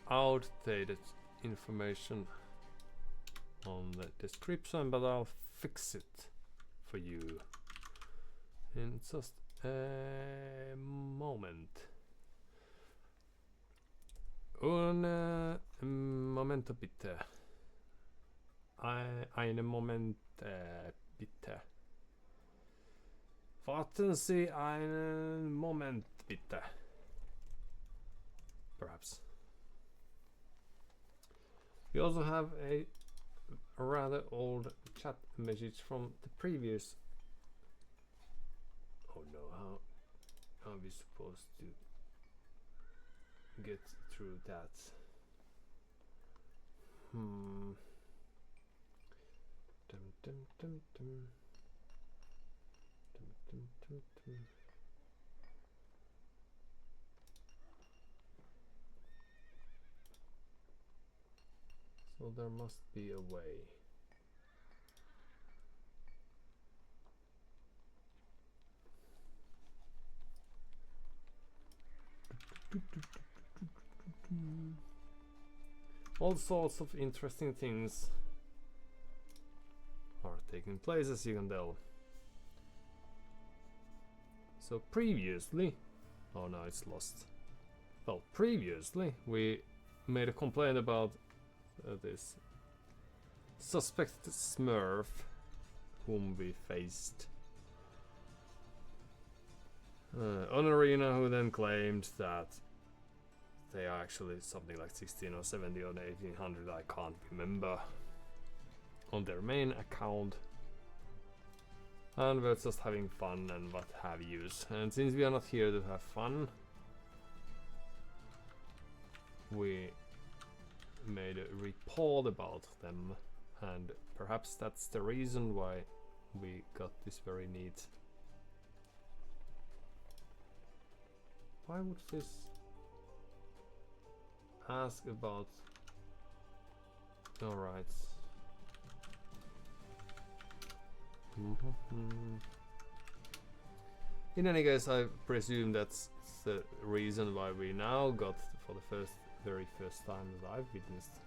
outdated information on the description, but I'll fix it for you in just a moment. Un momento bitte. Eine Moment bitte. Warten Sie einen Moment bitte. Perhaps. We also have a rather old chat message from the previous. Oh no, how are we supposed to get through that? Dum dum dum dum. Dum dum dum dum. So there must be a way. All sorts of interesting things are taking place, as you can tell. So previously, oh no, it's lost. Well, previously we made a complaint about this suspected Smurf whom we faced on Arena, who then claimed that they are actually something like 16 or 70 or 1800, I can't remember, on their main account, and we're just having fun and what have yous. And since we are not here to have fun, we made a report about them, and perhaps that's the reason why we got this very neat. Why would this ask about? All right. In any case, I presume that's the reason why we now got, for the very first time that I've witnessed,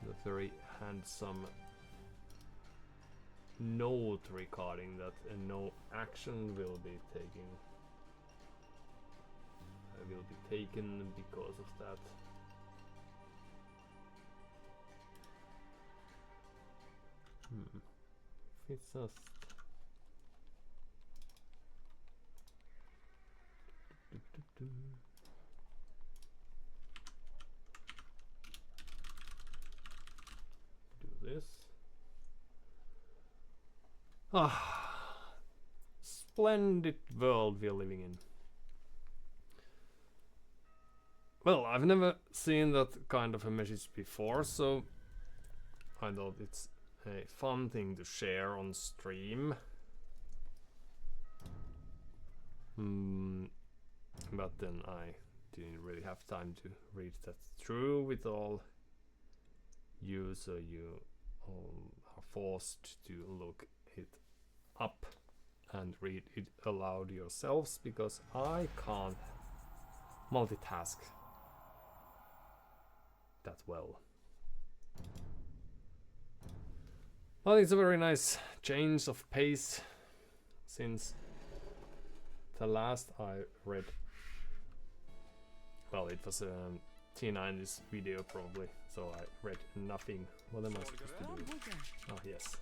the very handsome note regarding that no action will be taken because of that. It's just do this. Splendid world we're living in. Well, I've never seen that kind of a message before, so I thought it's a fun thing to share on stream. But then I didn't really have time to read that through with all you, so you are forced to look it up and read it aloud yourselves, because I can't multitask that well. Well, it's a very nice change of pace since the last I read. Well, it was a T90s video probably, so I read nothing. What am I supposed to do? Oh, yes.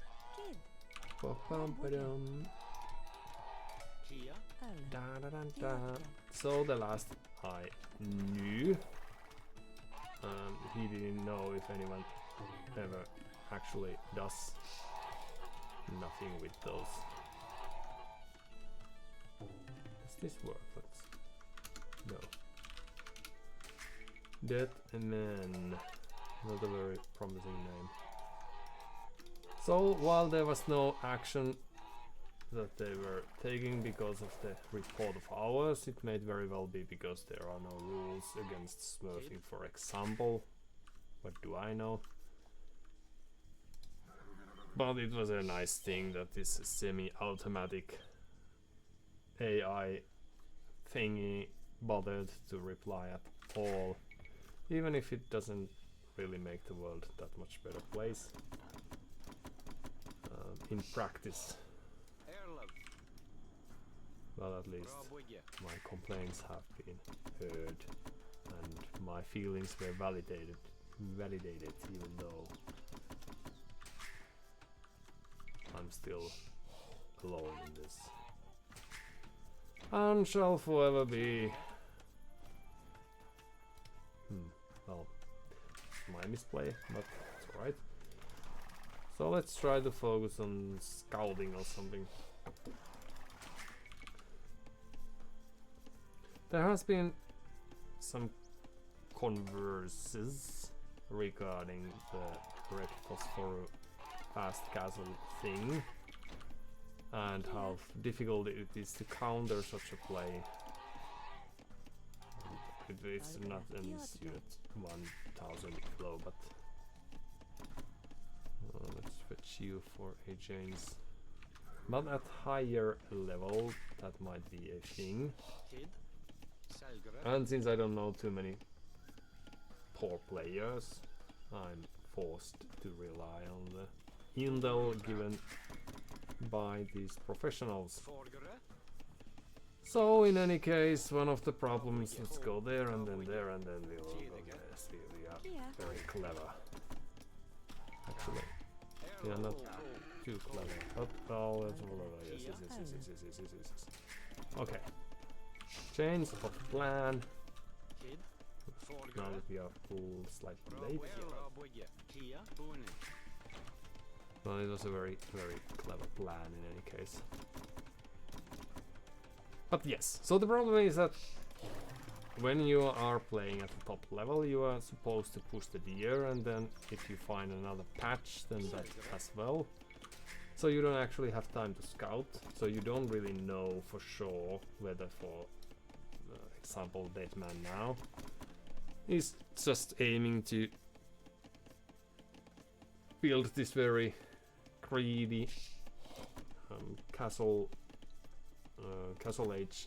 So the last I knew, he didn't know if anyone ever actually does nothing with those. Does this work? Let's no. Dead Man, not a very promising name. So while there was no action that they were taking because of the report of ours, it may very well be because there are no rules against smurfing, for example. What do I know? But it was a nice thing that this semi-automatic AI thingy bothered to reply at all. even if it doesn't really make the world that much better place in practice. Well, at least my complaints have been heard and my feelings were validated even though I'm still alone in this and shall forever be. Well, my misplay, but it's alright. So let's try to focus on scouting or something. There has been some converses regarding the red phosphor fast castle thing and how difficult it is to counter such a play. It's not an issue at 1000 flow, but let's fetch you for a change. But at higher level, that might be a thing. And since I don't know too many poor players, I'm forced to rely on the intel given by these professionals. So in any case, one of the problems, let's go there and then we'll go there. See, we are very clever. Actually, we are not too clever, but oh, that's yes. Okay. Change of plan. Now that we are full slightly late. Well, it was a very clever plan in any case. But yes, so the problem is that when you are playing at the top level, you are supposed to push the deer, and then if you find another patch, then that as well. So you don't actually have time to scout, so you don't really know for sure whether, for example, Deadman now is just aiming to build this very greedy castle age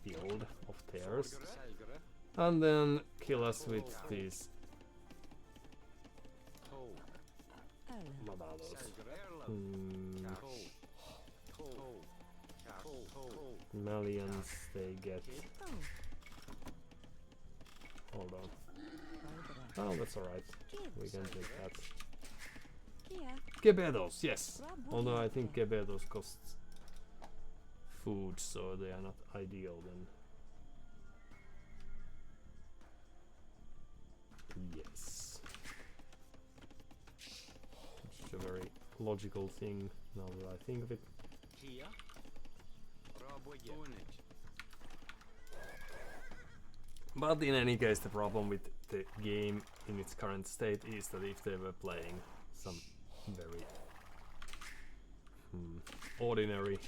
build of theirs, and then kill us with these millions they get. Hold on. Oh, that's alright. We can take that. Gebedos, yes. Although I think Gebedos costs food, so they are not ideal then. Yes. It's a very logical thing now that I think of it. But in any case, the problem with the game in its current state is that if they were playing some very ordinary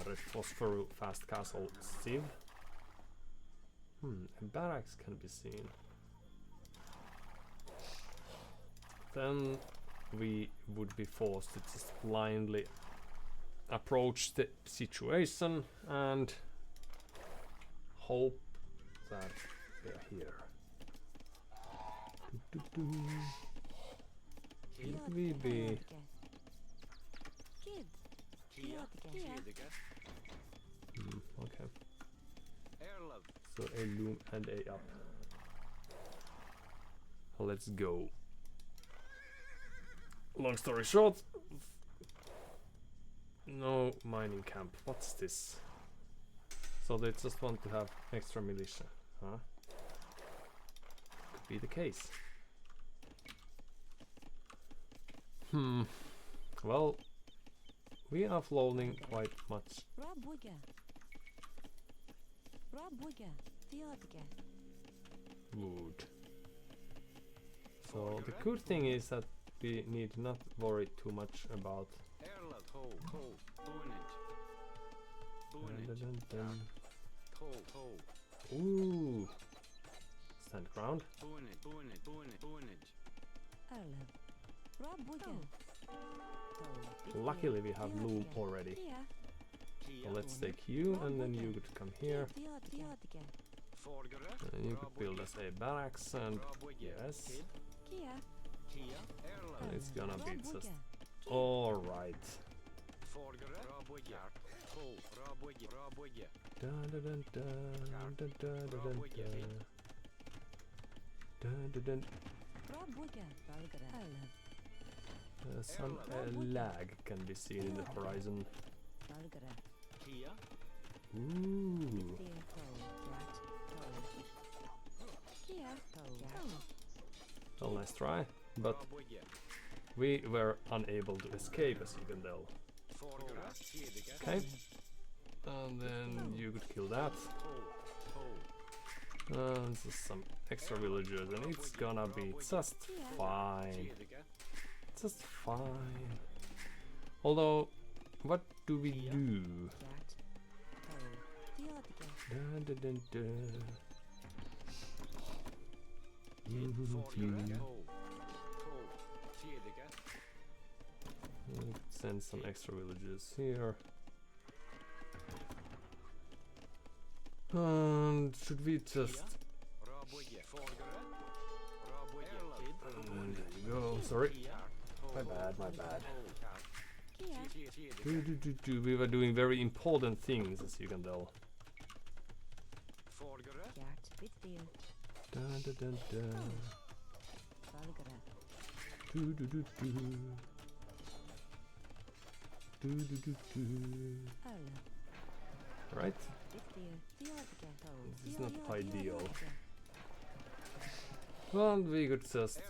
red phosphor fast castle civ, a barracks can be seen, then we would be forced to just blindly approach the situation and hope that they're here. Should we be... okay. So a loom and a up. Let's go. Long story short, no mining camp. What's this? So they just want to have extra militia, huh? Could be the case. Well, we are floating quite much. Wood. So the good thing is that we need not worry too much about ooh, stand ground. Luckily we have loom already. So let's take you, and then you could come here. And you could build us a barracks, and yes. And it's gonna be just alright. Some lag can be seen in the horizon. Ooh. Well, nice try, but we were unable to escape, as you can tell. Okay, and then you could kill that. This is some extra villagers, and it's gonna be just fine. Just fine. Although, what do we do? Dun, dun, dun, dun. Send some extra villagers here. And should we just... there you go, sorry. My bad, my bad. We were doing very important things, as you can tell. Dun, dun, dun, dun. Do, do, do, do. Do, do, do, do. Right? This is not ideal. Well, we could just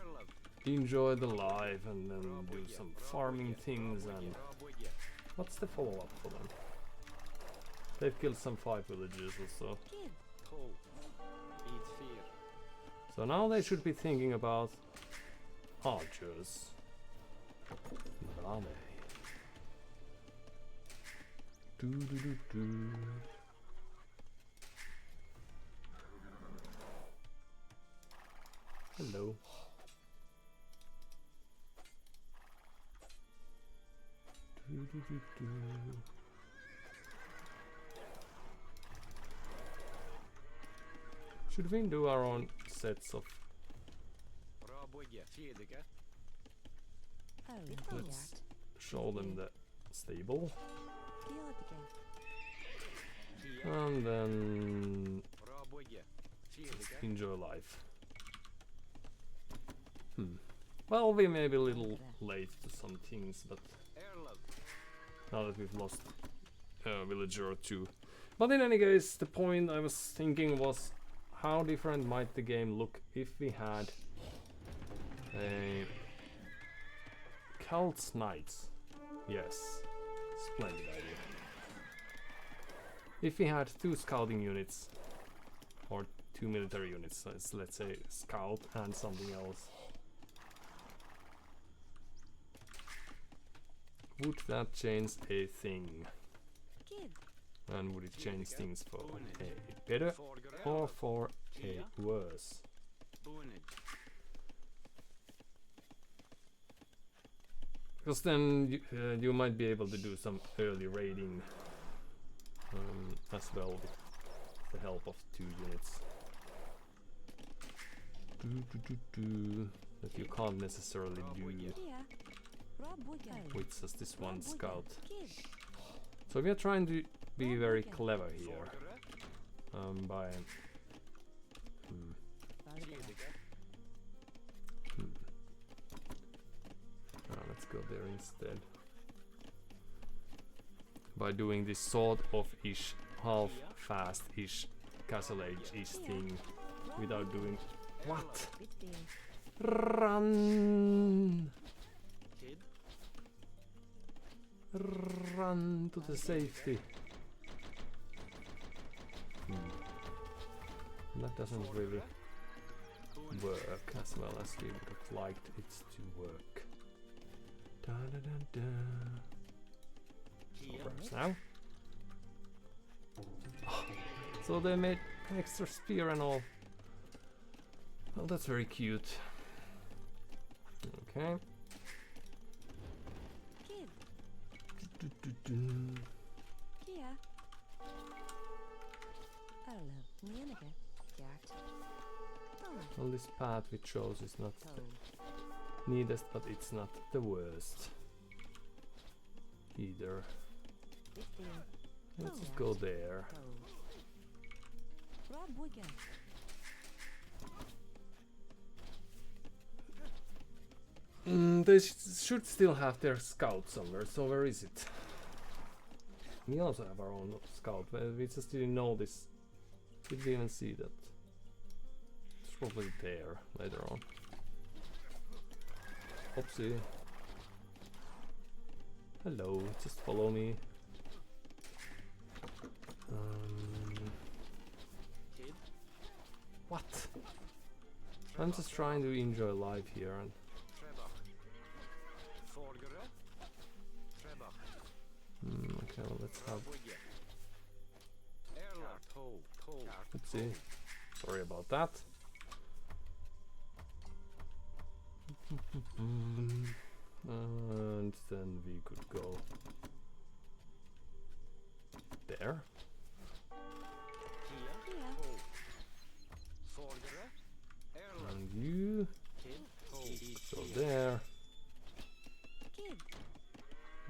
enjoy the life and then do some farming things. And what's the follow-up for them? They've killed some 5 villagers or so. So now they should be thinking about archers. Brave. Do do do do. Hello. Do do do do. Should we do our own sets of... Let's show them the stable. And then just enjoy life. Well, we may be a little late to some things, but now that we've lost a villager or 2. But in any case, the point I was thinking was how different might the game look if we had a Celts Knights. Yes, splendid idea. If we had 2 scouting units or 2 military units, so let's say scout and something else, would that change a thing? And would it change things for a better or for a worse? Because then you might be able to do some early raiding as well with the help of 2 units. That you can't necessarily do with just this one scout. So we are trying to be very clever here by let's go there instead. By doing this sort of ish, half fast ish, castle age ish thing without doing what? Run! Run to the safety. That doesn't really work as well as we would have liked it to work. Da, da, da, da. So perhaps now. Oh, so they made an extra spear and all. Well, that's very cute. Okay. Well, this path which shows is not the neatest, but it's not the worst either. Let's just go there. They should still have their scout somewhere, so where is it? We also have our own scout, but we just didn't know this. Didn't even see that. It's probably there later on. Oopsie. Hello, just follow me. What? I'm just trying to enjoy life here and okay, well, let's have. Let's see. Sorry about that. And then we could go there. And you go there.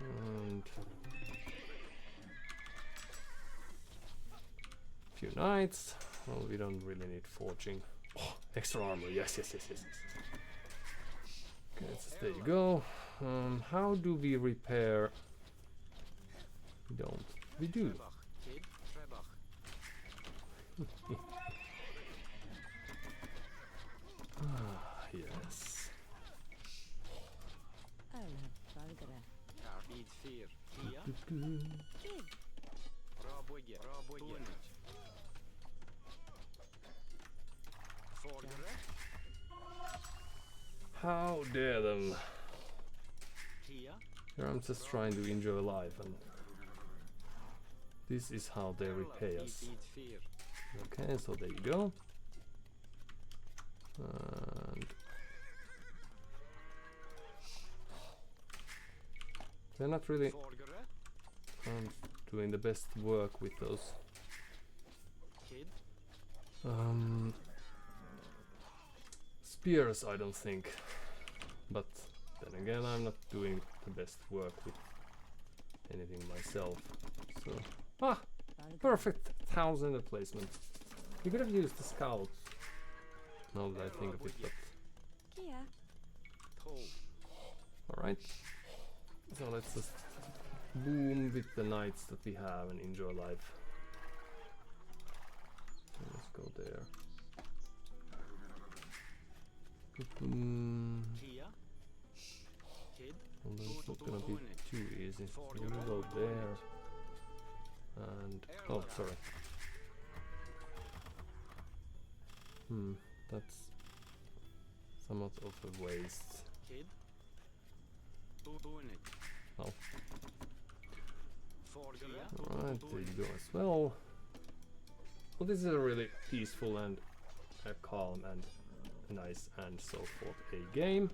And few knights. Well, we don't really need forging. Oh, extra armor. Yes. Okay, so there you go. How do we repair? We don't. We do. Yes. How dare them? Here I'm just trying to enjoy life, and this is how they repay us. Okay, so there you go. And they're not really doing the best work with those spears, I don't think. But then again, I'm not doing the best work with anything myself. So perfect 1000 placement. You could have used the scouts. Now that I think of it, but alright. So let's just boom with the knights that we have and enjoy life. So let's go there. Well, that's not gonna be too easy. So we're gonna go there. And oh, sorry. That's somewhat of a waste. Oh. Alright, there you go as well. Well, this is a really peaceful and calm and nice and so forth a game.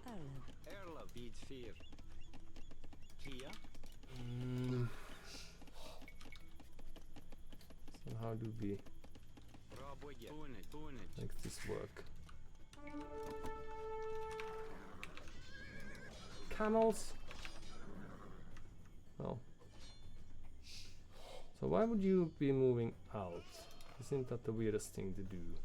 So how do we make this work? Camels? Oh. So why would you be moving out? Isn't that the weirdest thing to do?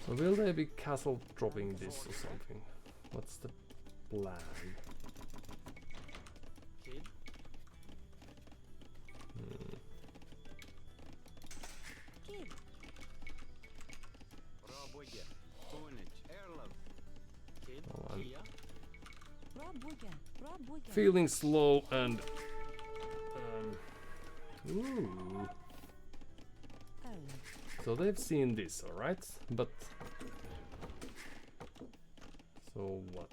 So will they be castle dropping this or something? What's the plan? Oh, I'm feeling slow and ooh. So they've seen this, alright? But so what?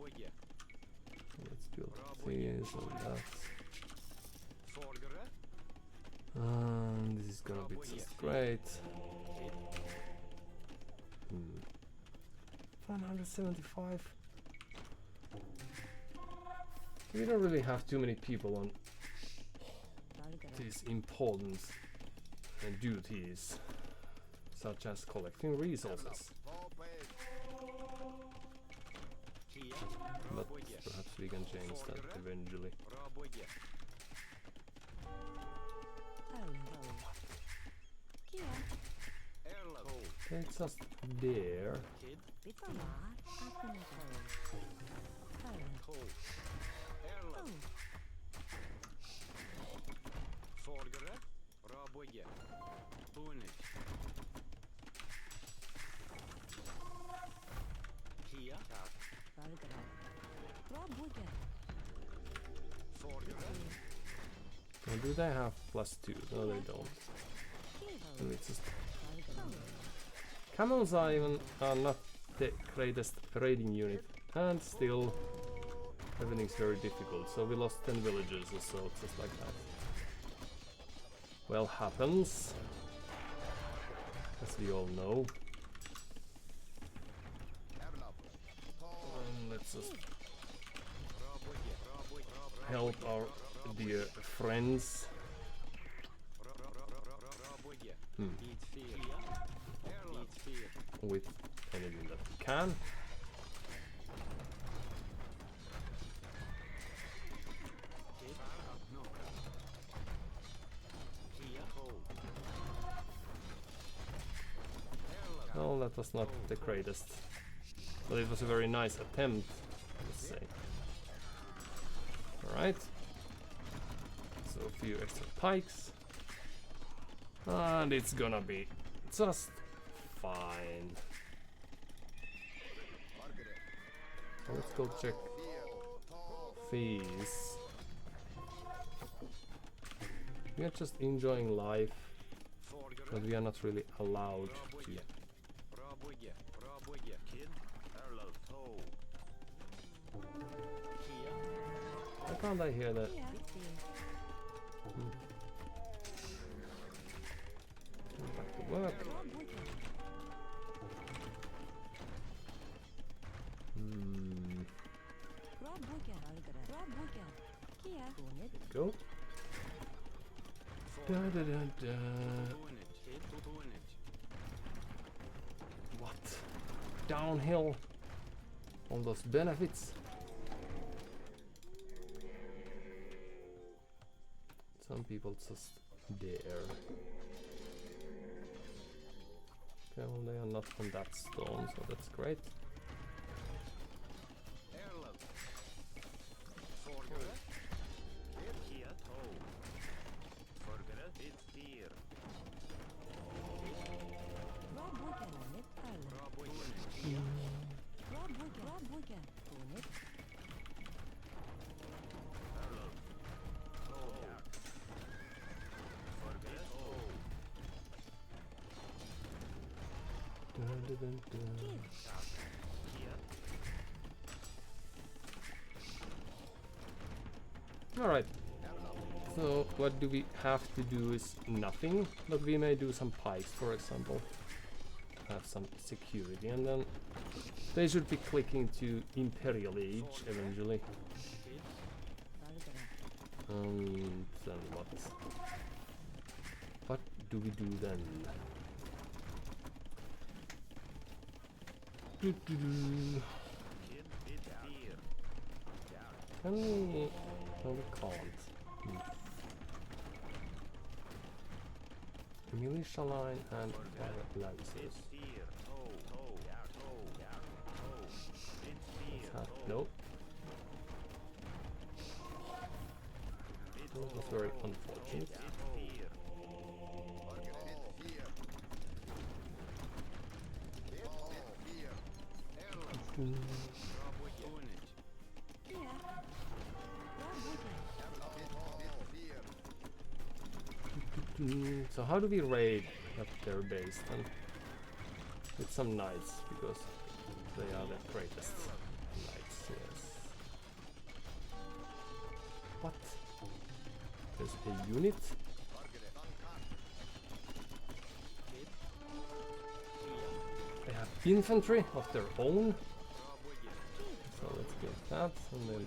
Let's build this and that. And this is gonna be just great. 175. We don't really have too many people on these important duties, such as collecting resources. But perhaps we can change that eventually. Okay, it's just there. Now, do they have +2? No, they don't. So it's just camels are not the greatest raiding unit, and still everything's very difficult. So we lost 10 villagers or so, just like that. Well, happens, as we all know. Let's just help our dear friends. With anything that we can. Well, that was not the greatest, but it was a very nice attempt, let's say. Alright. So a few extra pikes. And it's gonna be just fine. So let's go check fees. We are just enjoying life, but we are not really allowed to. Why can't I hear that? Back to work. Go. Da, da, da, da. What? Downhill? All those benefits? Some people just dare. Okay, well they are not on that stone, so that's great. Alright, so what do we have to do is nothing, but we may do some pikes, for example. Have some security, and then they should be clicking to Imperial Age eventually. And then what? What do we do then? Can we? No, we can't. Militia line and lancers. Nope. That was very unfortunate. So how do we raid up their base then? With some knights, because they are the greatest knights, yes. there's a unit. They have infantry of their own. So let's get that and then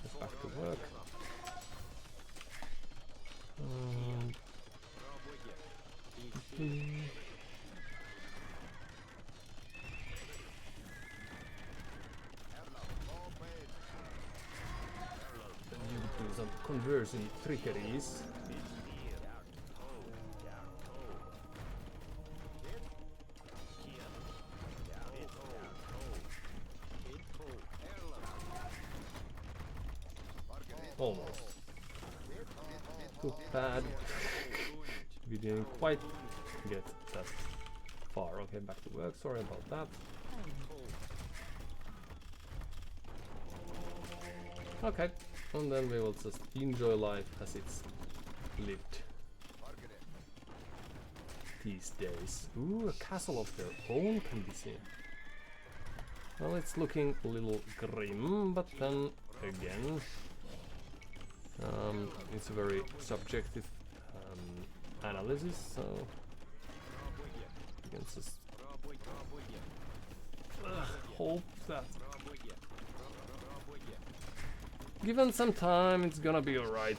get back to work. Some conversion trickeries. Almost. Too bad. We didn't quite get that far. Okay, back to work. Sorry about that. Okay. And then we will just enjoy life as it's lived these days. Ooh, a castle of their own can be seen. Well, it's looking a little grim, but then again, it's a very subjective analysis, so you can just hope that given some time, it's gonna be alright.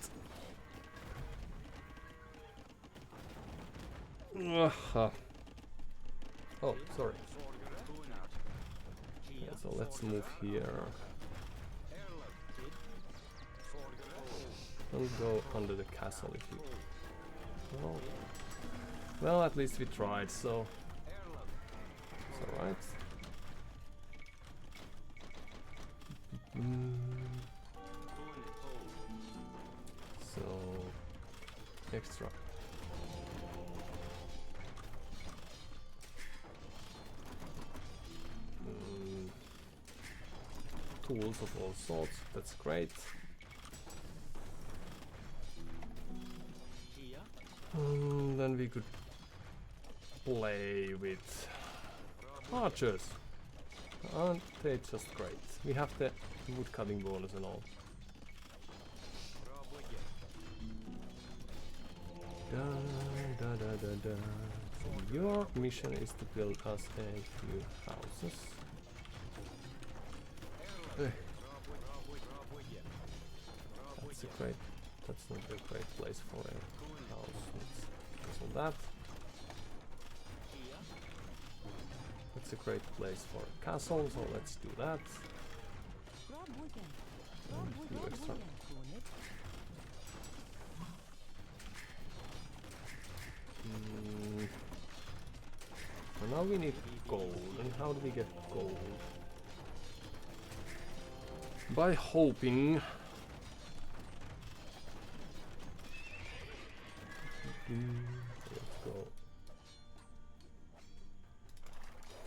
Oh, sorry. Yeah, so let's move here. Don't go under the castle if you... Well, at least we tried, so... It's alright. So extra tools of all sorts, that's great. Then we could play with archers. Aren't they just great? We have the wood cutting bonus and all. So your mission is to build us a few houses. That's not a great place for a house. Let's cancel that. That's a great place for a castle, so let's do that. And a few extra. So now we need gold, and how do we get gold? By hoping. Let's go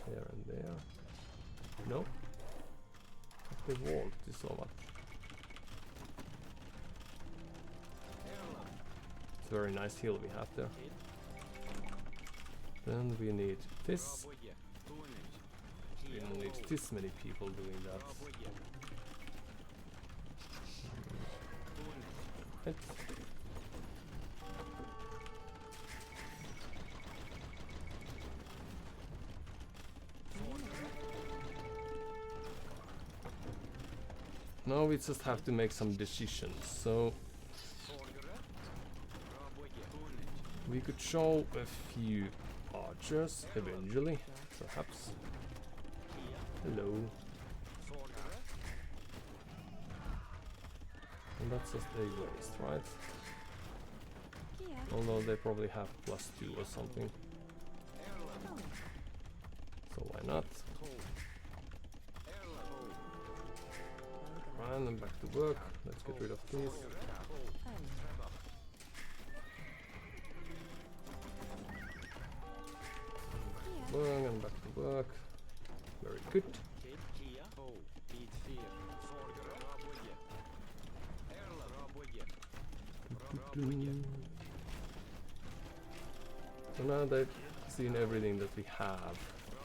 there and there. No? The vault is so much. It's a very nice hill we have there. Then we need this. We don't need this many people doing that. Right. Now we just have to make some decisions. So we could show a few archers eventually, perhaps. Hello. And that's just a waste, right? Although they probably have +2 or something. So why not? And then back to work. Let's get rid of these. Work and back to work. Very good. So now they've seen everything that we have,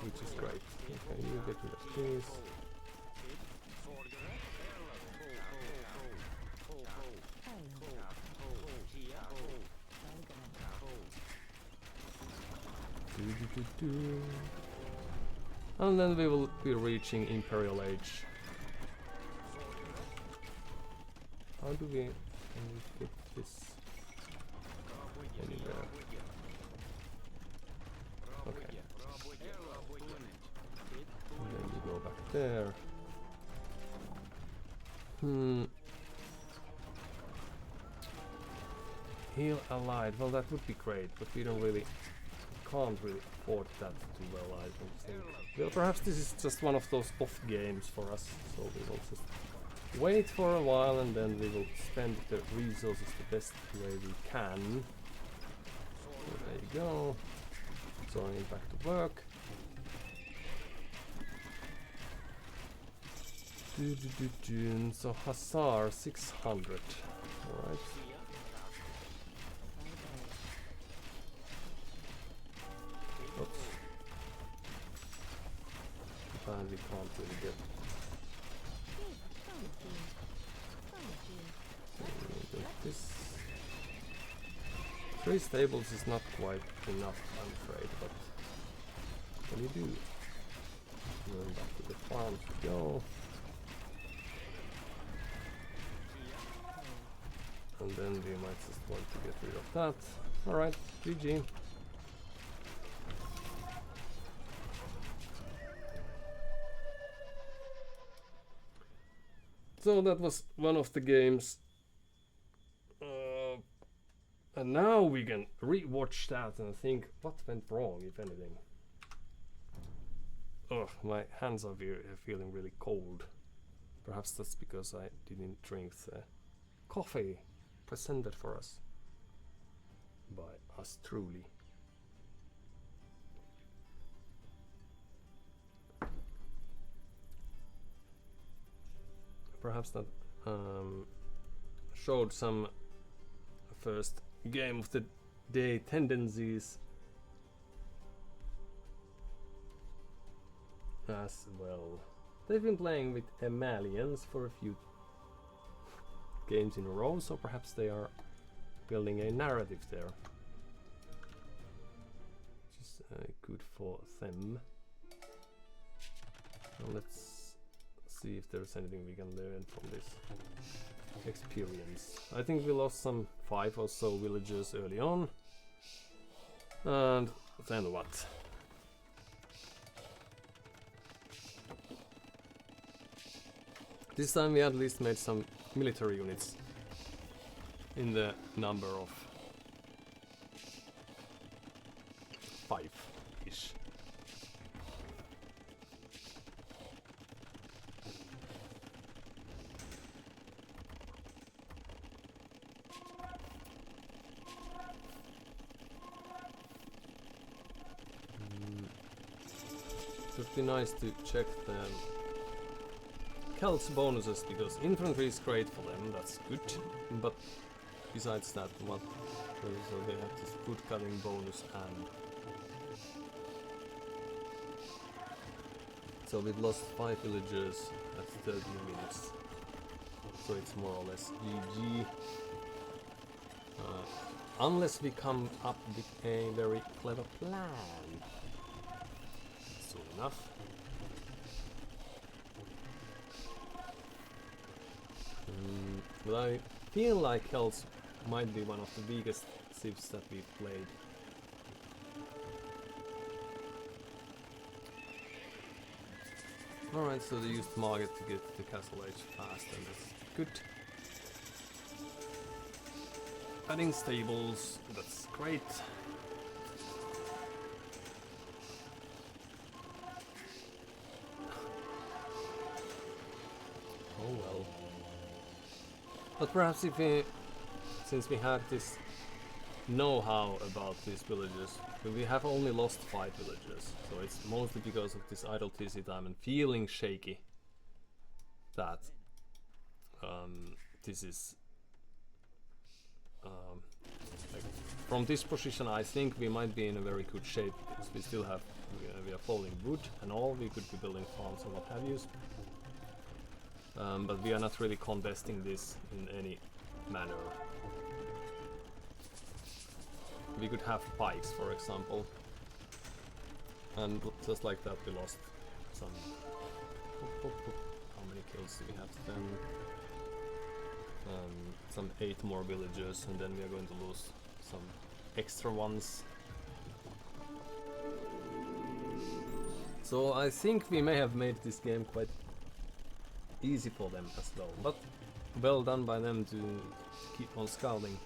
which is great. Okay, you get rid of these. And then we will be reaching Imperial Age. How do we fit this anywhere? Okay. And then we go back there. Heal allied. Well, that would be great, but we can't really afford that too well, I don't think. Well, perhaps this is just one of those off games for us, so we will just wait for a while and then we will spend the resources the best way we can. So there you go. Going back to work. So Hussar 600. Alright. Oops. And we can't really get. This 3 stables is not quite enough, I'm afraid, but what do you do? Going back to the farm to go. And then we might just want to get rid of that. Alright, GG. So that was one of the games. And now we can re-watch that and think what went wrong, if anything. Ugh, my hands are feeling really cold. Perhaps that's because I didn't drink the coffee presented for us by us truly. Perhaps that showed some first game of the day tendencies as well. They've been playing with Emalians for a few games in a row, so perhaps they are building a narrative there, which is good for them. So let's see if there's anything we can learn from this experience. I think we lost some 5 or so villagers early on, and then what? This time we at least made some military units in the number of 5-ish. It would be nice to check the Celts bonuses, because infantry is great for them, that's good, but besides that, what? So they have this food cutting bonus, and so we've lost 5 villagers at 30 minutes, so it's more or less GG. Unless we come up with a very clever plan soon enough. But I feel like Celts might be one of the weakest civs that we've played. Alright, so they used Market to get the castle age fast, and that's good. Adding stables, that's great. Oh well. But perhaps if we, since we had this know-how about these villages, we have only lost 5 villagers, so it's mostly because of this idle TC time and feeling shaky that this is like, from this position I think we might be in a very good shape, because we still have we are falling wood and all, we could be building farms and what have you. But we are not really contesting this in any manner. We could have pikes, for example, And just like that, we lost some. How many kills do we have then? Some 8 more villagers, and then we are going to lose some extra ones. So I think we may have made this game quite easy for them as well, but well done by them to keep on scouting.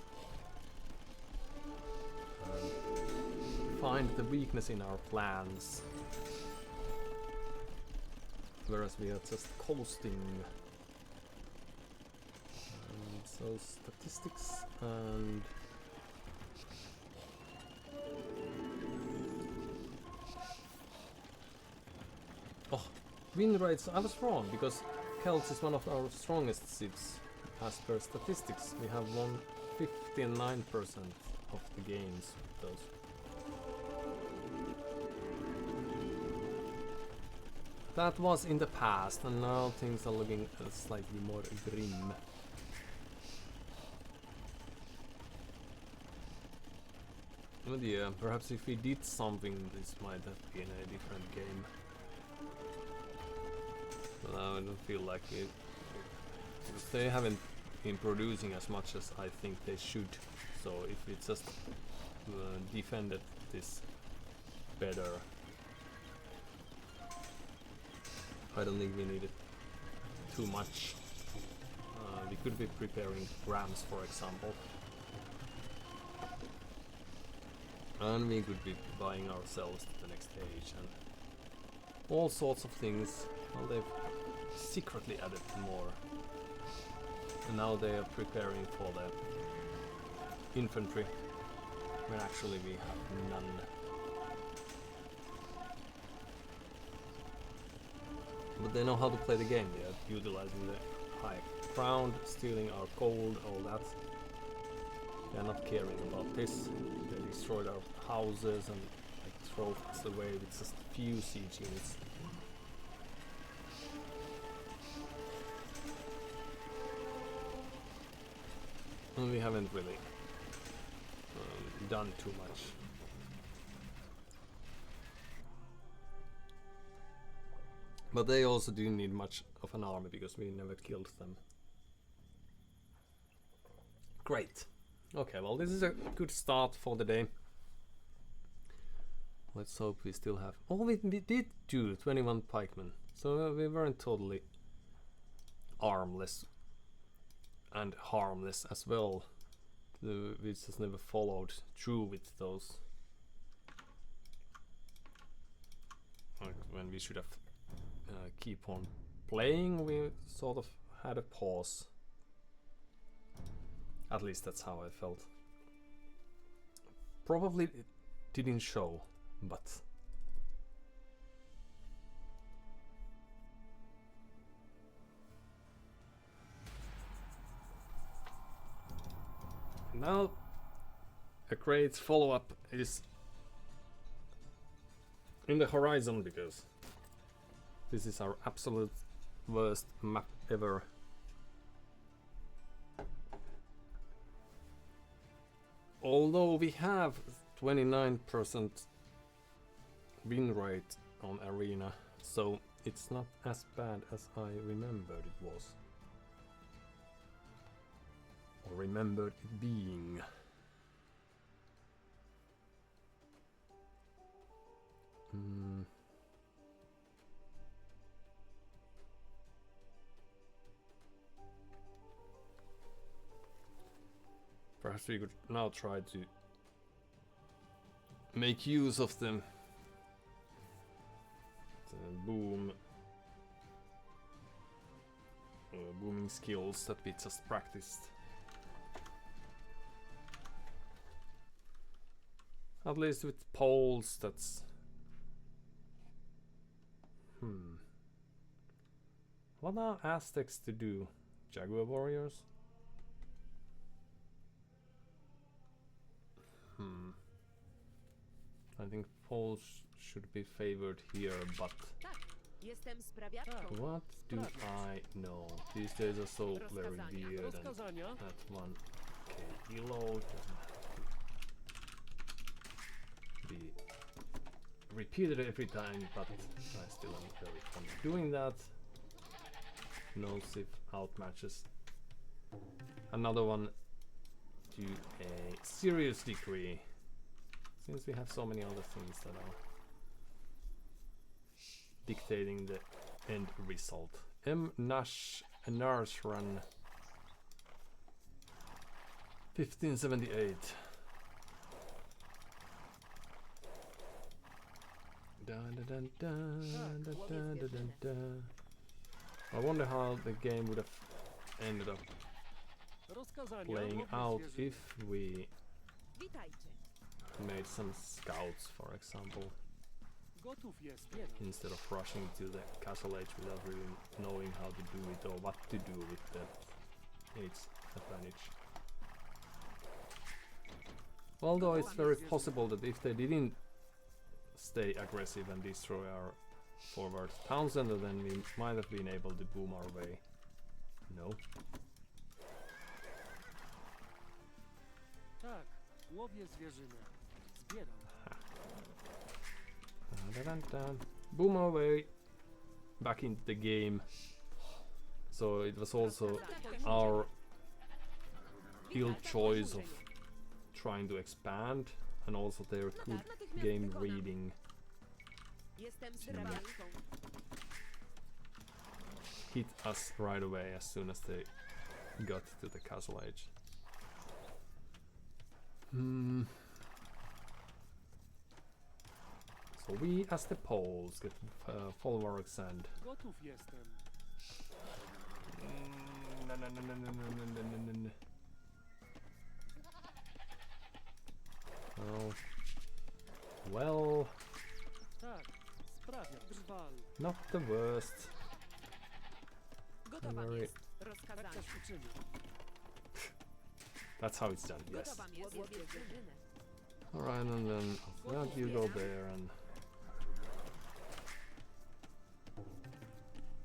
Find the weakness in our plans. Whereas we are just coasting. So statistics and win rates. I was wrong because Celts is one of our strongest cities. As per statistics, we have won 59% of the games with those. That was in the past, and now things are looking slightly more grim. Oh dear, perhaps if we did something, this might have been a different game. But now I don't feel like it. Because they haven't been producing as much as I think they should. So if we just defended this better, I don't think we needed too much. We could be preparing rams, for example. And we could be buying ourselves to the next stage and all sorts of things. Well, they've secretly added more. And now they are preparing for the infantry, when actually we have none. But they know how to play the game. They are utilizing the high ground, stealing our gold, all that. They are not caring about this. They destroyed our houses and like throw us away with just a few siege units. And we haven't really done too much. But they also didn't need much of an army because we never killed them. Great. Okay, well this is a good start for the day. Let's hope we still have... Oh, we did do 21 pikemen. So we weren't totally armless and harmless as well. We just never followed through with those. Like when we should have keep on playing, we sort of had a pause. At least that's how I felt. Probably it didn't show, but... Now, a great follow-up is in the horizon, because this is our absolute worst map ever. Although we have 29% win rate on Arena, so it's not as bad as I remembered it was. Or remembered it being. Perhaps we could now try to make use of them. The booming skills that we just practiced. At least with poles, that's... What are Aztecs to do? Jaguar warriors? I think poles should be favored here, but... What do I know? These days are so very weird, and at 1k reload be repeat it every time, but I still am very fond of doing that. No sif outmatches. Another one to a serious degree, since we have so many other things that are dictating the end result. Nars run 1578. Dun, dun, dun, dun, dun, dun, dun, dun, dun. I wonder how the game would have ended up playing out if we made some scouts, for example, instead of rushing to the castle age without really knowing how to do it or what to do with the age advantage. Although it's very possible that if they didn't stay aggressive and destroy our forward town center, then we might have been able to boom our way. No. Tak, łowię zwierzynę. Zbieram. Dun, dun, dun. Boom our way back into the game. So it was also our ill choice of trying to expand, and also their good game reading to hit us right away as soon as they got to the castle age. So we as the Poles get folwarks and Gotów jestem. Oh. Well, Tak, sprawiam. Drwal. not the worst. Gotowa Very- jest. Tak Rozkazanie. też uczynię. That's how it's done, yes. Gotowa jest. Łowię zwierzynę. Alright, and then that you go there and...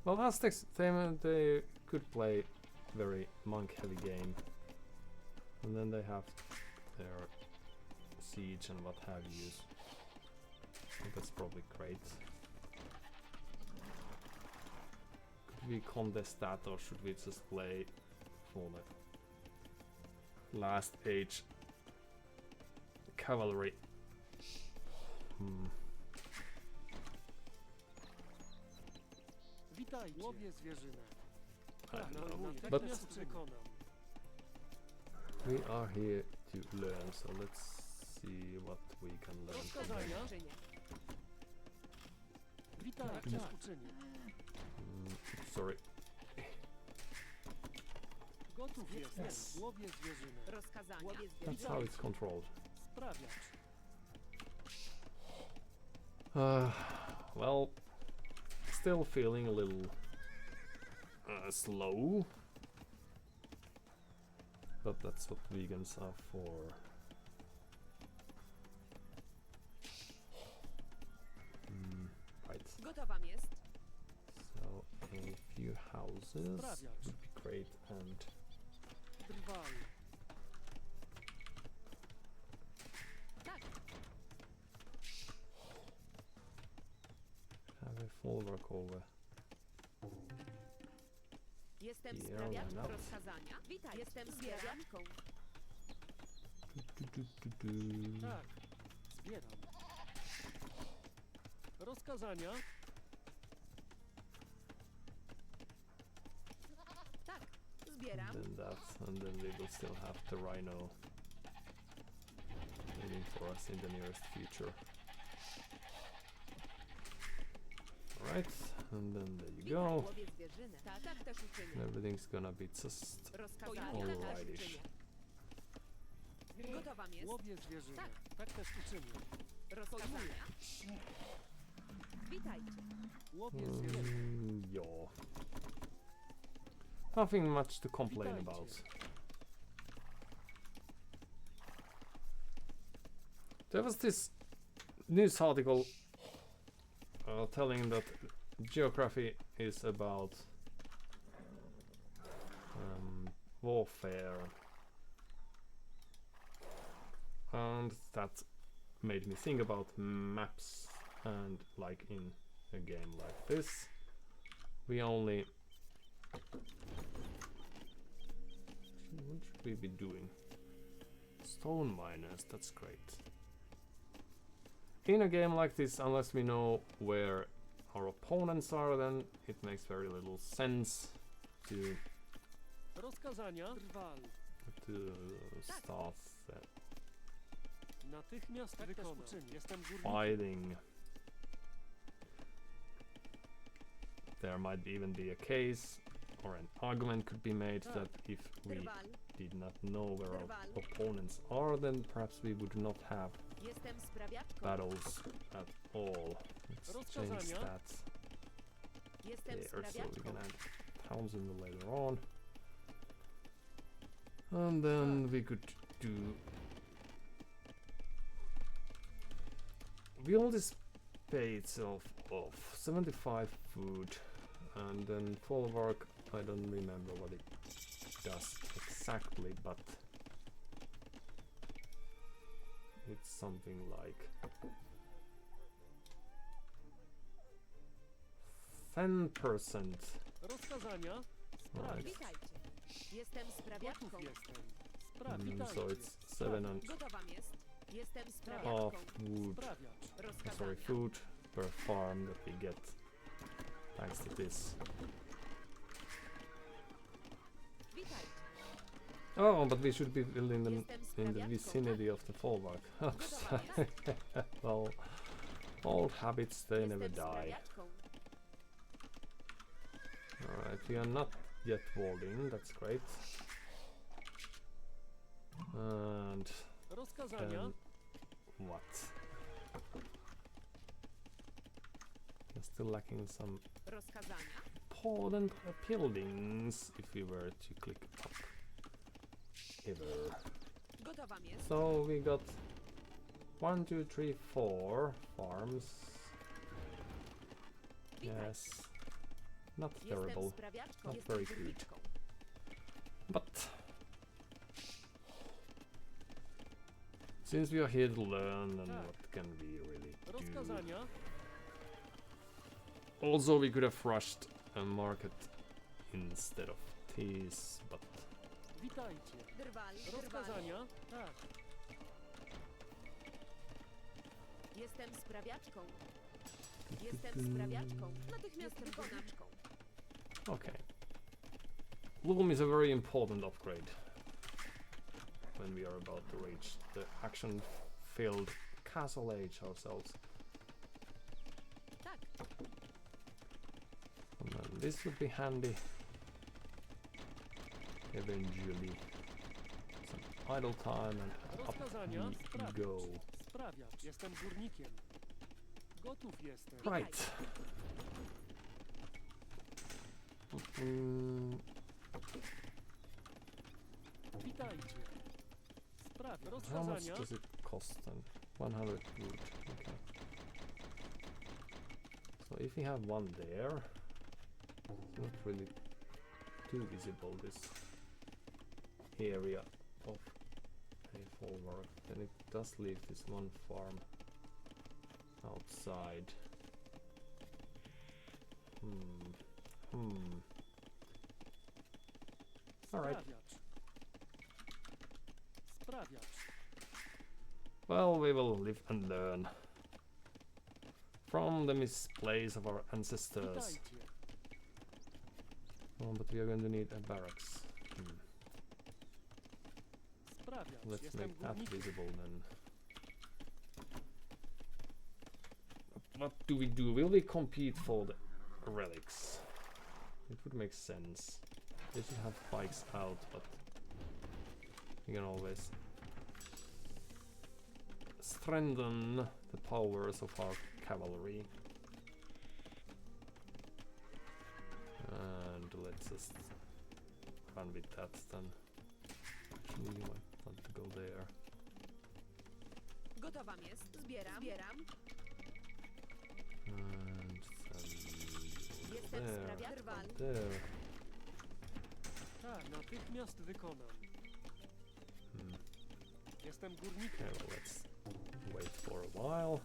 Well, Aztecs, they could play very monk-heavy game. And then they have their siege and what have you. I think that's probably great. Could we contest that, or should we just play for the last age cavalry? Witajcie. Łowię zwierzynę. I don't know. Tak But też przekonam. we are here to learn, so let's see what we can learn from them. Rozkazania. Czynię. Witaj, tak też uczynię. Sorry. Gotów jestem. Yes. Łowię zwierzynę. Rozkazania. Łowię That's zwierzynę. how it's controlled. Sprawiacz. Well, still feeling a little slow, but that's what vegans are for. Right. Gotowa jest. So a few houses would be great, and Drwal. Tak. have a full work over. Jestem Yeah, sprawiaczką why not? rozkazania. Witaj. Jestem zbieraczką. Tak, zbieram. Rozkazania. Tak. Zbieram. Then that, and then we will still have the rhino waiting for us in the nearest future. Alright, and then there you Witaj. go. Łowię zwierzynę. Tak, tak też uczynię. Everything's gonna be just Rozkazania. alrightish. Tak uczynię. Gotowa jest. Łowię zwierzynę. Tak. Tak też uczynię. Rozkazania. Witajcie. Łowię zwierzynę. Yeah. Nothing much to complain Witajcie. about. There was this news article telling that geography is about warfare, and that made me think about maps and like in a game like this, we only... What should we be doing? Stone miners, that's great. In a game like this, unless we know where our opponents are, then it makes very little sense to Rozkazania. Drwal. start Natychmiast wykonam. Jestem górnikiem. fighting. There might even be a case or an argument could be made that if we Drwal. did not know where our Drwal. opponents are, then perhaps we would not have Jestem sprawiaczką. battles at all. Let's change Rozkazania. stats Jestem there, so we sprawiaczką. can add Townsend later on. And then we could do... We only paid of 75 food, and then folwark, I don't remember what it does exactly, but it's something like 10%. Rozkazania. Right. Witajcie. Jestem sprawiaczką. Gotów jestem. Witajcie. So it's 7 and Gotowam jest. Jestem half sprawiaczką. wood, Sprawiacz. sorry, Rozkazania. food per farm that we get thanks to this. Witajcie. Oh, but we should be building them Jestem in the sprawiaczką. vicinity of the folwark. Gotowa jest. Well, old habits, they never Jestem die. sprawiaczką. Alright, we are not yet walled in, that's great. And Rozkazania. then what? We're still lacking some Rozkazania. important buildings if we were to click up ever. Gotowam jest. So we got 1, 2, 3, 4 farms. Witajcie. Yes, not Jestem terrible, sprawiaczką. not Jestem very good. górniczką. but since we are here to learn, then Tak. what can we really do? Rozkazania. Also, we could have rushed a market instead of this, but Witajcie. Drwal. Drwal. Rozkazania. Tak. Jestem sprawiaczką. Jestem sprawiaczką. Natychmiast wykonaczką. okay. Loom is a very important upgrade when we are about to reach the action-filled castle age ourselves. Tak. And then this would be handy eventually. Some idle time and up Rozkazania. we Sprawiacz. go. Sprawiacz. Jestem górnikiem. Gotów jestem. Right. Witajcie. Sprawiacz. How much Rozkazania. does it cost then? 100 wood. Okay. So if we have one there, it's not really too visible this area of a folwark. Then it does leave this one farm outside. Alright. Sprawiacz. Sprawiacz. Well, we will live and learn from the misplays of our ancestors. Witajcie. Oh, but we are going to need a barracks. Sprawiacz. Let's Jestem make that górnikiem. visible then. What do? Will we compete for the relics? It would make sense. They should have bikes out, but we can always strengthen the powers of our cavalry. And let's just run with that then. Actually, you might want to go there. Gotowam jest. Zbieram. Zbieram. And Jestem there, sprawiaczką. there. Tak, natychmiast wykonam. Jestem górnikiem. Okay, well, let's wait for a while.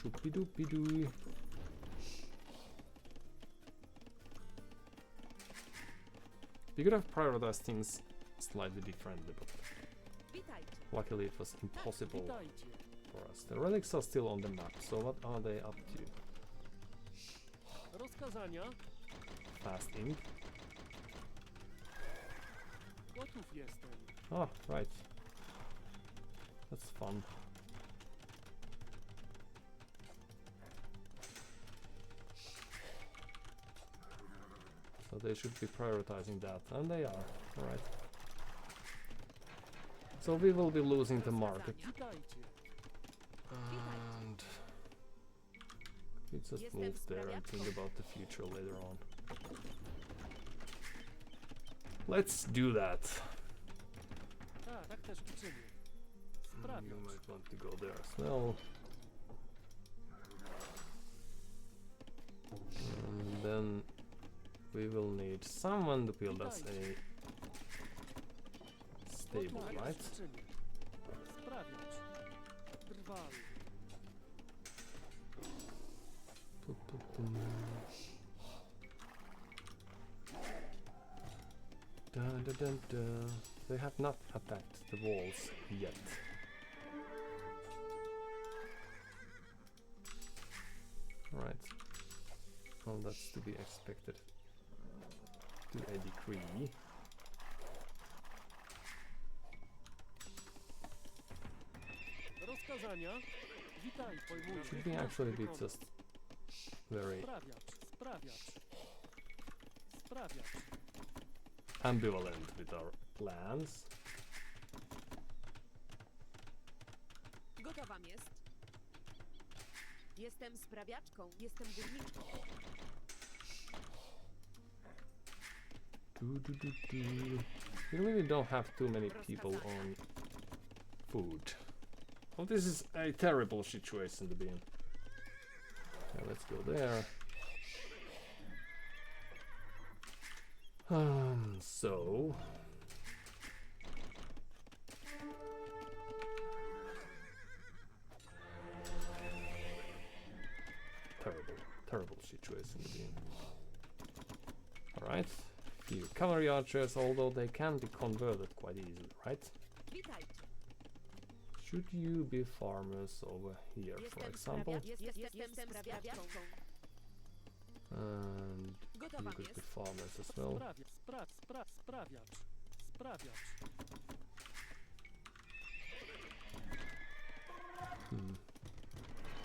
Choopy-doopy-doo. We could have prioritized things slightly differently, but Witajcie. luckily it was impossible Witajcie. for us. The relics are still on the map, so what are they up to? Rozkazania. Fast ink. Gotów jestem. Oh, right. That's fun. So they should be prioritizing that, and they are. Alright. So we will be losing the market. Witajcie. And we just move there and think about the future later on. Let's do that. Tak też uczynię. You Sprawiać. might want to go there as well. And then we will need someone to build us a stable, Gotów right? też uczynię. Sprawiać. Drwal. Dun, dun, dun, dun. They have not attacked the walls yet. Alright. Well, that's to be expected. To a degree. Rozkazania. Witaj, pojmuję. Should we actually be just very Sprawiać. Sprawiać. Sprawiać. ambivalent with our plans? Gotowa jest. Jestem sprawiaczką. Jestem górniczką. We really don't have too many people on food. Well, this is a terrible situation to be in. Okay, let's go there. So terrible situation to be in. Alright, few cavalry archers, although they can be converted quite easily, right? Witajcie. Should you be farmers over here, for Jestem example? Jestem sprawiaczką. And Gotowa you could be jest. farmers as well. Sprawiać. Sprawiać.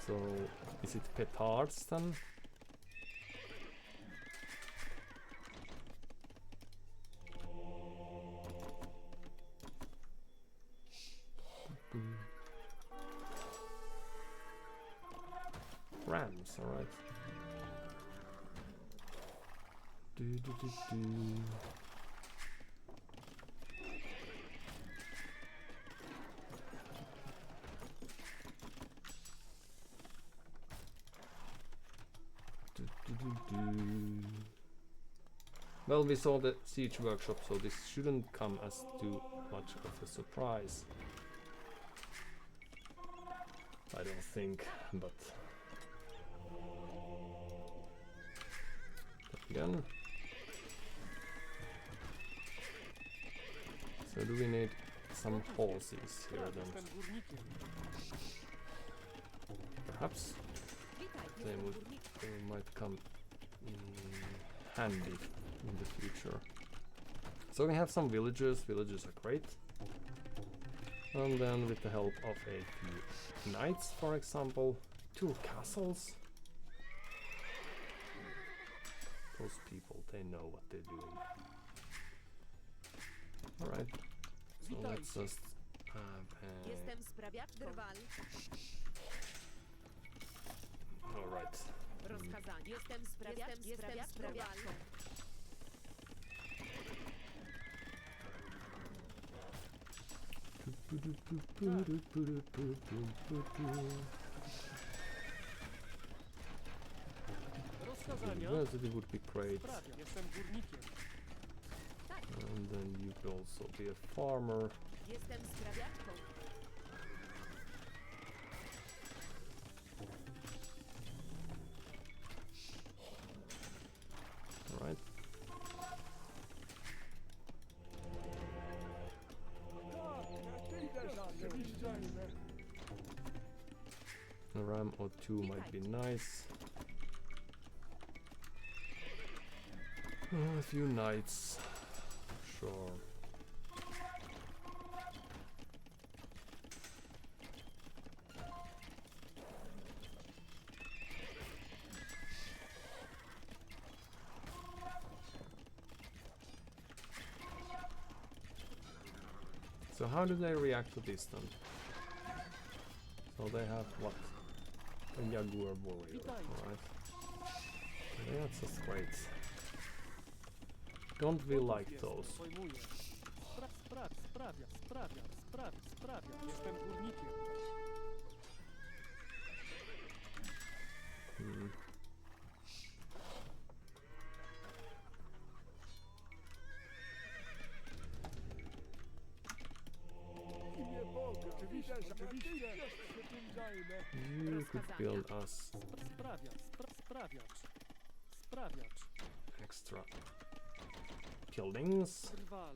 So, is it petards then? Rams, alright. Do. Well, we saw the siege workshop, so this shouldn't come as too much of a surprise. I don't think, but again. So do we need some horses here then? Jestem górnikiem. Perhaps Witaj, they jestem would górniczką. they might come in handy in the future. So we have some villagers. Villagers are great. And then with the help of a few knights, for example, 2 castles. Those people, they know what they're doing. Alright, so let's just have a... Jestem sprawiaczką. Drwal. Alright. Rozkazanie. Jestem sprawiaczką. Rozkazania. University would be great. Sprawiać. Jestem górnikiem. And then you could also be a farmer. Jestem sprawiaczką. AOE2 might be nice. A few knights, sure. So how do they react to this then? So they have what? A Jaguar warrior, alright. Yeah, that's just great. Don't we like those? Pojmuję. Sprawia. Jestem górnikiem. Hmm. Imię Boga. Oczywiście się tym zajmę. You could build us Sprawiacz. extra buildings. Drwal.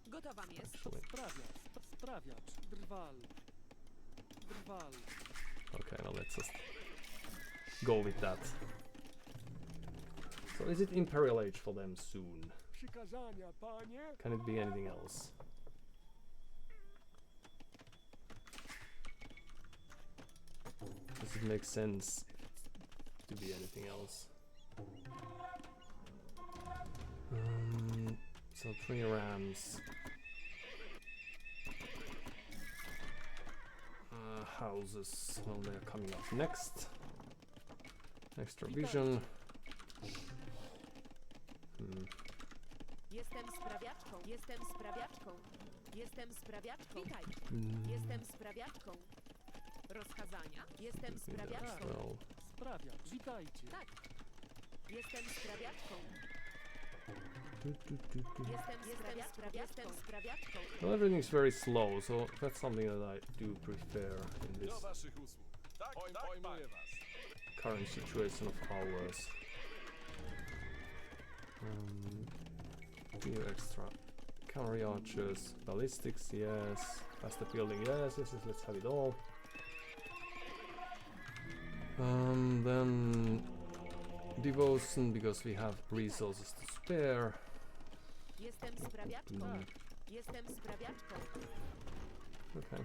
Gotowa jest. Actually, Sprawiacz. Drwal. okay, now let's just go with that. So is it Imperial Age for them soon? Przykazania, panie. Can it be anything else? Does it make sense to be anything else? So 3 rams. Houses, well, they're coming up next. Extra vision. Jestem sprawiaczką. Witaj. Jestem sprawiaczką. Rozkazania? Jestem sprawiaczką. Well, Sprawiacz. Witajcie. Tak. Jestem sprawiaczką. Jestem sprawiaczką. well, everything's very slow, so that's something that I do prefer in this Do waszych usług. Tak, pojmuję was. current situation of ours. Few extra cavalry archers, ballistics, yes. Faster building, yes. Let's have it all. Then devotion, because we have resources to spare. Jestem sprawiaczką. Jestem sprawiaczką. Okay.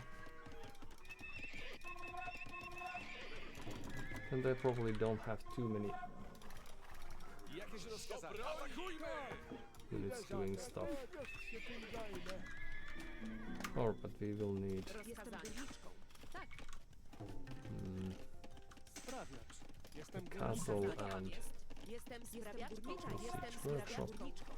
And they probably don't have too many Jakieś rozkazania? Atakujmy! units doing stuff. Się tym zajmę. Or, but we will need Jestem górniczką. Tak. Sprawiacz. Jestem castle Gotowa and jest. Jestem sprawiaczką. Jestem workshop. sprawiaczką.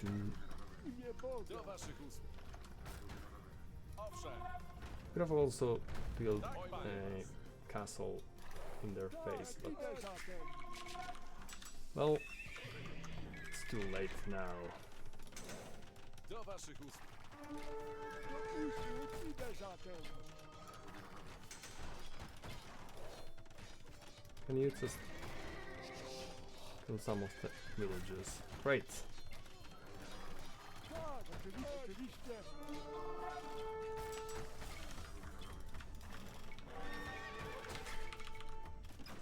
Imię Boga. Do waszych usług. Owszem. Could have also built a castle in their face, but Idę zatem. well, it's too late now. Do waszych usług. Do usług idę zatem. Can you just kill some of the villagers? Great. Tak, oczywiście.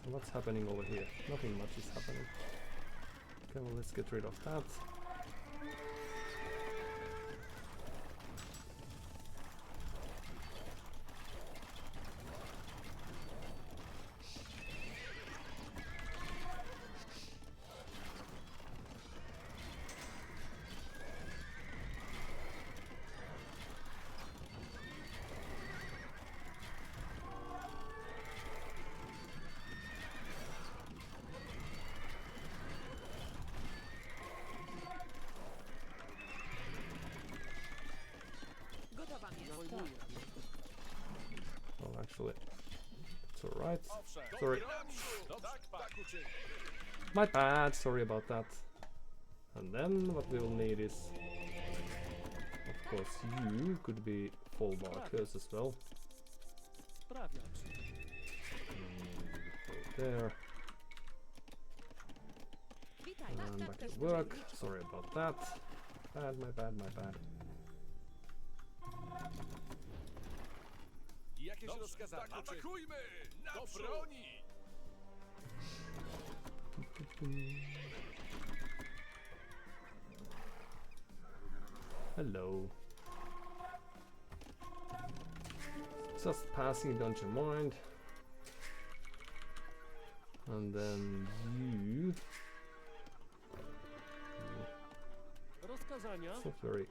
So what's happening over here? Nothing much is happening. Okay, well, let's get rid of that. Gotowa jest. Pojmuję. Well, actually, it's alright. Owszem. Sorry. Dobrze, tak uczynię. My bad, sorry about that. And then what we will need is, of course, you could be full barkers as well. Sprawiacz. Go there. And back to work. Sorry about that. Bad, my bad, my bad. Jakieś rozkazania? Atakujmy! Do broni! Hello. Just passing, don't you mind? And then you. Rozkazania? Not very,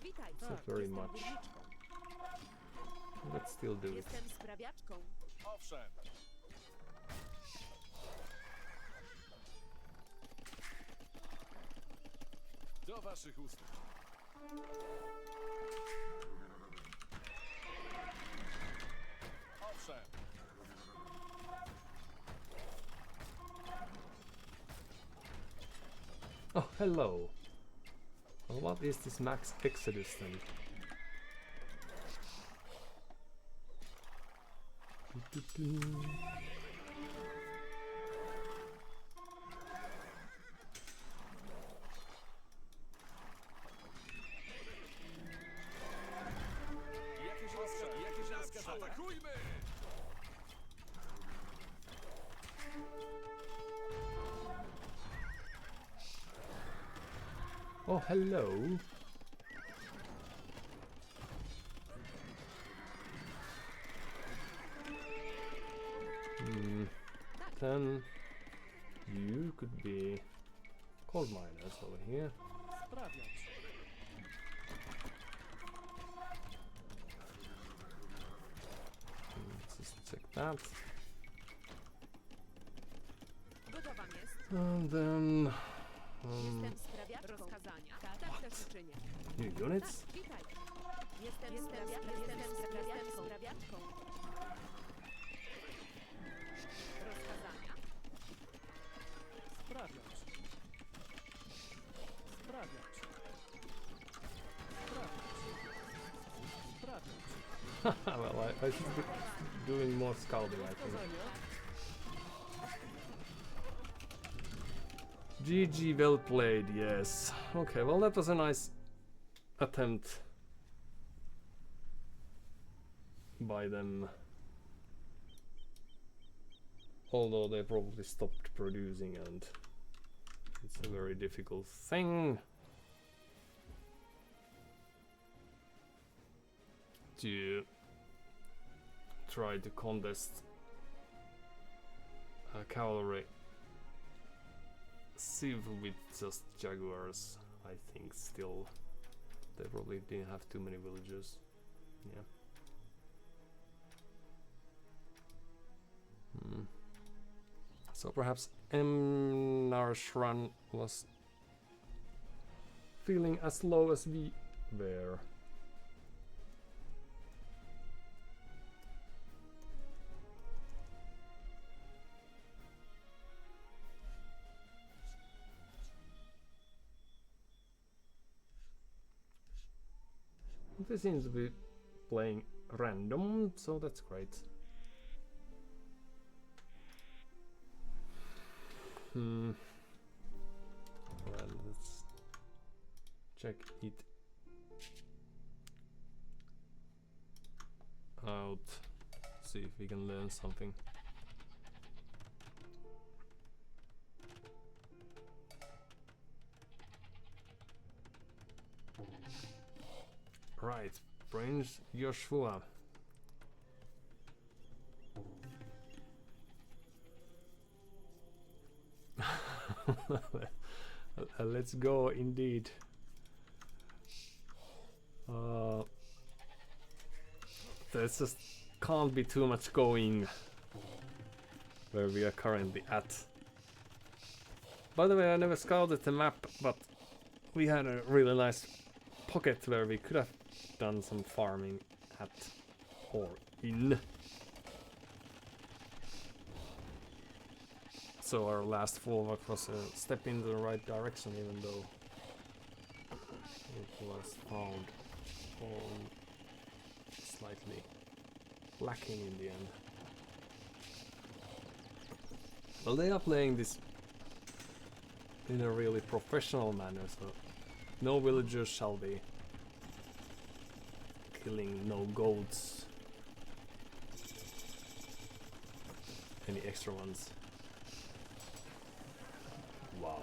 Witaj. not very Jestem much. górniczką. Let's still do it. Jestem sprawiaczką. Owszem. Do waszych usług. Owszem. Oh, hello. Well, what is this max exodus then? Jakieś rozkazania? Atakujmy! Oh, hello. Then you could be coal miners over here. Sprawiacz. Let's just check that. Gotowam jest. And then Jestem sprawiaczką. Rozkazania. Tak też uczynię. new units. Tak, witaj. Jestem sprawiaczką. Rozkazania. Sprawiacz. Sprawiacz. Sprawiacz. Sprawiacz. Well, I should be doing more scouting, I think. Rozkazania? GG, well played, yes. Okay, well that was a nice attempt by them. Although they probably stopped producing and it's a very difficult thing to try to contest cavalry Civ with just jaguars. I think still they probably didn't have too many villagers. Yeah. So perhaps Mnar's run was feeling as low as we were. They seem to be playing random, so that's great. Well, let's check it out, see if we can learn something. Right, Prince Joshua. Let's go indeed. There just can't be too much going where we are currently at. By the way, I never scouted the map, but we had a really nice pocket where we could have done some farming at or in. So our last forward was a step in the right direction, even though it was found slightly lacking in the end. Well, they are playing this in a really professional manner, so no villagers shall be killing no goats. Any extra ones? Wow.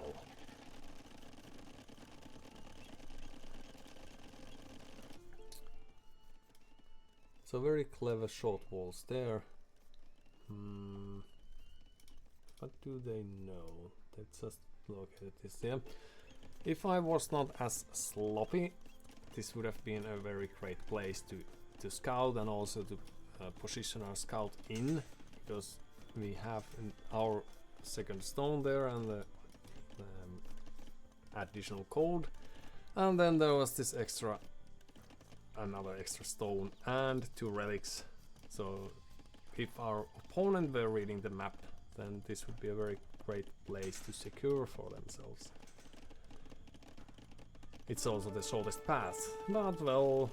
So very clever short walls there. What do they know? Let's just look at this. Yeah. If I was not as sloppy, this would have been a very great place to scout and also to position our scout in, because we have our second stone there and the additional code, and then there was this another extra stone and 2 relics. So if our opponent were reading the map, then this would be a very great place to secure for themselves. It's also the shortest path, but well,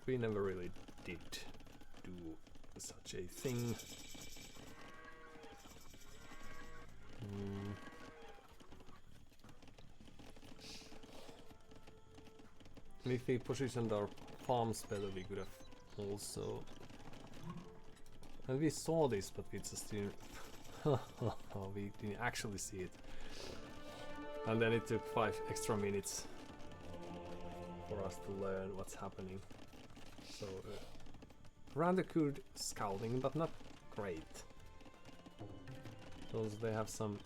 we never really did do such a thing. If we positioned our farms better, we could have also... And we saw this, but we just didn't... we didn't actually see it. And then it took 5 extra minutes for us to learn what's happening. So, rather good scouting, but not great. Because they have some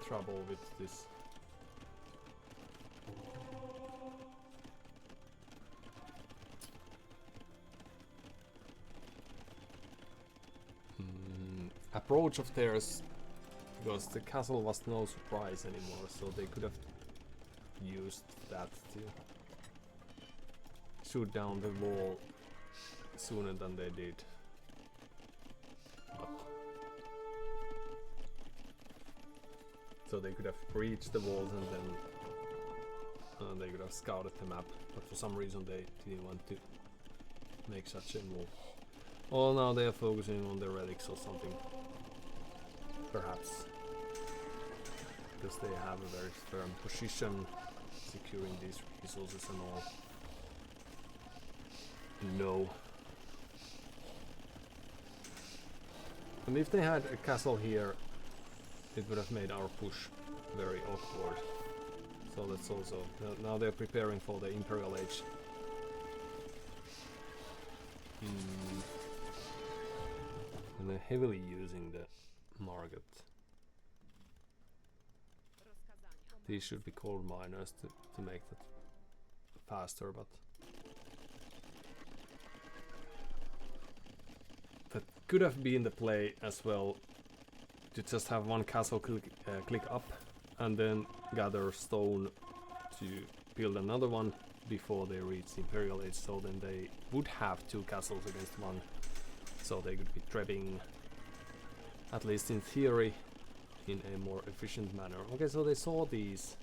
trouble with this. Approach of theirs, because the castle was no surprise anymore, so they could have used that to shoot down the wall sooner than they did. But so they could have breached the walls and then they could have scouted the map, but for some reason they didn't want to make such a move. Oh, now they are focusing on the relics or something. Perhaps. Because they have a very firm position securing these resources and all. No. And if they had a castle here, it would have made our push very awkward. So that's also... Now they're preparing for the Imperial Age. And they're heavily using the market. These should be coal miners to make that faster, but that could have been the play as well, to just have one castle click up and then gather stone to build another one before they reach Imperial Age, so then they would have 2 castles against one, so they could be trapping, at least in theory, in a more efficient manner. Okay, so they saw these.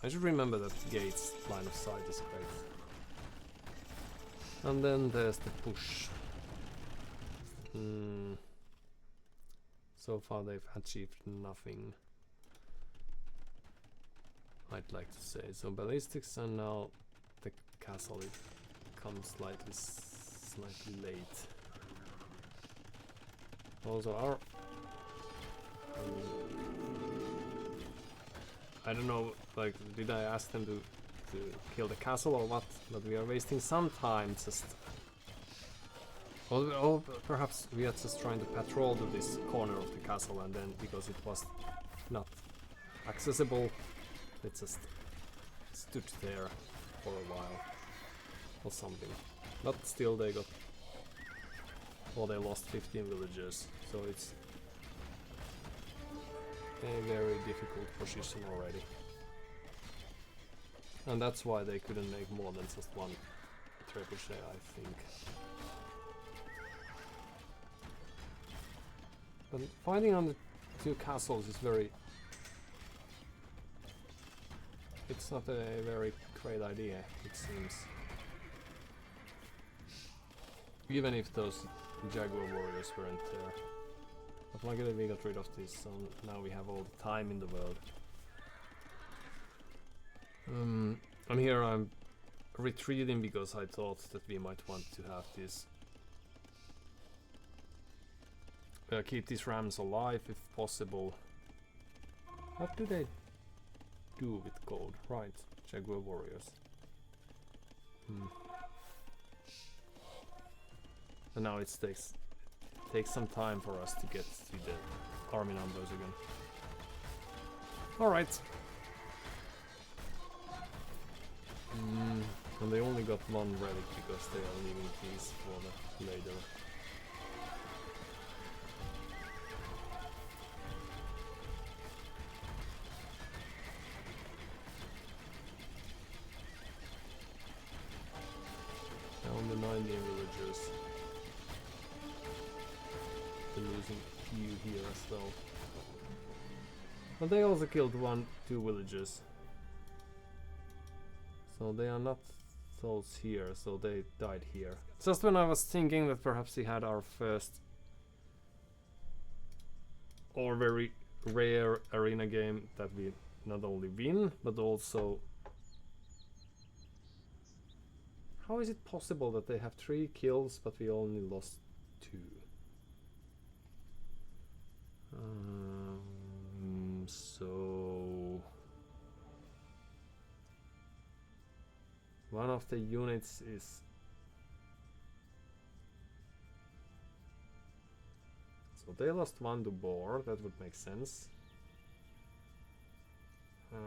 I should remember that Gates' line of sight is great. And then there's the push. So far they've achieved nothing, I'd like to say. So ballistics, and now the castle, it comes slightly late. Also our... I don't know, like, did I ask them to kill the castle or what? But we are wasting some time just... Or perhaps we are just trying to patrol to this corner of the castle, and then because it was not accessible, it just stood there for a while or something. But still they got... Well, they lost 15 villagers, so it's a very difficult position already. And that's why they couldn't make more than just one trebuchet, I think. But fighting on the 2 castles is very... It's not a very great idea, it seems. Even if those Jaguar warriors weren't there. But luckily we got rid of this, so now we have all the time in the world. And here I'm retreating because I thought that we might want to have this keep these rams alive if possible. What do they do with gold? Right, Jaguar warriors. And now it takes some time for us to get to the army numbers again. Alright. And they only got one relic because they are leaving these for the later. Down the 19 villagers. They're losing a few here as well. But they also killed 2 villagers. So they are not those here, so they died here. Just when I was thinking that perhaps we had our first or very rare arena game that we not only win, but also... How is it possible that they have 3 kills, but we only lost 2? So... One of the units is... So they lost 1 to boar, that would make sense. And...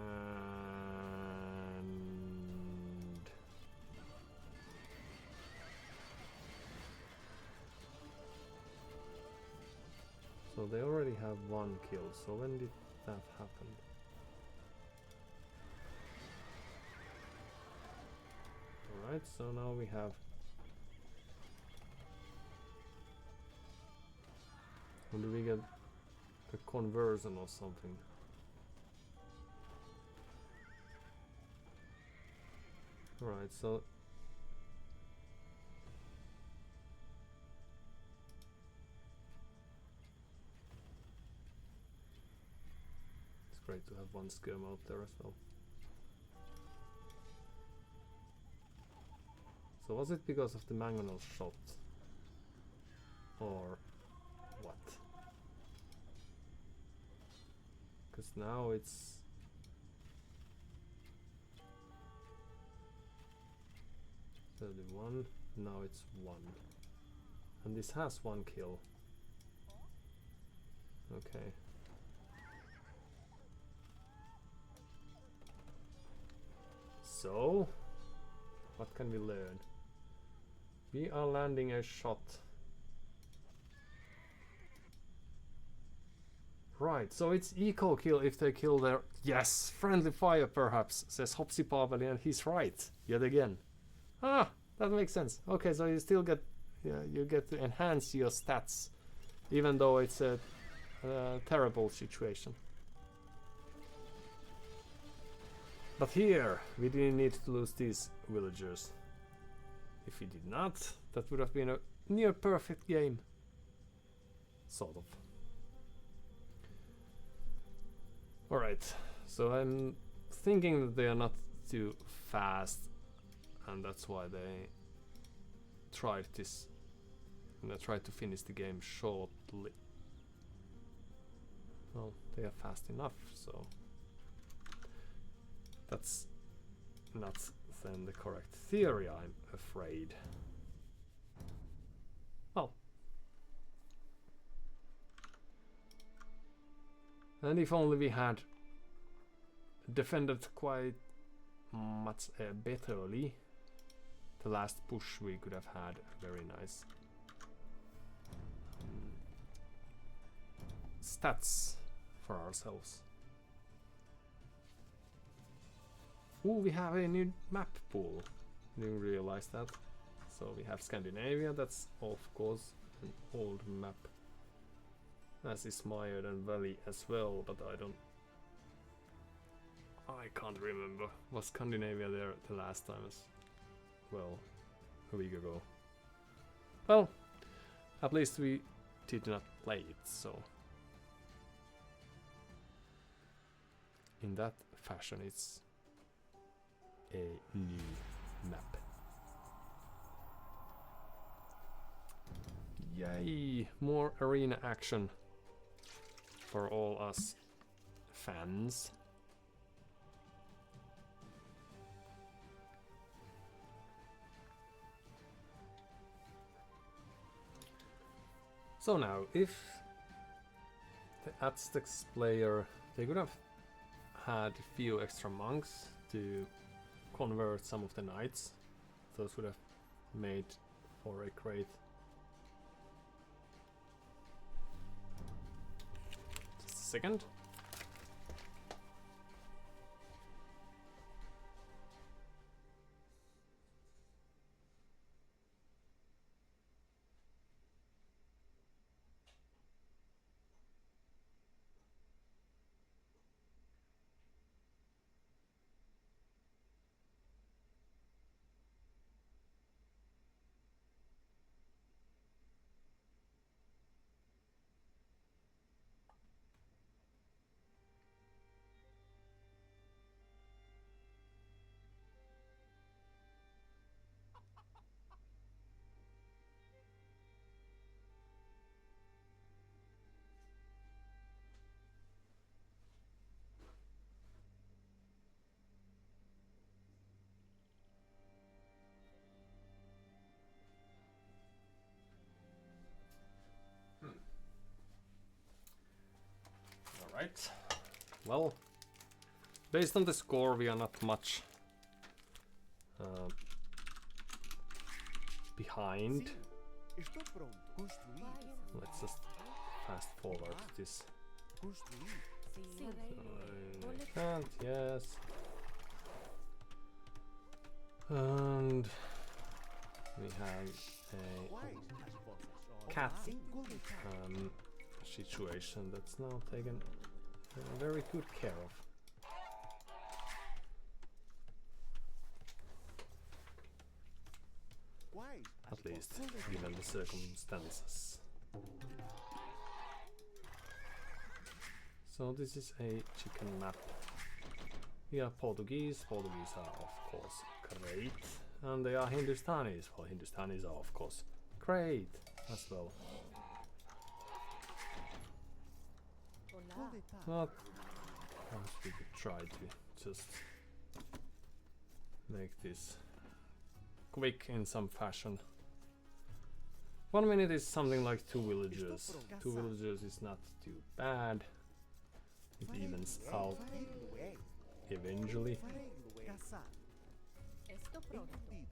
So they already have 1 kill, so when did that happen? Alright, so now we have... When do we get a conversion or something? Alright, so... It's great to have 1 skirm out there as well. So was it because of the mangonel shot? Or what? Because now it's... $31, now it's 1. And this has 1 kill. Okay. So, what can we learn? We are landing a shot. Right, so it's eco kill if they kill their... Yes! Friendly fire perhaps, says Hopsy Pavali, and he's right, yet again. Ah, that makes sense. Okay, so you still get... Yeah, you get to enhance your stats, even though it's a terrible situation. But here, we didn't need to lose these villagers. If we did not, that would have been a near perfect game. Sort of. Alright, so I'm thinking that they are not too fast, and that's why they tried this. And they tried to finish the game shortly. Well, they are fast enough, so that's not then the correct theory, I'm afraid. Well. And if only we had defended quite much betterly, the last push we could have had very nice stats for ourselves. Ooh, we have a new map pool. Didn't realize that. So we have Scandinavia, that's of course an old map. As is Myred Valley as well, but I can't remember. Was Scandinavia there the last time as well, a week ago? Well, at least we did not play it, so in that fashion, it's a new map. Yay! More arena action for all us fans. So now, if the Aztecs player, they could have had a few extra monks to convert some of the knights. Those would have made for a great. Just a second. Alright. Well, based on the score, we are not much behind. Estou pronto. Construir. Let's just fast forward this. Construir. Like that, yes. And we have Quais a as vossas cat ordens? Como situation that's now taken very good care of. Quais as At least, vossas given the circumstances. So this is a chicken map. We are Portuguese. Portuguese are of course great, and they are Hindustanis. Well, Hindustanis are of course great as well. But perhaps we could try to just make this quick in some fashion. 1 minute is something like 2 villagers. 2 villagers is not too bad. It evens out Farei-lo-ei. eventually. Farei-lo-ei. Caçar. Estou pronto. Entendido.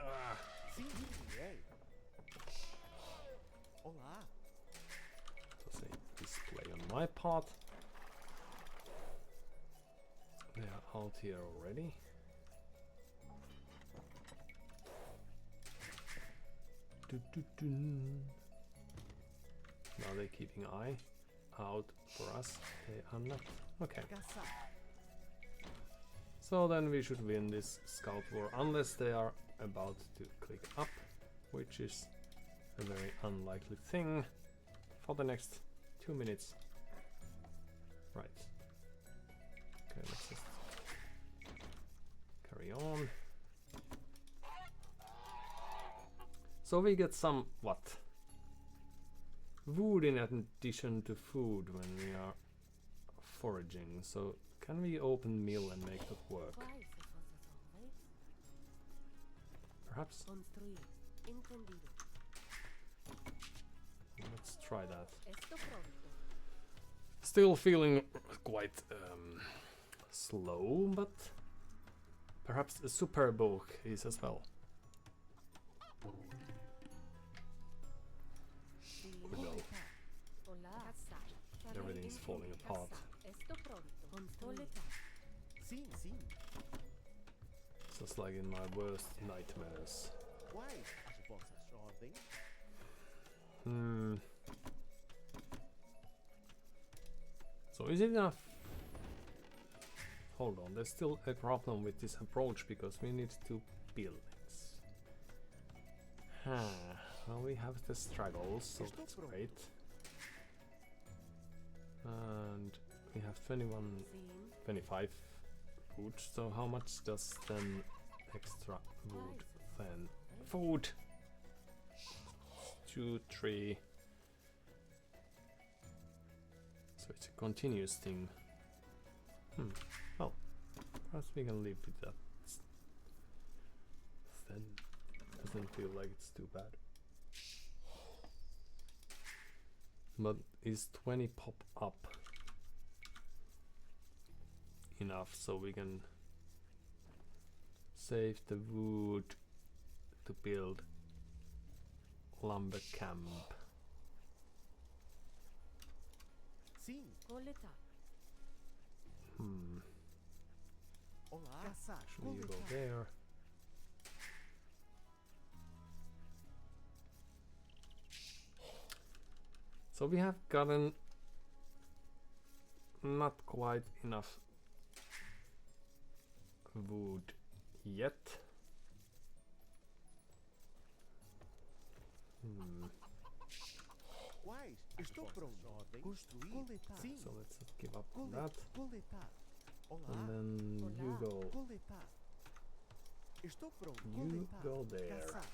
Ah, Sim, ei. Olá. that's a display on my part. They are out here already. Now they're keeping eye out for us. They are not. Okay. Caçar. So then we should win this scout war unless they are about to click up, which is a very unlikely thing for the next 2 minutes. Right. Okay, let's just carry on. So we get some what? Wood in addition to food when we are foraging. So can we open mill and make that work? Quais as vossas ordens? Perhaps. Construir. Entendido. Let's try that. Estou pronto. Still feeling quite slow, but perhaps a super book is as well. We know Olá. Caçar. everything is falling apart. Estou pronto. Construir. Sim, sim. Just like in my worst nightmares. Quais as vossas ordens? So is it enough? Hold on, there's still a problem with this approach because we need 2 buildings. Well, we have the struggles, so that's great. And we have 21, 25 food. So how much does then extra wood then? Food! 2, 3. So it's a continuous thing. Well, perhaps we can live with that. Then doesn't feel like it's too bad. But is 20 pop up enough so we can save the wood to build lumber camp? Sim. Coletar. Olá. Caçar. Should you go Coletar. there? So we have gotten not quite enough wood yet. Quais? Estou pronto. Ordem. Construir. Coletar. Sim. So let's just give up on that. Coletar. Olá. And then you Olá. go. Coletar. Estou pronto. You Coletar. go there. Caçar.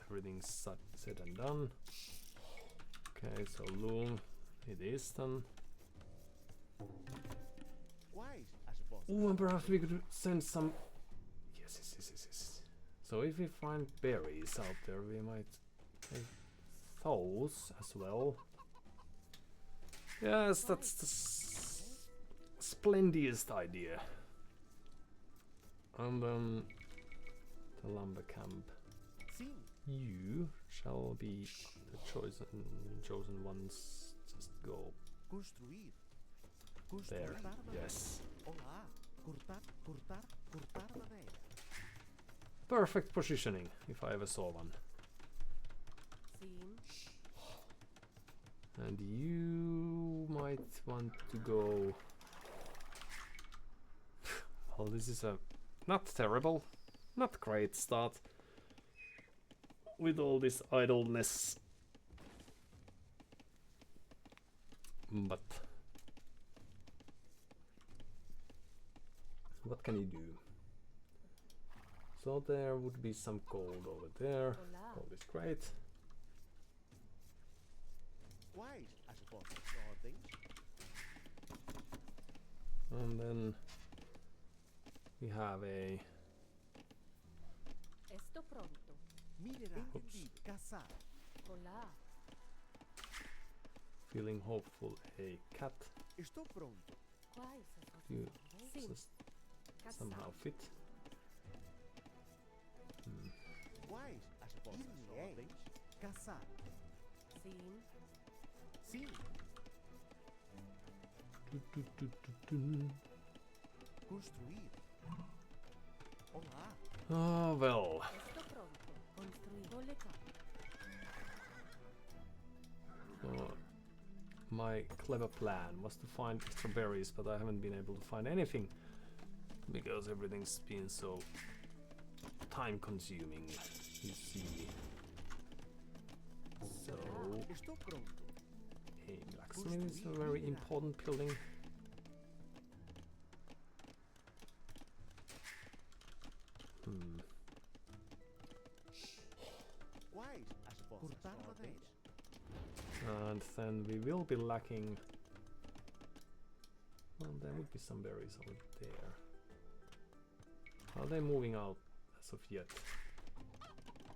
Everything's said and done. Okay, so loom it is then. Quais? As vossas. Oh, and perhaps we could send some. Yes. So if we find berries out there, we might take those as well. Yes, that's the splendiest idea. And then the lumber camp. Sim. You shall be the chosen ones. Just go Construir. there. Cortar madeira. Yes. Olá. Cortar madeira. Perfect positioning, if I ever saw one. Sim. And you might want to go. Well, this is a not terrible, not great start with all this idleness. But what can you do? So there would be some gold over there. Olá. Gold is great. Quais? As vossas ordens. And then we have a Estou pronto. Minerar. Oops. Entendido. Caçar. Olá. feeling hopeful a cat Estou pronto. Quais as vossas You ordens? Sim. just Caçar. somehow fit. Quais? As vossas ordens. Caçar. Sim. Sim. Construir. Olá. Oh well. Estou pronto. Construir. Coletar. My clever plan was to find extra berries, but I haven't been able to find anything because everything's been so time consuming, you see. So Estou pronto. a blacksmith is a very important building. Quais? As vossas ordens. And then we will be lacking. Well, there would be some berries over there. Are they moving out as of yet?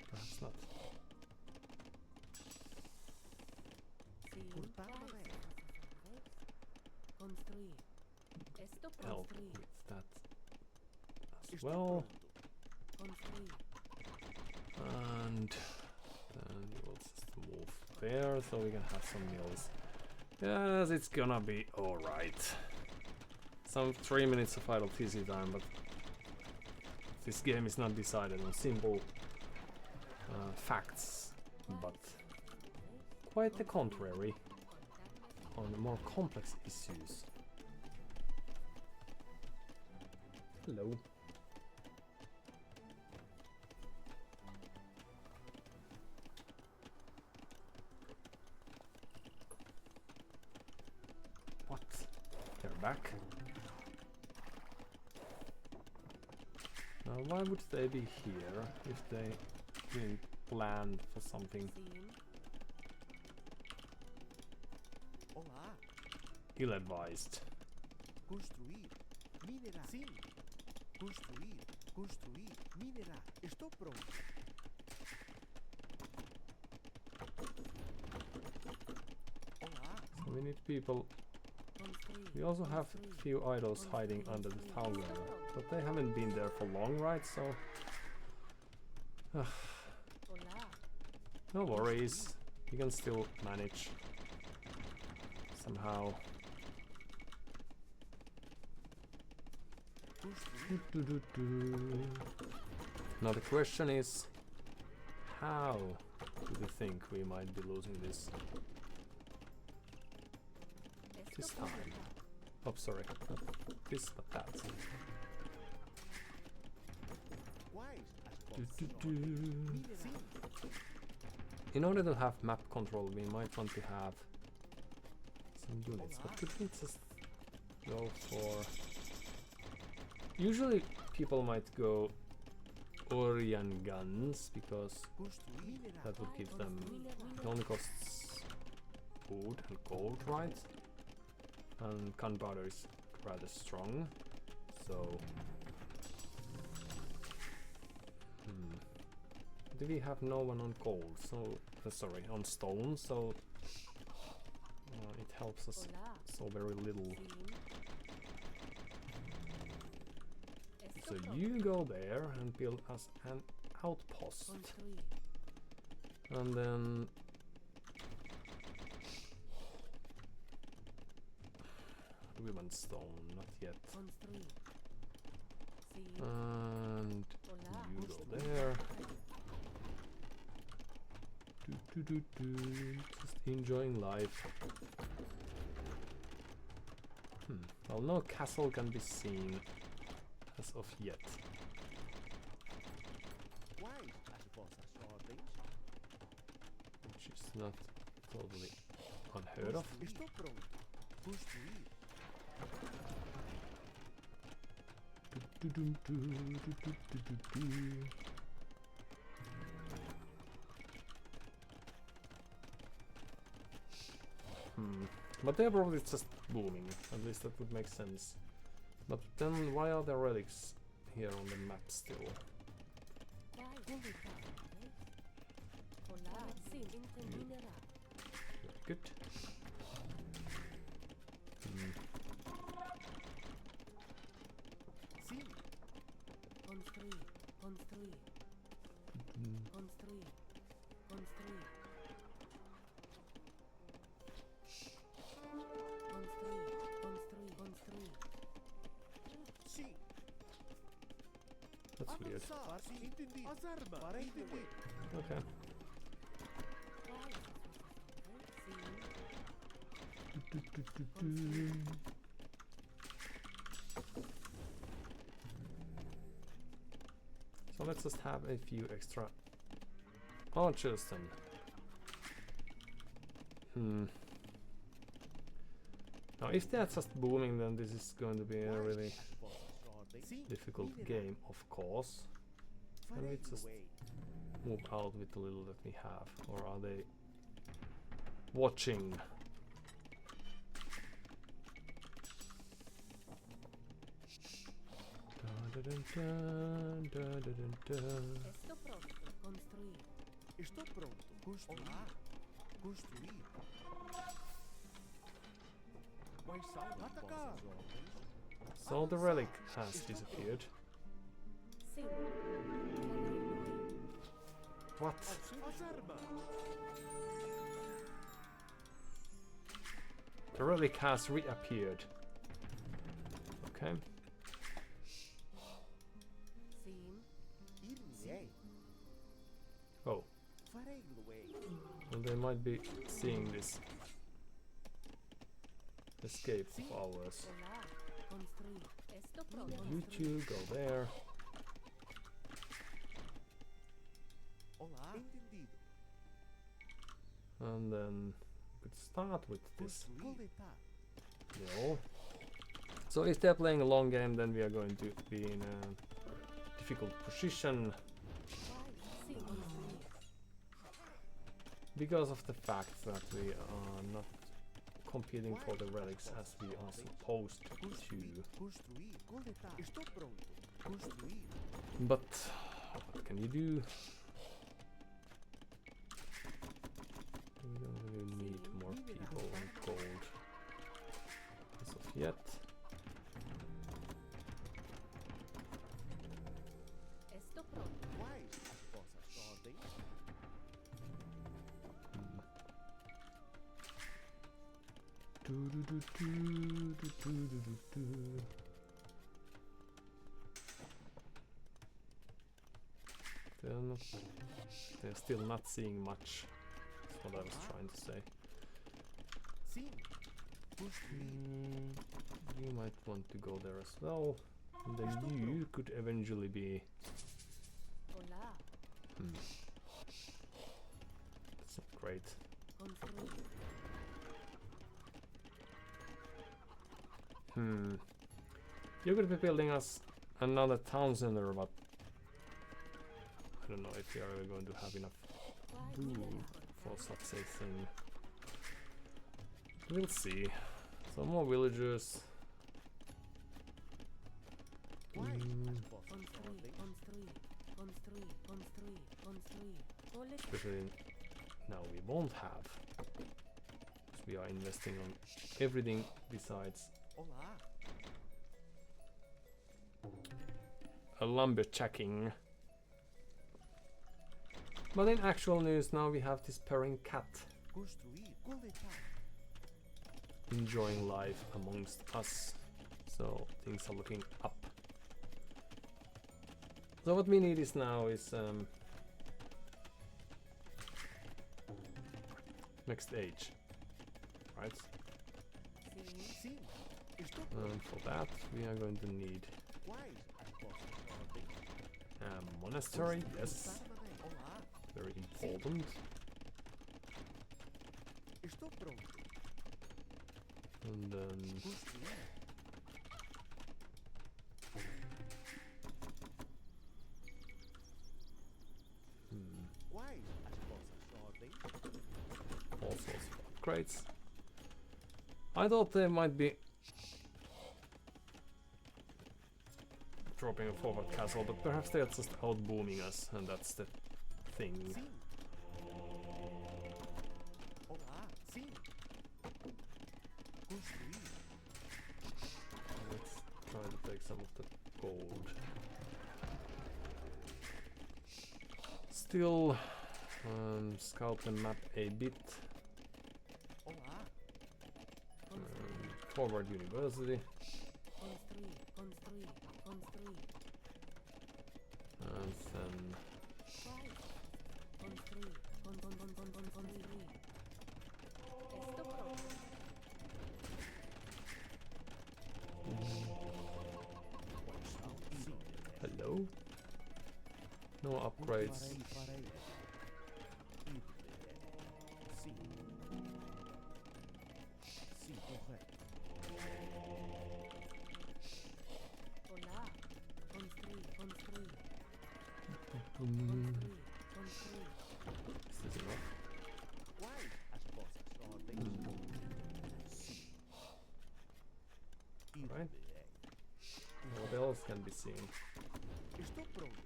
Perhaps not. Sim. Cortar Quais madeira. as vossas ordens? Construir. Estou Help construir. with that as Estou well. pronto. Construir. And then we will just move there so we can have some meals. Yes, it's gonna be alright. Some 3 minutes of idle TC time, but this game is not decided on simple facts, but quite the contrary, on more complex issues. Hello. What? back. Now, why would they be here if they didn't plan for something Sim. Olá. ill-advised? Construir. Minerar. Sim. Construir. Construir. Minerar. Estou pronto. Olá. So we need people. Construir. We also have few idols hiding under the town wall, but they haven't been there for long, right? So Olá. no worries, we can still manage somehow. Construir. Now the question is, how do we think we might be losing this Estou time? pronta. Oh, sorry, not this, but that. Quais as Do, vossas do, do. ordens? Sim. In order to have map control, we might want to have some units, but could we just go for... Usually people might go Orion guns, because Construir. Minerar. that would give them... It only costs wood and gold, right? And gunpowder is rather strong, so... Do we have no one on gold? So sorry, on stone. So it helps us Olá. so very little. Sim. So Estou pronta. you go there and build us an outpost, Construir. and then we want stone, not yet. Construir. Sim. And Olá. you go there. Just enjoying life. Well, no castle can be seen as of yet. Quais as vossas ordens? Which is not totally unheard of. Estou pronto. Construir. But they're probably just booming. At least that would make sense. But then why are there relics here on the map still? Quais? Publicar. Olá. Sim. Minerar. Good. Sim. Construir. Construir. Construir. Construir. Construir. Construir. Construir. Sim. That's weird. Avançar. Sim. Entendi. As armas. Para entender. Okay. Quais? Sim. So let's just have a few extra archers then. Now if they're just booming, then this is going to be a really As vossas ordens? Sim. difficult Minerar. game, of course. Can we Farei just away. move out with the little that we have, or are they watching? Estou pronto. Construir. Estou pronto. Construir. Olá. Construir. Quais são as vossas ordens? So the relic has disappeared. Sim. What? As armas. The relic has reappeared. Okay. Sim. Ir-me-ei. Oh, Farei away. well, they might be seeing this escape of ours. Olá. Construir. Estou pronto. You two go there. Olá. Entendido. And then we could start with this Construir. Coletar. mill. So if they're playing a long game, then we are going to be in a difficult position because of the fact that we are not competing for the relics as we are supposed to. Construir. Coletar. Estou pronto. Construir. But what can you do? We don't really need more people on gold as of yet. Estou pronto. Quais as vossas ordens? They're still not seeing much. That's what I was trying to say. Sim. Construir. You might want to go there as well. And then you could eventually be. Olá. That's not great. Construir. You could be building us another town center, but I don't know if we are going to have enough room for such a thing. We'll see. Some more villagers. Quais as vossas Construir. ordens? Construir. Construir. Construir. Construir. Coletar. Especially now we won't have. Because we are investing on everything besides Olá. a lumberjacking. But in actual news now we have this purring cat Construir. Coletar. enjoying life amongst us. So things are looking up. So what we need is now is next age, right? Sim. Estou pronto. For that we are going to need Quais as vossas ordens? a monastery, yes, Cortar-me-ei. Olá. very important. Estou pronto. And then Construir. Quais as vossas ordens? all sorts of upgrades. I thought they might be dropping a forward castle, but perhaps they are just out booming us, and that's the thing. Sim. Olá. Sim. Construir. Let's try to take some of the gold. Still scout the map a bit. Olá. Forward University. Construir. Construir. Construir. And then Quais? Construir. Construir. Estou pronto. Sim. hello? No upgrades. Farei. Sim. Sim, correto. Olá. Construir. Construir. Mm, Construir. Construir. is this enough? Quais as vossas ordens? Sim. Right. Irei. What else can be seen? Estou pronto.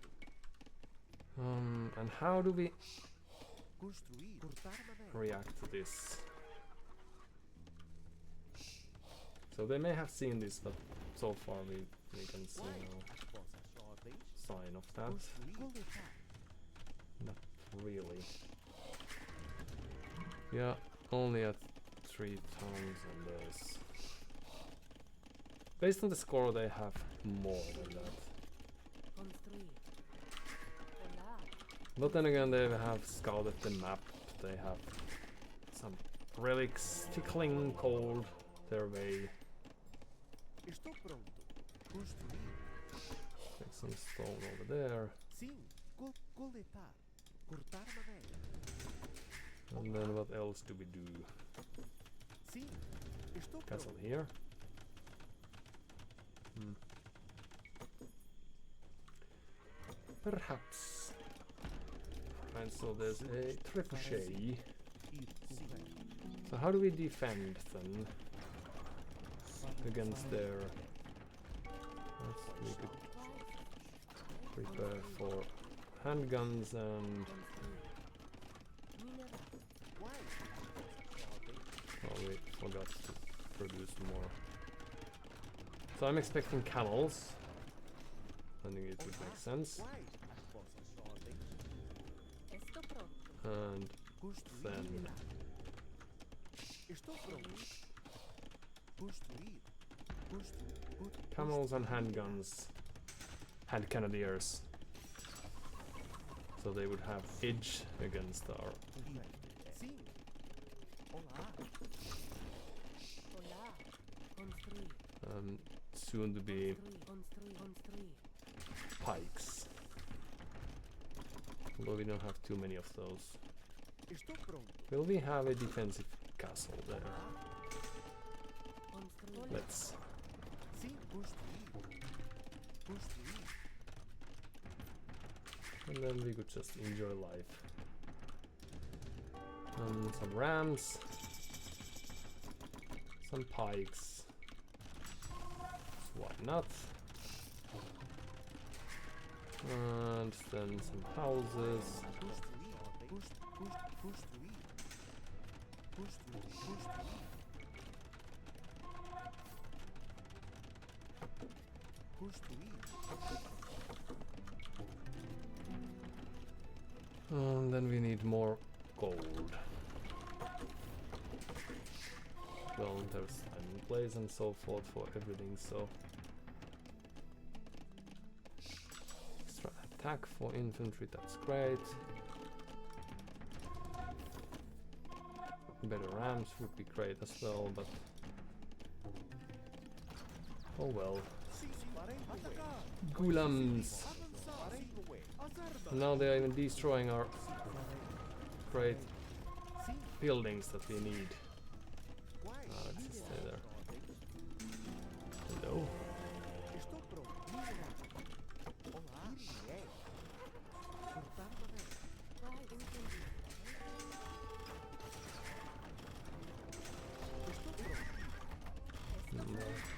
And how do we Construir. Cortar-me-ei. react to this? So they may have seen this, but so far we can see Quais no as vossas ordens? sign of that. Construir. Coletar. Not really. Yeah, only at 3 towns, and there's based on the score they have more than that. Construir. Olá. But then again, they have scouted the map. They have some relics tickling cold their way. Estou pronto. Construir. Take some stone over there. Sim. Coletar. Cortar-me-ei. And then what else do we do? Sim. Estou Castle pronto. here. Perhaps. And so there's a trebuchet. So how do we defend then against their? We could prepare for handguns and. Oh, we forgot to produce more. So I'm expecting camels. I think it would make sense. And then camels and handguns, hand cannoneers. So they would have edge against our soon to be pikes. Although we don't have too many of those. Will we have a defensive castle there? Let's. And then we could just enjoy life. Some rams. Some pikes. Why not? And then some houses. And then we need more gold. Well, there's time and place and so forth for everything, so extra attack for infantry, that's great. Better rams would be great as well, but oh well. Gulams! Now they are even destroying our great buildings that we need. Let's just stay there. Hello?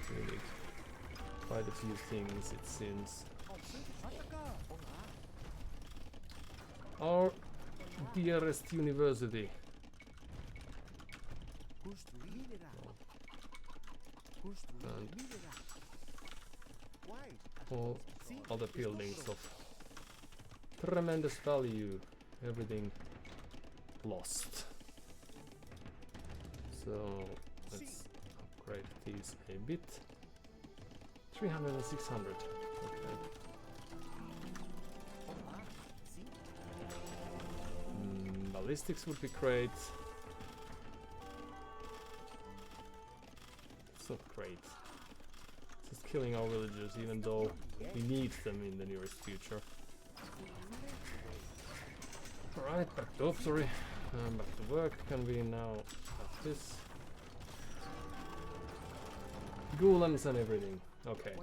We need quite a few things, it seems. Our dearest university. And all other buildings of tremendous value, everything lost. So let's upgrade these a bit. 300 and 600. Okay. Ballistics would be great. It's not great. Just killing our villagers, even though we need them in the nearest future. Alright, back to Optory. Back to work. Can we now have this? Golems and everything. Okay.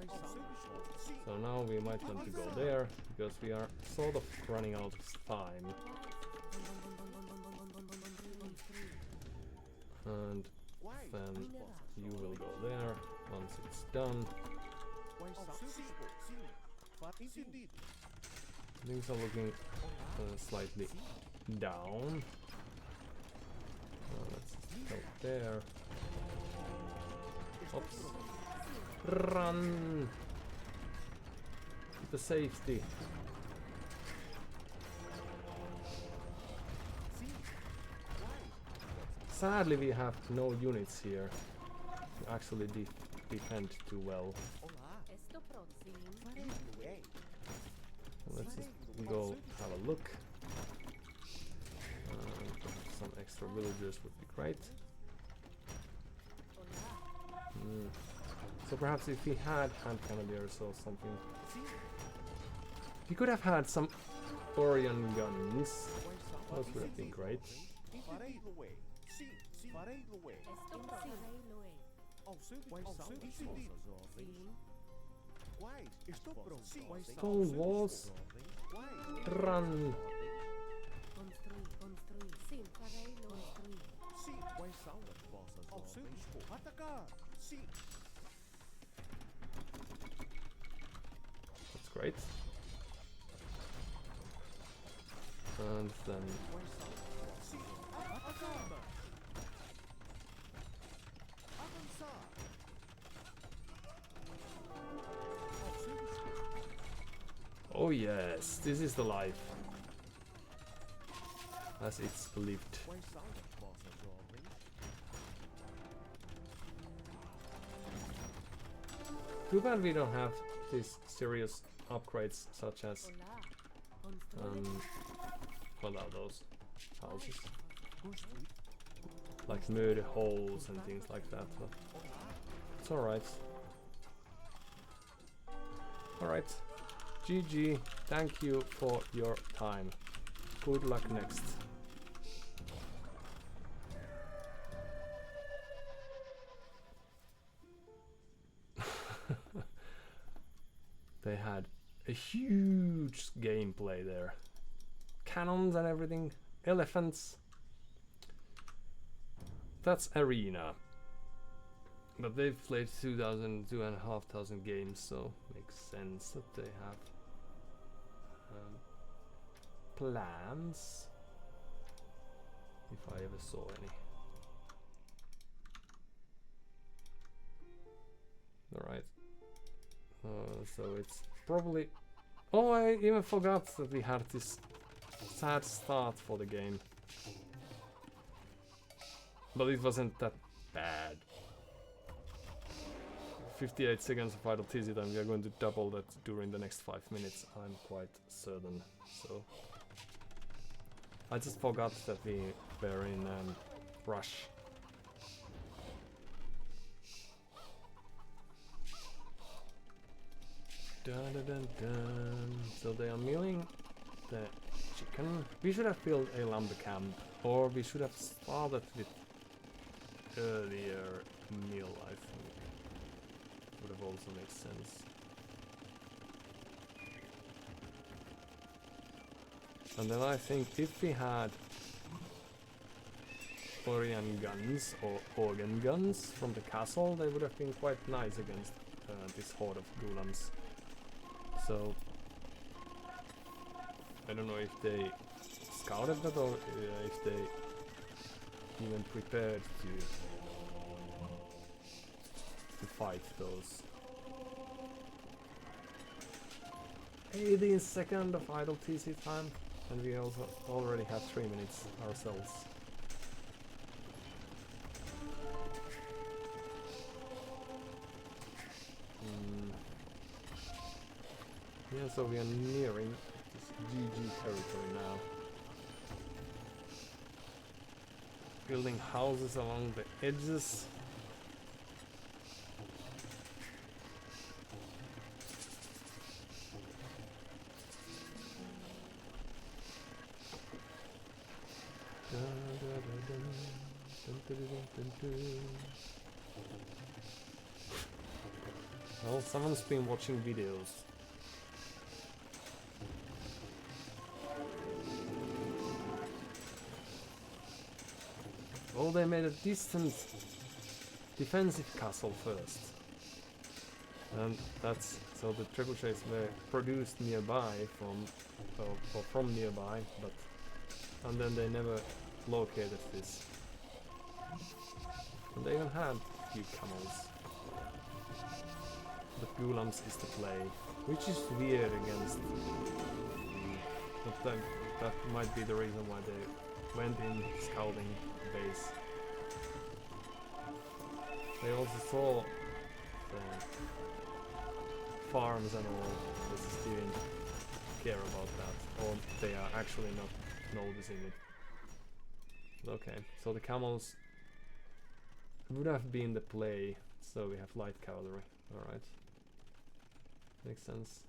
So now we might want to go there, because we are sort of running out of time. And then you will go there once it's done. Things are looking slightly down. Let's go there. Oops. Run! To the safety. Sadly, we have no units here to actually defend too well. Let's just go have a look. Some extra villagers would be great. So perhaps if we had hand cannoneers or something, we could have had some Orion guns. Those would have been great. Quais? Estou pronto. Sim. Quais são Stone os seus walls. ordens? Quais? Run. Construir, construir. Sim, farei construir. Sim. Quais são as vossas Ao seu ordens? dispor. Atacar. Sim. That's great. And then Quais são as vossas Sim. ordens? Atacar. Avançar. Ao seu dispor. oh yes, this is the life as it's lived. Quais são as vossas ordens? Too bad we don't have these serious upgrades such as Olá. Construir. what are those houses? Construir. Like murder holes and things like that, but it's alright. Alright. GG, thank you for your time. Good luck next. They had a huge gameplay there. Cannons and everything, elephants. That's arena. But they've played 2,500 games, so makes sense that they have plans. If I ever saw any. Alright. So it's probably... Oh, I even forgot that we had this sad start for the game. But it wasn't that bad. 58 seconds of idle TZ time, we are going to double that during the next 5 minutes, I'm quite certain. So I just forgot that we were in rush. Dun, dun, dun, dun. So they are milling the chicken. We should have built a lumber camp, or we should have started with earlier mill, I think. Would have also made sense. And then I think if we had Orion guns or organ guns from the castle, they would have been quite nice against this horde of ghouls. So I don't know if they scouted that or if they even prepared to fight those. 18 seconds of idle TC time, and we also already have 3 minutes ourselves. Yeah, so we are nearing this GG territory now. Building houses along the edges. Well, someone's been watching videos. Well, they made a distant defensive castle first. And that's so the trebuchets were produced nearby from nearby, but and then they never located this. And they even had a few camels. But Ghulams is the play, which is weird against. But that might be the reason why they went in scouting the base. They also saw the farms and all. They just didn't care about that, or they are actually not noticing it. Okay, so the camels would have been the play, so we have light cavalry. Alright. Makes sense.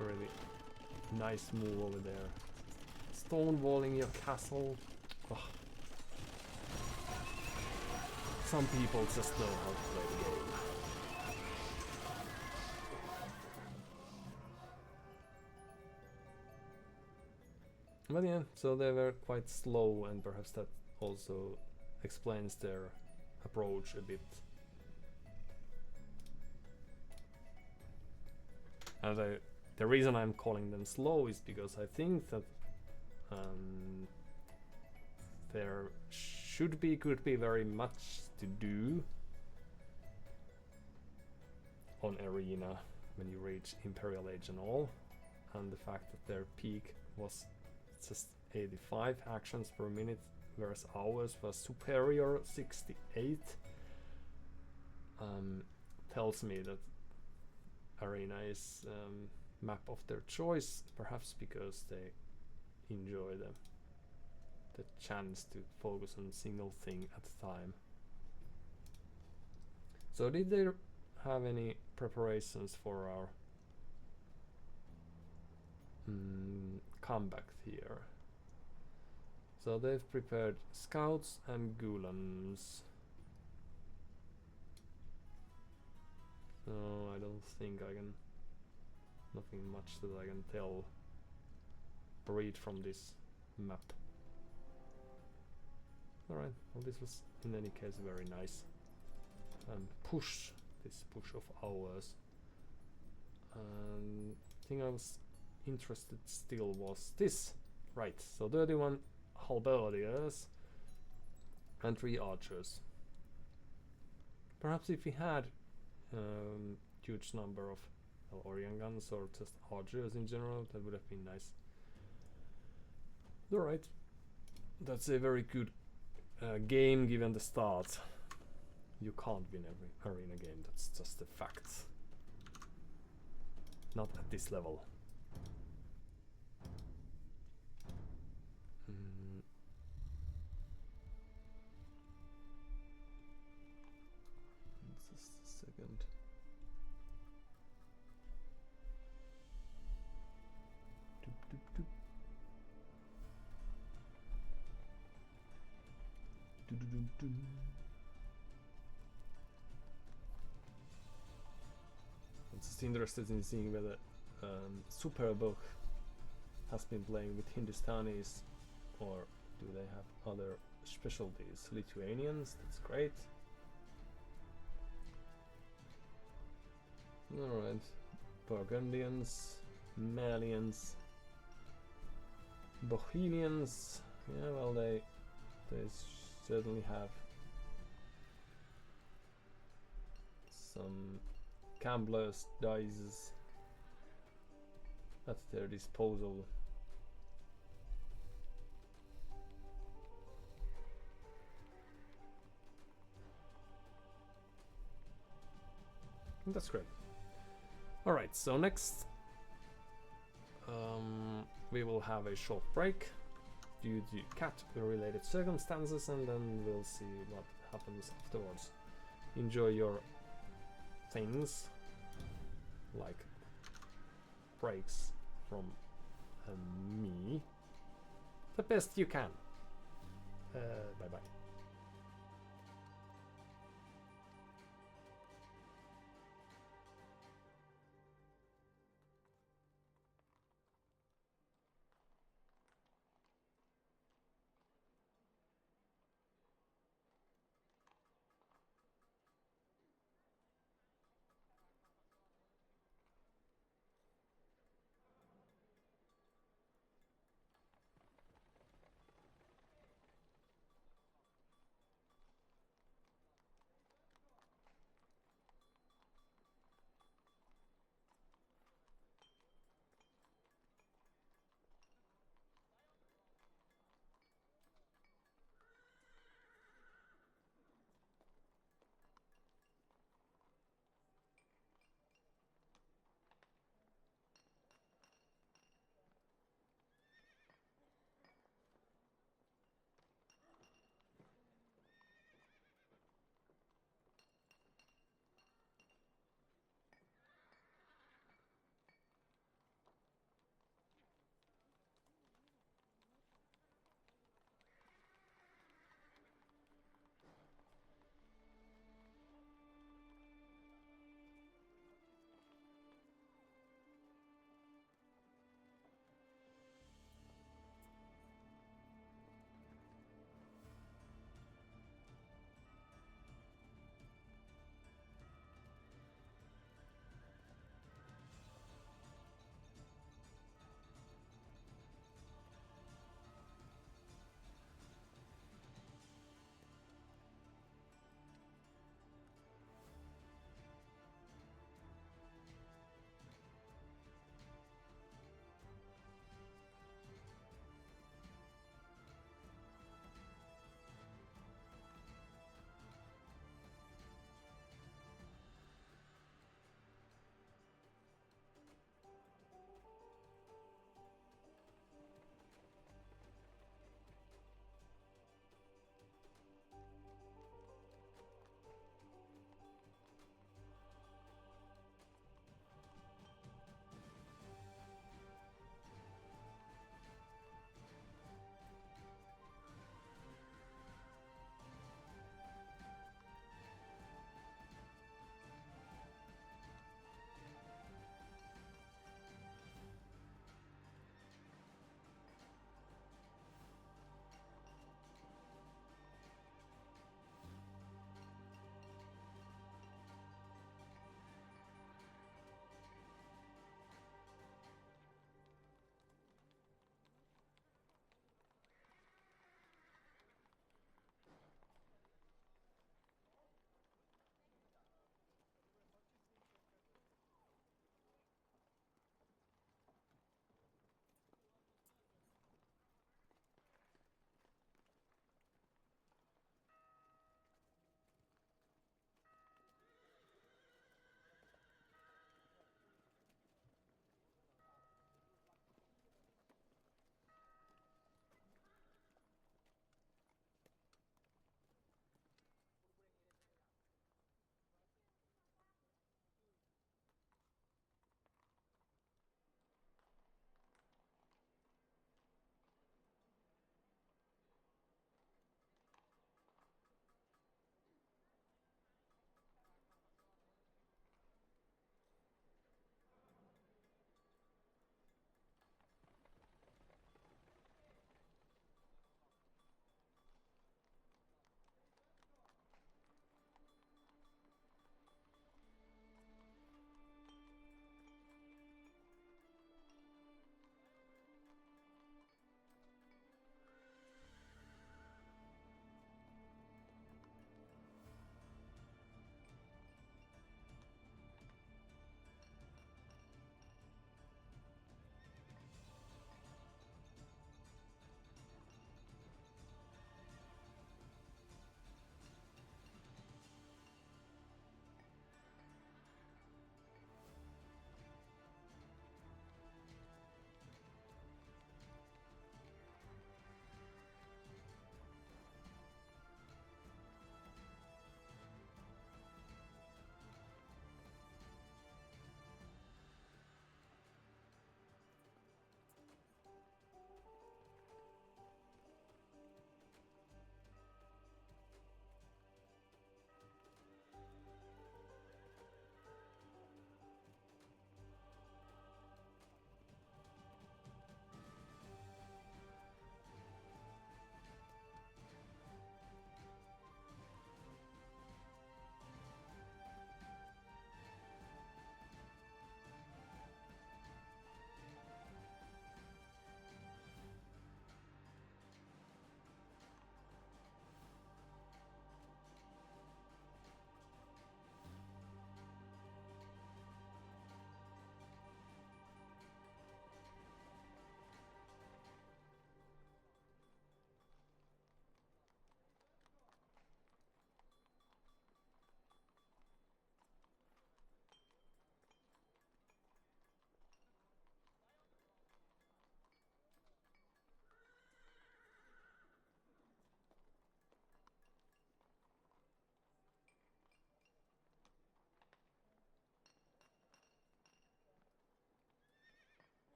Really nice move over there. Stonewalling your castle. Oh. some people just know how to play the game. But yeah, so they were quite slow, and perhaps that also explains their approach a bit. And the reason I'm calling them slow is because I think that there could be very much to do on Arena when you reach Imperial Age and all, and the fact that their peak was just 85 actions per minute, whereas ours was superior 68, tells me that Arena is map of their choice, perhaps because they enjoy the chance to focus on a single thing at a time. So did they have any preparations for our comeback here? So they've prepared scouts and golems. So I don't think I can, nothing much that I can read from this map. Alright, well this was in any case very nice. This push of ours. And the thing I was interested still was this. Right, so 31 halberdiers and 3 archers. Perhaps if we had huge number of Orient guns or just archers in general, that would have been nice. Alright, that's a very good game given the start. You can't win every arena game, that's just a fact. Not at this level. Just a second. Doop, doop, doop. Doo-doo-doo-doo. I'm just interested in seeing whether Superbook has been playing with Hindustanis, or do they have other specialties? Lithuanians, that's great. Alright, Burgundians, Malians, Bohemians, yeah, well they certainly have some gamblers' dice at their disposal. That's great. Alright, so next we will have a short break due to cat-related circumstances, and then we'll see what happens afterwards. Enjoy your things, like breaks from me, the best you can. Bye bye.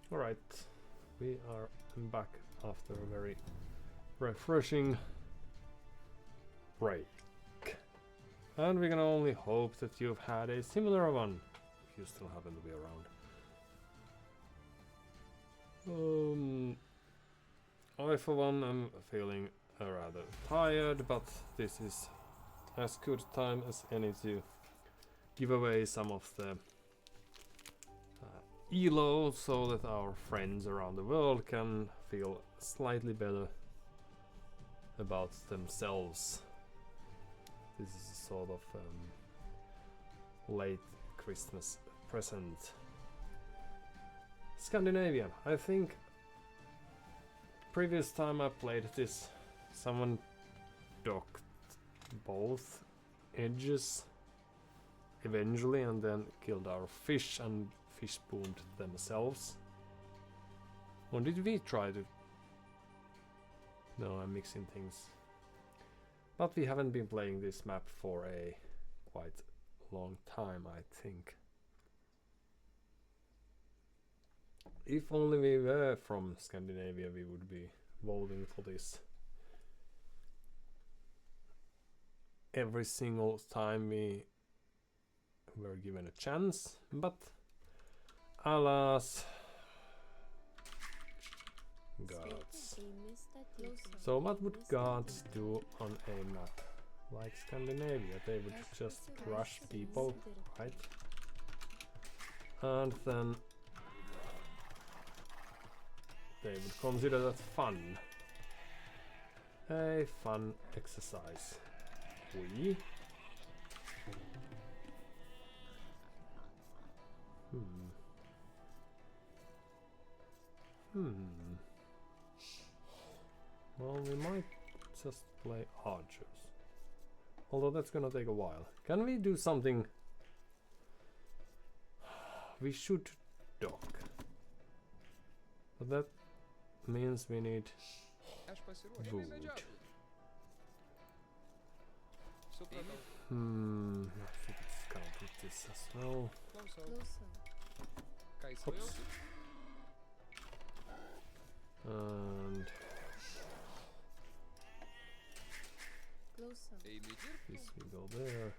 Alright, we are back after a very refreshing break. And we can only hope that you've had a similar one, if you still happen to be around. I for one am feeling rather tired, but this is as good time as any to give away some of the ELO so that our friends around the world can feel slightly better about themselves. This is a sort of late Christmas present. Scandinavian. I think previous time I played this, someone docked both edges eventually and then killed our fish and fish spooned themselves. Or did we try to? No, I'm mixing things. But we haven't been playing this map for a quite long time, I think. If only we were from Scandinavia, we would be voting for this every single time we were given a chance, but alas, gods. So what would gods do on a map like Scandinavia? They would just rush people, right? And then they would consider that fun. A fun exercise. Well, we might just play archers. Although that's gonna take a while. Can we do something? We should dock. But that means we need wood. I should scout with this as well. Oops. And this we go there.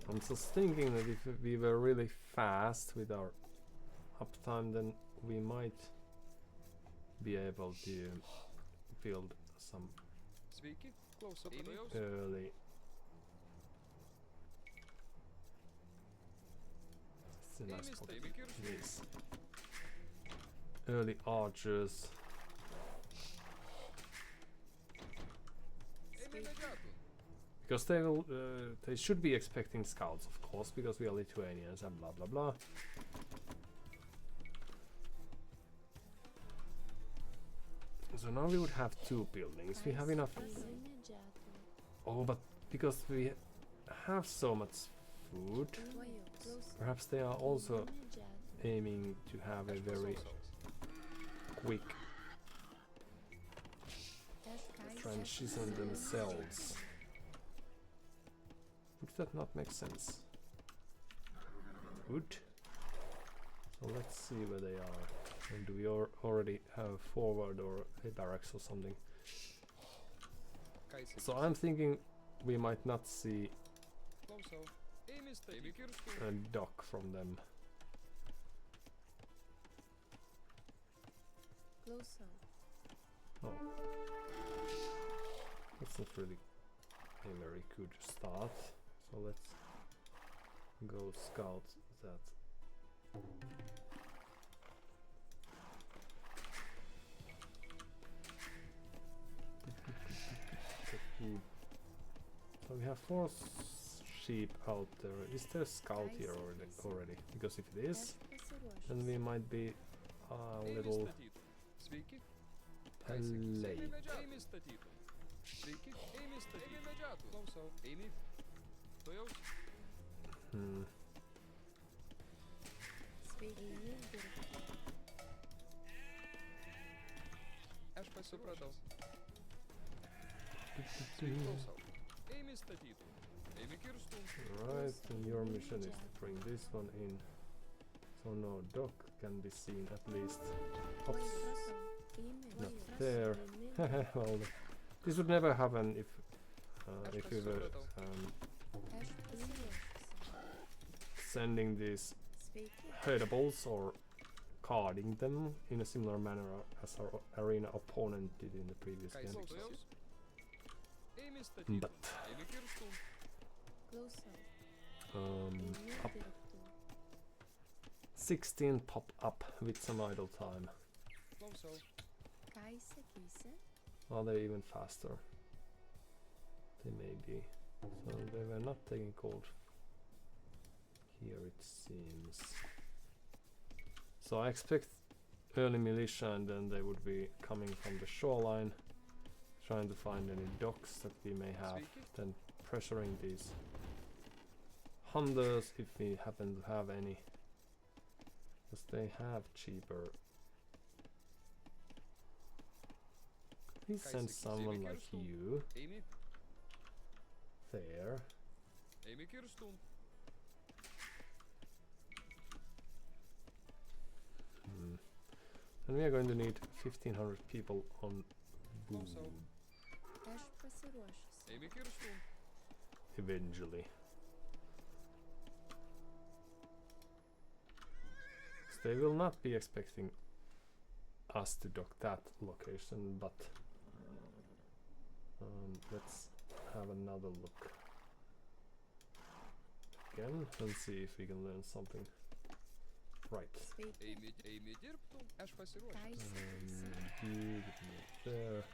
I'm just thinking that if we were really fast with our uptime, then we might be able to build some early yes. Early archers. Because they will, they should be expecting scouts, of course, because we are Lithuanians and blah blah blah. So now we would have 2 buildings. We have enough. Oh, but because we have so much food, perhaps they are also aiming to have a very quick transition themselves. Would that not make sense? Would. So let's see where they are. And do we already have forward or a barracks or something? So I'm thinking we might not see a dock from them. Oh. That's not really a very good start. So let's go scout that. So we have 4 sheep out there. Is there a scout here already? Because if it is, then we might be a little late. Right, and your mission is to bring this one in. So no dock. can be seen at least. Oops, not there. Well, this would never happen if we were sending these herdables or carding them in a similar manner as our arena opponent did in the previous game. But up 16 pop up with some idle time. Are they even faster? They may be. So they were not taking cold. Here it seems. So I expect early militia, and then they would be coming from the shoreline, trying to find any docks that we may have, then pressuring these hunters if we happen to have any, because they have cheaper. Please send someone like you there. And we are going to need 1500 people on board eventually. So they will not be expecting us to dock that location, but let's have another look again and see if we can learn something. Right. There.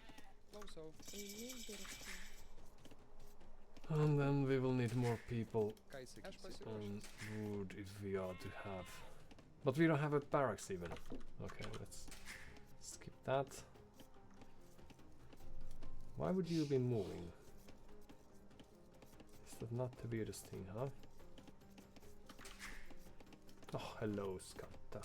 And then we will need more people on wood if we are to have. But we don't have a barracks even. Okay, let's skip that. Why would you be moving? Is that not the weirdest thing, huh? Oh, hello, Skatta.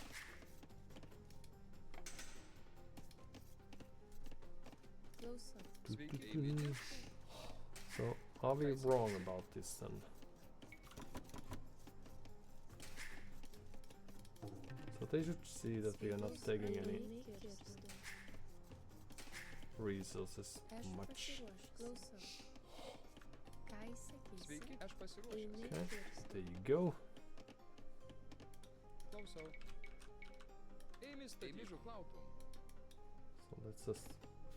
So, are we wrong about this then? So they should see that we are not taking any resources much. Okay, there you go. So let's just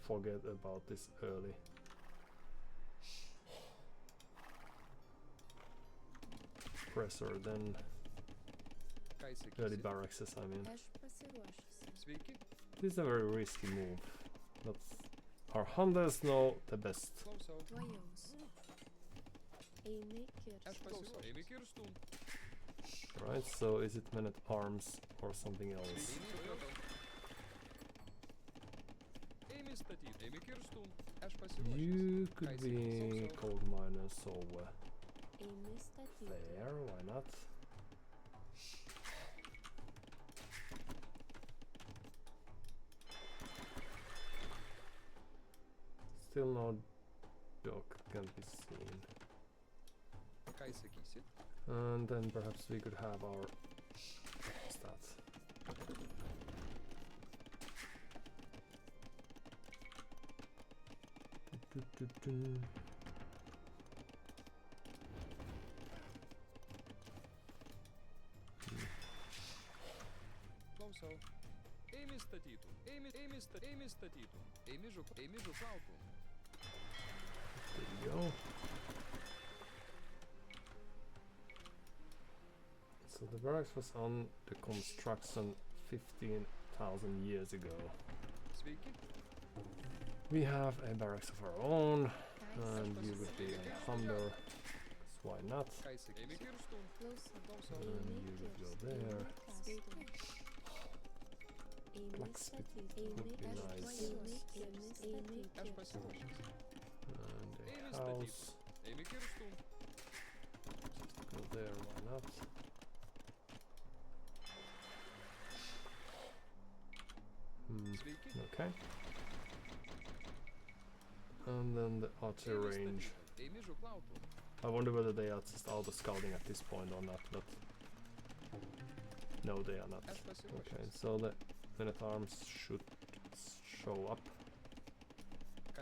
forget about this early. Pressure, then early barracks, I mean. This is a very risky move, but our hunters know the best. Right, so is it men at arms or something else? You could be coal miners, so there, why not? Still no dock can be seen. And then perhaps we could have our stats. There you go. So the barracks was on the construction 15,000 years ago. We have a barracks of our own, and you would be a hunter, so why not? And you would go there. Blacksmith would be nice. And a house. Go there, why not? Okay. And then the archery range. I wonder whether they are just auto scouting at this point or not, but No, they are not. Okay, so the men at arms should show up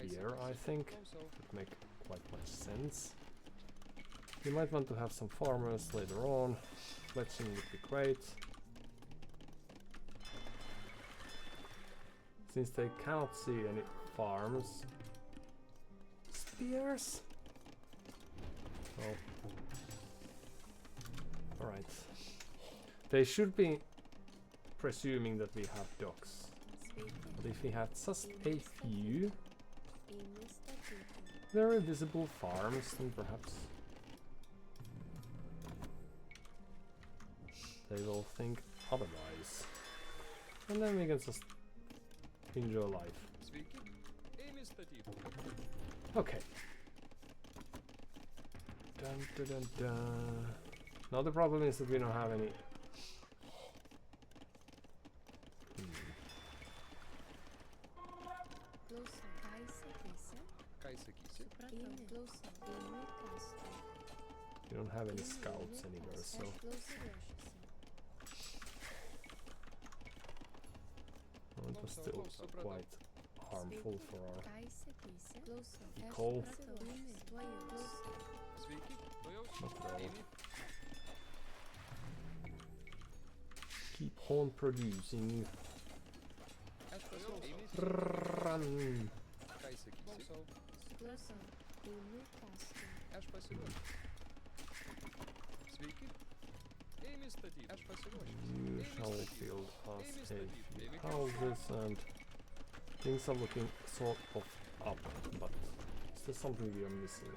here, I think. Would make quite much sense. You might want to have some farmers later on. Fletching would be great. Since they cannot see any farms. Spears? Oh. Alright. They should be presuming that we have docks. But if we had just a few very visible farms, then perhaps they will think otherwise. And then we can just enjoy life. Okay. Dun, dun, dun, dun. Now the problem is that we don't have any. We don't have any scouts anywhere, so well, it was still quite harmful for our eco. Not really. Keep on producing. Run. You shall build us a few houses, and things are looking sort of up, but is there something we are missing?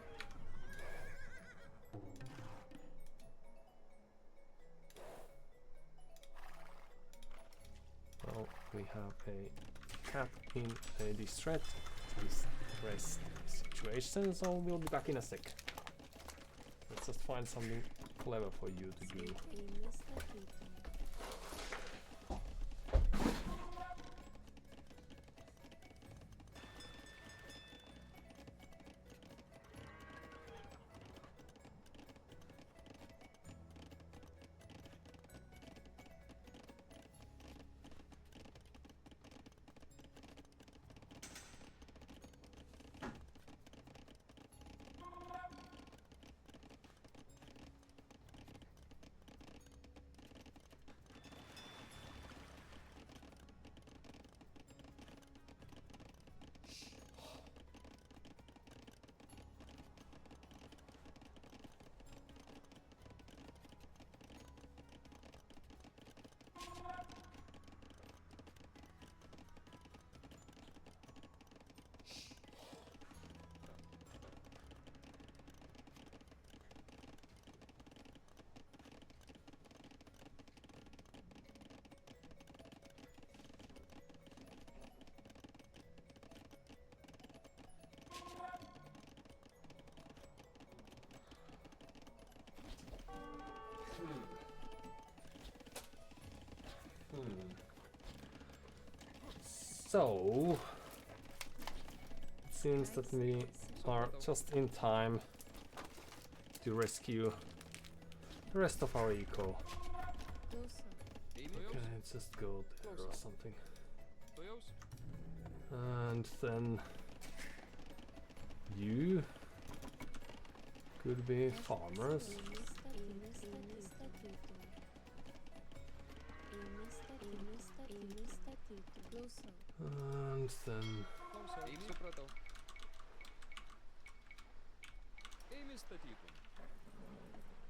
Well, we have a cat in a distressed situation, so we'll be back in a sec. Let's just find something clever for you to do. So, it seems that we are just in time to rescue the rest of our eco. Okay, let's just go there or something. And then you could be farmers. And then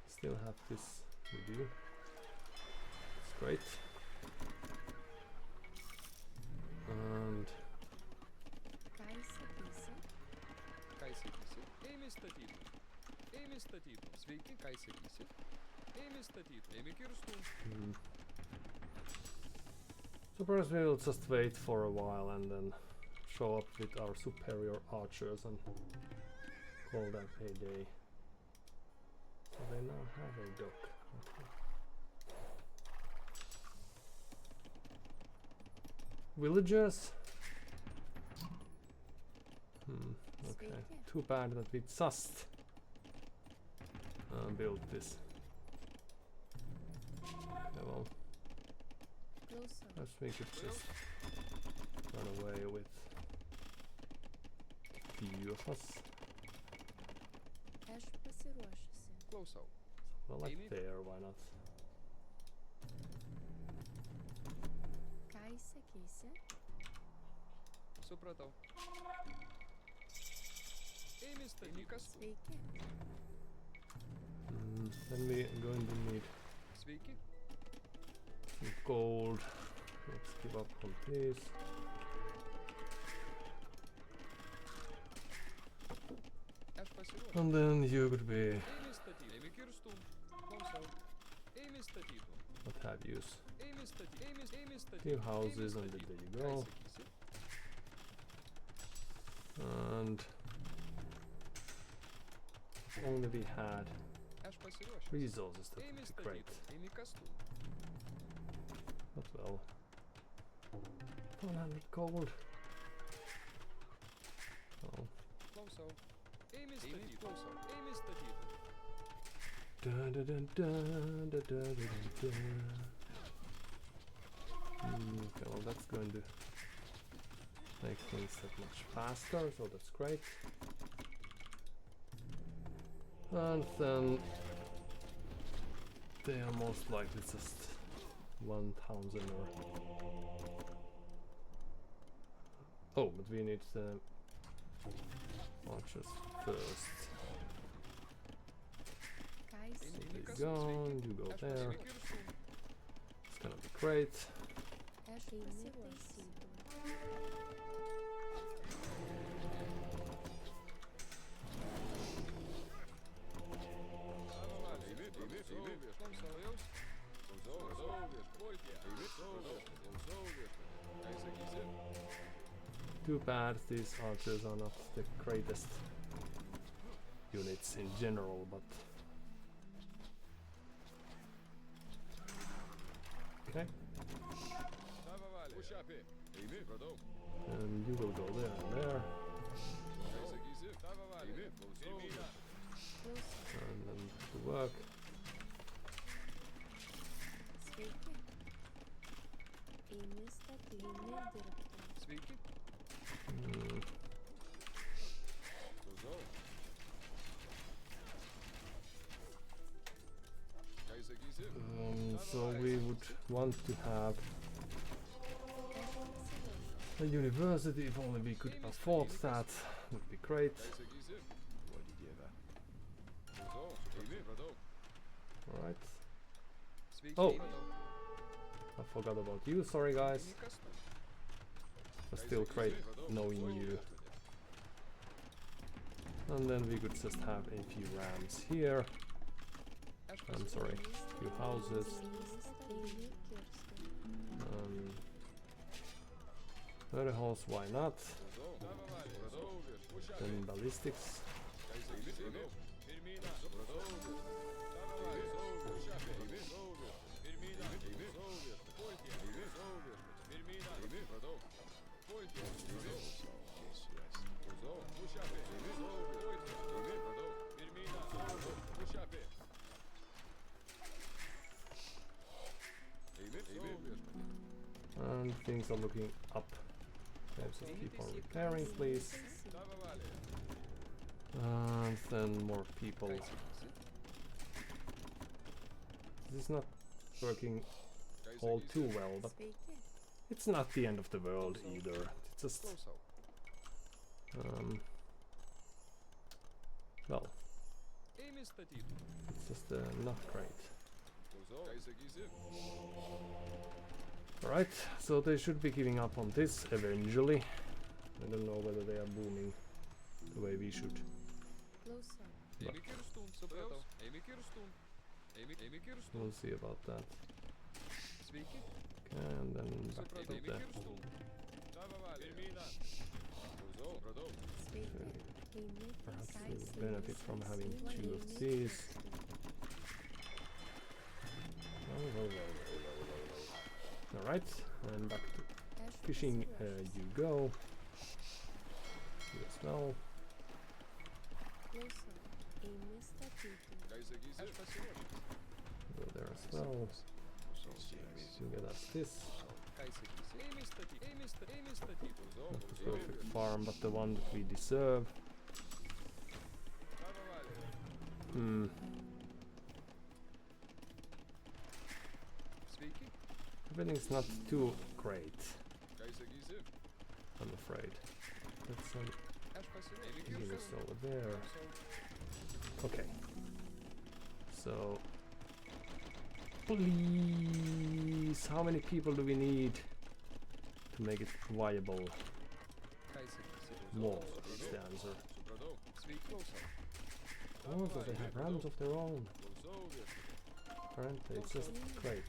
still have this with you. It's great. And so perhaps we will just wait for a while and then show up with our superior archers and call that a day. So they now have a dock. Okay. Villagers? Okay, too bad that we just built this. Okay, well, Perhaps we could just run away with few of us. Close out. Well, like Amy? there, why not? Supratau. Ėmė statikas. Then we're going to need Sveiki. some gold. Let's give up on this. Aš pasiruošiu. And then you could be Ėmė statyti. Ėmė kirstų. Klausau. Ėmė statytų. what have yous. Ėmė statyti. Ėmė statyti. Few houses and then there you go. Ką sakysi? And if only we had Aš pasiruošiu. resources, that Ėmė would be great. statyti. Ėmė kastų. But well, 100 gold. Oh. Klausau. Ėmė statyti. Klausau. Ėmė statyti. Da da da da da da da da. Okay, well that's going to make things that much faster, so that's great. And then they are most likely just 1000 or... Oh, but we need the archers first. So there you go, you go Aš there. ėmė kirstų. It's gonna be great. Too bad these archers are not the greatest units in general, but okay. And you will go there and there, and then to work. Sveiki. Mm. So we would want to have a university. If only we could afford that, would be great. Alright, Sveiki. Oh. Supratau. I forgot about you, sorry guys. Ėmė kastų. But still great knowing you. And then we could just have a few rams here. Aš I'm pasiruošiu. sorry, few houses. Murder horse, why not? Then ballistics. And things are looking up. Okay, so keep on repairing, please. And then more people. Ką sakysi? This is not working all too well, but it's not the end of the world either. It's just, Klausau. well, Ėmė statyti. it's just not great. Ką sakysi? Alright, so they should be giving up on this eventually. I don't know whether they are booming the way we should. Ėmė kirstų. Supratau. Ėmė kirstų. Ėmė kirstų. We'll see about that. Sveiki. Okay, and then back to Supratau. Ėmė the... kirstų. Perhaps we'll benefit from having two of these. Alright, and back to fishing you go. You as well. Ką sakysi? Aš pasiruošiu. Go there as well. You get us this. Not the perfect farm, but the one that we deserve. Hmm. Everything's not too great, I'm afraid. That's some units over there. Okay. So, please, how many people do we need to make it viable? More is the answer. Oh, so they have rams of their own. Apparently, it's just great.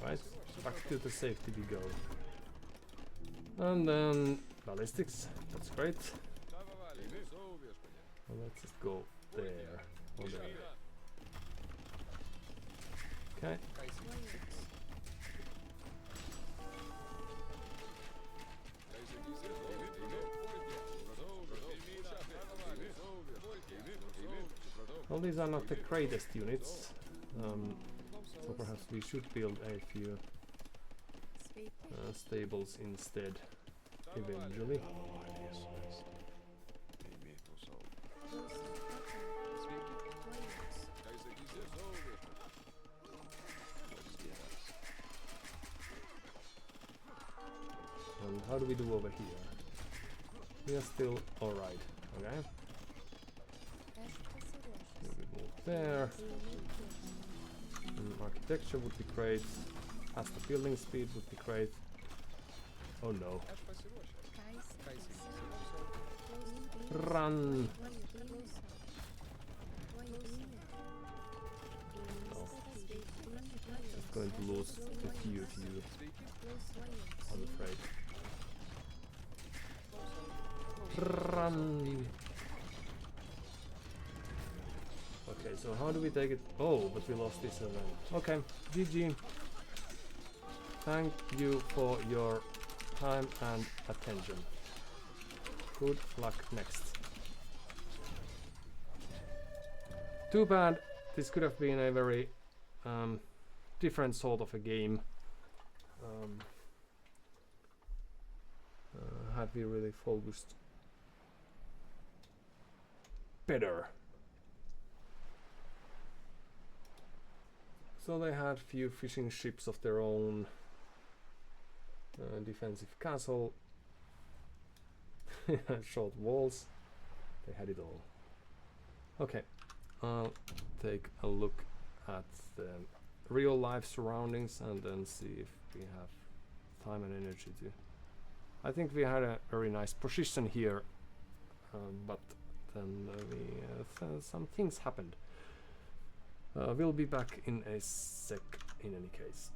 Right, back to the safety we go. And then ballistics, that's great. Well, let's just go there. Or there. Okay. Well, these are not the greatest units, so perhaps we should build a few stables instead, eventually. And how do we do over here? We are still alright, okay? We move there. Architecture would be great. Faster building speed would be great. Oh no. Run! No. Just going to lose a few of you, I'm afraid. Run! Okay, so how do we take it? Oh, but we lost this event. Okay, GG. Thank you for your time and attention. Good luck next. Too bad. This could have been a very different sort of a game. Had we really focused better. So they had few fishing ships of their own, defensive castle, short walls, they had it all. Okay, I'll take a look at the real life surroundings and then see if we have time and energy to. I think we had a very nice position here, but then some things happened. We'll be back in a sec in any case.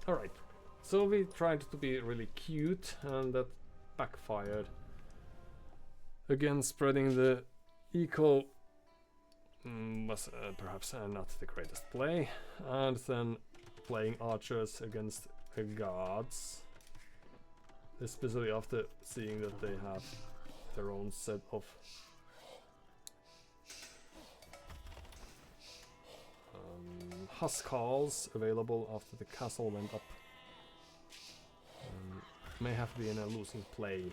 Alright, so we tried to be really cute and that backfired. Again, spreading the eco was perhaps not the greatest play, and then playing archers against the gods, especially after seeing that they have their own set of Huskals available after the castle went up. May have been a losing play.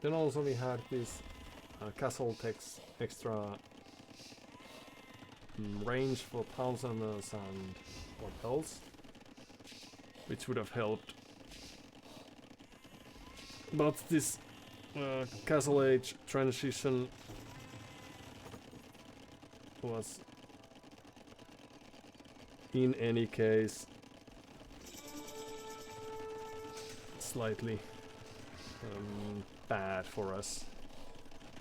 Then also we had this castle takes extra range for Thousanders and what else, which would have helped. But this Castle Age transition was in any case slightly bad for us,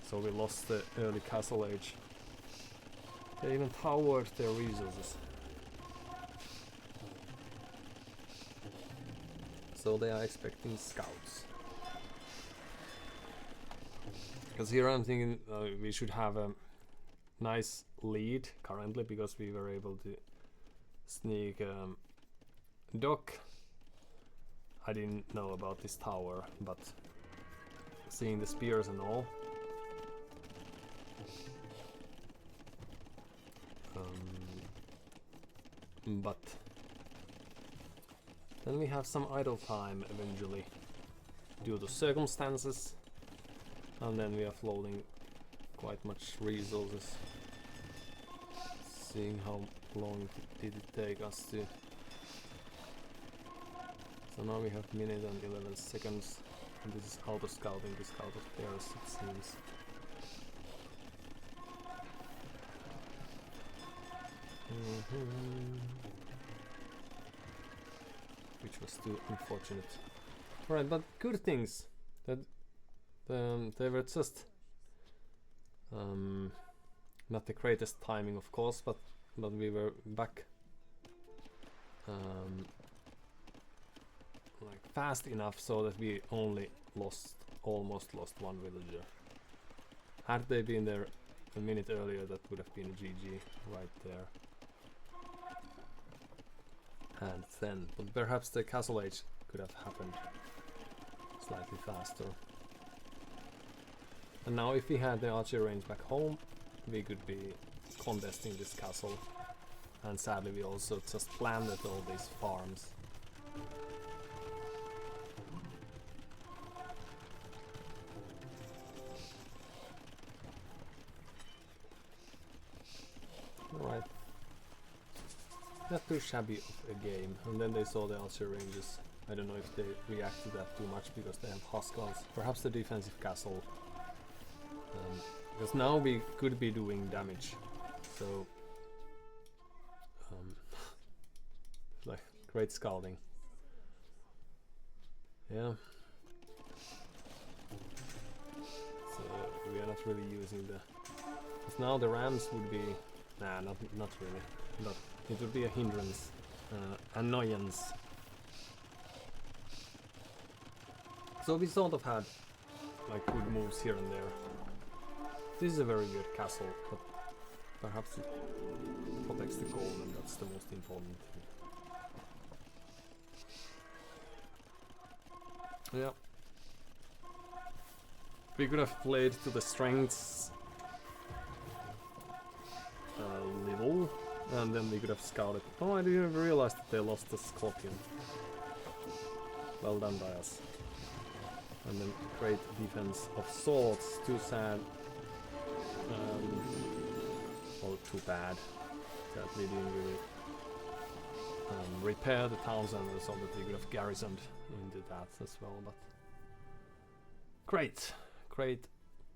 so we lost the early Castle Age. They even towered their resources, so they are expecting scouts. Because here I'm thinking we should have a nice lead currently, because we were able to sneak dock. I didn't know about this tower, but seeing the spears and all, but then we have some idle time eventually due to circumstances, and then we are floating quite much resources. Seeing how long did it take us to. So now we have minute and 11 seconds, and this is auto scouting, the scout of pairs, it seems. Which was too unfortunate. Alright, but good things that they were just not the greatest timing, of course, but we were back like fast enough so that we only almost lost one villager. Had they been there a minute earlier, that would have been a GG right there. And then, but perhaps the Castle Age could have happened slightly faster. And now if we had the archer range back home, we could be contesting this castle. And sadly we also just planted all these farms. Alright. Not too shabby of a game. And then they saw the archer ranges. I don't know if they react to that too much because they have Huskals. Perhaps the defensive castle. Because now we could be doing damage. So like great scouting. Yeah. So we are not really using the. Because now the rams would be. Nah, not really. But it would be a hindrance, annoyance. So we sort of had like good moves here and there. This is a very good castle, but perhaps it protects the goal, and that's the most important thing. Yeah. We could have played to the strengths level, and then we could have scouted. Oh, I didn't even realize that they lost the Scorpion. Well done by us. And then great defense of swords. Too sad. Or too bad that we didn't really repair the towns, and so that we could have garrisoned into that as well. But great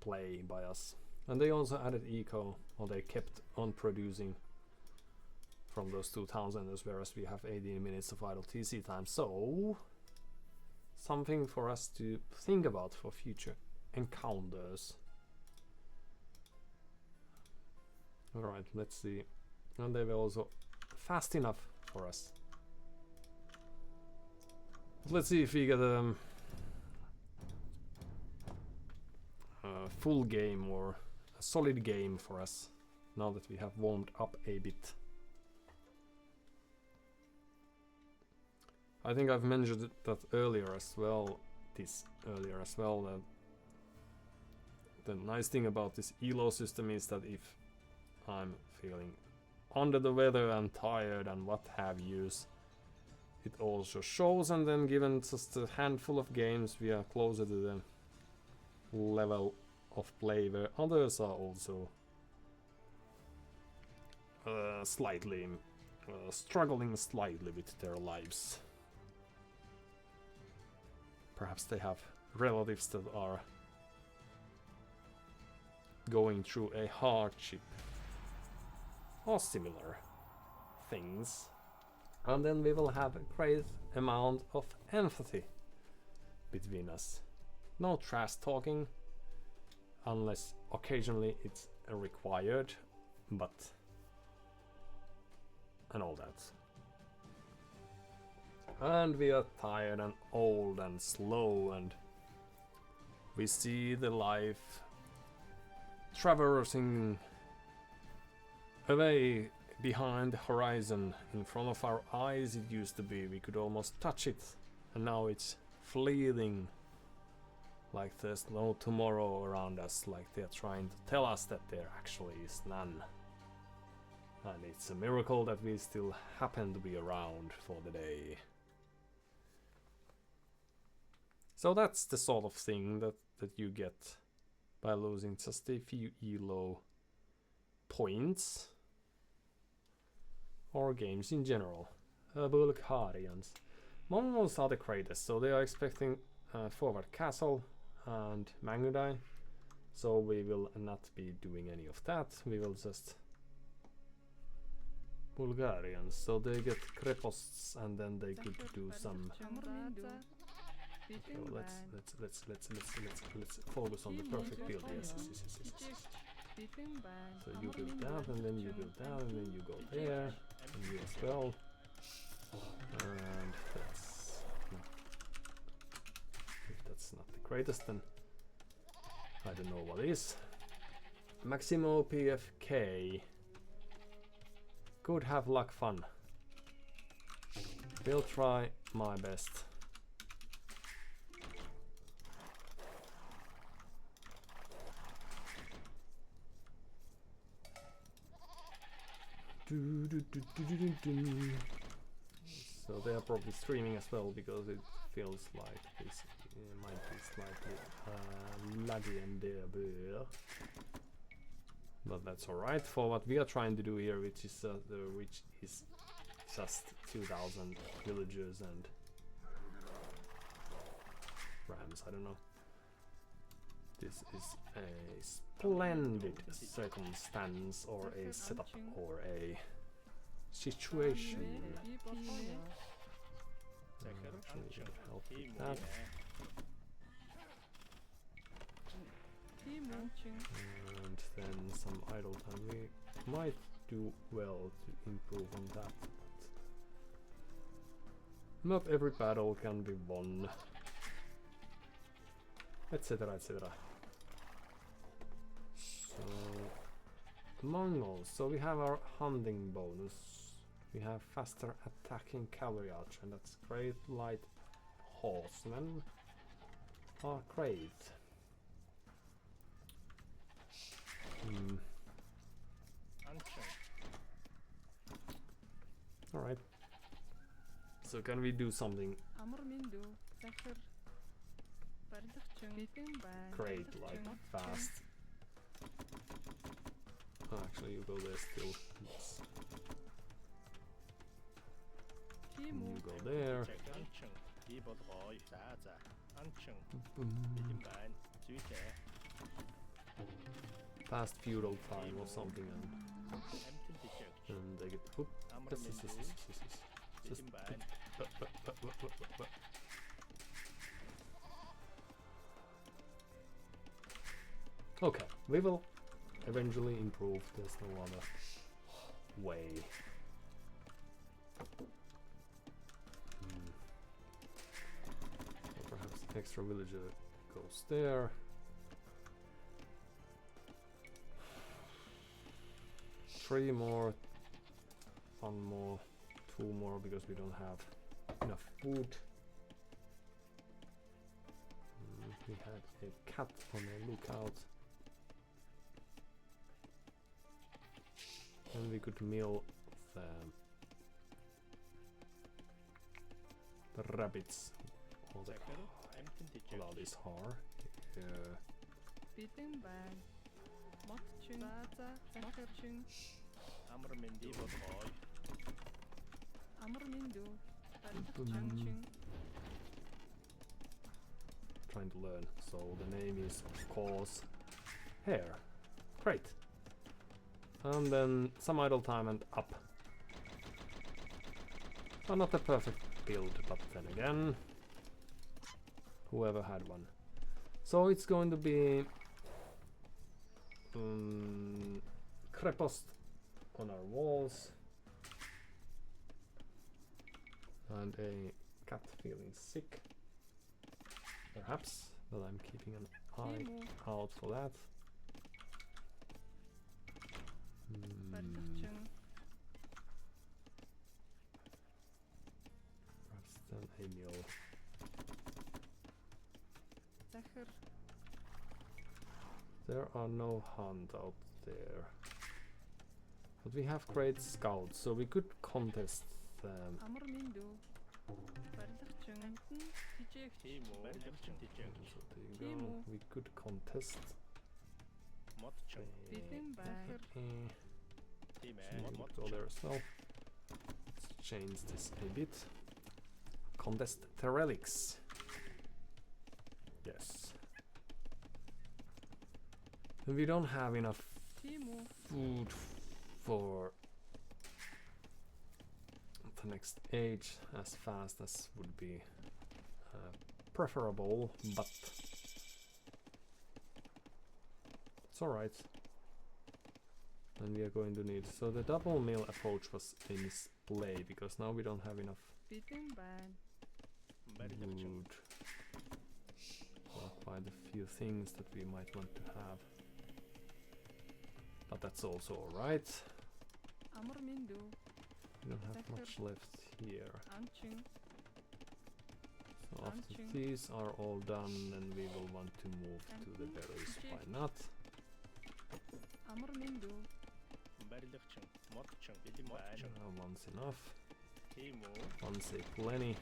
play by us. And they also added eco, or they kept on producing from those two townsenders, whereas we have 18 minutes of idle TC time. So something for us to think about for future encounters. Alright, let's see. And they were also fast enough for us. Let's see if we get a full game or a solid game for us now that we have warmed up a bit. I think I've mentioned that earlier as well. That the nice thing about this ELO system is that if I'm feeling under the weather and tired and what have yous, it also shows, and then given just a handful of games we are closer to the level of play where others are also slightly struggling slightly with their lives. Perhaps they have relatives that are going through a hardship or similar things. And then we will have a great amount of empathy between us. No trash talking, unless occasionally it's required, but and all that. And we are tired and old and slow, and we see the life traversing away behind the horizon. In front of our eyes it used to be, we could almost touch it, and now it's fleeting like there's no tomorrow around us, like they're trying to tell us that there actually is none. And it's a miracle that we still happen to be around for the day. So that's the sort of thing that you get by losing just a few ELO points. Or games in general. Bulgarians. Mongols are the greatest, so they are expecting forward castle and Mangudai. So we will not be doing any of that. We will just Bulgarians. So they get creposts, and then they could do some. Okay, well, let's focus on the perfect build. Yes. So you build that, and then you build that, and then you go there, and you as well. And that's not, if that's not the greatest, then I don't know what is. Maximo PFK. Could have luck fun. Will try my best. So they are probably streaming as well, because it feels like this might be slightly laggy and there, but that's alright for what we are trying to do here, which is just 2,000 villagers and rams. I don't know. This is a splendid circumstance, or a setup, or a situation. Actually, should help with that. And then some idle time. We might do well to improve on that, but not every battle can be won, etc, etc. So Mongols, so we have our hunting bonus, we have faster attacking cavalry archer, and that's great. Light horsemen are great. Alright, so can we do something great, like fast? Oh, actually, you go there still. Yes. And you go there. Fast feudal time or something, and they get. Whoop. Just okay, we will eventually improve. There's no other way. So perhaps extra villager goes there. Three more, one more, two more because we don't have enough food. We had a cat on the lookout. And we could mill the rabbits. All the all this har. Bieten bij. Matchung. Water. Matchung. Ammermindi wat mooi. Ammermindu. Changchung. Trying to learn. So the name is of course Hare. Great. And then some idle time and up. Well, not a perfect build, but then again, whoever had one. So it's going to be crepost on our walls and a cat feeling sick. Perhaps, but I'm keeping an eye out for that. Perhaps then a mule. There are no hunt out there. But we have great scouts, so we could contest them. So there you go. We could contest. Go there as well. Let's change this a bit. Contest the relics. Yes. And we don't have enough food for the next age as fast as would be preferable, but it's alright. And we are going to need, so the double mill approach was a misplay because now we don't have enough food. Well, quite a few things that we might want to have, but that's also alright. We don't have much left here. So after these are all done, then we will want to move to the berries. Why not? One's enough. One's a plenty.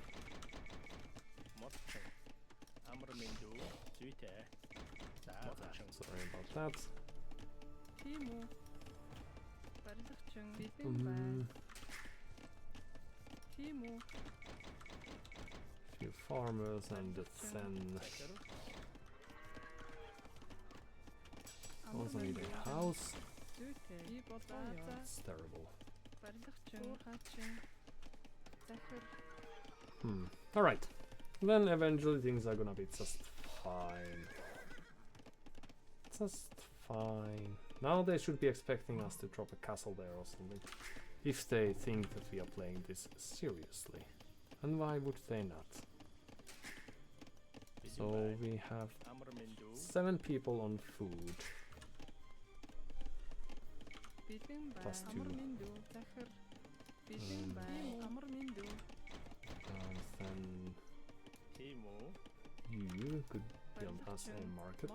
Sorry about that. Few farmers and then also need a house. That's terrible. Alright. Then eventually things are gonna be just fine. Just fine. Now they should be expecting us to drop a castle there or something. If they think that we are playing this seriously. And why would they not? So we have 7 people on food. Plus 2. And then you could build us a market.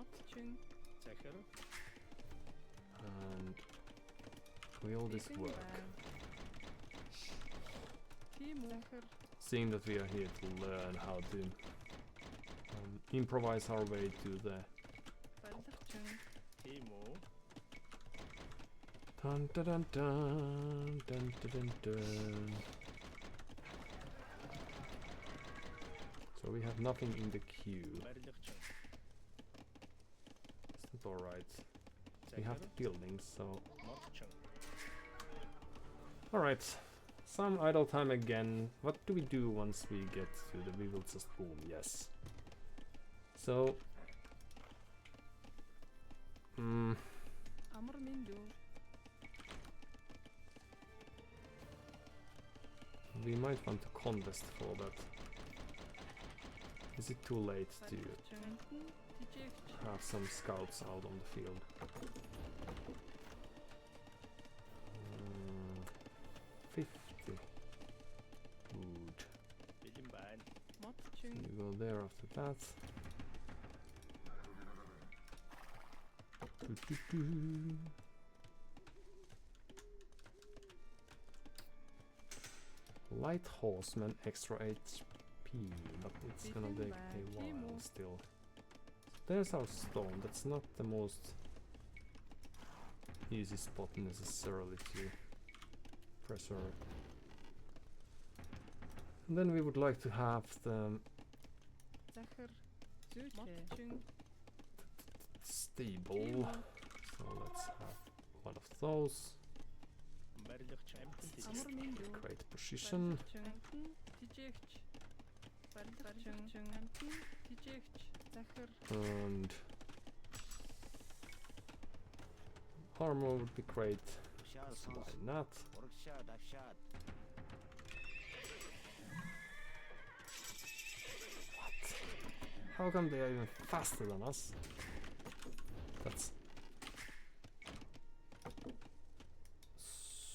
And will this work? Seeing that we are here to learn how to improvise our way to the dun dun dun dun dun dun dun dun. So we have nothing in the queue. Is that alright? We have buildings, so alright. Some idle time again. What do we do once we get to the we will just boom? Yes. So Amr Mindu. We might want to contest for that. Is it too late to have some scouts out on the field? 50. Good. So you go there after that. Light horseman, extra HP, but it's gonna take a while still. There's our stone. That's not the most easy spot necessarily to preserve. And then we would like to have the stable. So let's have one of those. Great position. And armor would be great. So why not? What? How come they are even faster than us? That's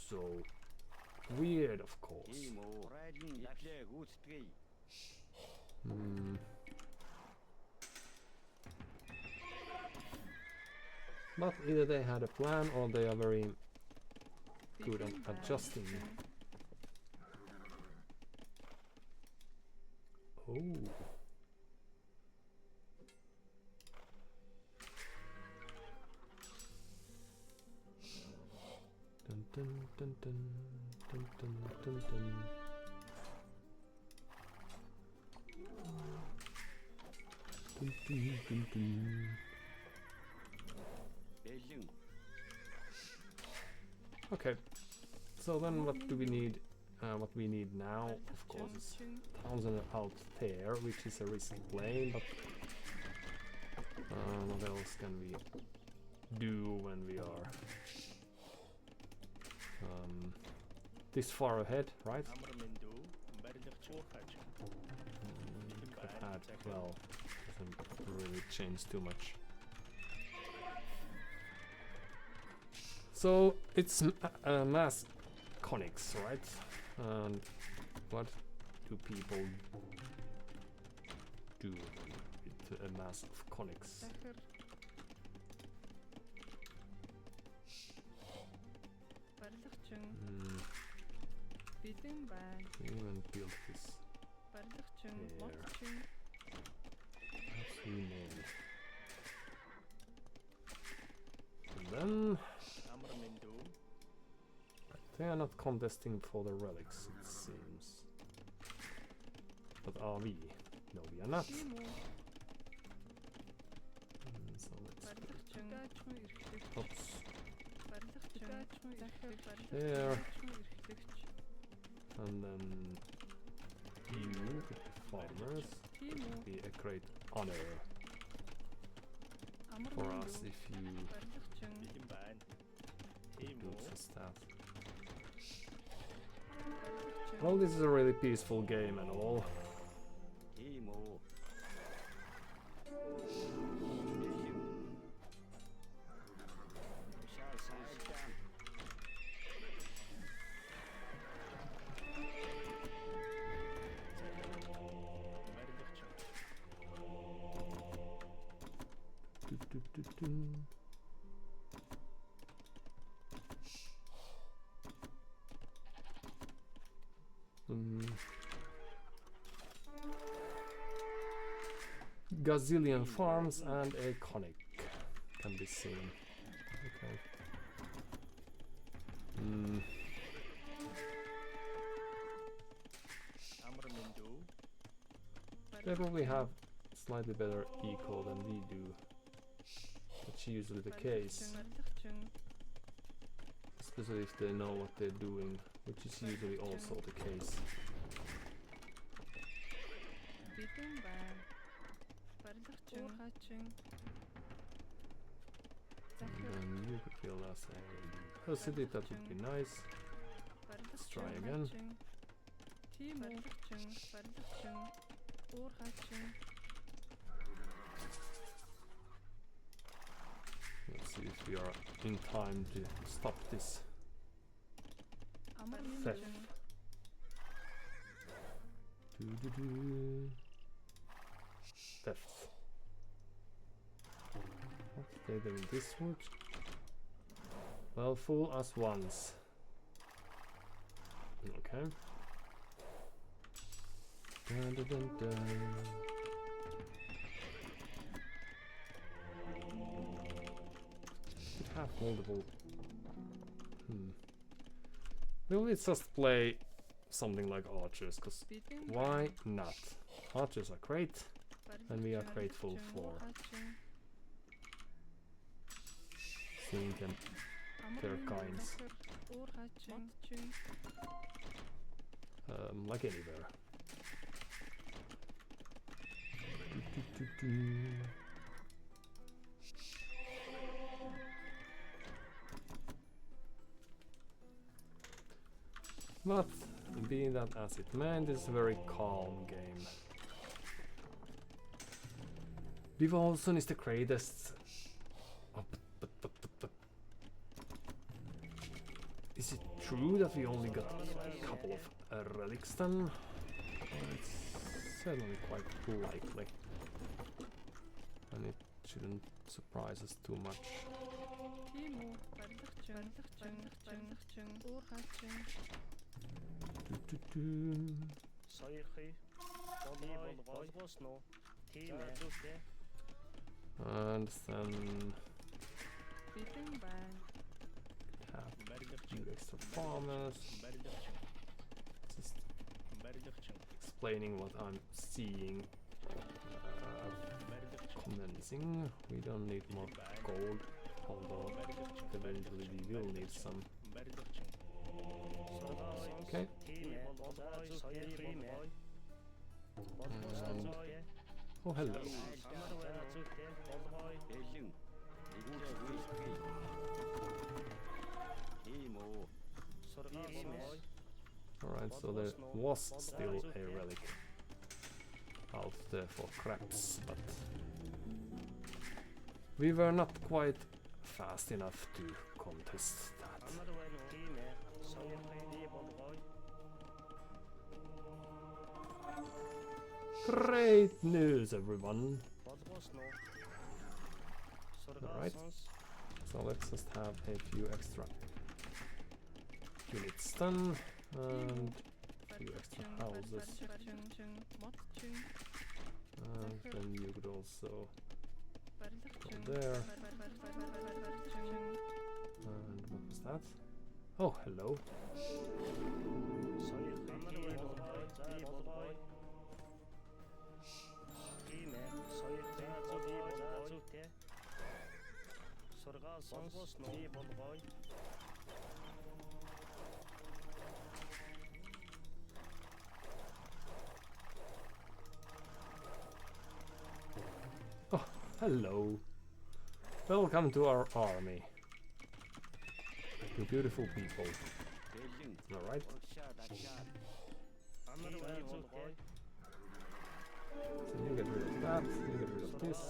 so weird, of course. But either they had a plan or they are very good at adjusting. Oh. Dun dun dun dun dun dun dun dun. Dun dun dun dun. Okay, so then what do we need? What we need now, of course, is 1000 out there, which is a risky plane, but what else can we do when we are this far ahead, right? Could add, well, doesn't really change too much. So it's mass conics, right? And what do people do with a mass of conics? Even build this here. Perhaps we may. And then they are not contesting for the relics, it seems. But are we? No, we are not. So let's oops. There. And then you, the farmers, it would be a great honor for us if you do just that. Well, this is a really peaceful game and all. Gazillion farms and a conic can be seen. Okay. They probably have slightly better eco than we do. That's usually the case. Especially if they know what they're doing, which is usually also the case. And then you could build us a city, that would be nice. Let's try again. Let's see if we are in time to stop this theft. Doo-doo-doo. Theft. What they doing this wood? Well, fool us once. Okay. Dun, dun, dun, dun. We have multiple. Will we just play something like archers? Cause why not? Archers are great, and we are grateful for seeing them, their kinds, like anywhere. But being that as it meant, it's a very calm game. Devotion is the greatest. Oh, but. Is it true that we only got a couple of relics then? It's certainly quite likely. And it shouldn't surprise us too much. And then have a few extra farmers. Just explaining what I'm seeing. Commencing. We don't need more gold, although eventually we will need some. Okay. And oh, hello. Alright, so there was still a relic out there for crabs, but we were not quite fast enough to contest that. Great news, everyone! Alright, so let's just have a few extra units done, and a few extra houses. And then you could also go there. And what was that? Oh, hello. Oh, hello. Welcome to our army. You beautiful people. Alright. So you get rid of that, you get rid of this.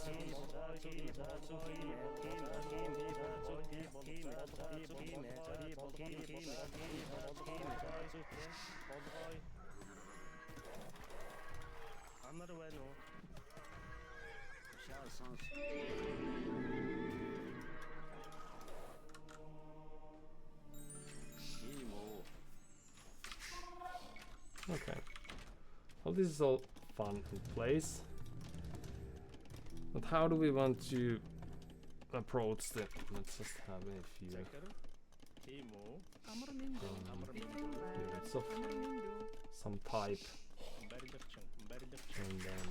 Okay. Well, this is all fun in place. But how do we want to approach the... Let's just have a few units of some type. And then...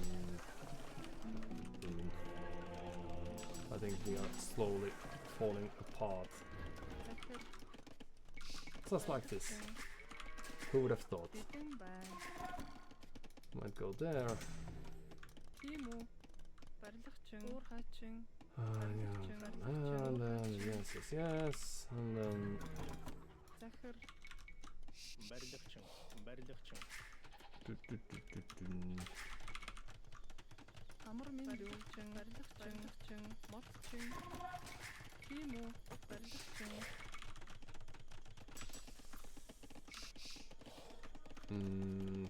I think we are slowly falling apart. Just like this. Who would have thought? Might go there. Yeah. And then yes. And then Захар. Барилгачин. Амар миндүүчин. Барилгачин. Мотчин. Тийм үү? Барилгачин.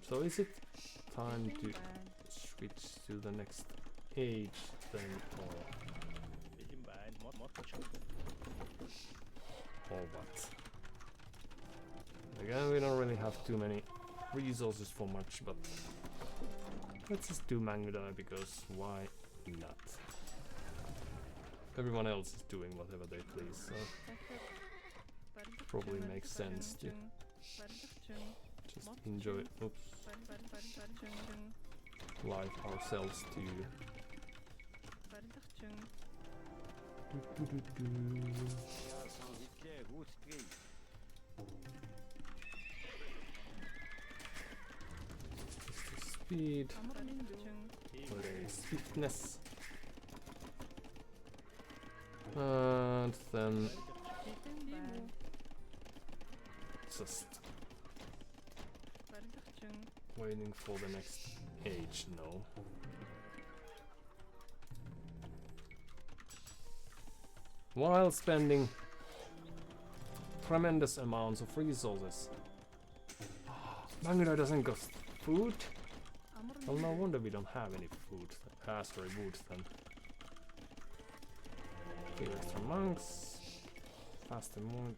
So is it time to switch to the next age then, or what? Again, we don't really have too many resources for much, but let's just do mango dye because why not? Everyone else is doing whatever they please, so probably makes sense to just enjoy life ourselves too. Speed, what is fitness, and then just waiting for the next age. No. While spending tremendous amounts of resources. Mangudo doesn't got food? Well, no wonder we don't have any food. Sorry, wood then. Few extra monks. Faster more.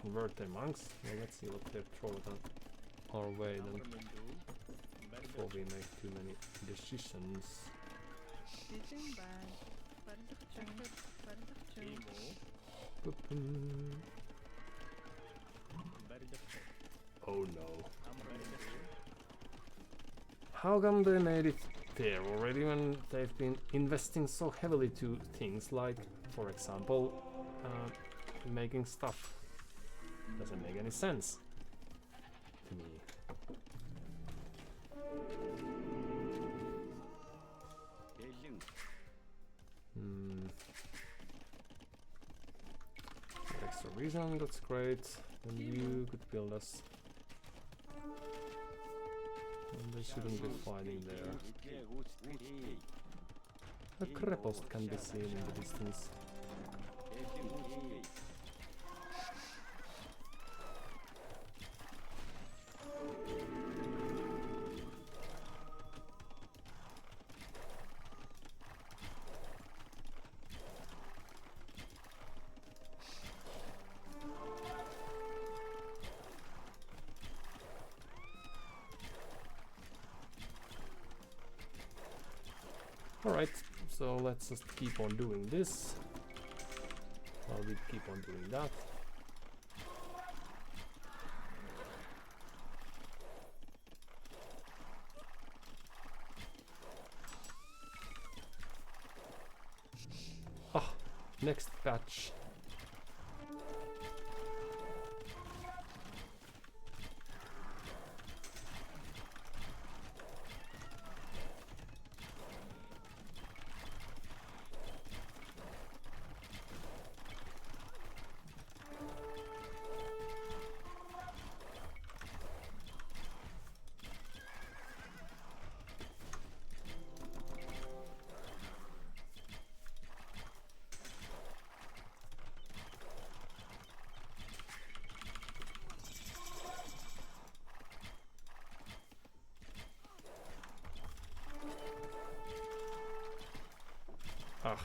Convert their monks. Well, let's see what they're throwing our way then. Before we make too many decisions. Oh no. How come they made it there already when they've been investing so heavily to things like, for example, making stuff? Doesn't make any sense to me. Extra reason, that's great. And you could build us. And they shouldn't be fighting there. A crepost can be seen in the distance. Alright, so let's just keep on doing this while we keep on doing that. Ah, next batch. Ah.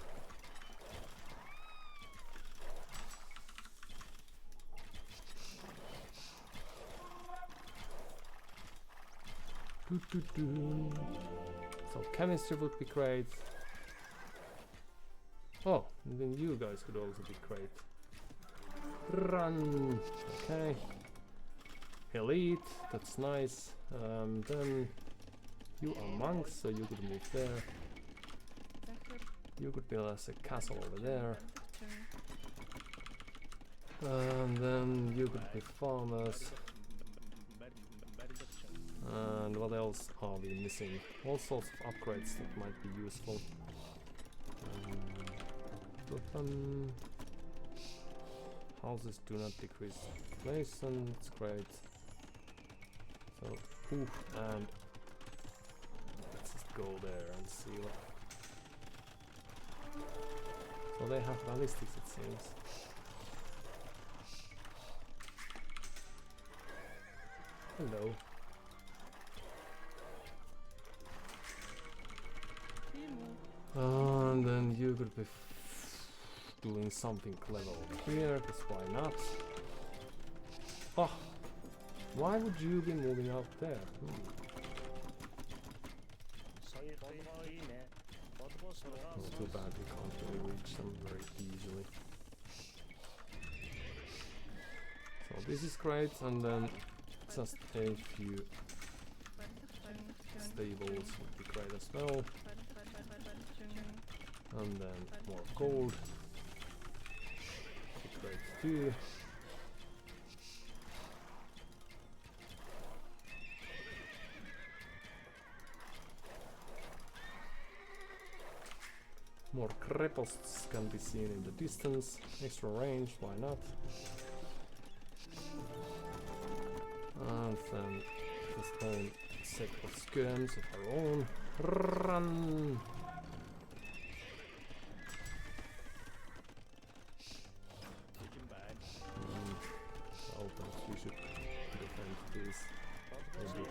So chemistry would be great. Oh, and then you guys could also be great. Run. Okay. Elite, that's nice. Then you are monks, so you could move there. You could build us a castle over there. And then you could be farmers. And what else are we missing? All sorts of upgrades that might be useful. Houses do not decrease inflation, it's great. So, oof, and let's just go there and see what. So they have ballistics, it seems. Hello. And then you could be doing something clever over here, because why not? Oh, why would you be moving out there? Oh, too bad we can't really reach them very easily. So this is great, and then just a few stables would be great as well. And then more gold. Would be great too. More creposts can be seen in the distance. Extra range, why not? And then this whole set of skirms of our own. Run! Open, we should defend this. Maybe.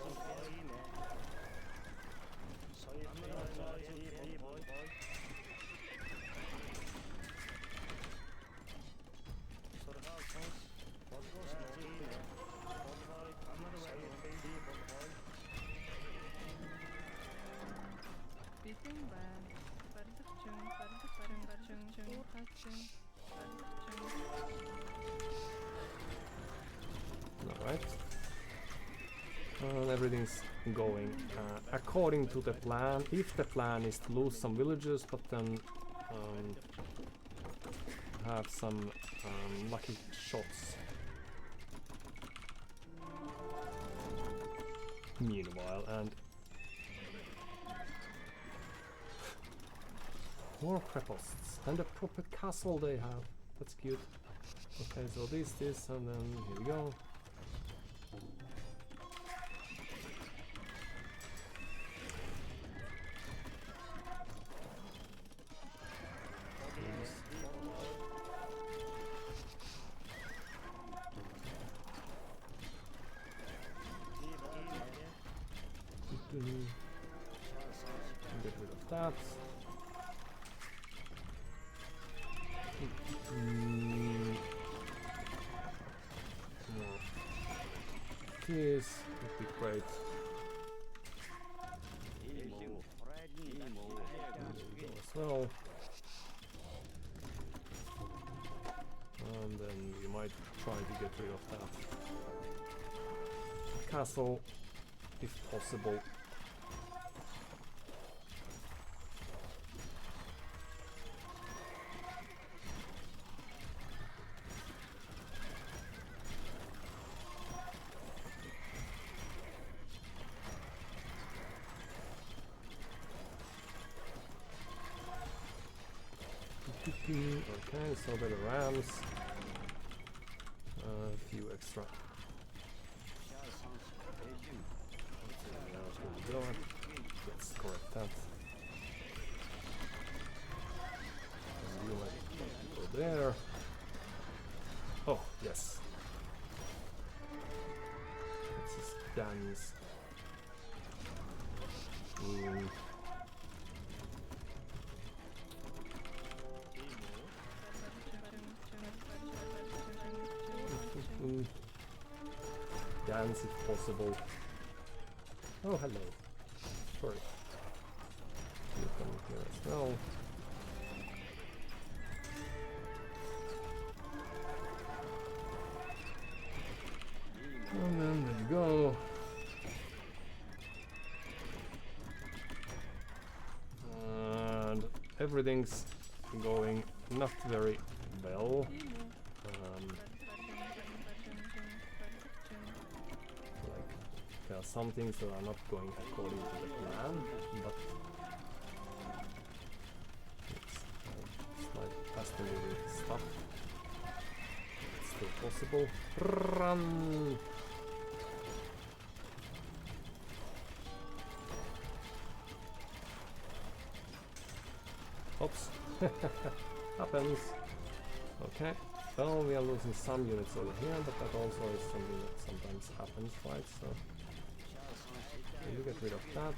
Alright. Everything's going according to the plan. If the plan is to lose some villagers, but then have some lucky shots. Meanwhile, and more creposts and a proper castle they have. That's cute. Okay, so this, and then here we go. Get rid of that. This would be great. As well. And then we might try to get rid of that castle if possible. Okay, so the rams, a few extra. Let's correct that. And you might go there. Oh, yes. This is Dan's. Dance if possible. Oh, hello. Sorry. You come here as well. And then there you go. And everything's going not very well. There are some things that are not going according to the plan, but it's slight faster with stuff. It's still possible. Run! Oops. Happens. Okay. Well, we are losing some units over here, but that also is something that sometimes happens, right? So we'll get rid of that.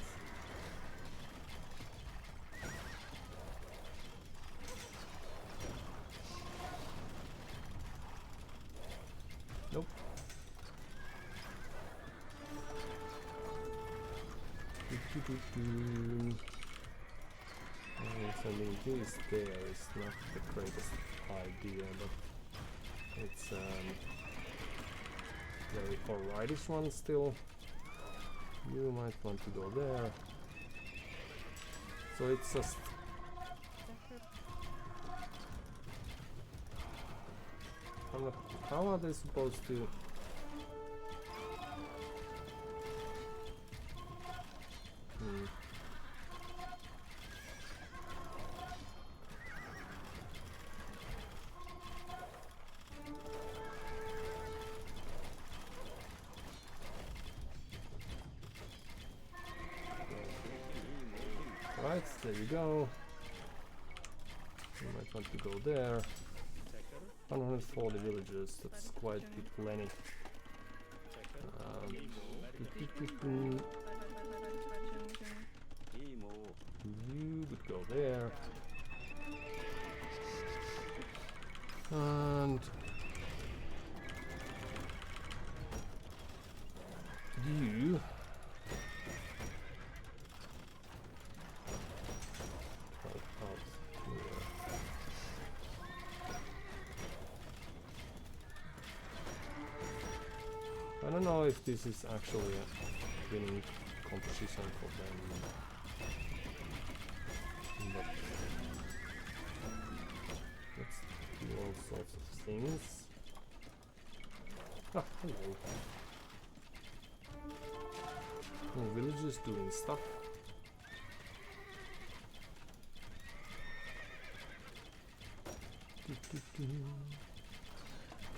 Nope. Sending these there is not the greatest idea, but it's very alrightish one still. You might want to go there. So it's just how are they supposed to? Right, there you go. You might want to go there. 140 villagers, that's quite plenty. You would go there. And you I don't know if this is actually a winning competition for them, but let's do all sorts of things. Ah, hello. Oh, villagers doing stuff.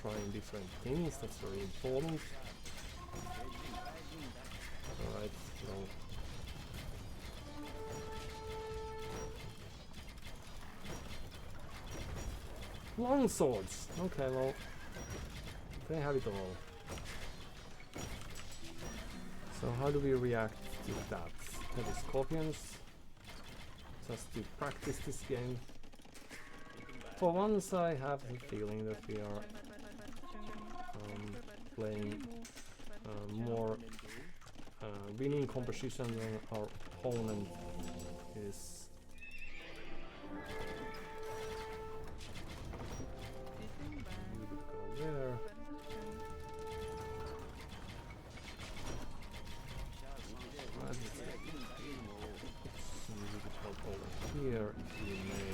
Trying different things, that's very important. Alright, no. Long swords! Okay, well, they have it all. So how do we react to that? Heavy scorpions. Just to practice this game. For once I have the feeling that we are playing more winning composition than our opponent is. You would go there. You would help over here if you may.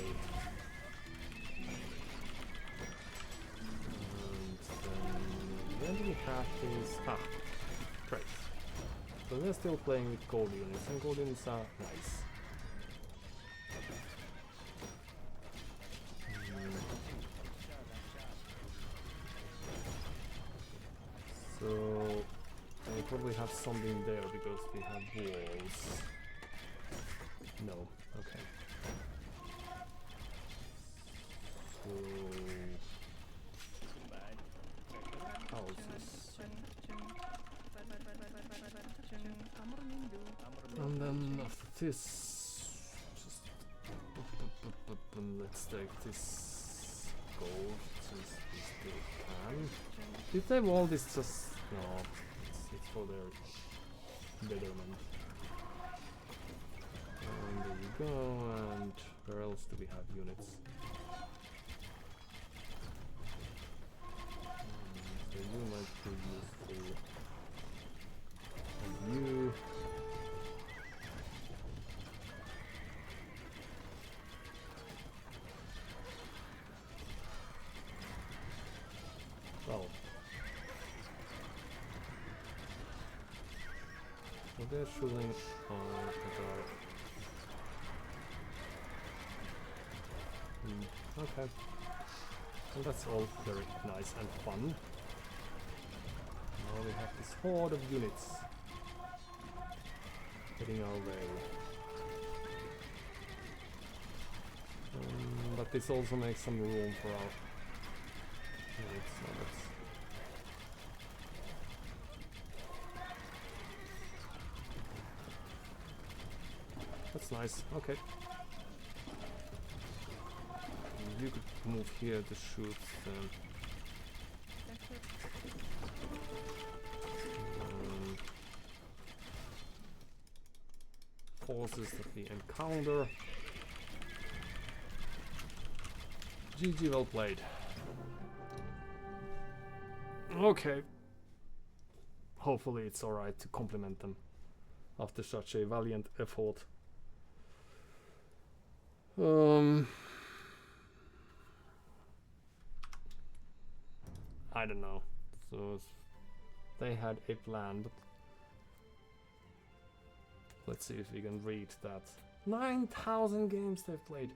And then where do we have these? Ah, great. So we're still playing with gold units, and gold units are nice. So I probably have something there because we have walls. No, okay. So houses. And then after this, just let's take this gold since we still can. Did they wall this just? No, it's for their betterment. And there you go. And where else do we have units? So you might be useful. And you. Well. So they're shooting at our Okay. Well, that's all very nice and fun. Now we have this horde of units heading our way. But this also makes some room for our units, so that's nice. Okay. You could move here to shoot forces that we encounter. GG, well played. Okay. Hopefully it's alright to compliment them after such a valiant effort. I don't know. So they had a plan, but let's see if we can read that. 9,000 games they've played.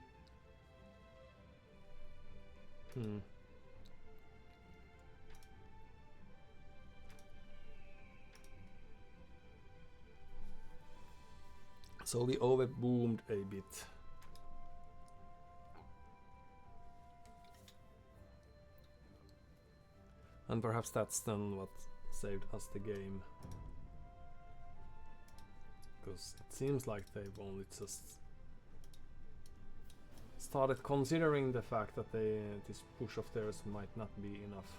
So we overboomed a bit. And perhaps that's then what saved us the game. Because it seems like they've only just started considering the fact that this push of theirs might not be enough.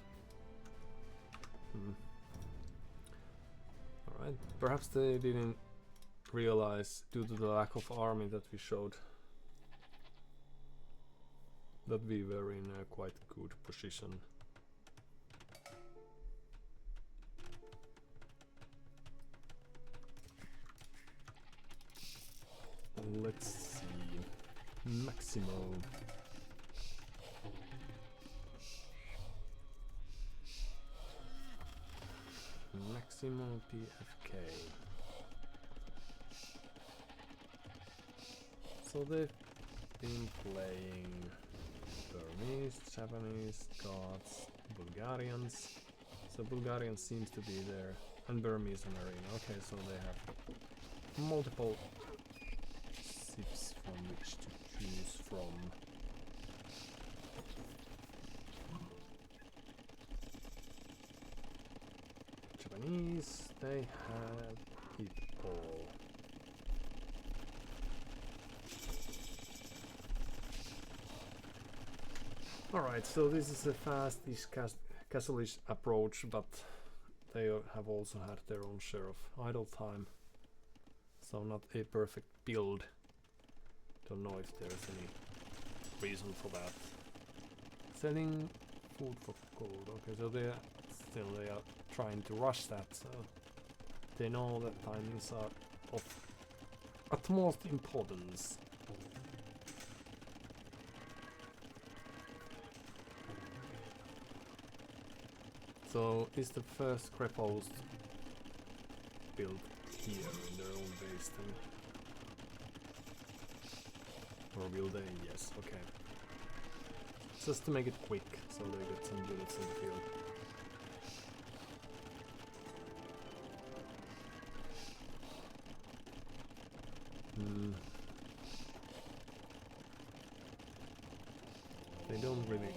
Alright, perhaps they didn't realize, due to the lack of army that we showed, that we were in a quite good position. Let's see. Maximo. Maximo PFK. So they've been playing Burmese, Japanese, Scots, Bulgarians. So Bulgarian seems to be there, and Burmese and Arena. Okay, so they have multiple ships from which to choose from. Japanese, they have it all. Alright, so this is a fast-ish castle-ish approach, but they have also had their own share of idle time. So not a perfect build. Don't know if there's any reason for that. Selling food for gold. Okay, so they are trying to rush that. So they know that timings are of utmost importance. So is the first crepost built here in their own base then? Or will they? Yes, okay. Just to make it quick, so they get some units in the field. They don't really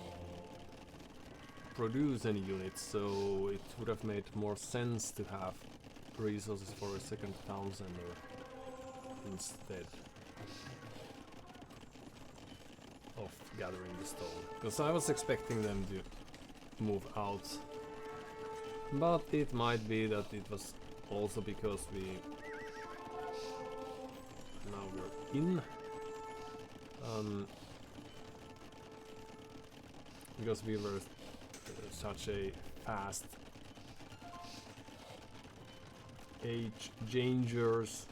produce any units, so it would have made more sense to have resources for a second town center instead of gathering the stone. Because I was expecting them to move out, but it might be that it was also because now we're in. Because we were such a fast age changers,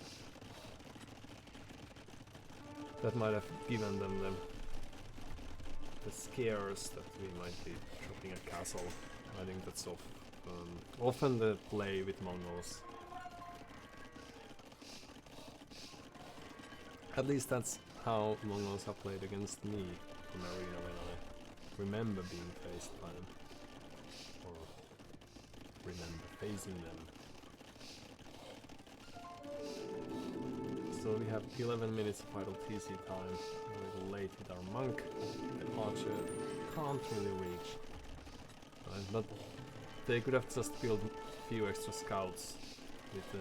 that might have given them the scares that we might be dropping a castle. I think that's often the play with Mongols. At least that's how Mongols have played against me an arena when I remember being faced by them. Or remember facing them. So we have 11 minutes of idle TC time. A little late with our monk. The archer can't really reach. But they could have just built a few extra scouts with the...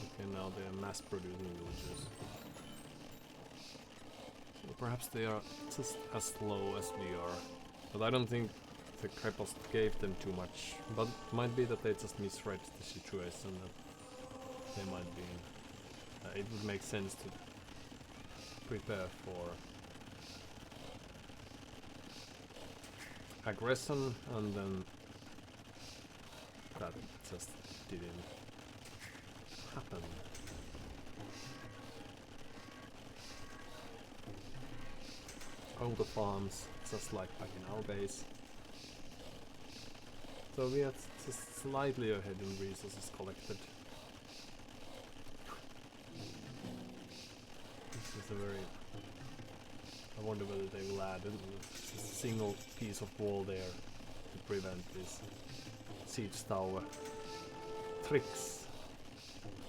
Okay, now they are mass producing villagers. So perhaps they are just as slow as we are. But I don't think the Krepost gave them too much. But it might be that they just misread the situation. That they might be... it would make sense to prepare for aggression, and then that just didn't happen. Auto farms, just like back in our base. So we are just slightly ahead in resources collected. This is a very... I wonder whether they will add a single piece of wall there to prevent this siege tower tricks.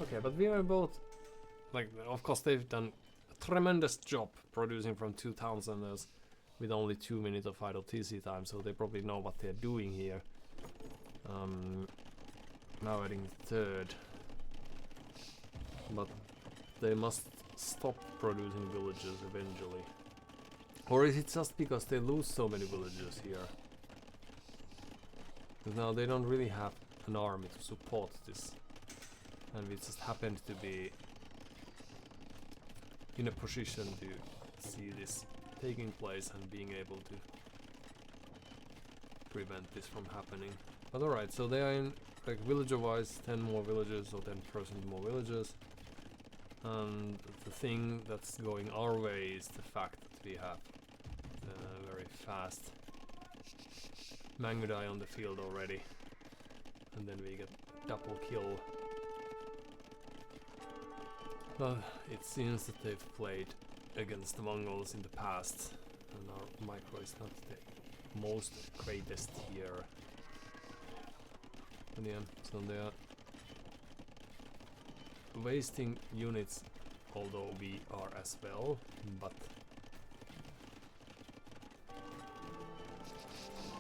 Okay, but we are both... Like, of course they've done a tremendous job producing from 2 town centers with only 2 minutes of idle TC time, so they probably know what they're doing here. Now adding third. But they must stop producing villagers eventually. Or is it just because they lose so many villagers here? Because now they don't really have an army to support this. And we just happened to be in a position to see this taking place and being able to prevent this from happening. But alright, so they are in, like, villager wise, 10 more villagers or 10% more villagers. And the thing that's going our way is the fact that we have very fast Mangudai on the field already. And then we get double kill. It seems that they've played against the Mongols in the past, and our micro is not the most greatest here. And yeah, so they are wasting units, although we are as well, but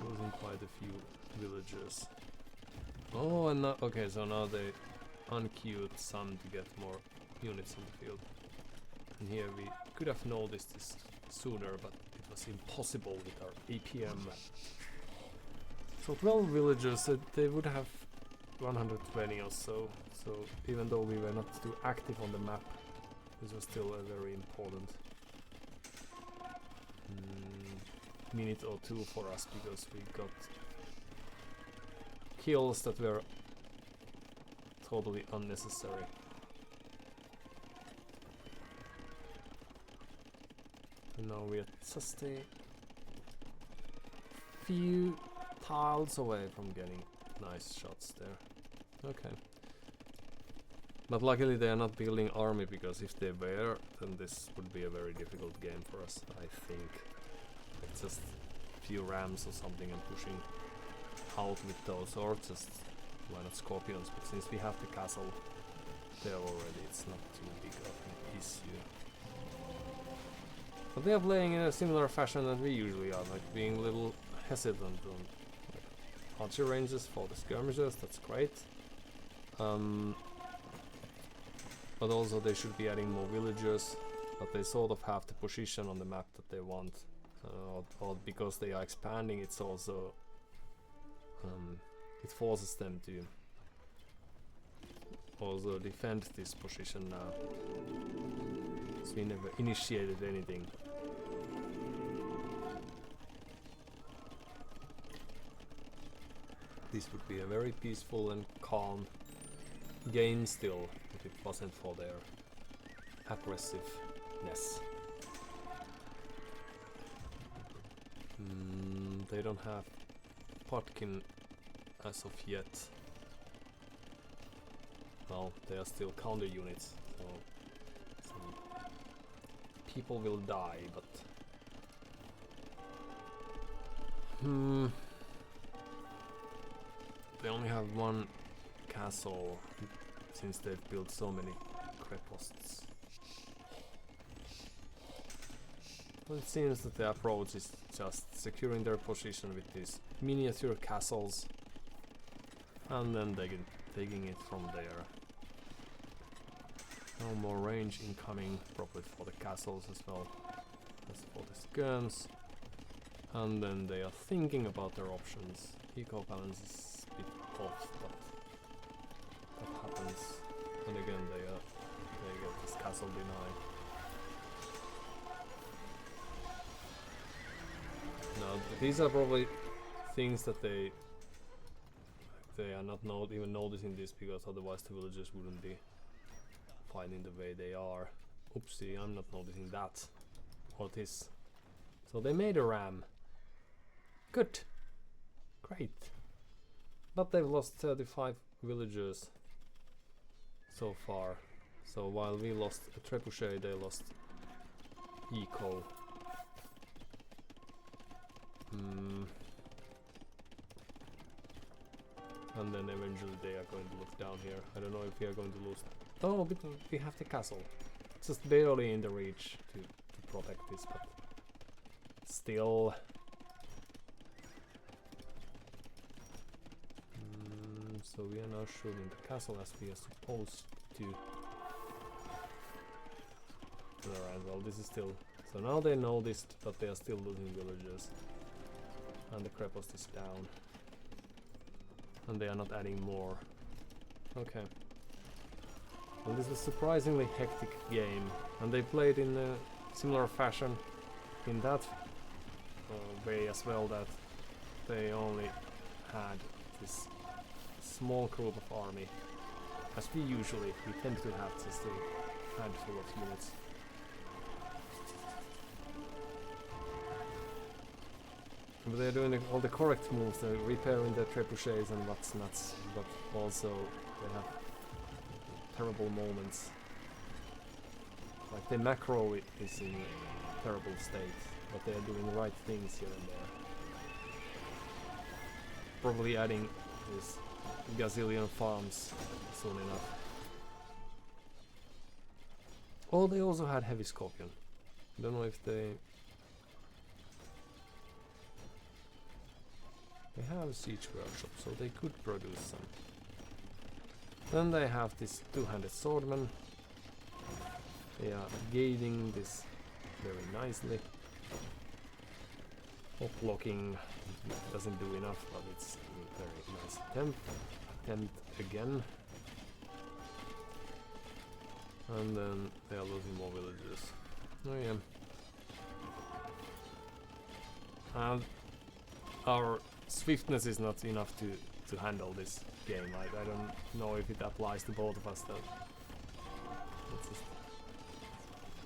losing quite a few villagers. Oh, and now, okay, so now they unqueued some to get more units on the field. And here we could have noticed this sooner, but it was impossible with our APM. So 12 villagers, they would have 120 or so. So even though we were not too active on the map, this was still a very important minute or two for us, because we got kills that were totally unnecessary. And now we are just a few tiles away from getting nice shots there. Okay. But luckily they are not building army, because if they were, then this would be a very difficult game for us, I think. Like just a few rams or something and pushing out with those, or just, why not scorpions, but since we have the castle there already, it's not too big of an issue. But they are playing in a similar fashion that we usually are, like being a little hesitant on like, archer ranges for the skirmishers, that's great. But also they should be adding more villagers, but they sort of have the position on the map that they want. Or because they are expanding, it's also it forces them to also defend this position now. So we never initiated anything. This would be a very peaceful and calm game still, if it wasn't for their aggressiveness. They don't have Potkin as of yet. Well, they are still counter units, so some people will die, but they only have one castle since they've built so many creposts. Well, it seems that the approach is just securing their position with these miniature castles and then taking it from there. No more range incoming, probably for the castles as well as for the skirms. And then they are thinking about their options. Eco balance is a bit off, but that happens. And again they get this castle denied. Now these are probably things that they are not even noticing this, because otherwise the villagers wouldn't be fighting the way they are. Oopsie, I'm not noticing that. Or this. So they made a ram. Good. Great. But they've lost 35 villagers so far. So while we lost a trebuchet, they lost eco. And then eventually they are going to look down here. I don't know if we are going to lose. Oh, but we have the castle. It's just barely in the reach to protect this, but still. So we are now shooting the castle as we are supposed to. Alright, well this is still... So now they noticed, but they are still losing villagers. And the crepost is down. And they are not adding more. Okay. Well, this is a surprisingly hectic game, and they played in a similar fashion in that way as well, that they only had this small group of army, as we tend to have just a handful of units. But they're doing all the correct moves, they're repairing their trebuchets and what's nuts, but also they have terrible moments. Like the macro is in a terrible state, but they are doing the right things here and there. Probably adding these gazillion farms soon enough. Oh, they also had heavy scorpion. Don't know if they have a siege workshop, so they could produce some. Then they have this two-handed swordman. They are gating this very nicely. Blocking doesn't do enough, but it's a very nice attempt again. And then they are losing more villagers. Oh yeah. And our swiftness is not enough to handle this game. I don't know if it applies to both of us though. It's just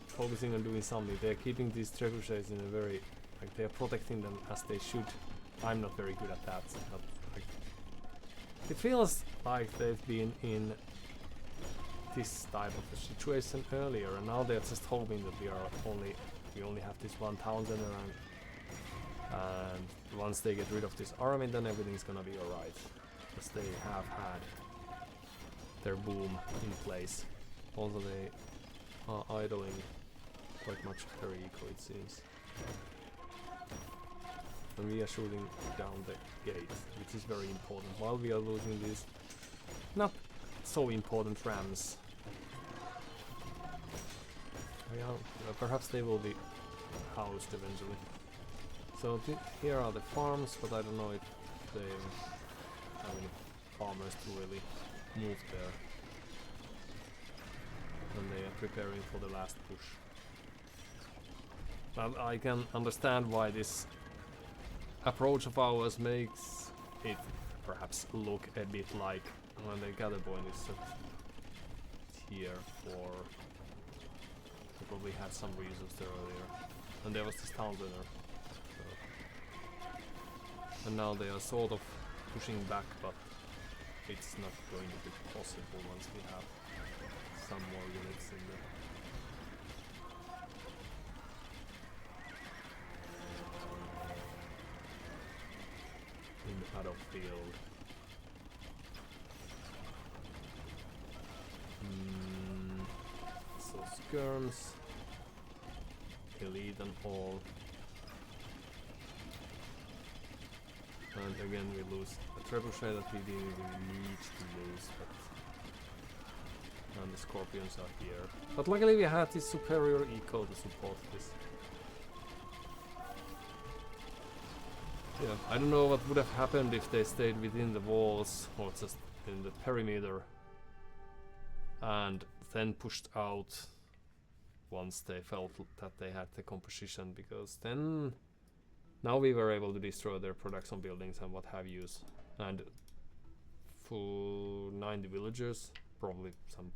focusing on doing something. They're keeping these trebuchets in a very... like they're protecting them as they should. I'm not very good at that. But like, it feels like they've been in this type of a situation earlier, and now they're just hoping that we only have this one town center, and once they get rid of this army, then everything's gonna be alright. Because they have had their boom in place. Also they are idling quite much of their eco, it seems. And we are shooting down the gate, which is very important, while we are losing these not so important rams. Perhaps they will be housed eventually. So here are the farms, but I don't know if they have any farmers to really move there. And they are preparing for the last push. But I can understand why this approach of ours makes it perhaps look a bit like when the gather point is set here for... They probably had some reasons there earlier. And there was this town center. And now they are sort of pushing back, but it's not going to be possible once we have some more units in there. build. So skirms, elite and all. And again we lose a trebuchet that we didn't even need to lose, but and the scorpions are here. But luckily we had this superior eco to support this. Yeah, I don't know what would have happened if they stayed within the walls or just in the perimeter and then pushed out once they felt that they had the composition, because then now we were able to destroy their production buildings and what have yous, and full 90 villagers, probably some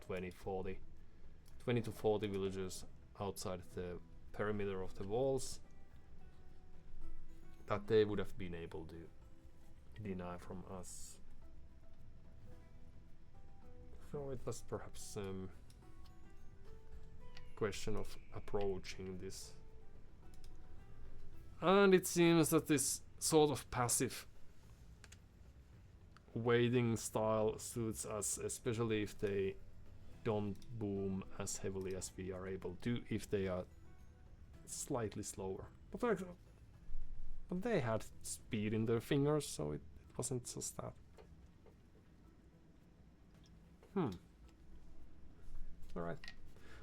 20 to 40 villagers outside the perimeter of the walls that they would have been able to deny from us. So it was perhaps question of approaching this. And it seems that this sort of passive waiting style suits us, especially if they don't boom as heavily as we are able to, if they are slightly slower. But they had speed in their fingers, so it wasn't just that. Alright.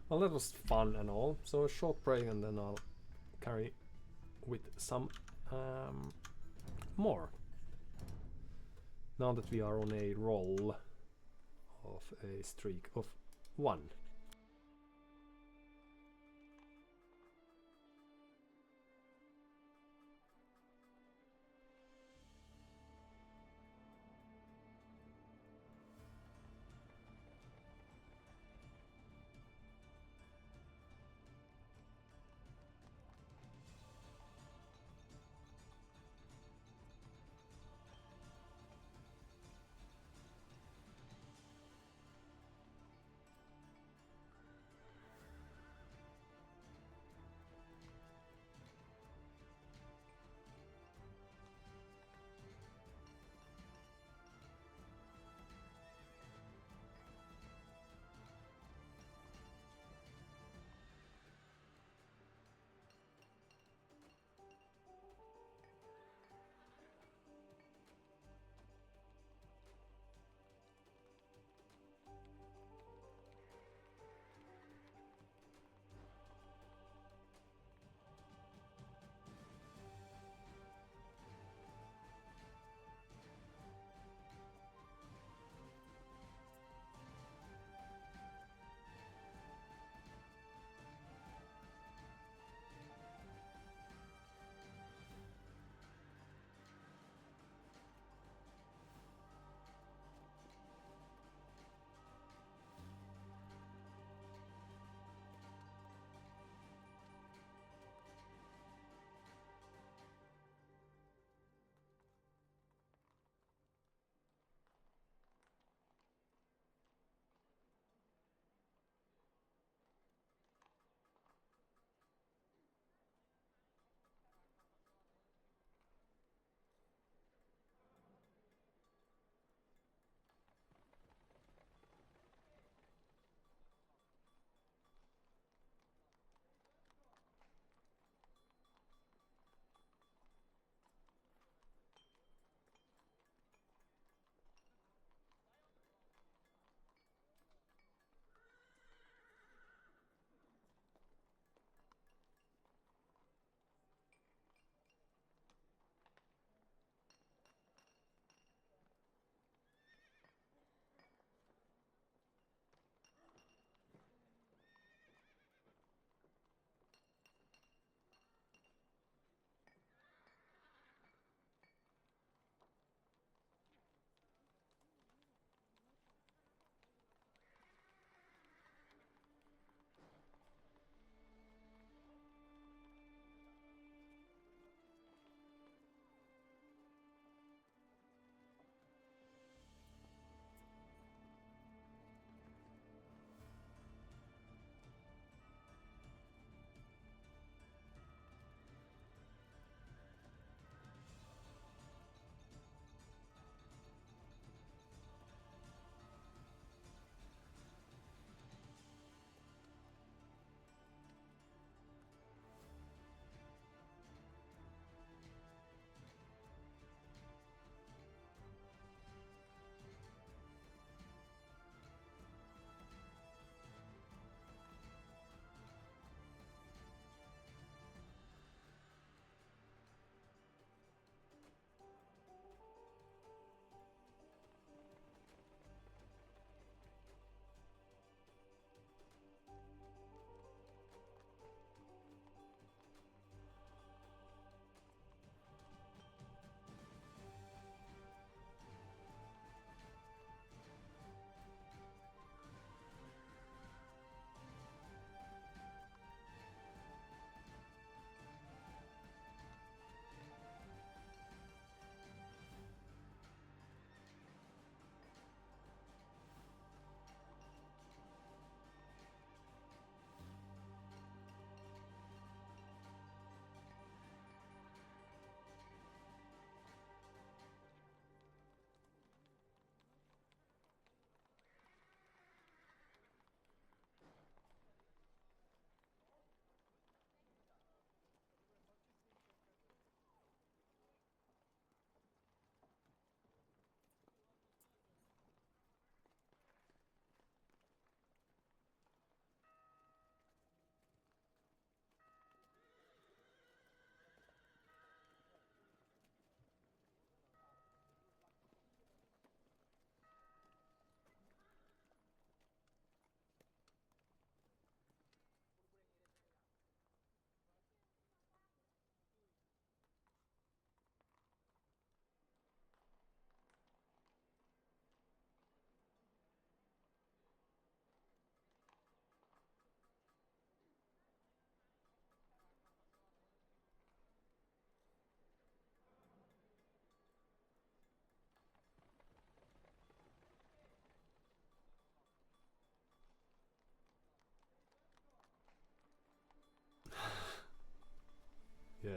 Well, that was fun and all. So a short break and then I'll carry with some more. Now that we are on a roll of a streak of 1.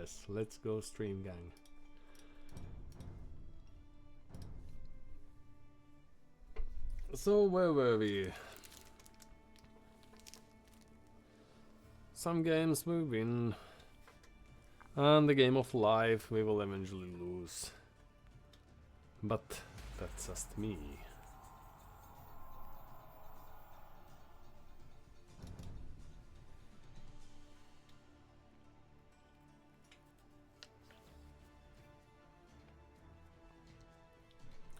Yes, let's go stream gang. So where were we? Some games we win, and the game of life we will eventually lose. But that's just me.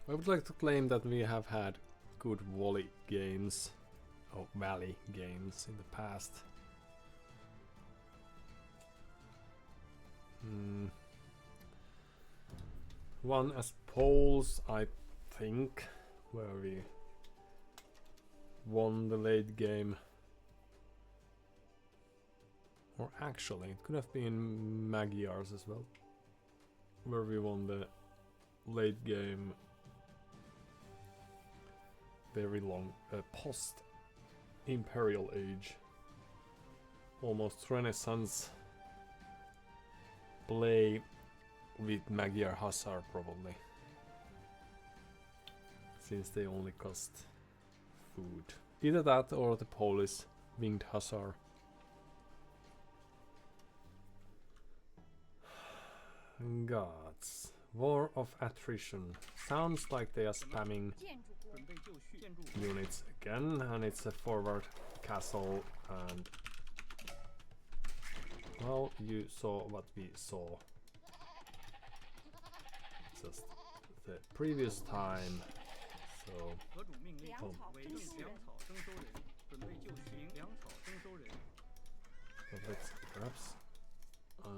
I would like to claim that we have had good Wally games, or Valley games in the past. One as Poles, I think, where we won the late game. Or actually, it could have been Magyars as well, where we won the late game. Very long, post-Imperial Age, almost Renaissance play with Magyar Hussar probably, since they only cost food. Either that or the Polish Winged Hussar. Gods. War of Attrition. Sounds like they are spamming units again, and it's a forward castle, and well, you saw what we saw just the previous time, so but let's see, perhaps I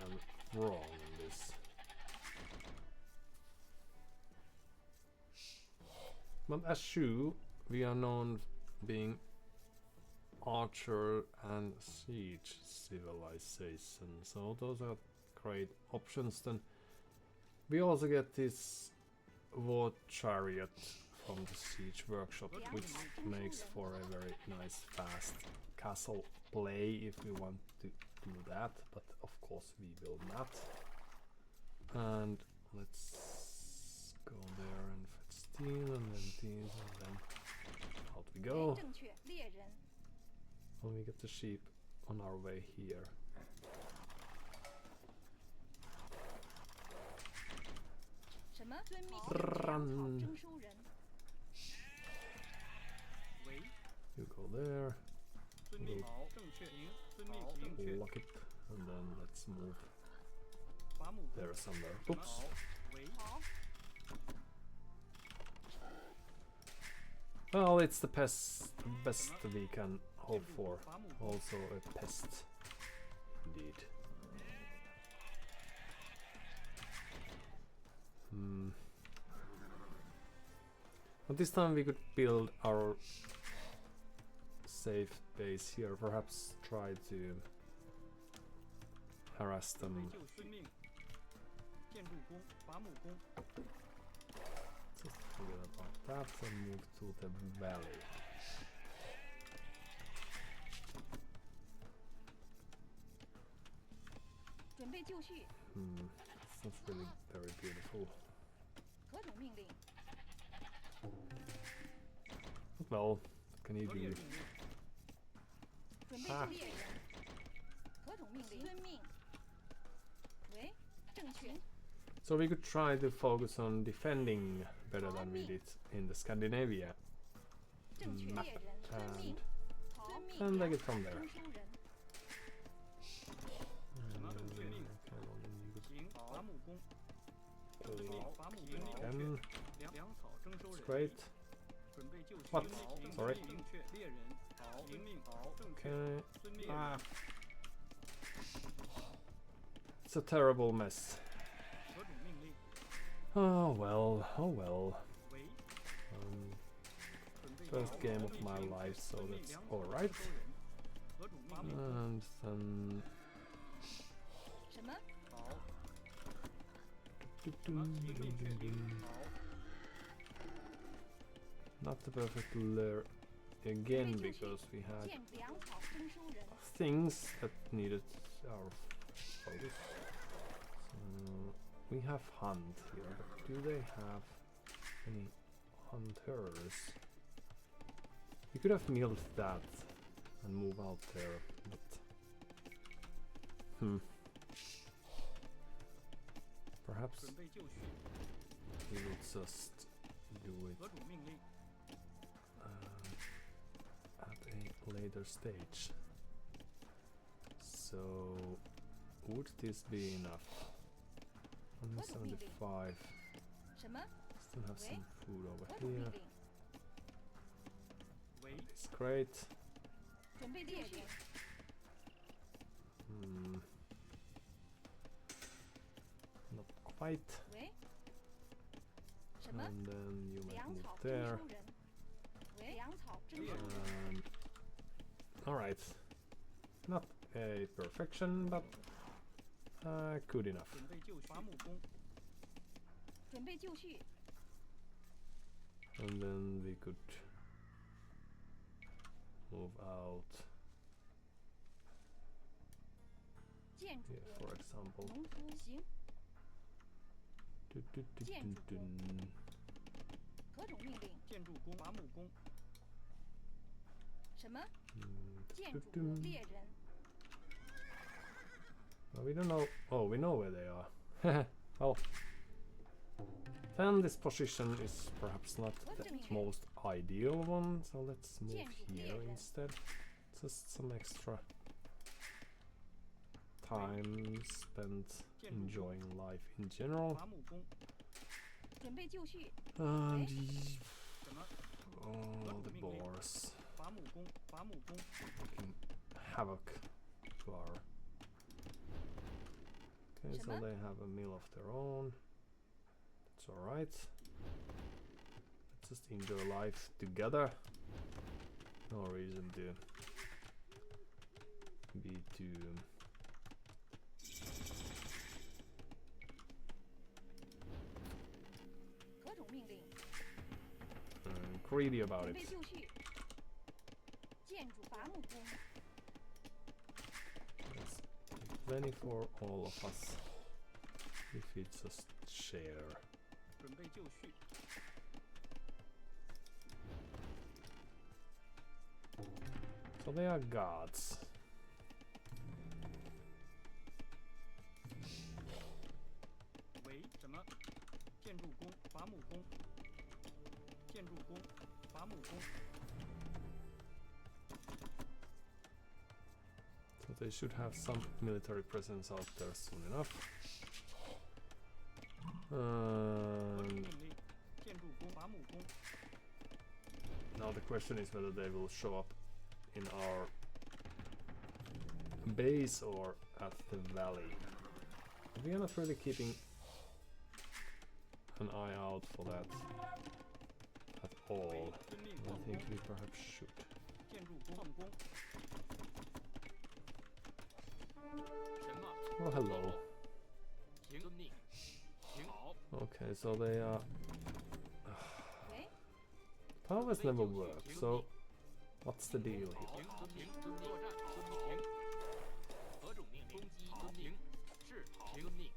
am wrong in this. But as Shu, we are known being archer and siege civilization, so those are great options. Then we also get this war chariot from the siege workshop, which makes for a very nice fast castle play if we want to do that, but of course we will not. And let's go there and fetch steel, and then these, and then out we go. And we get the sheep on our way here. Run. You go there. Lock it, and then let's move there somewhere. Oops. Well, it's the best we can hope for. Also a pest, indeed. But this time we could build our safe base here. Perhaps try to harass them. Just forget about that and move to the valley. It's not really very beautiful. Well, what can you do? Ah. So we could try to focus on defending better than we did in the Scandinavia map, and take it from there. Again. That's great. What? Sorry. Okay. Ah. It's a terrible mess. Oh well, oh well. First game of my life, so that's alright. And then... Not the perfect lure again, because we had things that needed our focus. So we have hunt here, but do they have any hunters? You could have milled that and move out there, but perhaps 准备就绪， we will just do it 何主命令？ at a later stage. So would this be enough? 175. 什么？ Still have some food over 何主命 here. 令？ 喂， It's great. 准备就绪。 Not quite. 喂？什么？ And then you might 粮 move 草征 there. 收人。喂？粮草征收人。 Alright. Not a perfection, but good enough. 准备就绪，伐木工，准备就绪。 And then we could move out 建筑 here, 工。 for example. 农夫行。 Dun. 何种命令？建筑工，伐木工，什么？ 建 Dun. 筑工。猎人。 Well, we don't know. Oh, we know where they are. Well, then this position is perhaps not the most ideal one, so let's move here instead. Just some extra time spent enjoying life in general. 伐木工，准备就绪。 And 什么？ all the boars 伐木工，伐木工， making havoc to our. Okay, so they have a meal of their own. That's alright. Let's just enjoy life together. No reason to be too greedy about 准 it. 备就绪。建筑伐木工。 There's plenty for all of us if we just share. 准备就绪， So they are gods. 喂，什么？建筑工，伐木工，建筑工，伐木工， So they should have some military presence out there soon enough. 何主命令？建筑工，伐木工， Now the question is whether they will show up in our base or at the valley. We are not really keeping an eye out for that at all. 遵命 I 矿 think 工， we perhaps should. 建筑工，矿工，什么？ Oh, hello. 停，遵命，停好， Okay, so they are. 喂？ Powers never work, so what's the deal here? 停，遵命，遵命，作战，遵命，停，何种命令？攻击，遵命，是，停，遵命，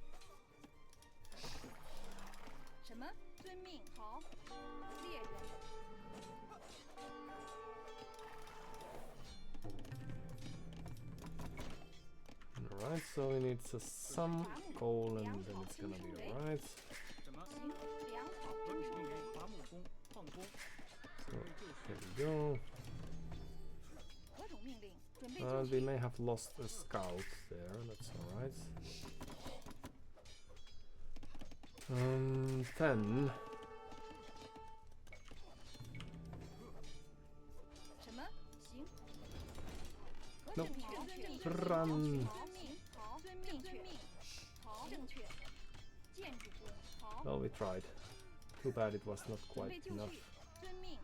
什么？遵命。好。猎人。 Alright, so we need just some coal and then it's gonna be alright. 什么？行。粮草何征收人。种命令？伐木工，矿工， So 准备就绪， there we go. 何种命令？准备就 We 绪。 may have lost a scout there, that's alright. 10. 什么？行。 Nope. 正确。 Run. 遵命。好。遵命。遵命。好。正确。建筑工。好。 Well, we tried. Too bad it was not 准 quite 备就 enough. 绪。遵命。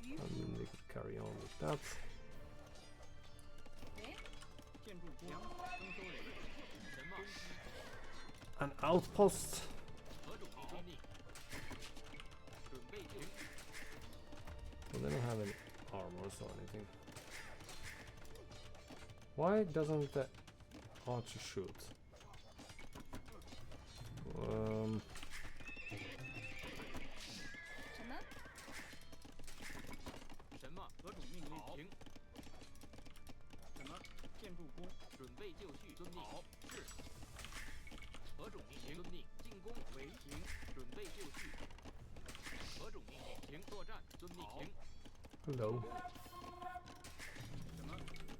渔 And 夫。 then we could carry on with that. 喂？建筑工，粮草征收人，什么？ An outpost. 何种命令？准备就绪， So they don't have any armors or anything. Why doesn't the archer shoot? 什么？什么？何种命令？停。什么？建筑工，准备就绪，遵命。好，是。何种命令？遵命。进攻为停，准备就绪。何种命令？停，作战，遵命。停。 Hello. 什么？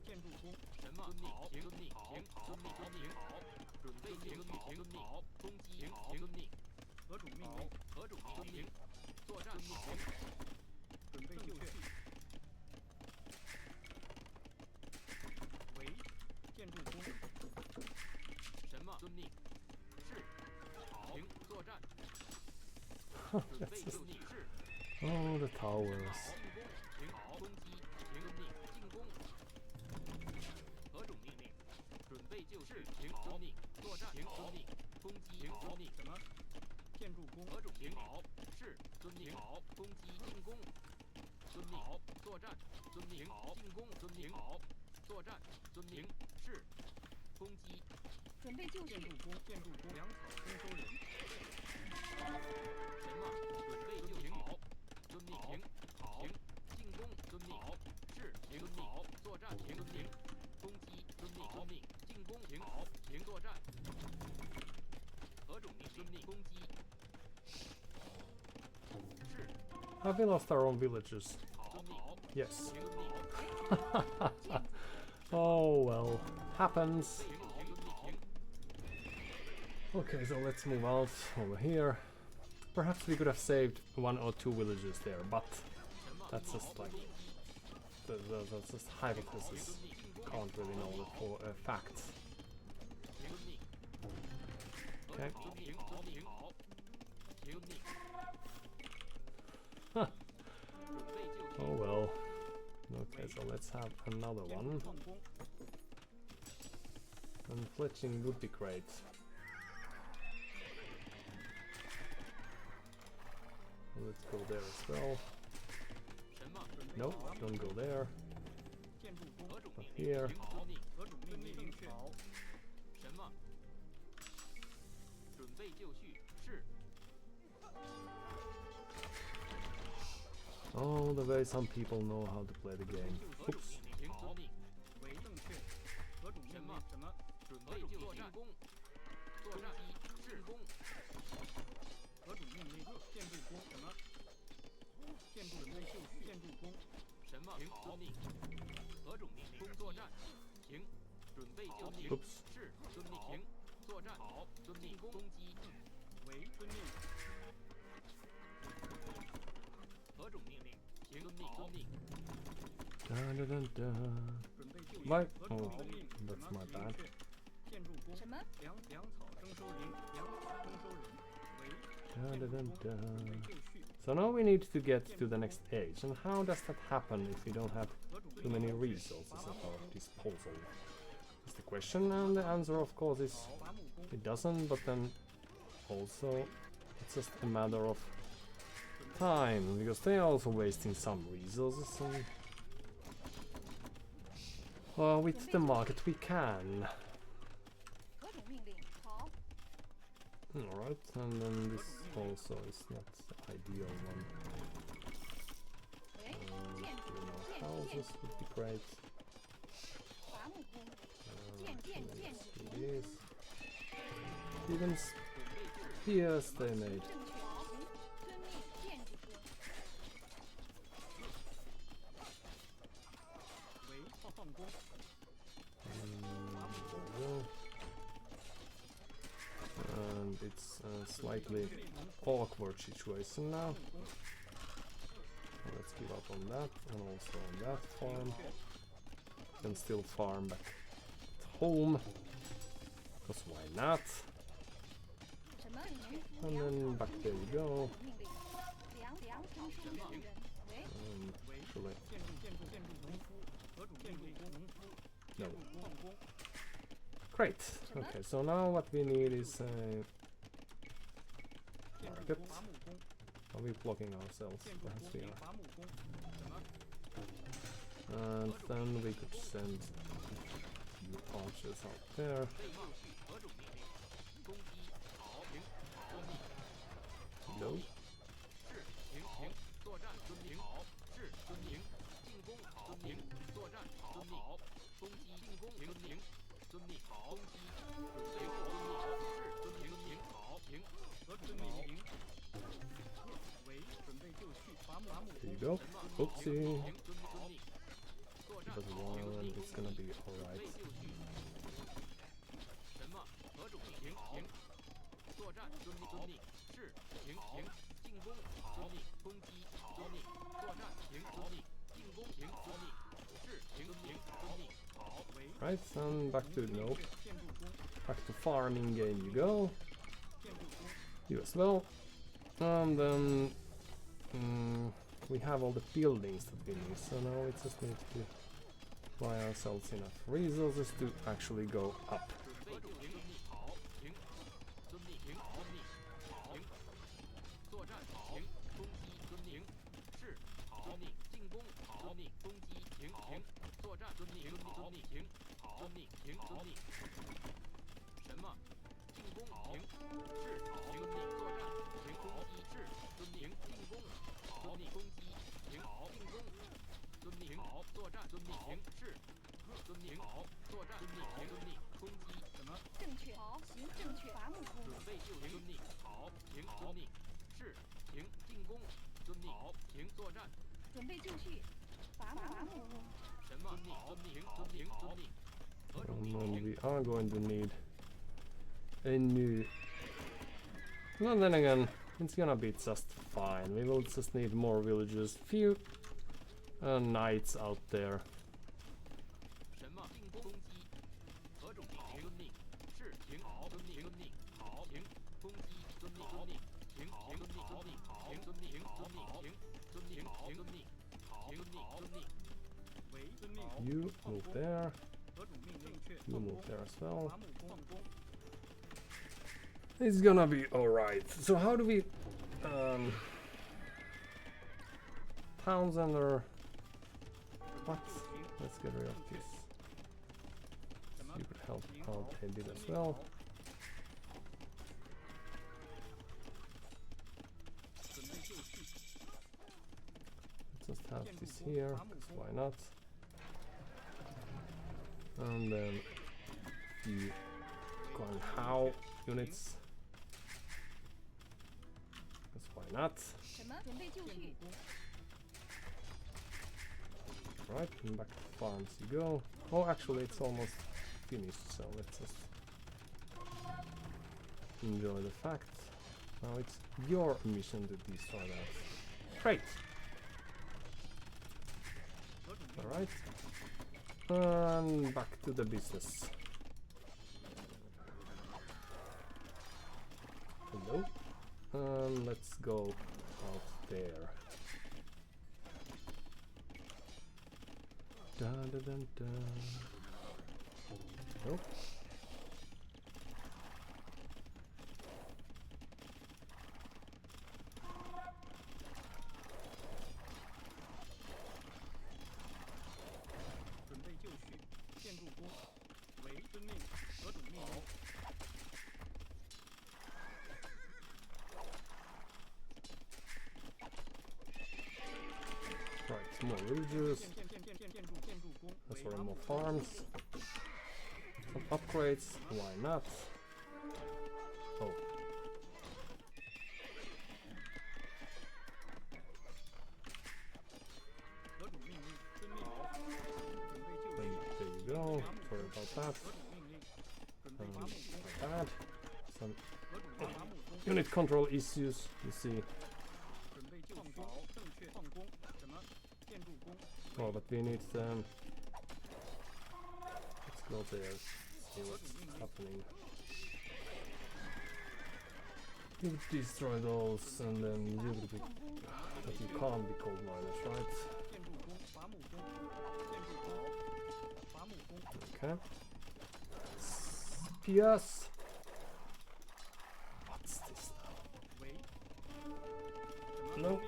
建筑工？什么？遵命。停，遵命。停，遵命。遵命。好，准备就绪，遵命。好，攻击。停，遵命。何种命令？何种命令？作战。遵命。准备就绪。为建筑工。什么？遵命。是。好。停，作战。准备就绪。是。 Oh, the towers. 进攻，停好，攻击，停遵命，进攻。何种命令？准备就绪，停遵命，作战，停遵命，攻击，停遵命。什么？建筑工，何种停好，是遵命好，攻击，进攻，遵命好，作战，遵命好，进攻，遵命好，作战，遵命是，攻击。准备就绪。建筑工，建筑工，粮草征收人。什么？准备就停好。 遵命，停，好，停，进攻，遵命，好，是，停，遵命，好，作战，停，遵命，攻击，遵命，遵命，进攻，停，好，停，作战。何种命？遵命，攻击。是。 Have we lost our own villagers? 好，好， Yes. 停，遵命， Oh well, happens. 停，停，遵命，停。 Okay, so let's move out over here. Perhaps we could have saved 1 or 2 villages there, but that's just like that's just hypothesis. Can't really know it for a fact. Okay. Huh. Oh well. Okay, so let's have another one. And fletching would be great. Let's go there as well. No, don't go there. Not here. Oh, the way some people know how to play the game. Oops. Oops. 是，遵命，停，作战，好，遵命，攻击，为遵命。何种命令？停，遵命，遵命。 Dun, dun, dun, dun. 准备就绪。 Why? 何种 Oh, 命令？ that's my 明 bad. 确。建筑工。什么？粮草征收人，粮草征收人。为 Dun, 建 dun, 筑 dun, 工。准 dun. 备就绪。 So now we need to get to the next age. And how does that happen if we don't have 何种 too many resources at our disposal? That's the question, and the answer, of course, is 伐木工。 it doesn't, but then also it's just a matter of time, because they are also wasting some resources, and well, with the market we can. 何种命令？好。 Alright, and then this also is not the ideal one. 喂， Three 建筑， more 建筑， houses would be great. 伐木工， Let's 建 do 筑， this. Even spears they made. 正确，好，遵命，建筑工。为放工。 And it's a slightly awkward situation now. Let's give up on that, and also on that farm. Can still farm back at home, because why not? 什么？农夫 And 粮 then 草 back 征 there 收 we 人。 go. 命令，粮草征收人。喂， Actually, 建筑农夫，何种建筑工？农夫， no. 建筑工，放工。 Great. Okay, so now what we need is a 建 market. 筑工，伐木工。 Are we blocking ourselves? 建筑 Perhaps 工， we 伐木工。什么？ are. And then we could send archers out there. 被冒去何种命令？攻击好，停，遵命。 No. 是，停，停，作战，遵命。好，是，遵命。进攻，好，停，作战，好，遵命。攻击，进攻，停，停，遵命。好，攻击，准备后，遵命。是，遵命，停，好，停，何准命令？为准备就绪，伐木，伐木。 There you go. Oopsie. 停，遵命。作战， But 好，停， one, 停， it's gonna be 准 alright. 备就绪。什么？何种命？停，停。作战，遵命，遵命。是，停，停。进攻，遵命。攻击，遵命。作战，停，遵命。进攻，停，遵命。是，停，遵命，遵命。好，为 Right, and back to no. Back to farming game you go. You as well. And then we have all the buildings that we need, so now we just need to buy ourselves enough resources to actually go up. 准备就停，好，停，遵命，停，遵命，好，停，作战，停，攻击，遵命，是，好，遵命，进攻，好，遵命，攻击，停，停，作战，遵命，好，停，好，遵命，停，遵命，什么？进攻，停，是，好，遵命，作战，停，攻击，是，遵命，进攻，好，遵命，攻击，停，好，进攻，遵命，好，作战，遵命，停，是。 遵命，好，作战，遵命，停，遵命，攻击，什么？正确，好，行，正确，伐木工，准备就停，遵命，好，停，遵命，是，停，进攻，遵命，好，停，作战，准备就绪，伐木工，什么？好，遵命，遵命，遵命，何种命 And 令？ we are going to need a new. Well, then again, it's gonna be just fine. We will just need more villagers, few knights out there. 什么？进攻，攻击，何种命令？遵命，是，停，好，遵命，遵命，好，停，攻击，遵命，遵命，停，停，遵命，遵命，好，停，遵命，停，遵命，停，遵命，好，遵命，好，停，遵命，遵命，为遵命， You move there. 何种命令？正确， You move there as well. 伐木工，放工。 It's gonna be alright. So how do we Townsend or what? Let's get rid of this. You could help out a bit as well. 准备就绪， Let's just have this here, 'cause why not? And then few Guanhao units. 'Cause why not? 什么？准备就绪， Right, and back to farms you go. Oh, actually, it's almost finished, so let's just enjoy the fact. Now it's your mission to destroy that. Great! Alright. And back to the business. Hello. Let's go out there. Dun, dun, dun, dun. Nope. Right, more villagers. That's for more farms. Some upgrades, why not? Oh. There you go. Sorry about that. Like that. Some unit control issues, you see. Oh, but we need let's go there, see what's happening. You would destroy those, and then you would be... But you can't be coal miners, right? Okay. Yes! What's this now? No.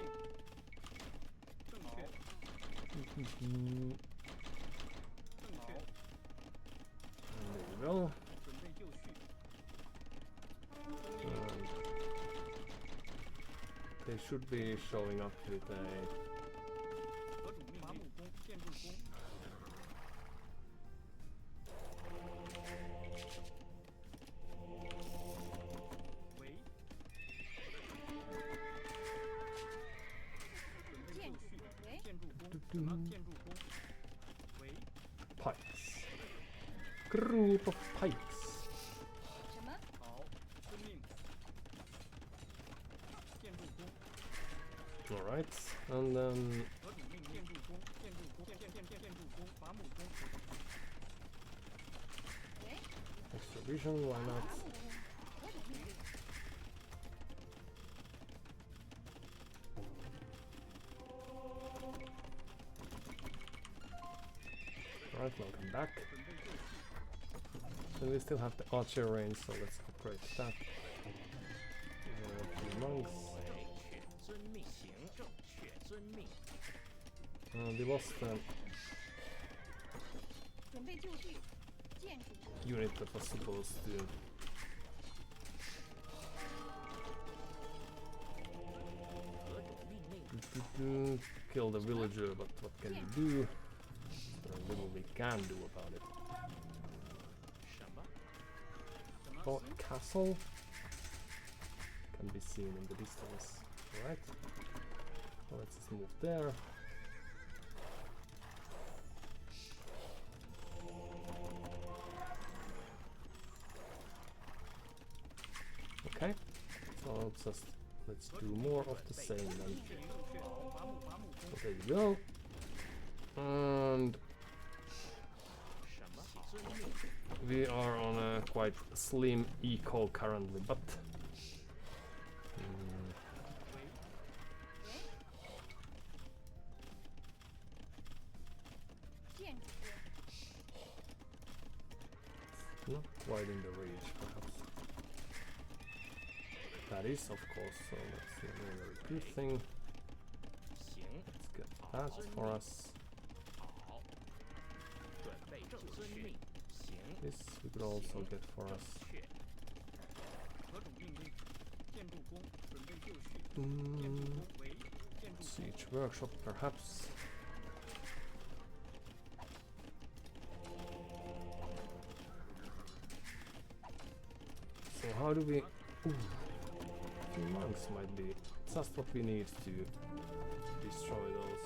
should be showing up with a 何种命令？伐木工、建筑工。喂。准备就绪。建筑工。什么？建筑工。喂。 pikes. Group of pikes. 什么？好，遵命。建筑工。 Alright, and then 何种命令？建筑工。建筑工。建筑工。伐木工。喂， extra vision, why 伐 not? 木工，何种命令？ Alright, welcome back. 准备就绪。 And we still have the archer range, so let's upgrade that. A few monks. 遵命，行政确遵命。There was the 准备就绪，建筑工， unit that was supposed to kill the villager, but what can we do? Very little we can do about it. 什么？ Oh, a castle can be seen in the distance. Alright. So let's just move there. Okay. So let's do more of the same then. So there you go. And 什么？遵命。 we are on a quite slim eco currently, but喂，建筑工， not quite in the reach, perhaps. That is, of course, so that's a very good thing. 行， Let's get that for us. 好。准备正遵命。行， This we could also get for us. 确。何种命令？建筑工。准备就绪。建筑工。喂。建筑工。 Siege workshop, perhaps. So how do we? Ooh, the monks might be just what we need to destroy those.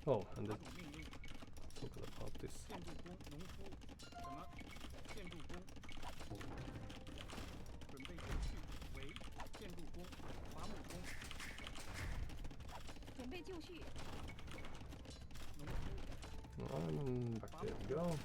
Oh, and 何 the 种命令？ talking about this. 建筑工。农夫。什么？建筑工。准备就绪。喂。建筑工。伐木工。准备就绪，农夫。 Back there we go.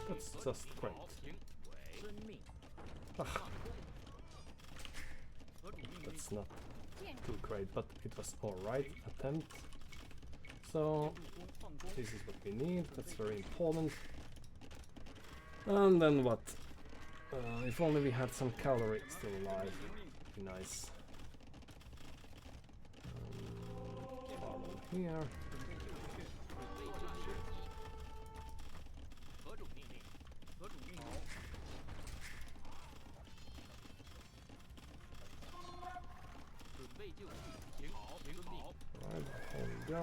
That's just great. 遵命。 That's not 建筑 too great, but it was alright attempt. So this is what we need, that's very important. And then what? If only we had some cavalry still alive, would be nice. Farm here. Alright, there we go.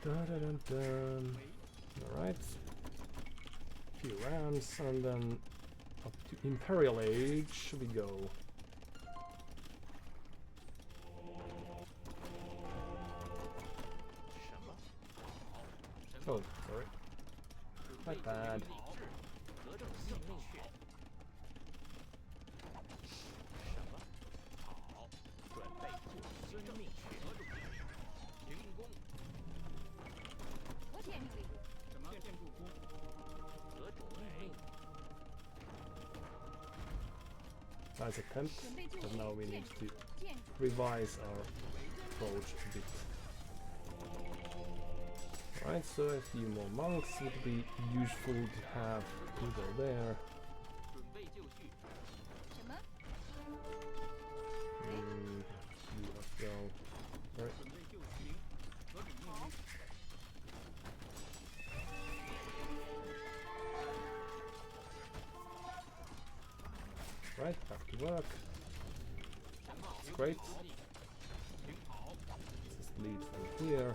Dun, dun, dun. Alright. Few rams and then up to Imperial Age we go. Oh, sorry. My bad. Nice attempt, but now we need to revise our approach a bit. Alright, so a few more monks would be useful to have either there. 什么？ Right, back to work. That's great. Just lead from here.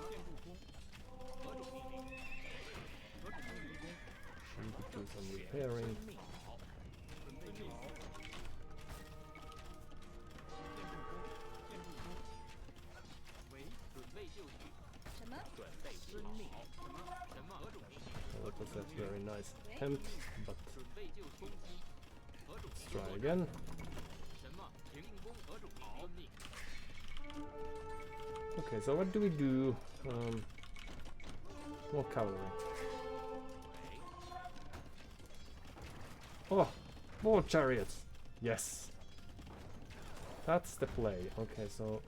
建筑工， She could do some repairing. 喂，准备就绪，什么？准备遵命。什么？何种命令？ Well, that was a very nice attempt, but 准备就攻击。何种 let's 命 try 令？ again. 什么？停工。何种命令？遵命。 Okay, so what do we do? More cavalry. Oh, more chariots. Yes. That's the play. Okay, so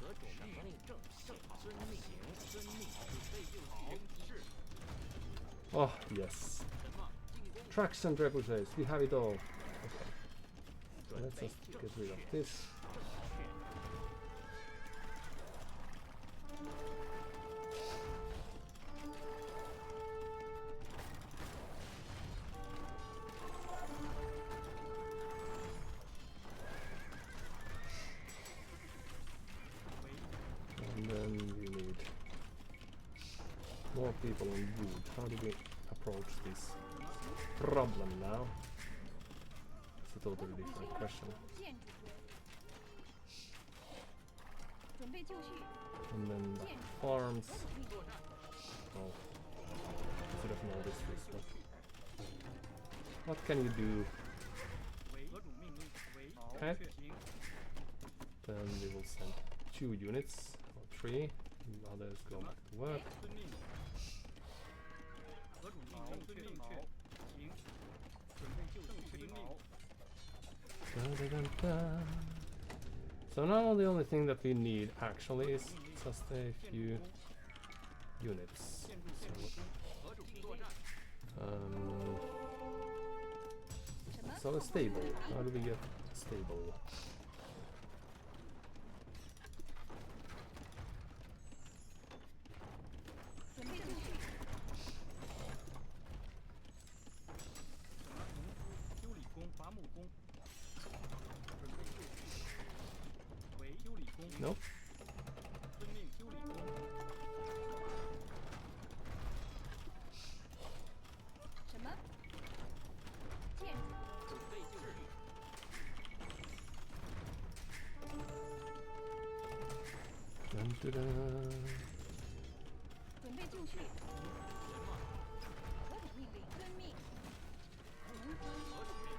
何种命令？正遵命。遵命。准备就绪。攻击。是。 oh yes. 什么？进攻。 Traction trebuchets. We have it all. Okay. So 准 let's 备 just 正 get rid of 确。 this. And then we need more people on wood. How do we approach this problem now? It's a totally different question. 建筑工，准备就绪。 And then the farms. Oh, I should have noticed this. But what can you do? 为何种命令？为 Okay. 行。 Then we will send 2 units or 3. The others go back to work. 遵命。何种命令？遵命。确。行。准备就绪。行命。 Dun-dun-dun-dun. So now the only thing that we need actually is just a few units. 建筑建筑工。何种作战？ 什么？ So a stable. How do we get a stable? 准备就绪。什么？农夫、修理工、伐木工。准备就绪。为修理工。 Nope. 遵命。修理工。什么？建筑工，准备就绪。 Dun-dun-dun. 准备就绪。什么？何种命令？遵命。何种命令？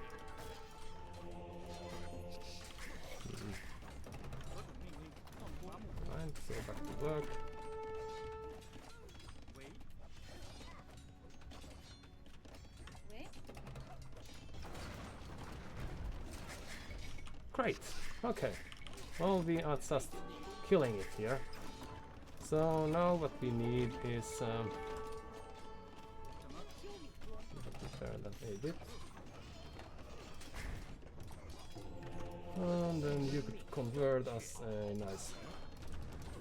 何种命令？矿工。伐木工。 Fine, so back to work. 为 喂， Great. Okay. Well, we are just killing it here. So now what we need is 什么？ 修理工， prepare that a bit. And then you could convert us a nice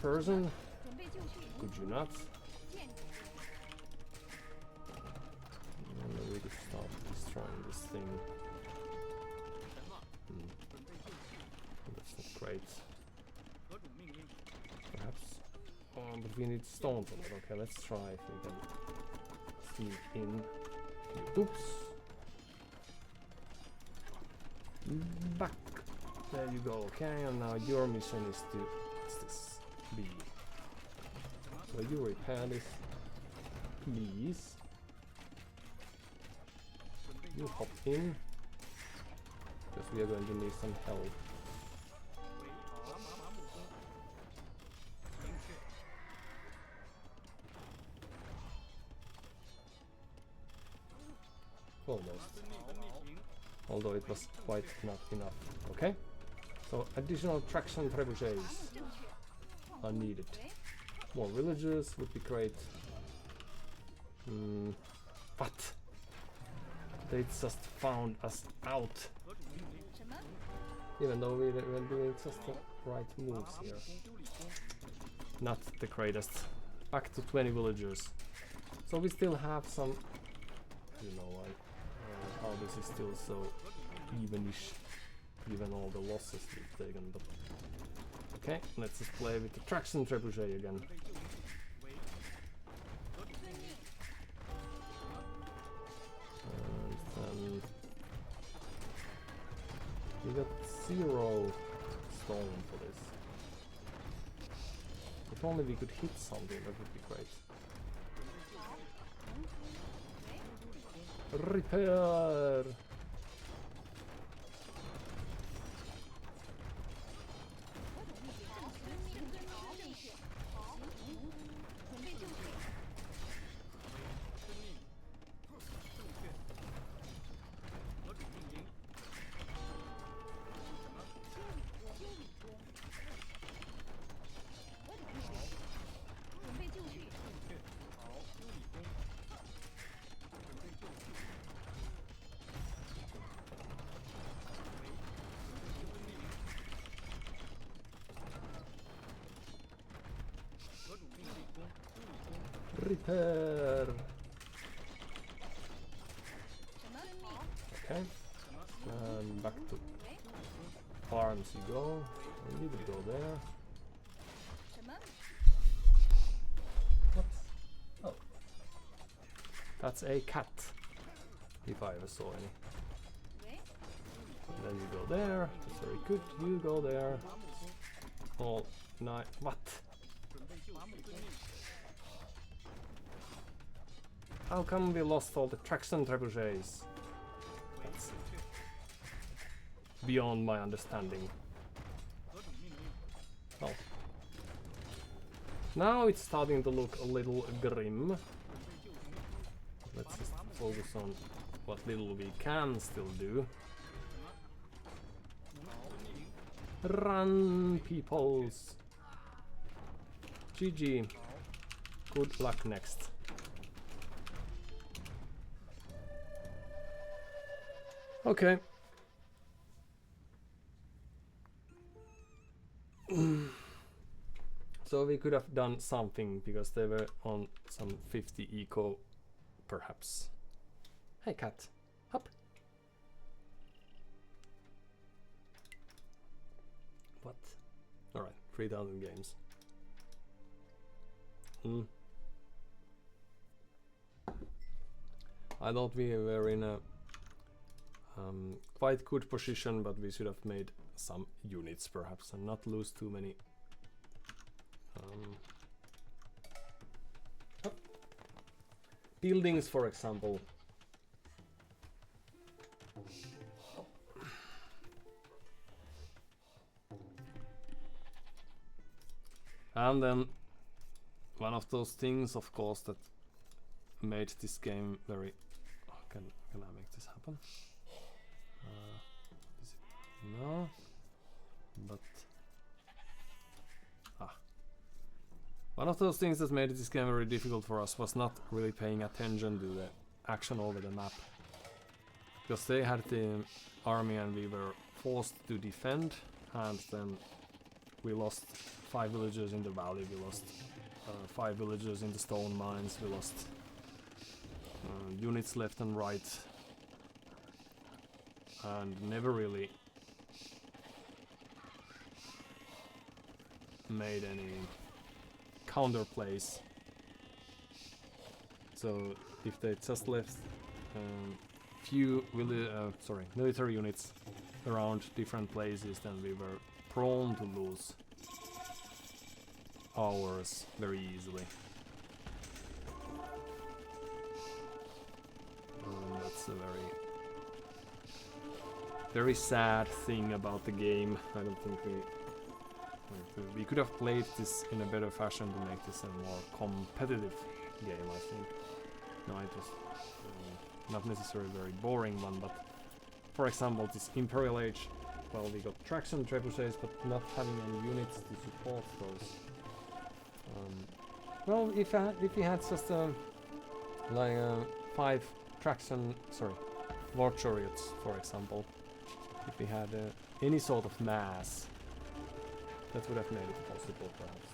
person. 准备就绪。 Could you not? 建筑工， And then we could start destroying this thing. 什么？ Hmm, 准备就绪。 that's not great. 何种命令？ Perhaps. But we need stones on it. Okay, let's try if we can sneak in. Oops. Back. There you go. Okay, and now your mission is to what's this? B. So you repair this, please. 准备 You hop in, because we are going to need some help. 为伐木工。明确。 Almost. 遵命。遵命。行。 Although it was quite not enough. Okay. So additional traction trebuchets 正确。 are needed. 喂， More villagers would be great. But they just found us out. 何种命令？什么？ even though we're doing just the right moves here. Not the greatest. Back to 20 villagers. So we still have some, you know, like how this is still so evenish, given all the losses we've taken. But okay, let's just play with the traction trebuchet again. And we got 0 stone for this. If only we could hit something, that would be great. Repair! Repair. Okay. And back to farms you go. And you would go there. What? Oh. That's a cat. If I ever saw any. And then you go there. That's very good. You go there. All night. What? How come we lost all the traction trebuchets? That's beyond my understanding. Oh. Now it's starting to look a little grim. Let's just focus on what little we can still do. Run, peoples! GG. Good luck next. Okay. So we could have done something because they were on some 50 eco, perhaps. Hey cat, hop. What? Alright, 3000 games. I thought we were in a quite good position, but we should have made some units perhaps and not lose too many. Buildings, for example. And then one of those things, of course, that made this game very... Oh, can I make this happen? No, but one of those things that made this game very difficult for us was not really paying attention to the action over the map, because they had the army and we were forced to defend, and then we lost 5 villagers in the valley, we lost 5 villagers in the stone mines, we lost units left and right, and never really made any counter plays. So if they just left few military units around different places, then we were prone to lose ours very easily. That's a very sad thing about the game. I don't think we could have played this in a better fashion to make this a more competitive game, I think. No, it was not necessarily a very boring one, but for example, this Imperial Age, well, we got traction trebuchets, but not having any units to support those. Well, if we had just like 5 traction, war chariots, for example, if we had any sort of mass. That would have made it possible, perhaps,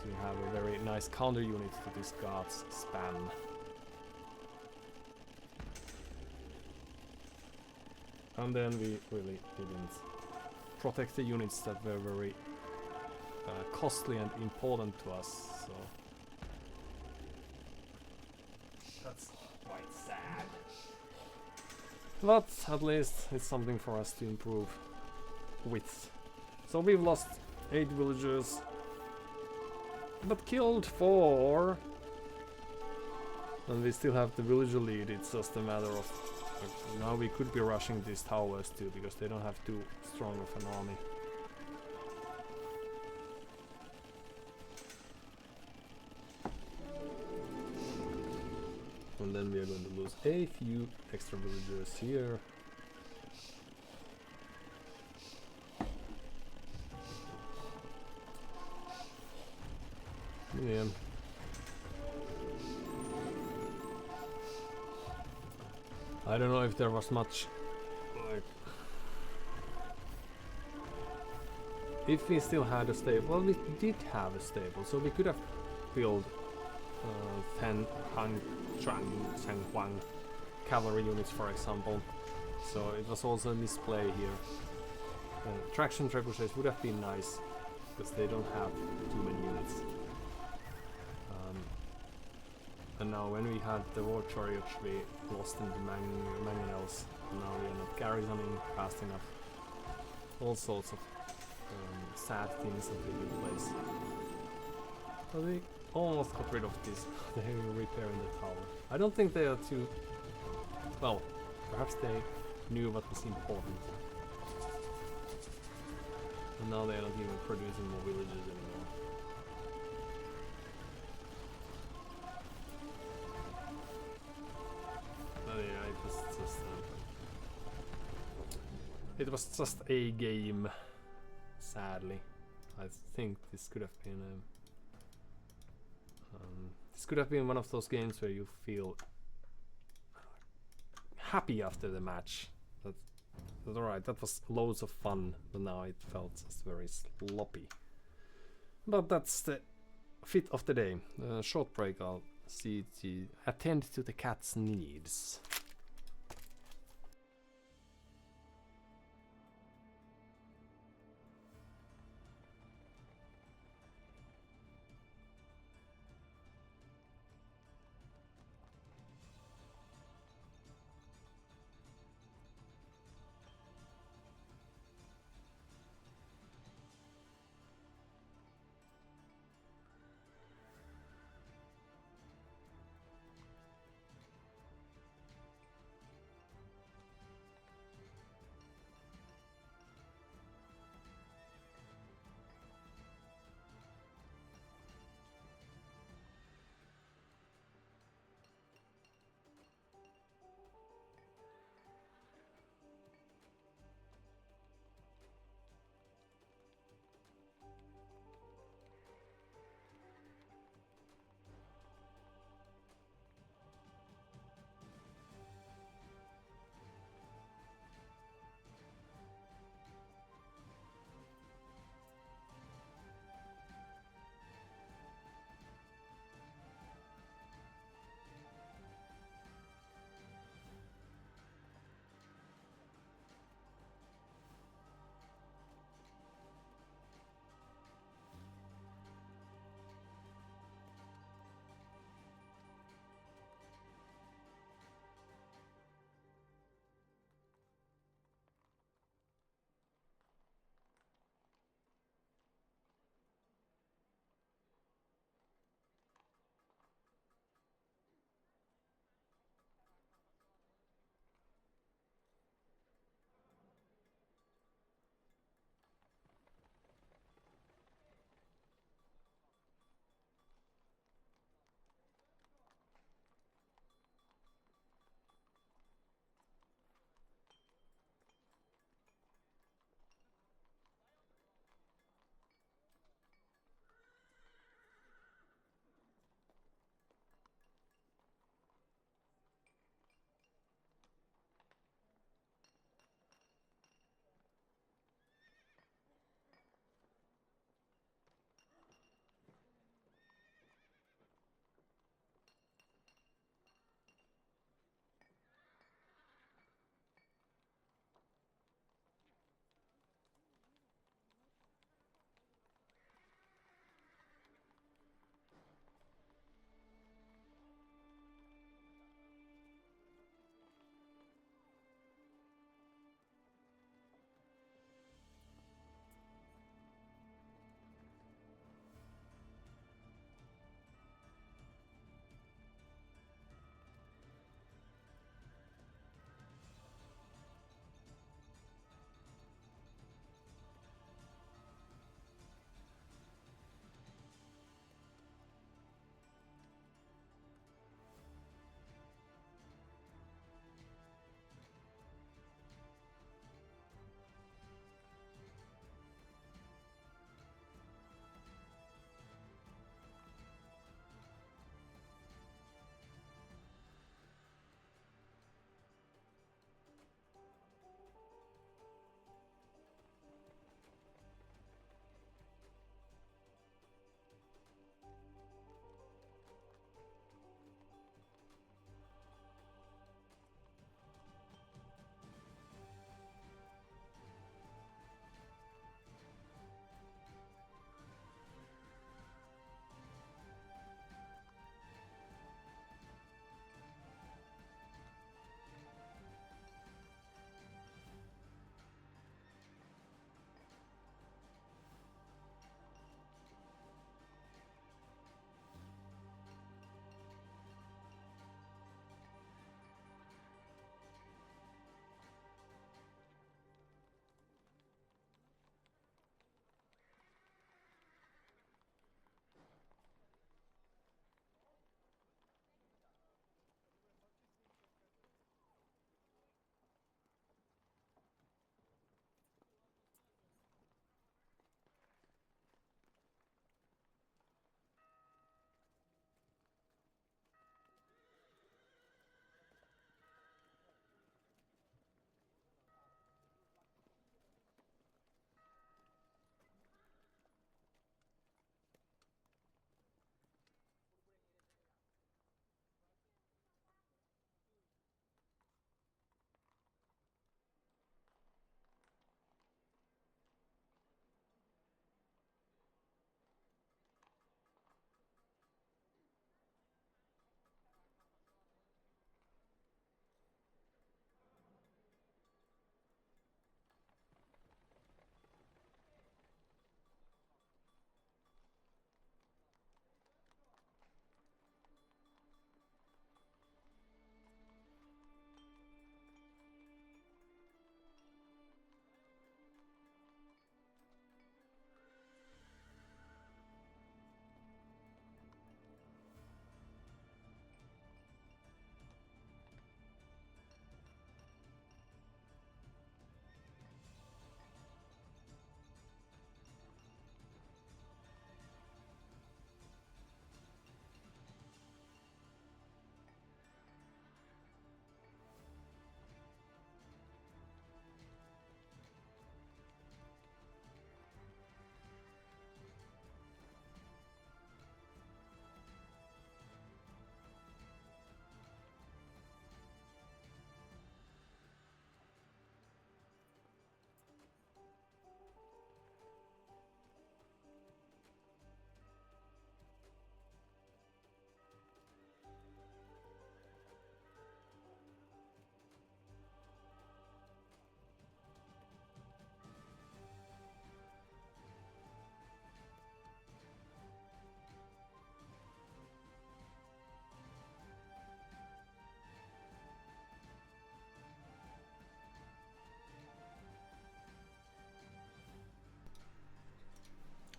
to have a very nice counter unit to this god's spam. And then we really didn't protect the units that were very costly and important to us, so that's quite sad. But at least it's something for us to improve with. So we've lost 8 villagers, but killed 4. And we still have the villager lead. It's just a matter of now we could be rushing these towers too, because they don't have too strong of an army. And then we are going to lose a few extra villagers here. Yeah. I don't know if there was much, like, if we still had a stable. Well, we did have a stable, so we could have built Fan Hang Chuan Chang Huang cavalry units, for example. So it was also a misplay here. Traction trebuchets would have been nice, because they don't have too many units. And now when we had the war chariots, we lost into mangonels. Now we are not garrisoning fast enough. All sorts of sad things that we did place. But we almost got rid of this. They were repairing the tower. I don't think they are too... Well, perhaps they knew what was important. And now they are not even producing more villages anymore. Yeah, it was just a game, sadly. I think this could have been one of those games where you feel happy after the match. That's alright, that was loads of fun, but now it felt just very sloppy. But that's the fit of the day. Short break, I'll see to attend to the cat's needs.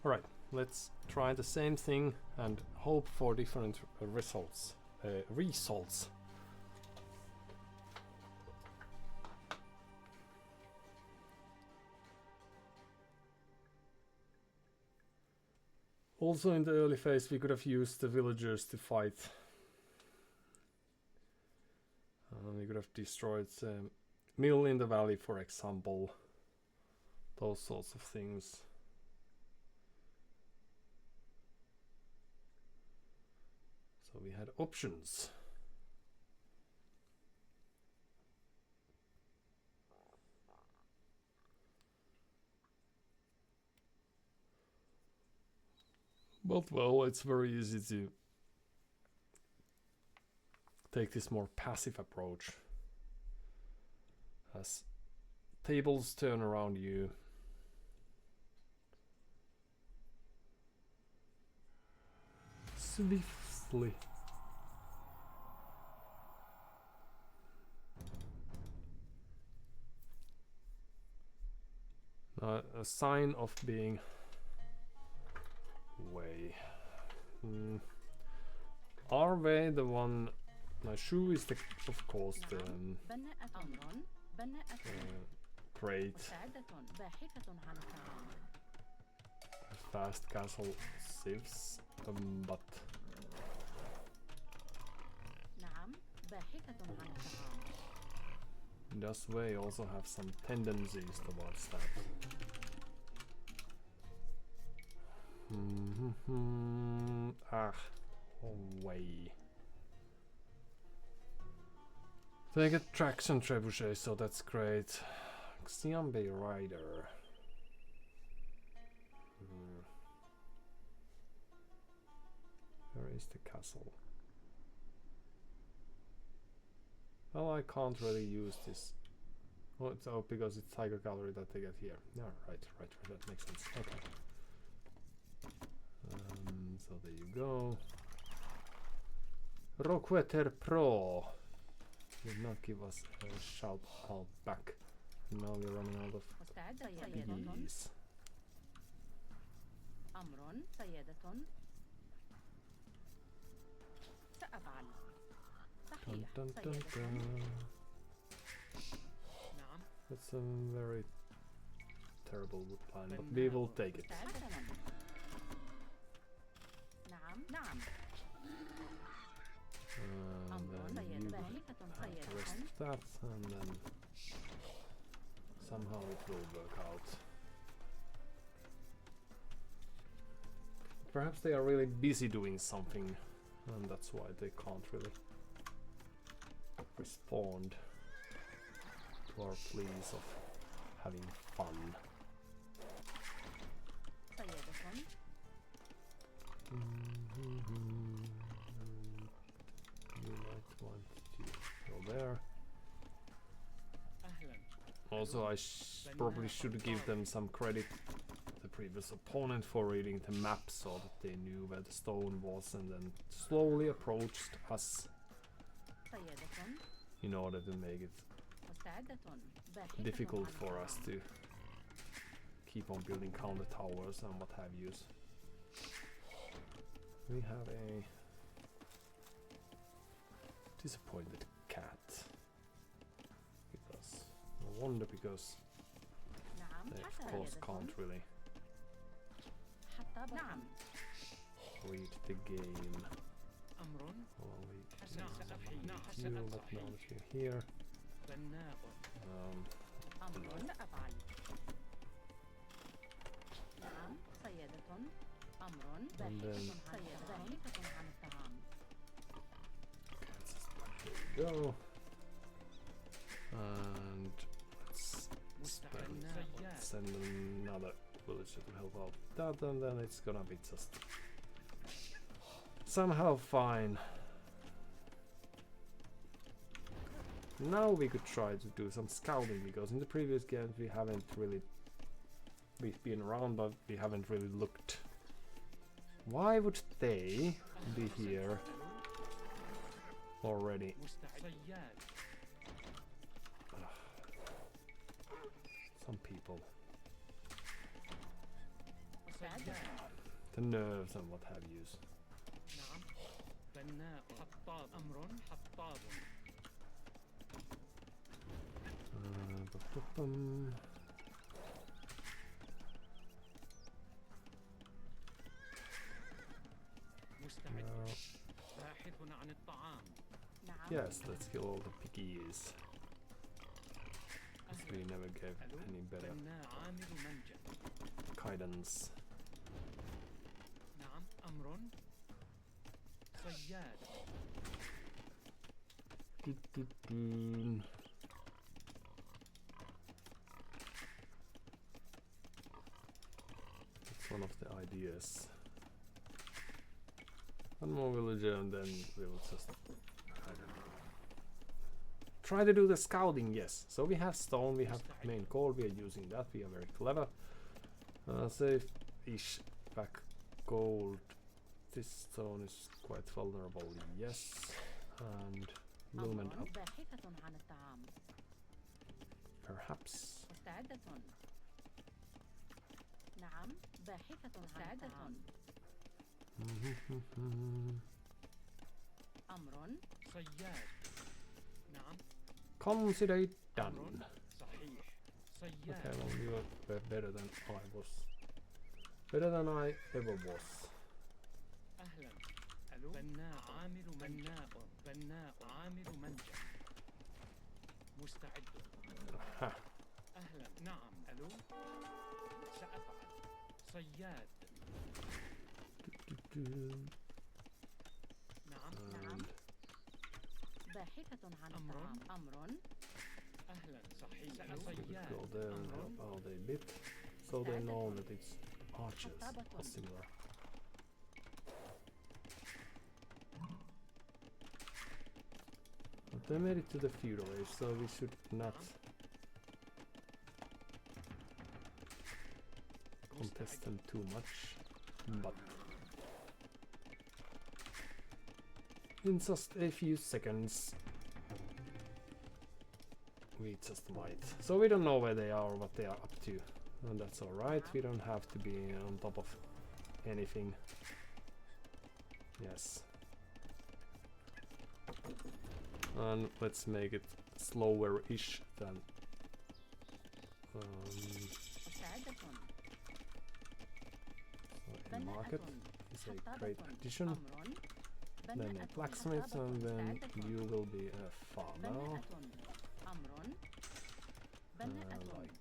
Alright, let's try the same thing and hope for different results. Results. Also in the early phase we could have used the villagers to fight. We could have destroyed the mill in the valley, for example. Those sorts of things. So we had options. But well, it's very easy to take this more passive approach. As tables turn around you, swiftly. A sign of being way. Are they the one? My shoe is the, of course, the great fast castle sieves, but does they also have some tendencies towards that? Away. They get traction trebuchet, so that's great. Xianbei Rider. Where is the castle? Well, I can't really use this. Oh, it's because it's Tiger Gallery that they get here. Yeah, right, that makes sense. Okay. So there you go. Rockwetter Pro did not give us a shout out back. Now we're running out of bees. Dun, dun, dun, dun. That's a very terrible wood plan, but we will take it. And then you have the rest of that, and then somehow it will work out. Perhaps they are really busy doing something, and that's why they can't really respond to our pleas of having fun. You might want to go there. Also, I probably should give them some credit, the previous opponent, for reading the map so that they knew where the stone was and then slowly approached us in order to make it difficult for us to keep on building counter towers and what have you. We have a disappointed cat. Because no wonder, because they of course can't really read the game. Well, we you, but now that you're here, and then there we go. And let's send another villager to help out with that, and then it's gonna be just somehow fine. Now we could try to do some scouting, because in the previous games we haven't really, we've been around but we haven't really looked. Why would they be here already? Some people. the nerves and what have you. نعم بناء حطاب أمر حطاب مستعد باحث عن الطعام نعم Yes, let's kill all the piggies. Because we never gave any better بناء عامل منجم guidance. نعم أمر صياد That's one of the ideas. One more villager and then we will just, I don't know, try to do the scouting. Yes, so we have stone, we have main core, we are using that, we are very clever. Safe-ish back gold. This stone is quite vulnerable, yes. And lumen أمر up, باحثة عن الطعام perhaps. مستعدة نعم باحثة عن الطعام أمر صياد نعم Consider it done. أمر صحيح Okay, صياد well, you were better than I was. Better than I ever was. أهلا ألو بناء عامل بناء عامل منجم مستعد Ha. أهلا نعم ألو سأفعل صياد نعم And باحثة عن أمر. الطعام أمر أهلا صحيح we could صياد go there and help out a bit, so they know that it's archers or similar. But they made it to the feudal age, so we should not contest them too much. But in just a few seconds we just might. So we don't know where they are or what they are up to. And that's alright, we don't have to be on top of anything. Yes. And let's make it slower-ish than مستعدة so a market is a great addition. أمر Then a blacksmith, and then you will be a farmer. أمر Like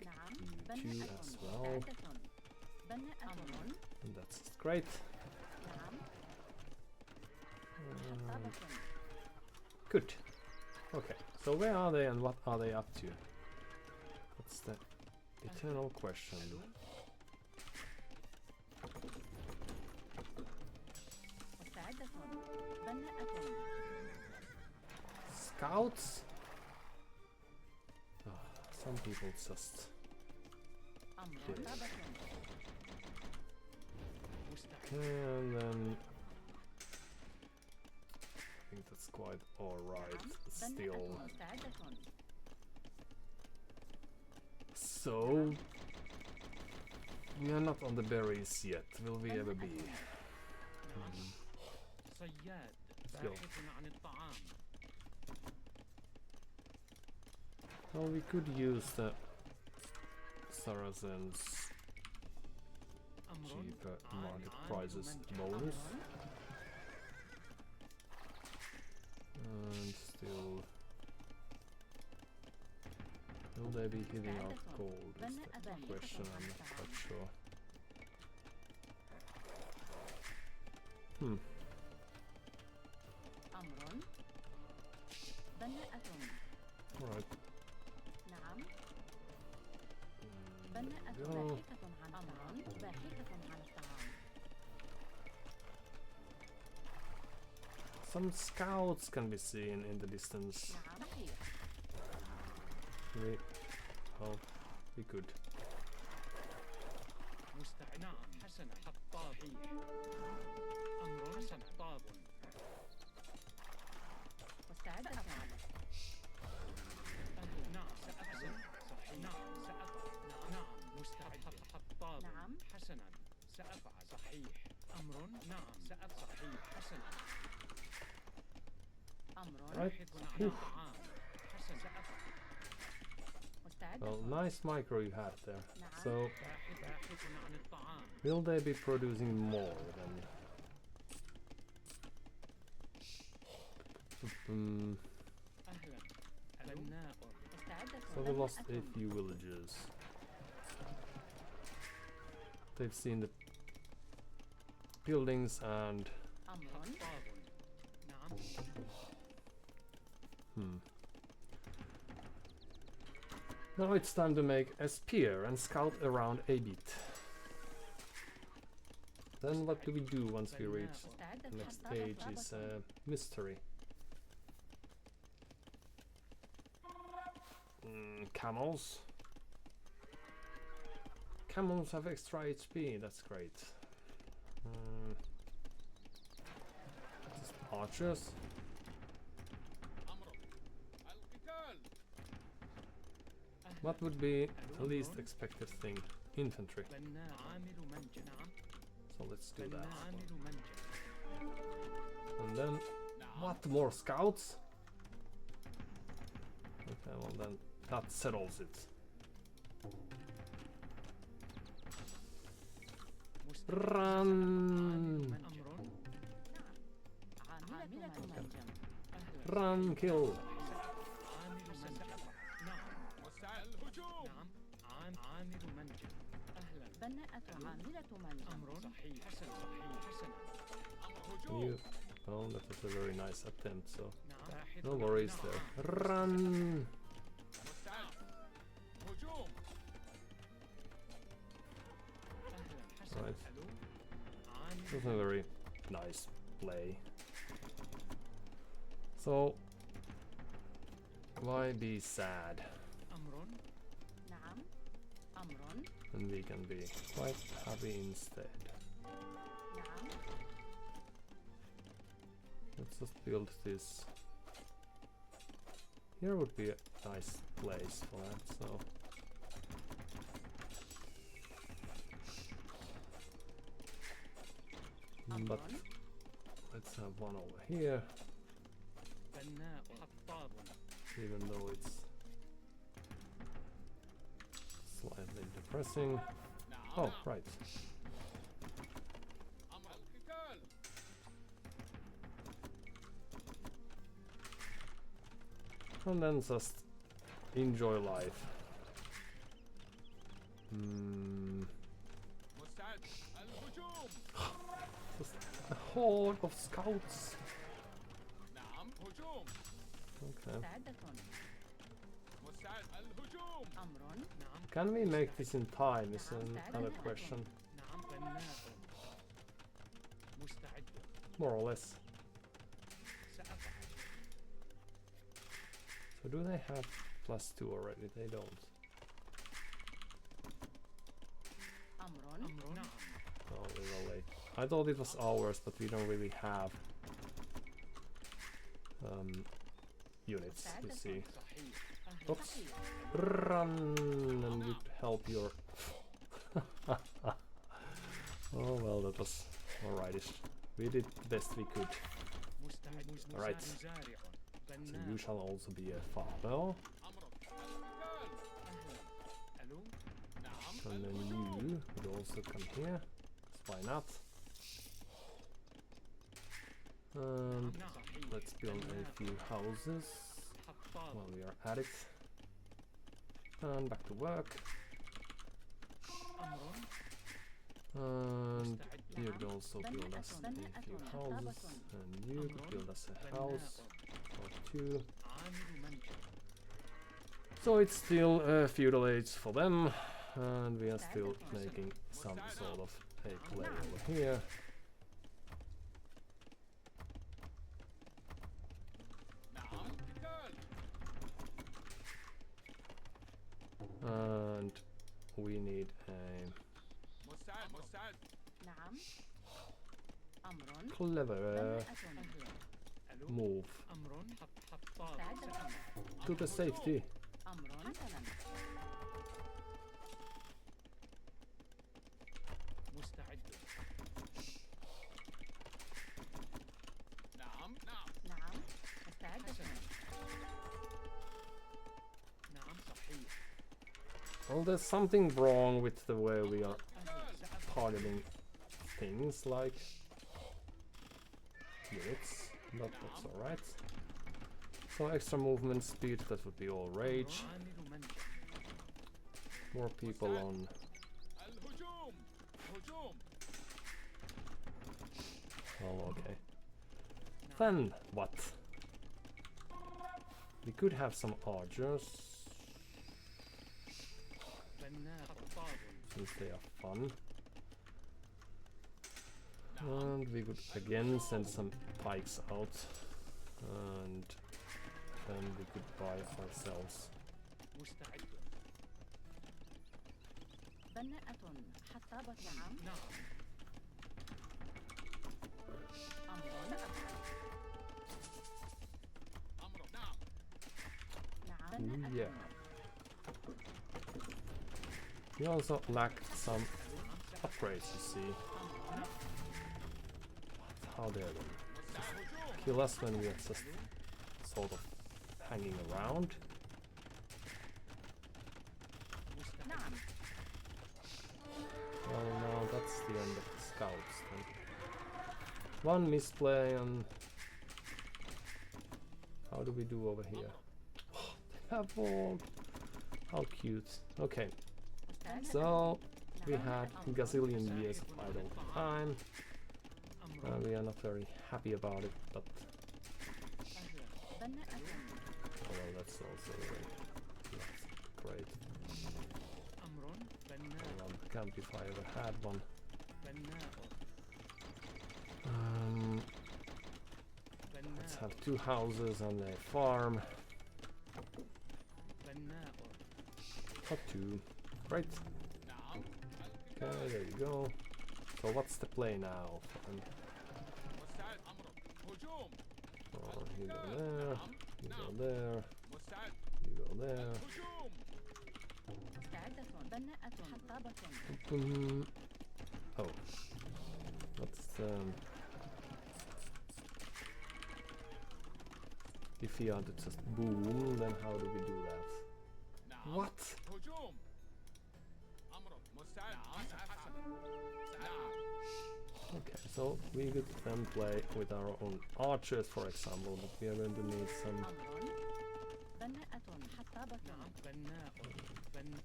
نعم you two as well. أمر And that's great. نعم Um, good. Okay, so where are they and what are they up to? That's the eternal question. مستعدة بناءة Scouts? Ah, some people just... أمر Yeah. مستعد And then... I think that's quite alright still. مستعدة So... We are not on the berries yet, will we ever be? صياد go. باحث عن الطعام Well, we could use the Saracens أمر cheaper market عامل prices منجم. bonus. And still... Will they be hitting out gold is the question, I'm not quite sure. أمر بناءة Alright. نعم Mm, بناءة there we go. باحثة عن أمر باحثة عن الطعام Some scouts can be seen in the distance. نعم صحيح Oh, we could. مستعد نعم حسنا حطاب أمر حسنا حطاب مستعدة أهلا نعم سأفعل صحيح نعم سأفعل نعم مستعد حطاب نعم. حسنا سأفعل صحيح أمر نعم سأفعل صحيح حسنا أمر Right. باحث عن الطعام حسنا سأفعل مستعدة. Well, nice micro you had there. نعم. So, باحث عن الطعام will they be producing more then? أهلا بناء مستعدة. So we lost a few villagers. They've seen the buildings and أمر حطاب نعم now it's time to make a spear and scout around a bit. Then what do we do once we reach مستعدة. the next حصاد stage رابط. is a mystery. Camels. Camels have extra HP, that's great. Just archers. القتال. What would be the least expected thing? Infantry. بناء عامل منجم نعم So let's do بناء that. عامل منجم And then, what, more scouts? Okay, well then, that settles it. Run! أمر عاملة منجم. Run, kill! عامل منجم نعم مستعد الهجوم. نعم عامل منجم أهلا بناءة عاملة منجم. أمر صحيح حسن صحيح حسنا أمر You, هجوم. well, that was a very nice attempt, so نعم باحث no عن worries نعم. there. Run! مستعد. هجوم. أهلا حسنا Right. ألو It was عامل a very nice play. So, why be sad? أمر نعم. أمر. And we can be quite happy instead. نعم. Let's just build this. Here would be a nice place for that, so. But أمر. let's have one over here, بناء حطاب even though it's slightly depressing. Oh, right. أمر القتال. And then just enjoy life. مستعد الهجوم. Just a horde of scouts. نعم هجوم. Okay. مستعدة. مستعد الهجوم. أمر. نعم Can we make this in time is another question. نعم بناء مستعد More or less. سأفعل So do they have +2 already? They don't. أمر. أمر نعم Oh, we were late. I thought it was ours, but we don't really have units, you see. صحيح أهلا Oops. صحيح. Run and you help your... Oh well, that was alrightish. We did the best we could. مستعد Alright. زارع So بناء you shall also be a farmer. أمر القتال. أهلا ألو نعم And then you would also come here. 'Cause why not? And نعم صحيح let's build a few houses حطاب while we are at it. And back to work. أمر And مستعد you could also build us a few houses. And you could build us a house or two. عامل منجم So it's still a feudal age for them. And we are still making some sort of a play over here. نعم القتال. And we need a مستعد مستعد. نعم. أمر. clever بناءة. أهلا ألو move أمر حطاب مستعدة. to the safety. أمر. حسنا. مستعد نعم نعم نعم مستعد حسنا. نعم صحيح. Well, there's something wrong with the way we are سأفعل. targeting things like units, but that's alright. So extra movement speed, that would be all rage. عامل منجح. More people on. الهجوم هجوم Oh, okay. Then what? We could have some archers بناء خطاب. since they are fun. And we could again send some pikes out. And then we could buy ourselves. مستعد. بناءة حطابة نعم نعم. أمر أفعل أمر نعم نعم بناءة Yeah. We also lacked some upgrades, you see. How dare them kill us when we are just sort of hanging around. نعم Well, no, that's the end of the scouts then. One misplay and... How do we do over here? They have all... How cute. Okay, مستعد so we نعم had a أمر gazillion years of idle time. أمر. We are not very happy about it, but بناءة oh well, that's also not great. أمر. بناء. Well, can't be if I ever had one. بناء. Let's بناء. have 2 houses and a farm. بناء. Not 2. Right. نعم Okay, there you go. So what's the play now? And, مستعد أمر هجوم oh, you go there, you go there, مستعد you go there. هجوم مستعدة بناءة حطابة Boom. Oh, what's if we are to just boom, then how do we do that? نعم What? هجوم أمر مستعد سأفعل نعم Okay, so we could then play with our own archers, for example, but we are going to need some. أمر بناءة حطابة نعم. بناء.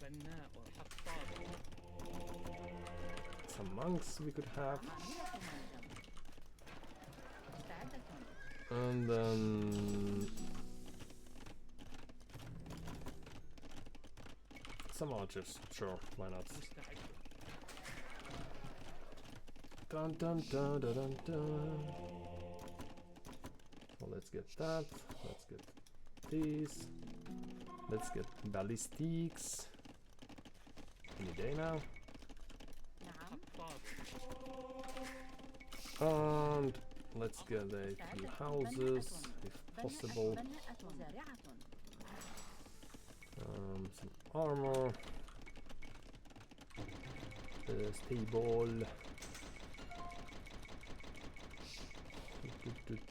بناء حطاب. Some monks we could have, عاملة منجم مستعدة and then some archers. Sure, why not? مستعد. Dun dun dun dun dun dun. Well, let's get that. Let's get these. Let's get ballistics. Any day now. نعم حطاب. And let's get a few houses, if possible. بناءة زارعة Some armor. Stable.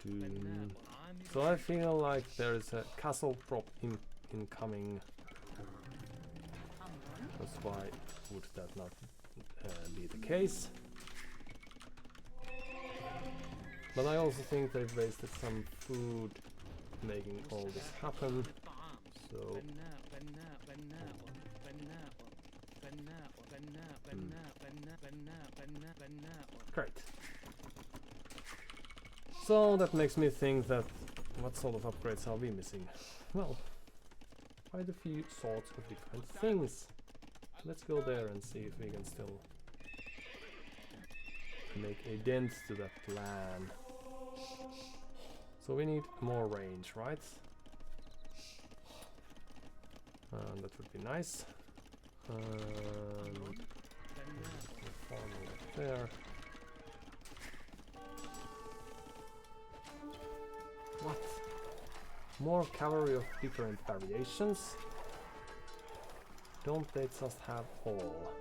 بناء. عامل. So I feel like there is a castle prop incoming. أمر That's why would that not be the case? But I also think they've wasted some food making all this happen. الطعام. So بناء. بناء. بناء. بناء. بناء. بناء. بناء. بناء. بناء. بناء. بناء. great. So that makes me think that what sort of upgrades are we missing? Well, quite a few sorts of different things. Let's go there and see if we can still make a dent to that plan. So we need more range, right? That would be nice. بناء. The farm over there. What? More cavalry of different variations? Don't they just have all?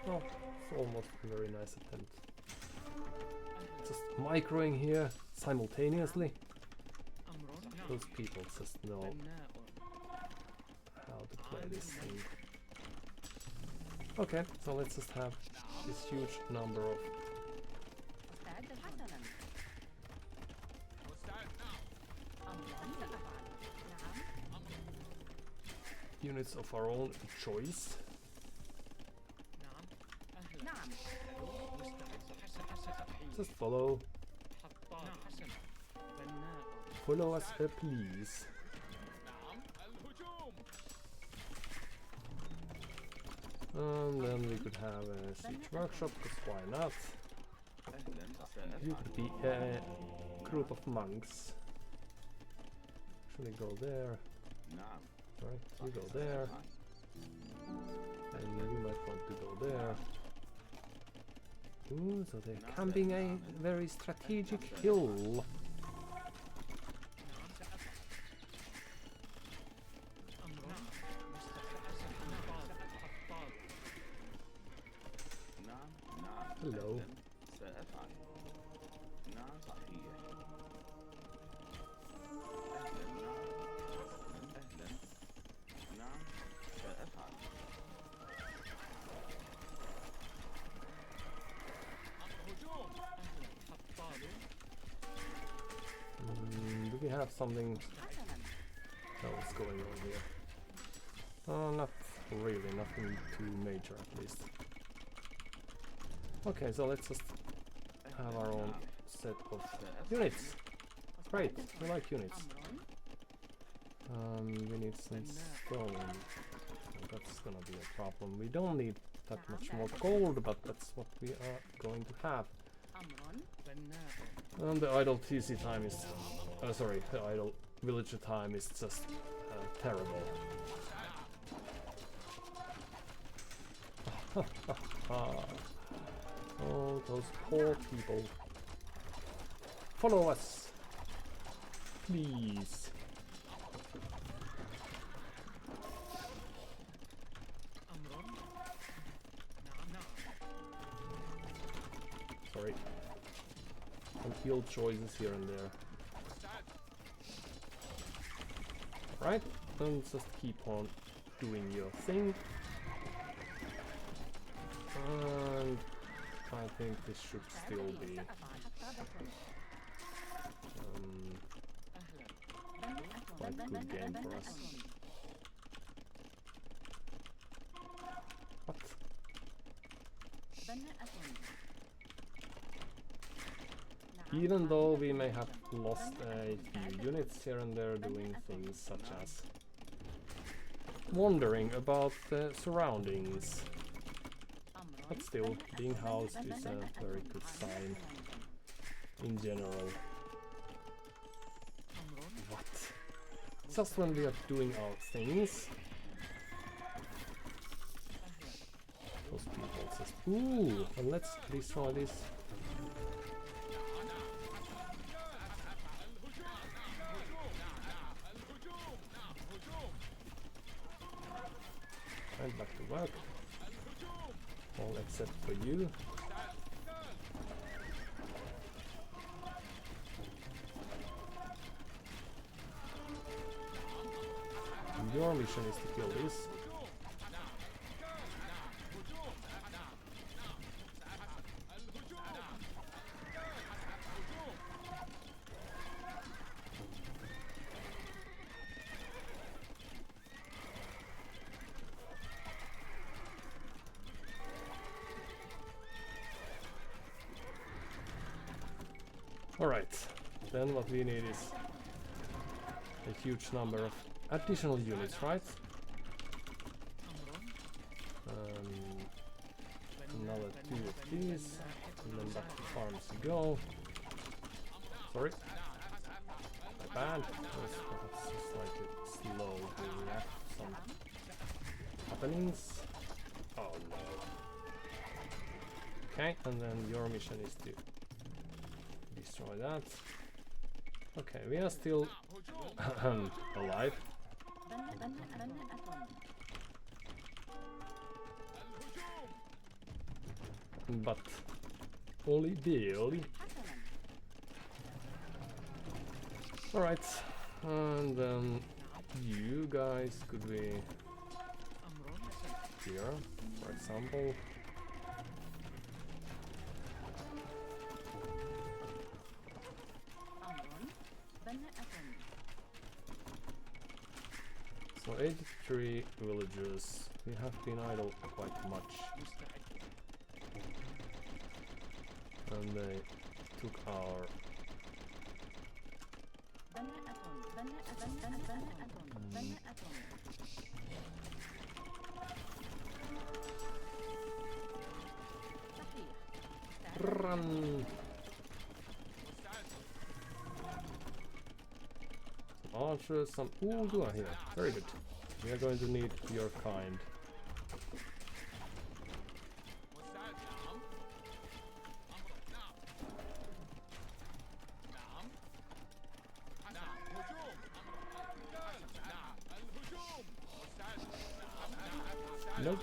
Oh, it's almost a very nice attempt. Just microing here simultaneously. Those people just know how to play this thing. Okay, so let's just have this huge number of units of our own choice. Just follow us, please. And then we could have a siege workshop, because why not? You could be a group of monks. Actually go there. Right, you go there. And you might want to go there. Ooh, so they're camping a very strategic hill. Hello. Do we have something else going on here? Not really, nothing too major at least. Okay, so let's just have our own set of units. Great, we like units. We need some stone. That's gonna be a problem. We don't need that much more gold, but that's what we are going to have. And the idle TC time is... sorry, the idle villager time is just terrible. Oh, those poor people. Follow us! Please! Sorry. Some field choices here and there. Right, then just keep on doing your thing. And I think this should still be quite good game for us. What? Even though we may have lost a few units here and there doing things such as wondering about the surroundings. But still, being housed is a very good sign in general. What? Just when we are doing our things. Those people just... Ooh! And let's destroy this. And back to work. All except for you. And your mission is to kill this. Alright, then what we need is a huge number of additional units, right? Another 2 of these, and then back to farms you go. Sorry. My bad. That's just slightly slow to react to some happenings. Oh no. Okay, and then your mission is to destroy that. Okay, we are still alive. but only barely. Alright, and then you guys could be here, for example. So 83 villagers, we have been idle quite much. And they took our run. Some archers, some Uldua here. Very good. We are going to need your kind. Nope.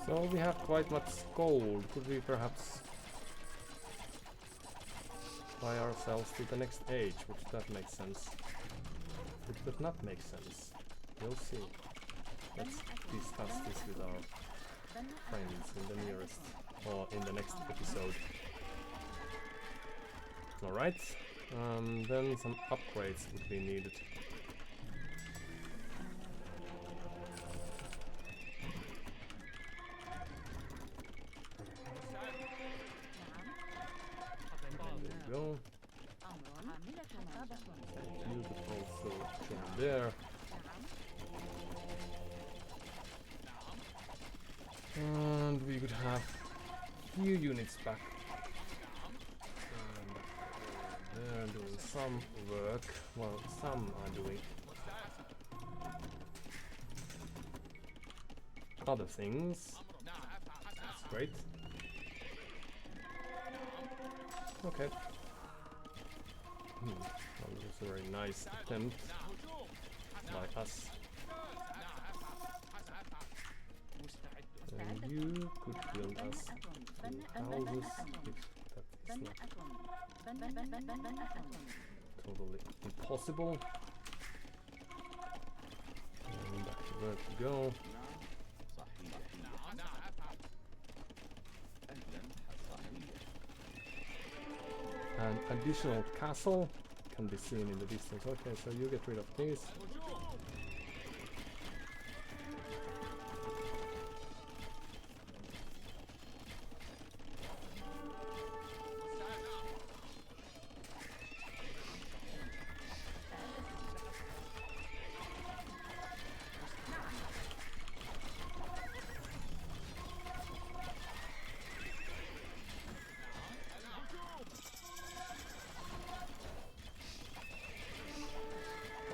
So we have quite much gold. Could we perhaps buy ourselves to the next age? Would that make sense? It would not make sense. We'll see. Let's discuss this with our friends in the nearest or in the next episode. Alright. Then some upgrades would be needed. Go. You could also join there. And we could have few units back. And they're doing some work. Well, some are doing other things. That's great. Okay. Well, this is a very nice attempt by us. And you could build us two houses if that is not totally impossible. And back to where to go. An additional castle can be seen in the distance. Okay, so you get rid of these.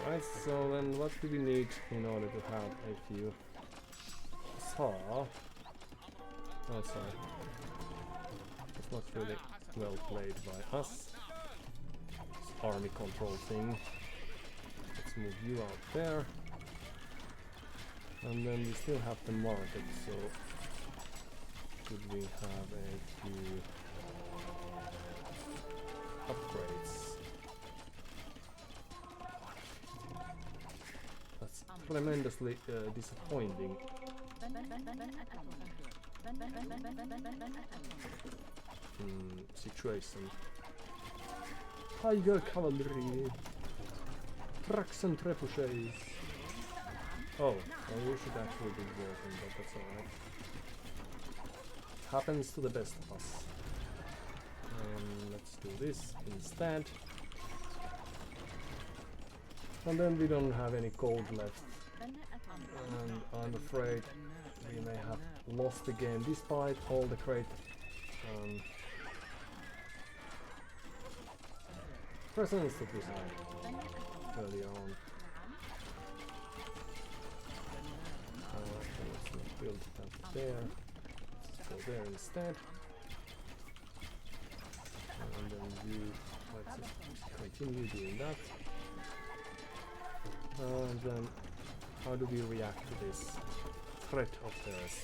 Right, so then what do we need in order to have a few saw? Oh, sorry. It's not really well played by us. This army control thing. Let's move you out there. And then we still have the market, so could we have a few upgrades? That's tremendously disappointing. Situation. Tiger cavalry, trucks and trebuchets. Oh, well, we should actually be working, but that's alright. Happens to the best of us. Let's do this instead. And then we don't have any gold left. And I'm afraid we may have lost the game despite all the great presence that we saw earlier on. So let's not build that there. Let's go there instead. And then let's just continue doing that. And then how do we react to this threat of theirs?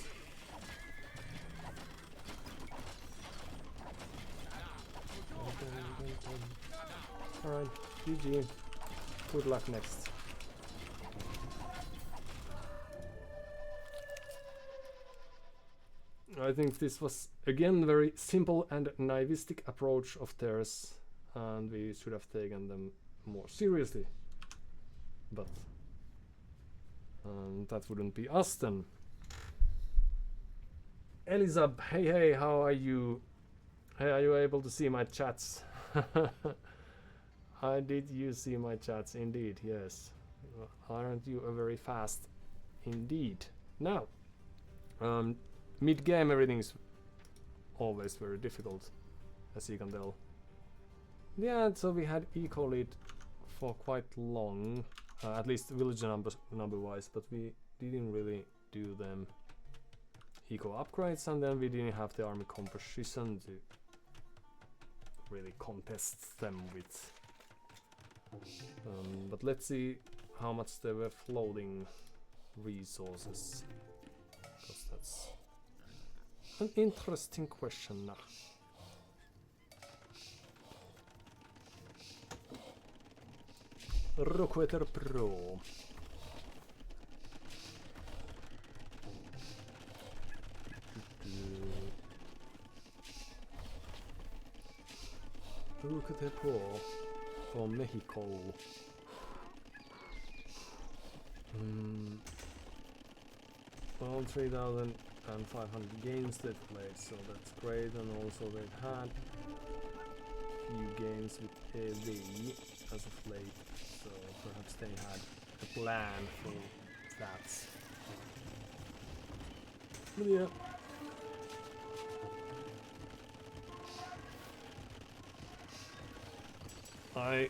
Alright, GG. Good luck next. I think this was again very simple and naivistic approach of theirs, and we should have taken them more seriously. But that wouldn't be us then. Elizab, hey, how are you? Hey, are you able to see my chats? Did you see my chats? Indeed, yes. Aren't you a very fast indeed? Now, mid-game everything's always very difficult, as you can tell. Yeah, so we had eco lead for quite long, at least village number wise, but we didn't really do them eco upgrades, and then we didn't have the army composition to really contest them with. But let's see how much they were floating resources, because that's an interesting question. Rockwetter Pro. Rockwetter Pro from Mexico. Well, 3,500 games they've played, so that's great, and also they've had few games with AOE as of late, so perhaps they had a plan for that. But yeah. I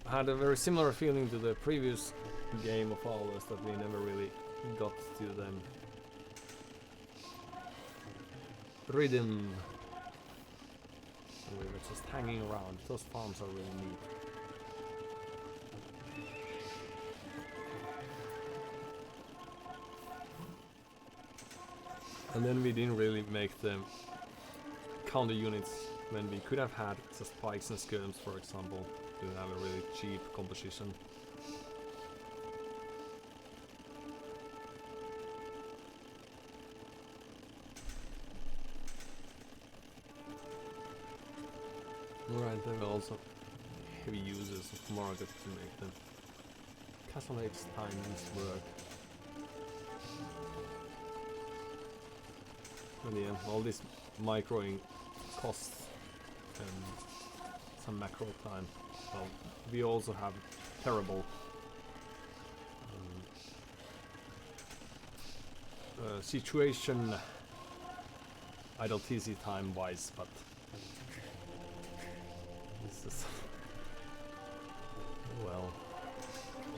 had a very similar feeling to the previous game of ours, that we never really got to them. Rhythm. We were just hanging around. Those farms are really neat. And then we didn't really make them counter units when we could have had just spikes and skirms, for example, to have a really cheap composition. Right, there were also heavy users of market to make them. Castle Ape's timings work. And yeah, all this microing costs and some macro time. Well, we also have terrible situation idle TC time wise, but this is well,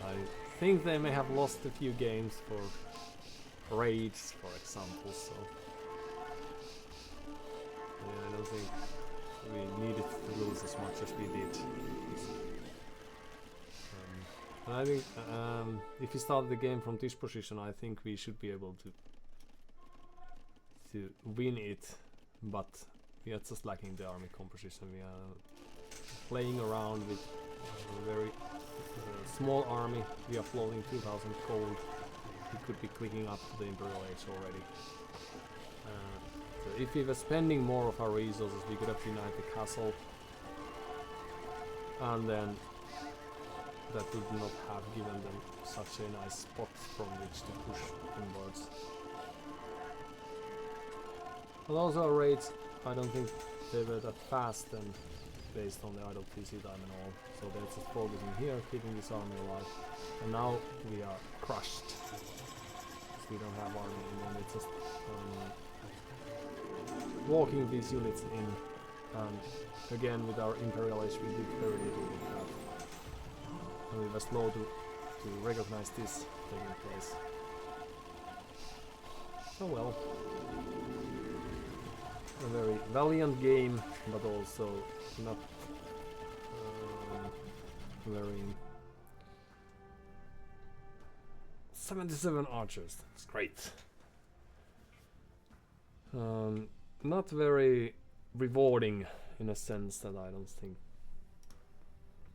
I think they may have lost a few games for raids, for example, so yeah, I don't think we needed to lose as much as we did. And I think if we start the game from this position, I think we should be able to win it, but we are just lacking the army composition. We are playing around with a very small army. We are floating 2000 gold. We could be clicking up to the Imperial Age already. So if we were spending more of our resources, we could have denied the castle, and then that would not have given them such a nice spot from which to push inwards. But also our raids, I don't think they were that fast and based on the idle TC time and all. So they're just focusing here, keeping this army alive. And now we are crushed. We don't have army, and then it's just walking these units in And again, with our Imperial Age, we did very little with that. And we were slow to recognize this taking place. Oh well. A very valiant game, but also not very... 77 archers, that's great. Not very rewarding in a sense that I don't think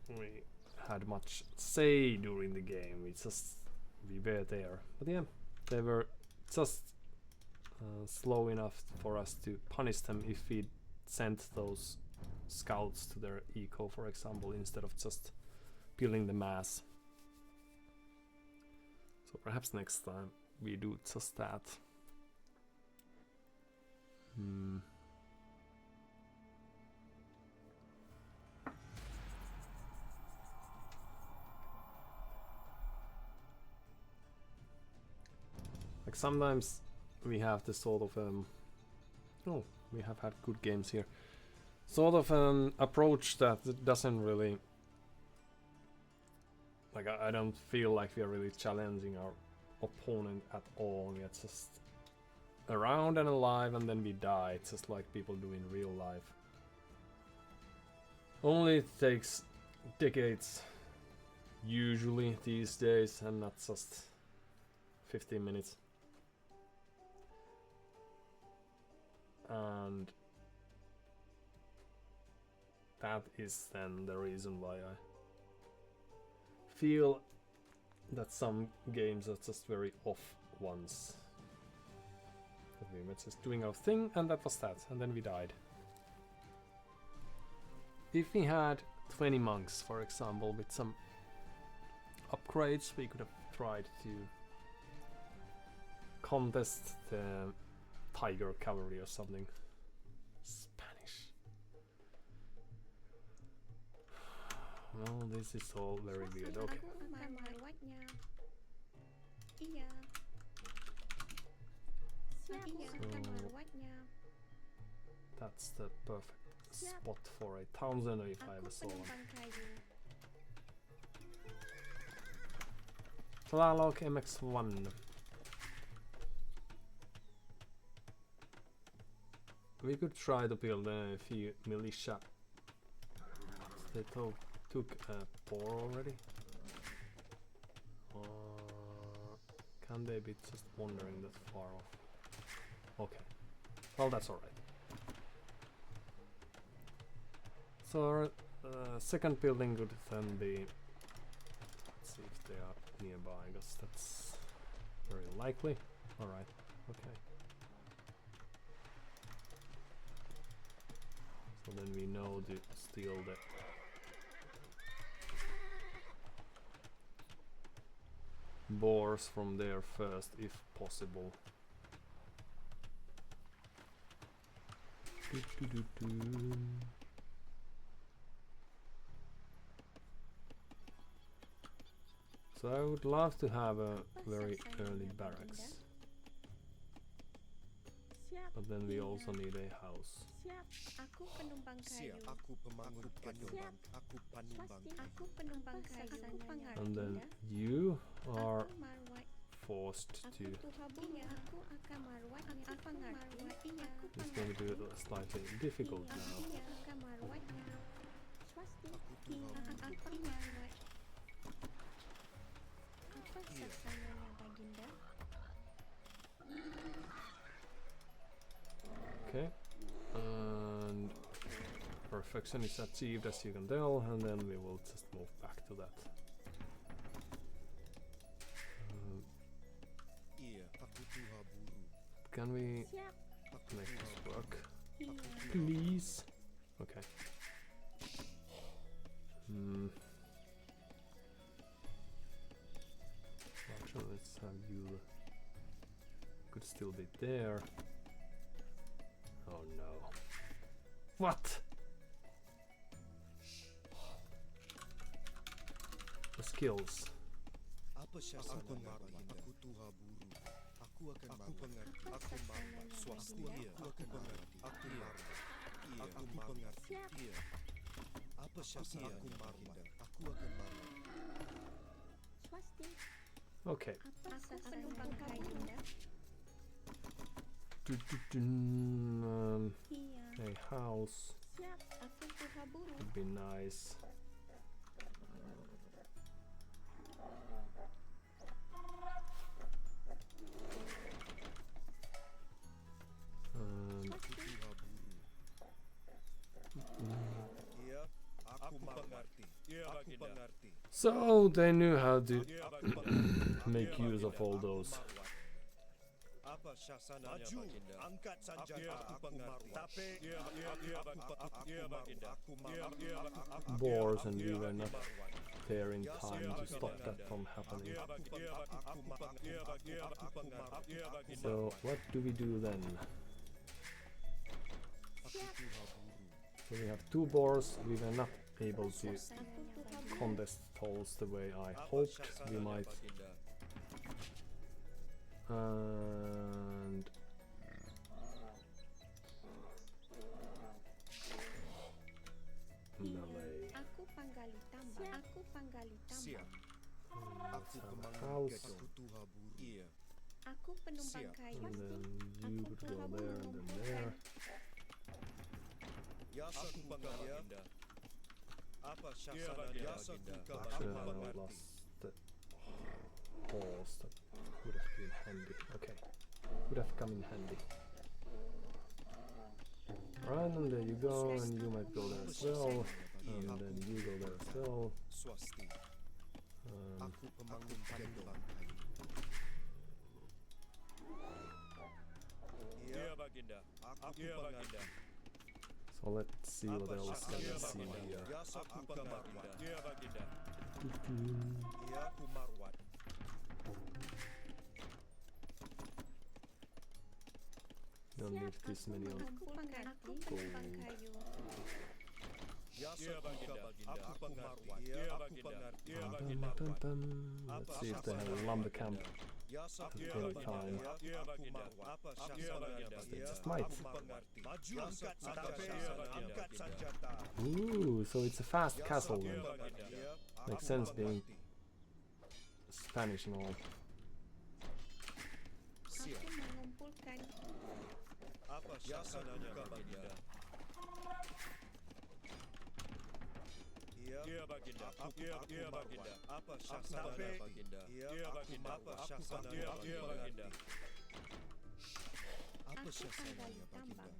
we had much say during the game. We were there, but yeah, they were just slow enough for us to punish them if we sent those scouts to their eco, for example, instead of just building the mass. So perhaps next time we do just that. Like sometimes we have this sort of oh, we have had good games here. Sort of an approach that doesn't really, like I don't feel like we are really challenging our opponent at all. We are just around and alive and then we die. It's just like people do in real life. Only it takes decades usually these days and not just 15 minutes. And that is then the reason why I feel that some games are just very off ones. That we were just doing our thing and that was that, and then we died. If we had 20 monks, for example, with some upgrades, we could have tried to contest the Tiger Cavalry or something. Spanish. Well, this is all very weird. Okay. So that's the perfect spot for a Townsend if I ever saw one. Tlaloc MX1. We could try to build a few militia. They took a port already. Can they be just wandering that far off? Okay. Well, that's alright. So our second building could then be... Let's see if they are nearby, I guess that's very likely. Alright, okay. So then we know to steal the boars from there first, if possible. So I would love to have a very early barracks. But then we also need a house. Aku penumpang kayu. Siap, aku pemangun penumpang. Aku penumpang. Aku penumpang kayu. And then you are forced to... It's going to be slightly difficult now. Okay, and perfection is achieved, as you can tell, and then we will just move back to that. Can we make this work? Please? Okay. Actually, let's have you... Could still be there. Oh no. What? The skills. Apa syarat aku tuha buru. Aku akan mengerti. Aku marah. Swastika. Aku mengerti. Aku marah. Aku mengerti. Iya. Apa syarat aku Baginda? Aku akan marah. Swasti. Okay. Aku penumpang Baginda. Iya. A house Siap. Aku Tuhaburu. would be nice. Iya. Aku mengerti. Aku mengerti. So they knew how to Aku mengerti. make use of all those Apa syasananya Baginda? Angkat senjata. Aku mengerti. Tapi aku boars, and we were not there in time to stop that from happening. So what do we do then? So we have 2 boars. We were not able to contest tolls the way I hoped we might. And melee. Aku panggali tambang. Aku panggali Siap. tambang. Aku Some pemanggil house. gedung. Aku Tuhaburu. Iya. Aku penumpang Siap. kayu. And then you could go there and then there. Yasa aku Baginda. Apa syasananya Yasa Actually, aku I mengerti. lost the horse. That would have been handy. Okay, would have come in handy. Right, and there you go, and you might go there as well, and then you go there as well. Swasti. Aku pemanggil gedung. Iya Baginda. Aku Baginda. So let's see what else can we see here. Yasa aku Baginda. Iya Baginda. Doo-doo. Iya aku Marwat. Don't need this many of Mengumpulkan. Aku penumpang kayu. Yasa aku Baginda. Aku Marwat. Iya aku pengerti. Iya Dum, Baginda. dum, dum. Let's see if they have a lumber camp. Yasa aku Any Baginda. time. Iya Baginda. Apa syasananya They Baginda? just might. Aku pengerti. Maju angkat senjata. Angkat senjata. Ooh, so it's a fast castle then. Iya. Makes sense being Spanish and all. Siap. Aku mengumpulkan. Apa syasananya Baginda? Iya Baginda. Aku Baginda. Apa syasananya Baginda? Iya Baginda. Apa syasananya Baginda? Apa Aku syasananya panggali Baginda? tambang.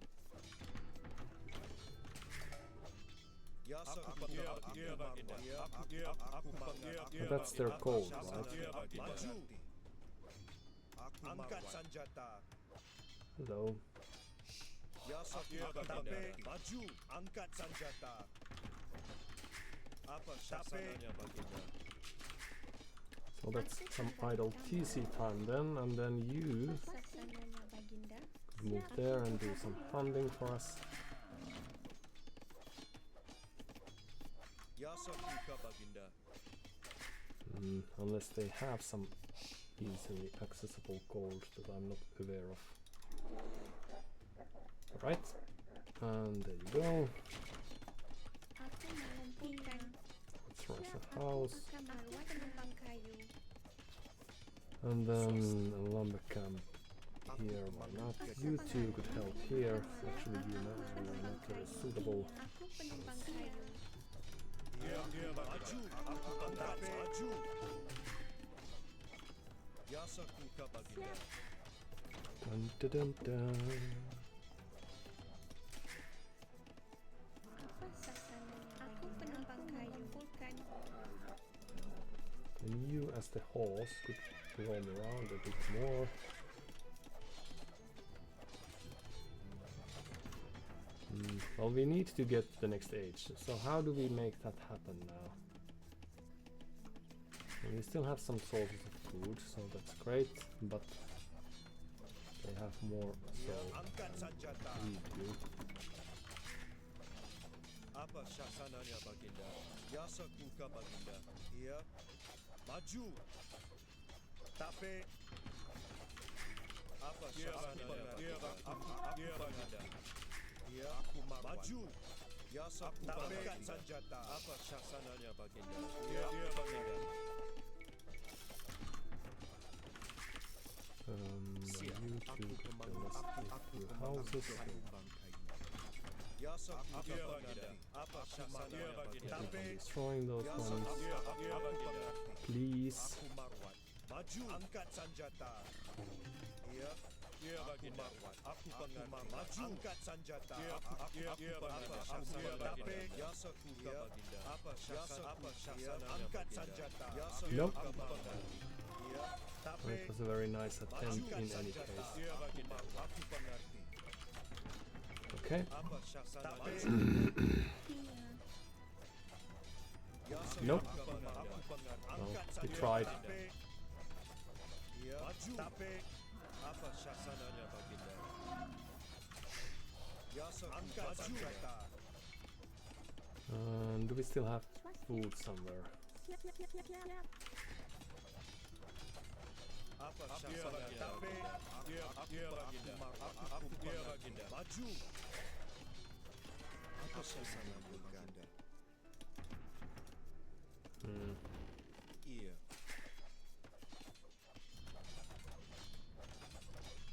Yasa aku pengerti. Iya Baginda. Aku pengerti. But that's their code, right? Maju. Angkat senjata. Hello. Yasa aku pengerti. Maju. Angkat senjata. Apa syasananya Baginda? So that's some idle TC time then, and then you Sasananya Baginda. could move there and do some funding for us. Yasa aku Baginda. Unless they have some easily accessible gold that I'm not aware of. Alright, and there you go. Aku mengumpulkan. Let's rush the house, Aku penumpang kayu. and then a lumber camp here. Why not? You two could help here. Actually, you know, are not very suitable. Aku penumpang kayu. Maju. Aku pengerti. Maju. Yasa aku Baginda. Dun, dun, dun, dun. Apa sasananya? Aku penumpang kayu. Kumpulkan. And you, as the horse, could roam around a bit more. Well, we need to get to the next age. So how do we make that happen now? Well, we still have some sources of food, so that's great. But they have more so Angkat senjata. we do. Apa syasananya Baginda? Yasa aku Baginda. Iya. Maju. Tapi. Apa syasananya Baginda? Aku Baginda. Iya, aku maju. Ya, aku angkat senjata. Apa syasananya baginda? Iya, baginda. You two the last few houses. Ya, aku baginda. Apa syasananya baginda? Destroying those ones, please. Aku marwat. Maju. Angkat senjata. Iya. Iya baginda. Aku pengarti. Maju. Angkat senjata. Apa ya sekutu baginda. Apa syasananya angkat senjata. Nope. Iya. Well, it was a very nice attempt in any case. Iya baginda. Aku pengarti. Okay. Apa syasananya? Nope. Aku pengarti. Well, we tried. Iya. Maju. Apa syasananya baginda? Ya angkat senjata. Do we still have food somewhere? Apa syasananya baginda? Iya baginda. Aku baginda. Maju. Apa syasananya baginda? Iya.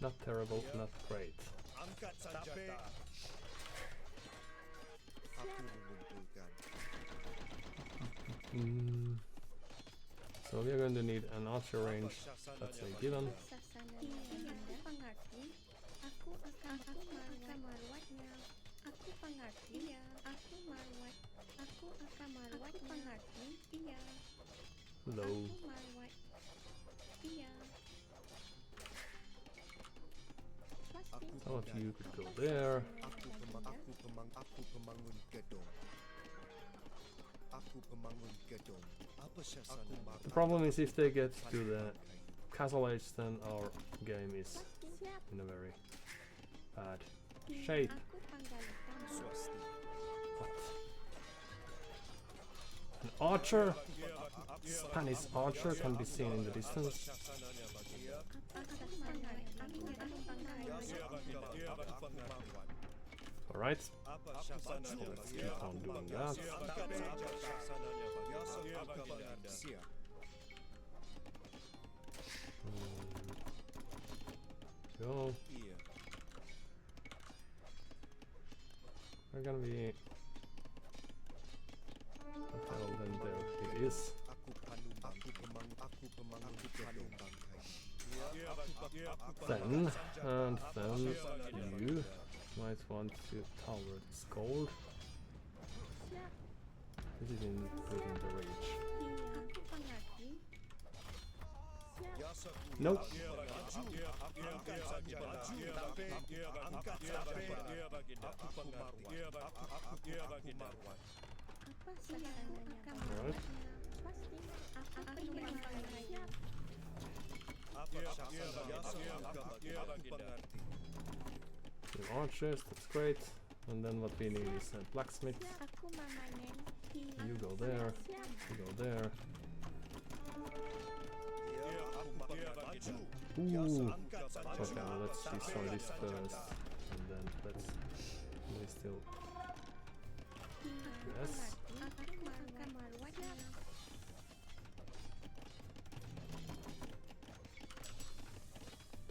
Not terrible, not great. Angkat senjata. Aku mengumpulkan. So we are going to need an archer range. That's a given. Low. Some of you could go there. Aku pemangun gedung. Aku pemangun gedung. Apa syasananya? The problem is if they get to the castle age, then our game is in a very bad shape. Swasti. What? An archer? Spanish archer can be seen in the distance. Alright, let's keep on doing that. Go. We're gonna be... Okay, well then there it is. Then, and then you might want to tower this gold. This is in within the reach. Nope. Alright. Two archers, that's great. And then what we need is a blacksmith. You go there, you go there. Ooh. Okay, well, let's destroy this first. And then let's... We still... Yes.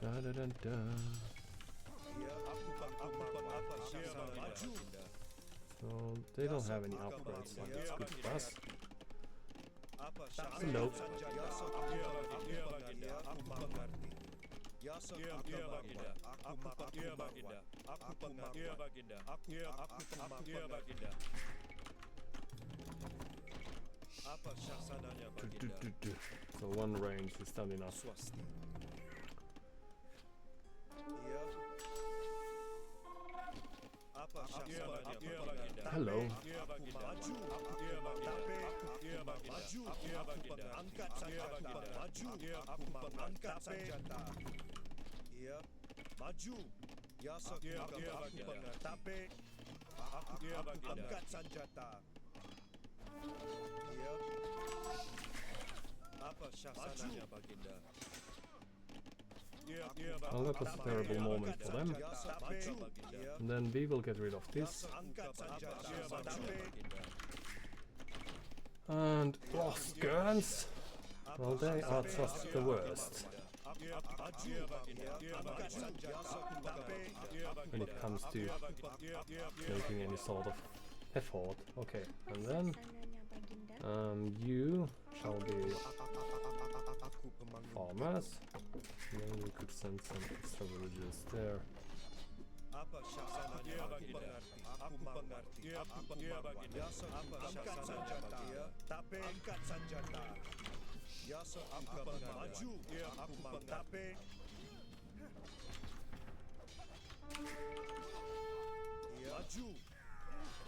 Da da da da. So they don't have any upgrades, so that's good for us. Nope. So one range is done enough. Hello. Well, that was a terrible moment for them. And then we will get rid of this. And lost guns. Well, they are just the worst when it comes to making any sort of effort. Okay, and then you shall be farmers. And then you could send some extra villagers there.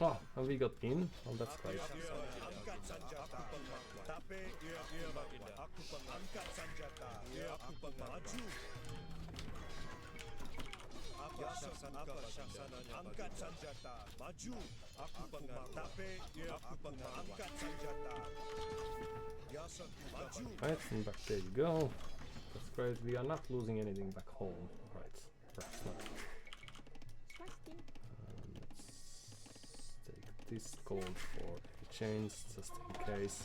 Oh, and we got in. Well, that's great. Right, and back there you go. That's great. We are not losing anything back home. Right, perhaps not. Let's take this gold for a change, just in case.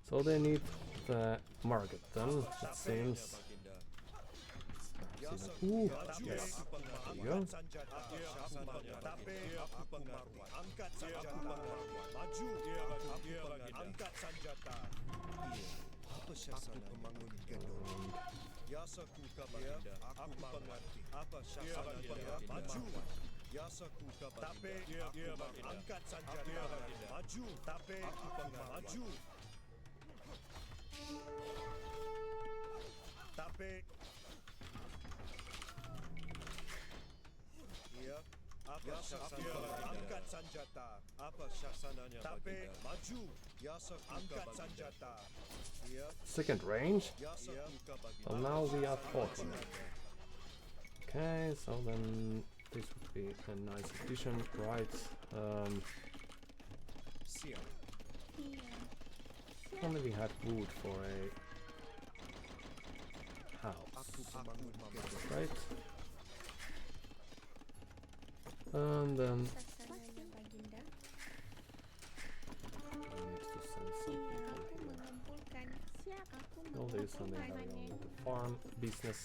So they need the market then, it seems. Ooh, yes, there you go. Second range. Well, now we are 14. Okay, so then this would be a nice addition, right? Only we had wood for a house, right? And then I need to send some people here. All this, and they have their own little farm business.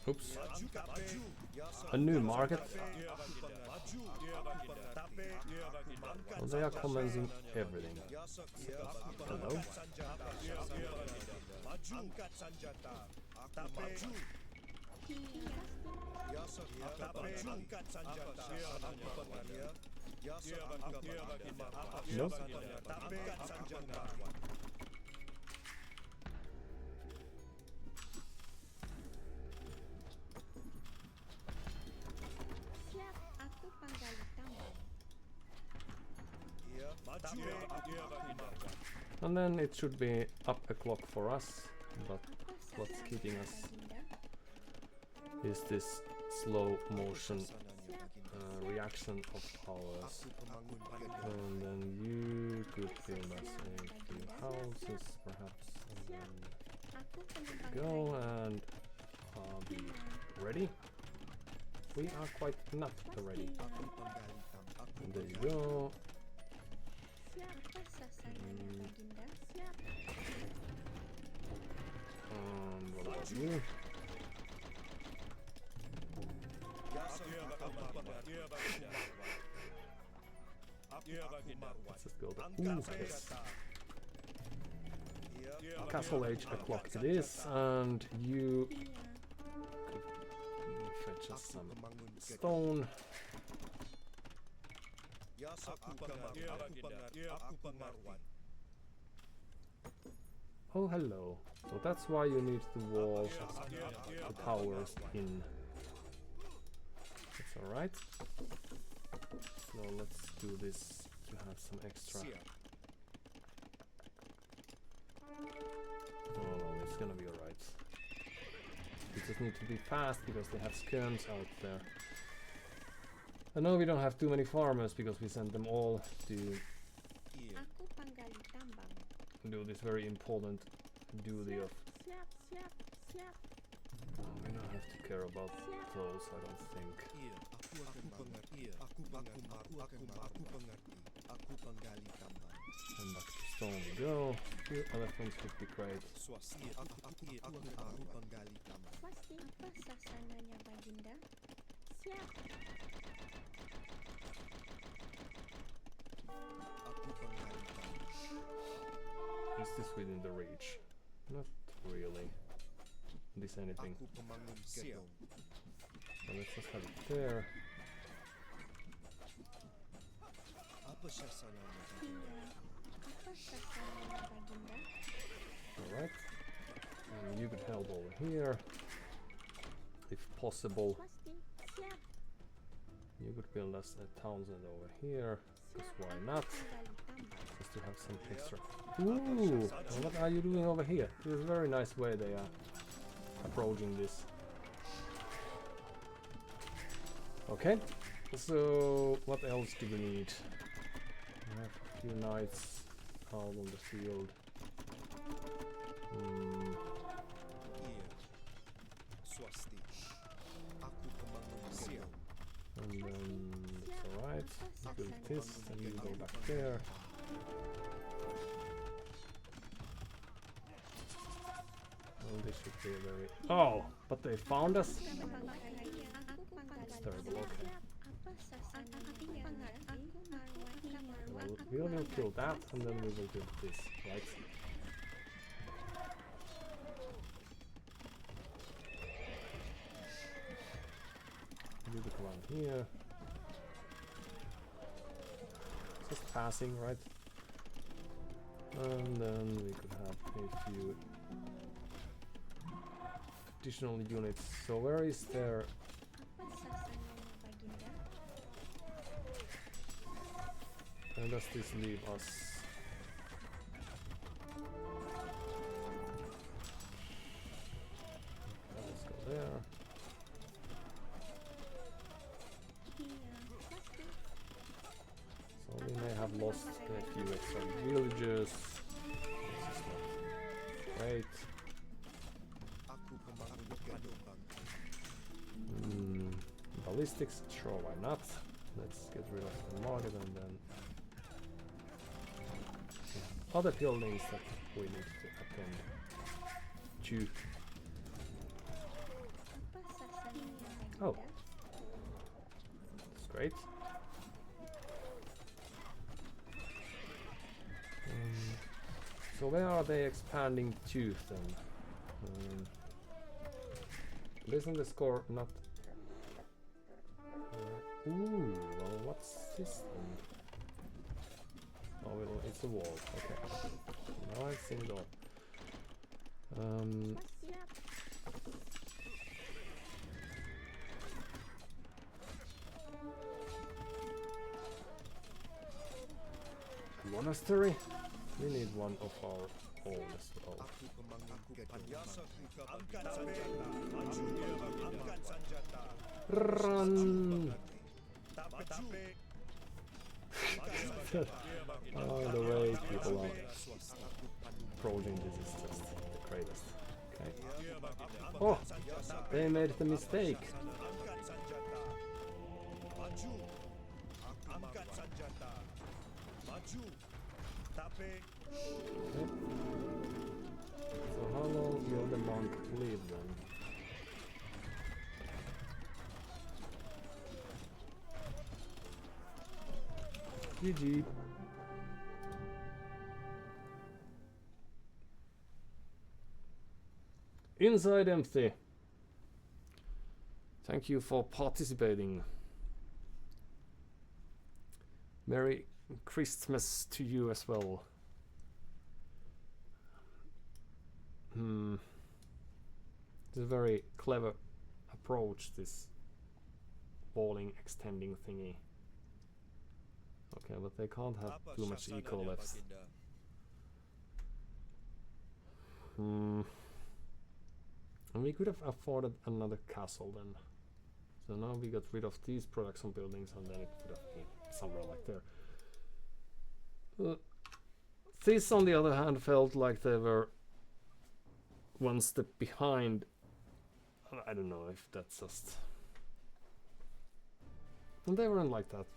Oops. A new market. Well, they are commencing everything. Hello. Nope. And then it should be up a clock for us, but what's keeping us is this slow motion reaction of ours. And then you could build us a few houses, perhaps. And then there you go, and be ready. We are quite not ready. And there you go. What about you? Let's just go to Uzbek. Castle Age o'clock it is, and you fetch us some stone. Oh, hello. So that's why you need the walls, the towers in. That's alright. So let's do this to have some extra. Oh no, it's gonna be alright. We just need to be fast because they have skirms out there. I know we don't have too many farmers because we sent them all to Aku panggali tambang. do this very important duty of. Oh, we don't have to care about those, I don't think. And back to stone we go. Few elephants would be great. Swasti, apa sasananya Baginda? Siap. Is this within the reach? Not really. This anything. So let's just have it there. Apa sasananya Baginda? Alright. And you could help over here. If possible. Swasti, siap. You could build us a townsend over here. Because why not? Just to have some extra. Ooh! What are you doing over here? This is a very nice way they are approaching this. Okay. So what else do we need? We have a few knights out on the field. And then it's alright. Build this and you go back there. Well, this should be a very... Oh! But they found us? That's terrible, okay. Well, we will kill that and then we will do this, right? You look around here. Just passing, right? And then we could have a few additional units. So where is there? And does this leave us? Let's go there. So we may have lost a few extra villagers. This is not great. Ballistics, sure, why not? Let's get rid of the market and then other buildings that we need to attend to. Oh, that's great. So where are they expanding to then? Listen, the score not. Ooh, well, what's this then? Oh, well, it's a wall. Okay. Now I've seen it all. Monastery? We need one of our own as well. Run! Oh, the way people are approaching this is just the greatest. Okay. Oh! They made the mistake! Okay. So how long will the monk live then? GG. Inside empty. Thank you for participating. Merry Christmas to you as well. It's a very clever approach, this walling extending thingy. Okay, but they can't have too much eco left. And we could have afforded another castle then. So now we got rid of these production buildings and then it could have been somewhere like there. This on the other hand felt like they were one step behind. I don't know if that's just... And they weren't like that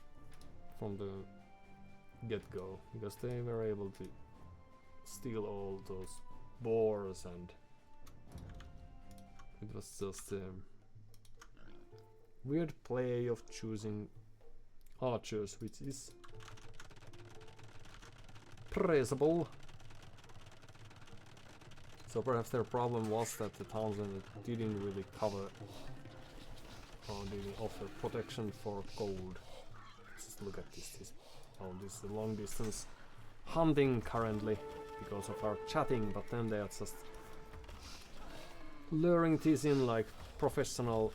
from the get-go, because they were able to steal all those boars, and it was just a weird play of choosing archers, which is praisable. So perhaps their problem was that the Townsend didn't really cover or didn't offer protection for gold. Just look at this. This is long distance hunting currently because of our chatting, but then they are just luring this in like professional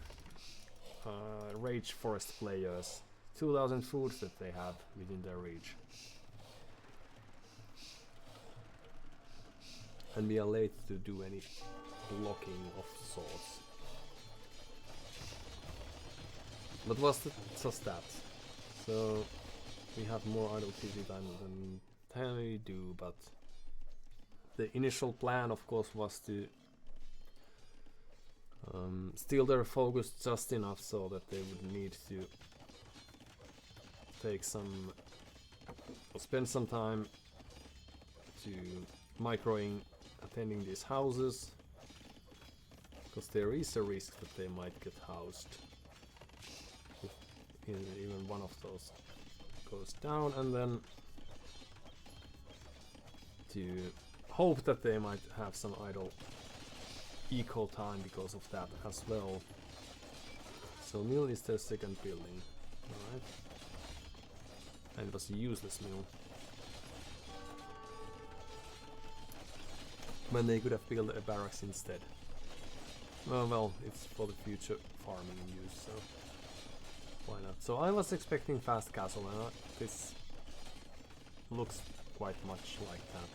Rage Forest players. 2000 foods that they have within their reach. And we are late to do any blocking of sorts. But was it just that? So we have more idle TC time than we do, but the initial plan of course was to steal their focus just enough so that they would need to take some or spend some time to microing attending these houses, because there is a risk that they might get housed if even one of those goes down, and then to hope that they might have some idle eco time because of that as well. So mill is their second building, alright, and it was a useless mill. When they could have built a barracks instead. Well, it's for the future farming use, so why not? So I was expecting fast castle, and this looks quite much like that.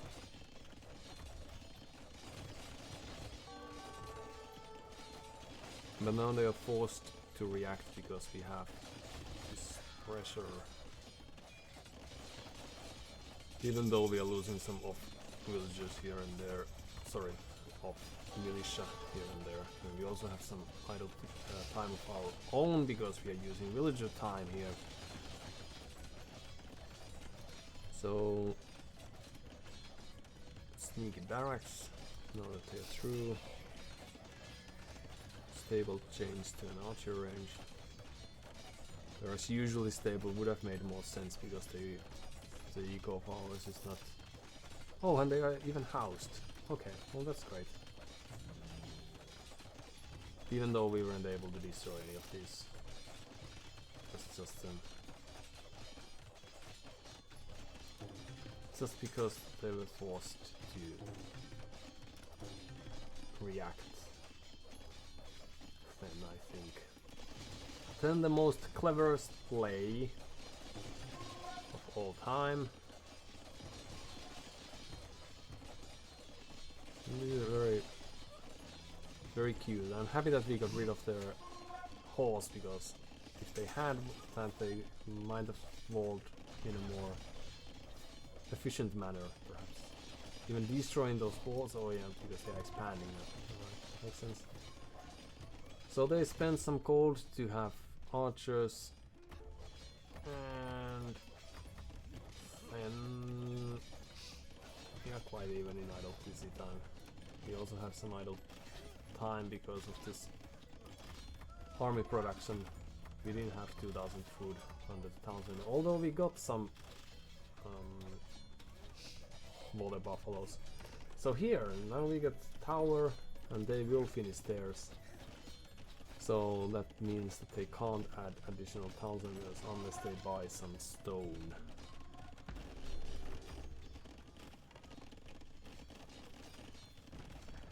But now they are forced to react because we have this pressure. Even though we are losing some of villagers here and there, sorry, of militia here and there. And we also have some idle time of our own because we are using villager time here. So sneaky barracks, now that they're through. Stable changed to an archer range. Whereas usually stable would have made more sense because the eco of ours is not. Oh, and they are even housed. Okay, well that's great. Even though we weren't able to destroy any of these. That's just because they were forced to react. Then I think. Then the most cleverest play of all time. These are very, very cute. I'm happy that we got rid of their horse, because if they had that, they might have walled in a more efficient manner, perhaps. Even destroying those walls, oh yeah, because they are expanding now. Right, makes sense. So they spent some gold to have archers, and then we are quite even in idle TC time. We also have some idle time because of this army production. We didn't have 2000 food under the Townsend, although we got some water buffaloes. So here, now we get tower and they will finish theirs. So that means that they can't add additional 1000 wheels unless they buy some stone.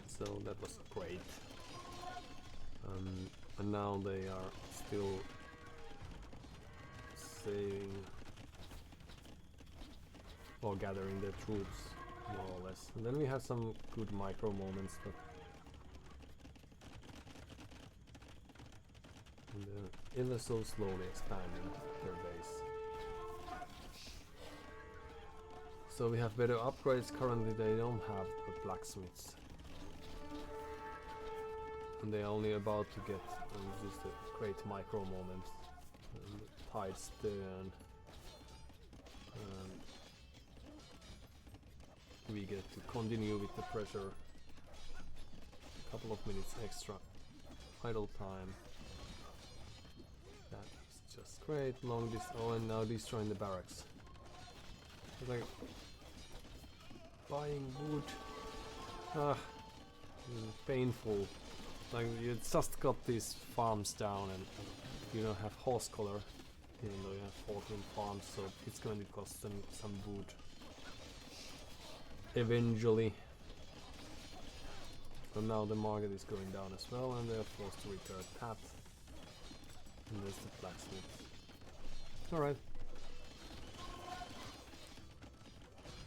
So that was great. And now they are still saving or gathering their troops, more or less. And then we have some good micro moments, but and they're so slowly expanding their base. So we have better upgrades. Currently they don't have the blacksmiths. And they're only about to get just a great micro moment. And the tides turn. And we get to continue with the pressure. A couple of minutes extra idle time. That's just great. Long distance. Oh, and now destroying the barracks. It's like buying wood. Painful. Like you just got these farms down and you don't have horse color, even though you have 14 farms, so it's going to cost them some wood eventually. But now the market is going down as well, and they're forced to repair that. And there's the blacksmith. Alright.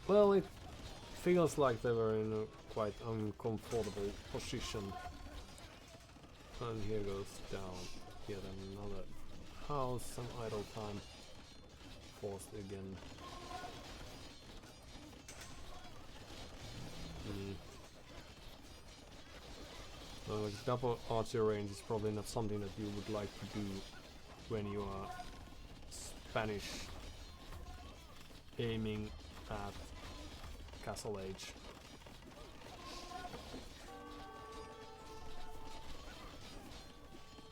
Well, it feels like they were in a quite uncomfortable position. And here goes down yet another house, some idle time forced again. Like double archer range is probably not something that you would like to do when you are Spanish aiming at Castle Age.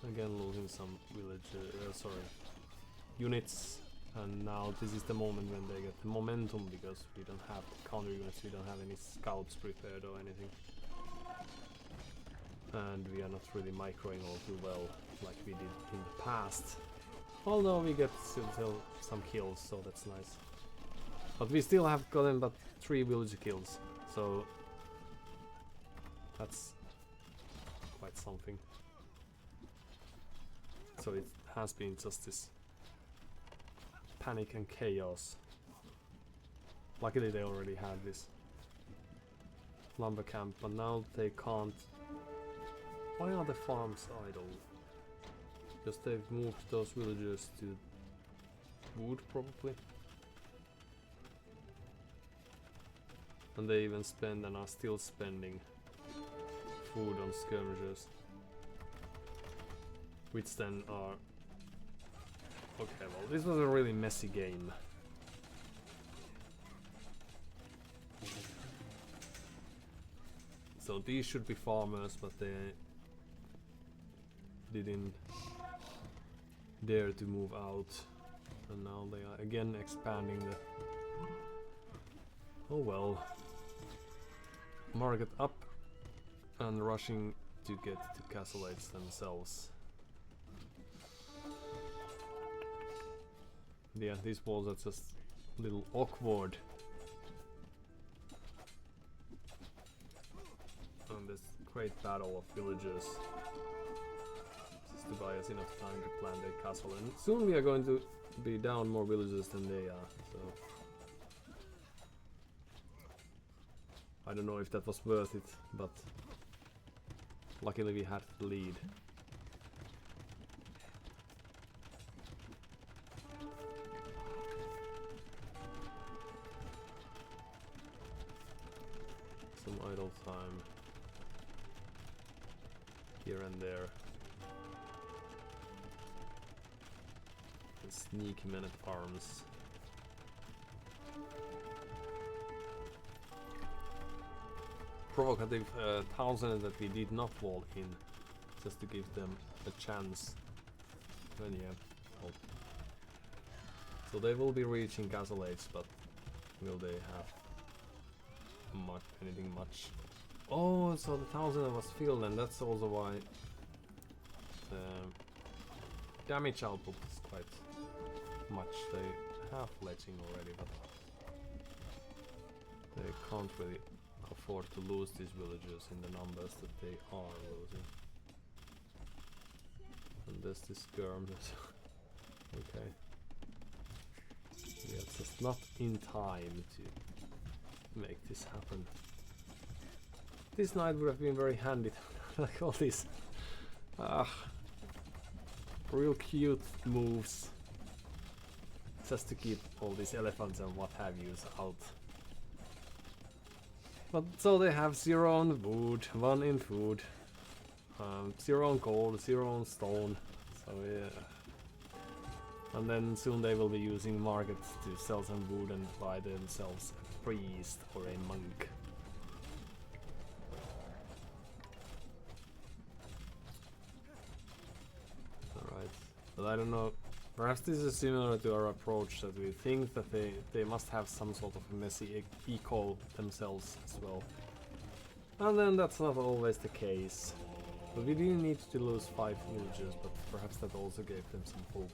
Again losing some village, units, and now this is the moment when they get the momentum because we don't have counter units, we don't have any scouts prepared or anything. And we are not really microing all too well like we did in the past. Although we get still some kills, so that's nice. But we still have gotten but 3 villager kills, so that's quite something. So it has been just this panic and chaos. Luckily they already had this lumber camp, but now they can't. Why are the farms idle? Because they've moved those villagers to wood probably. And they even spend and are still spending food on skirmishers. Which then are... Okay, well, this was a really messy game. So these should be farmers, but they didn't dare to move out. And now they are again expanding the... Oh well. Market up and rushing to get to Castle Age themselves. Yeah, these walls are just a little awkward. And this great battle of villagers just to buy us enough time to plan their castle, and soon we are going to be down more villagers than they are, so I don't know if that was worth it, but luckily we had the lead. Some idle time here and there. And sneaky men at arms. Provocative 1000 that we did not wall in, just to give them a chance. And yeah, well. So they will be reaching Castle Age, but will they have anything much? Oh, so the 1000 was filled, and that's also why the damage output is quite much. They have fledging already, but they can't really afford to lose these villagers in the numbers that they are losing. And there's this skirm. Okay. Yeah, it's just not in time to make this happen. This knight would have been very handy. Like all these real cute moves. Just to keep all these elephants and what have yous out. But so they have 0 on wood, 1 in food, 0 on gold, 0 on stone. So yeah. And then soon they will be using markets to sell some wood and buy themselves a priest or a monk. Alright, but I don't know. Perhaps this is similar to our approach, that we think that they must have some sort of messy eco themselves as well. And then that's not always the case. But we didn't need to lose 5 villagers, but perhaps that also gave them some hope.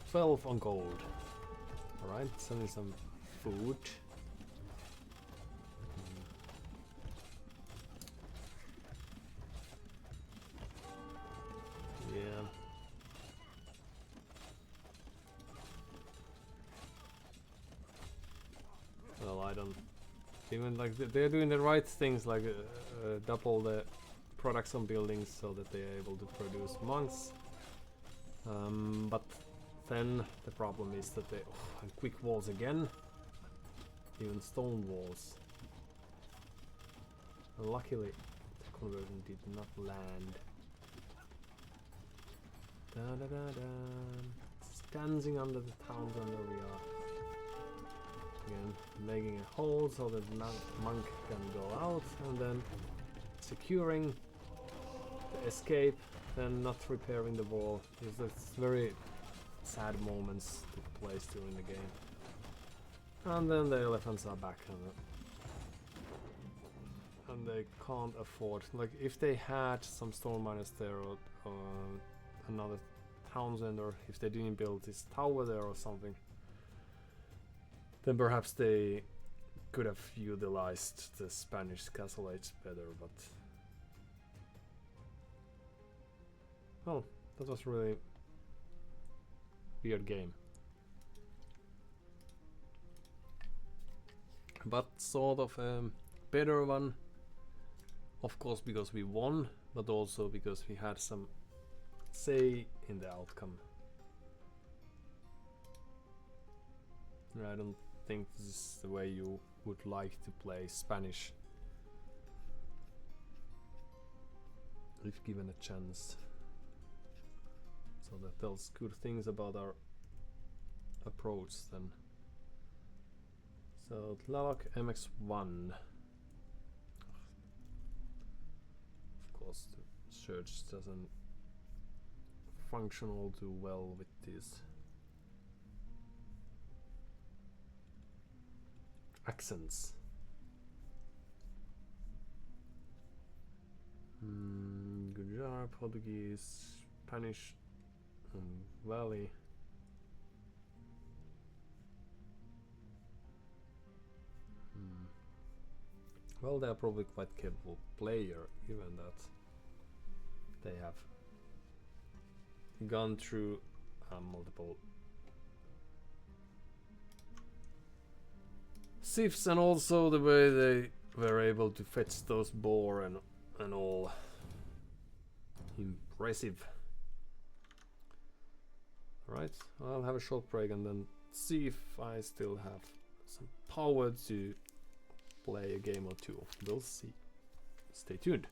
12 on gold. Alright, send me some food. Yeah. Well, I don't... Even like they're doing the right things, like double the products on buildings so that they are able to produce monks. But then the problem is that they... Oh, and quick walls again. Even stone walls. And luckily the conversion did not land. Da da da da. It's dancing under the towns under we are. Again, making a hole so that the monk can go out, and then securing the escape, then not repairing the wall. Because that's very sad moments took place during the game. And then the elephants are back, and they can't afford. Like, if they had some stone miners there, or another townsend, or if they didn't build this tower there or something, then perhaps they could have utilized the Spanish castle age better, but... Well, that was really weird game. But sort of a better one, of course, because we won, but also because we had some say in the outcome. I don't think this is the way you would like to play Spanish if given a chance. So that tells good things about our approach then. So Tlaloc MX1. Of course the search doesn't function all too well with this. Accents. Gujar, Portuguese, Spanish, Valley. Well, they are probably quite capable player, given that they have gone through multiple sieves, and also the way they were able to fetch those boar and all. Impressive. Alright, I'll have a short break and then see if I still have some power to play a game or two. We'll see. Stay tuned.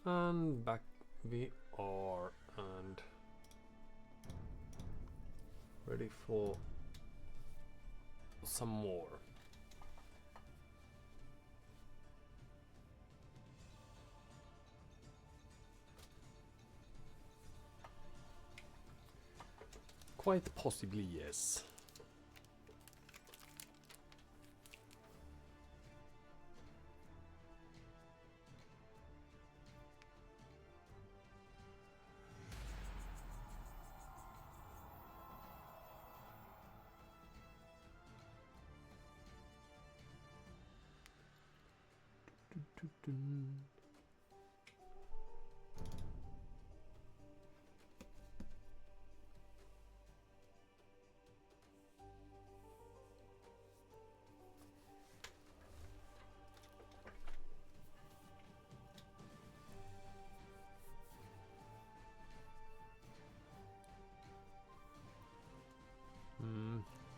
And back we are, and ready for some more. Quite possibly, yes.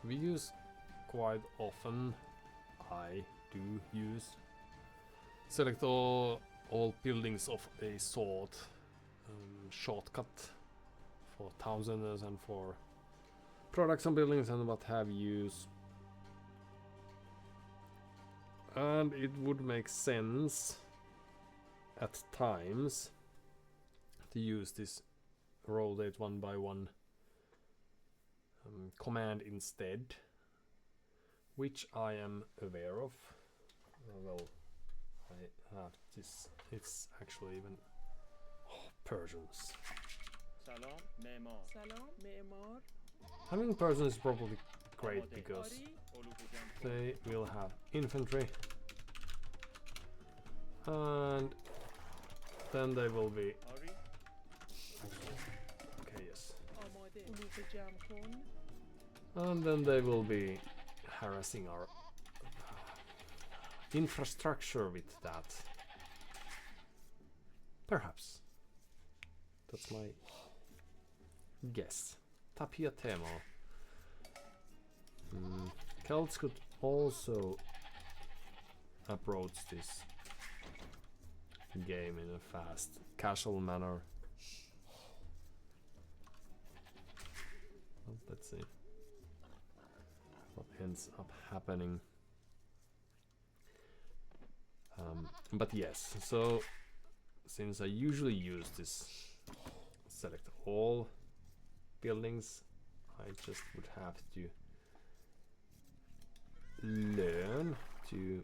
We use quite often. I do use select all buildings of a sort shortcut for thousands and for products and buildings and what have you. And it would make sense at times to use this rotate one by one command instead, which I am aware of. Well, I have this. It's actually even Persians. سلام معمار. سلام معمار. Having Persians is probably great because they will have infantry, and then they will be. Okay, yes. And then they will be harassing our infrastructure with that. Perhaps. That's my guess. Tapia Temo. Celts could also approach this game in a fast, casual manner. Well, let's see what ends up happening. But yes, so since I usually use this select all buildings, I just would have to learn to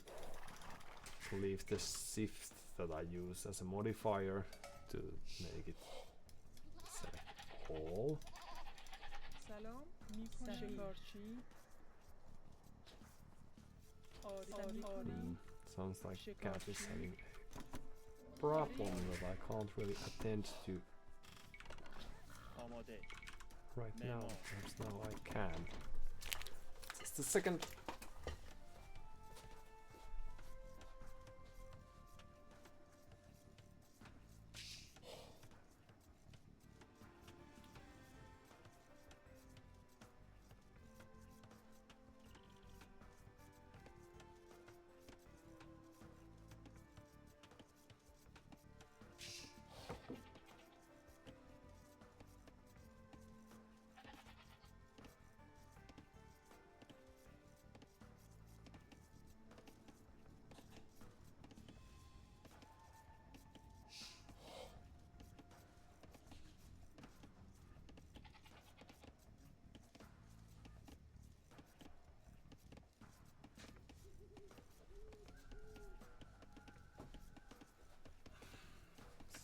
leave the shift that I use as a modifier to make it select all. Sounds like cat is having a problem that I can't really attend to right now. Perhaps now I can. Just a second.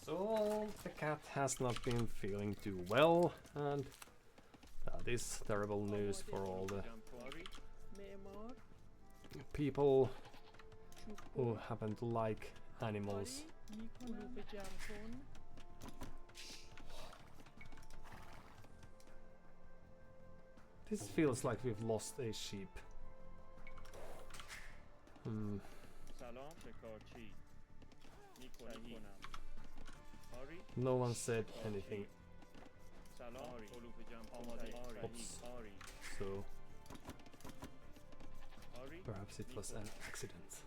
So the cat has not been feeling too well, and that is terrible news for all the people who happen to like animals. This feels like we've lost a sheep. No one said anything. Oops. So perhaps it was an accident.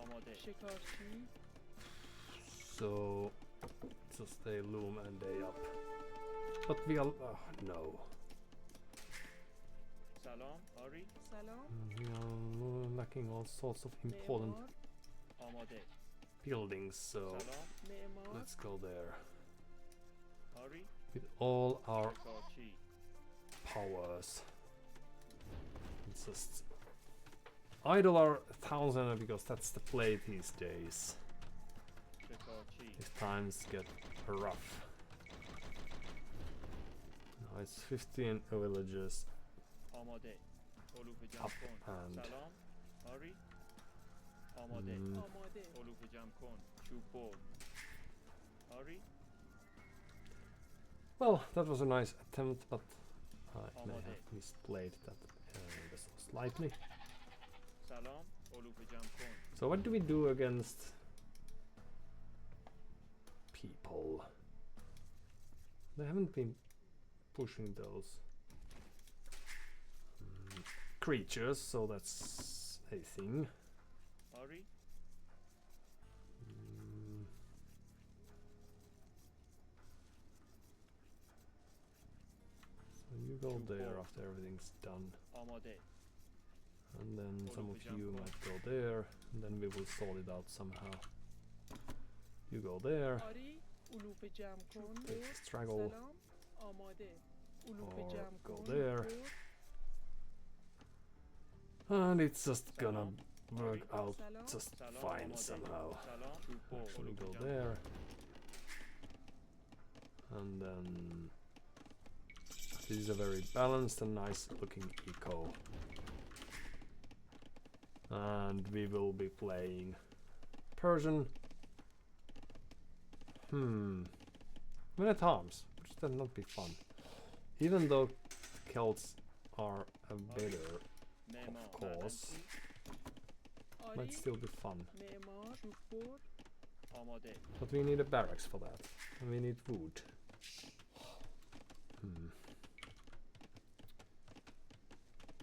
آماده شکارچی So just they loom and they up. But we are no. سلام آری سلام We are lacking all sorts of important معمار آماده buildings, so سلام معمار let's go there آری with all our شکارچی powers. It's just idle our 1000 because that's the play these days. شکارچی If times get rough. Now it's 15 villages آماده علوف جمع up کن and سلام آری آماده آماده علوف جمع کن چوب بر آری well, that was a nice attempt, but I may Almost have misplayed that just slightly. سلام علوف جمع کن So what do we do against people? They haven't been pushing those creatures, so that's a thing. آری Mm. So you go there after everything's done, آماده and then some of Olufacağım you bu. might go there, and then we will sort it out somehow. You go there, آری علوف جمع کن take the struggle, سلام آماده علوف or جمع go کن there, برد. and it's just gonna work out سلام just سلام fine آماده somehow. سلام چوب بر Actually علوف go جمع there, کن and then this is a very balanced and nice looking eco. And we will be playing Persian. Men at arms, which would not be fun. Even though Celts are a better, معمار course. آری might still be fun. معمار چوب برد آماده But we need a barracks for that. And we need wood.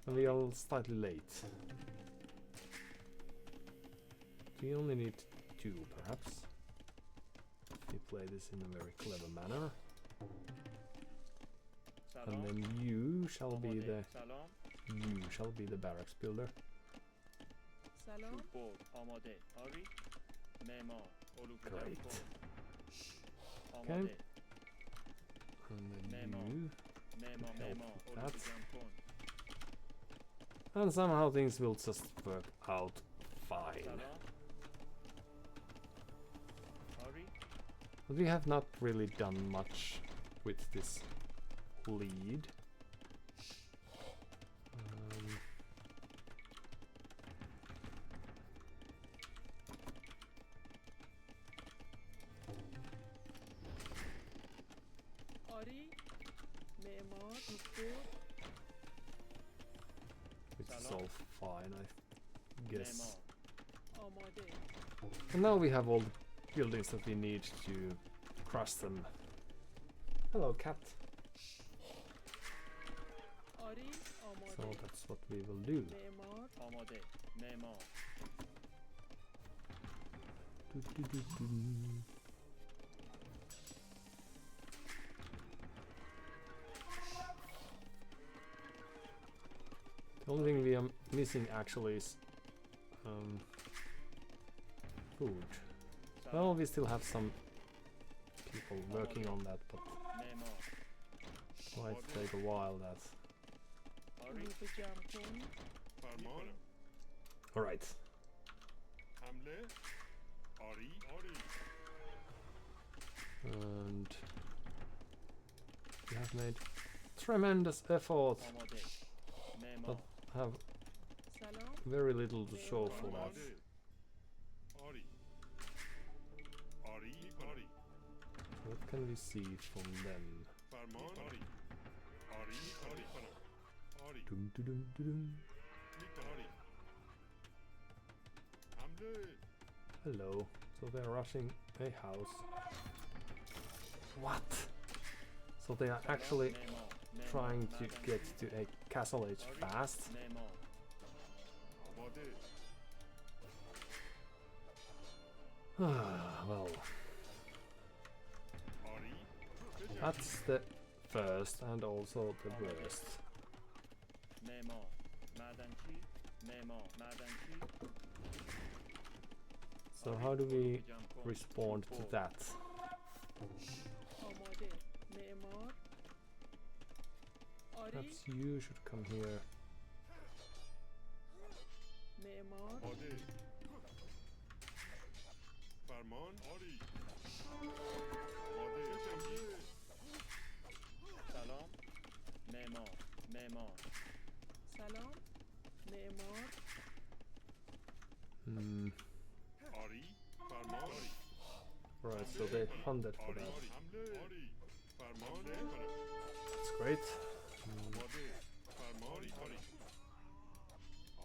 And we are slightly late. We only need 2, perhaps. We play this in a very clever manner. And سلام then you shall be آماده the سلام barracks builder. سلام چوب بر آماده آری معمار علوف جمع Great. کن آماده And then Memo. you. معمار help معمار with علوف that. جمع کن And somehow things will just work out fine. سلام آری But we have not really done much with this lead. آری معمار چوب برد Which is Salon. all fine, I guess. معمار آماده And now we have all the buildings that we need to crush them. Hello, cat. آری So آماده that's what we will do. معمار آماده معمار Do. The only thing we are missing actually is food. Well, we still have some people working on that, but معمار might take a while. That. آری علوف جمع کن فرمان All right. حمله آری آری And we have made tremendous effort, آماده معمار have سلام very little to show for that. آماده آری آری آری What can we see from them? فرمان آری آری آری کنم آری Dum. آری حمله Hello. So they're rushing a house. What? So they are actually معمار trying to get to a castle age fast. معمار آماده Well, that's the first and also the worst. So how do we respond to that? آماده معمار آری Perhaps you should come here. معمار آماده فرمان آری آماده سلام معمار معمار سلام معمار Hmm. آری فرمان آری Right, so they funded for that. حمله آری فرمان That's great. آماده فرمان آری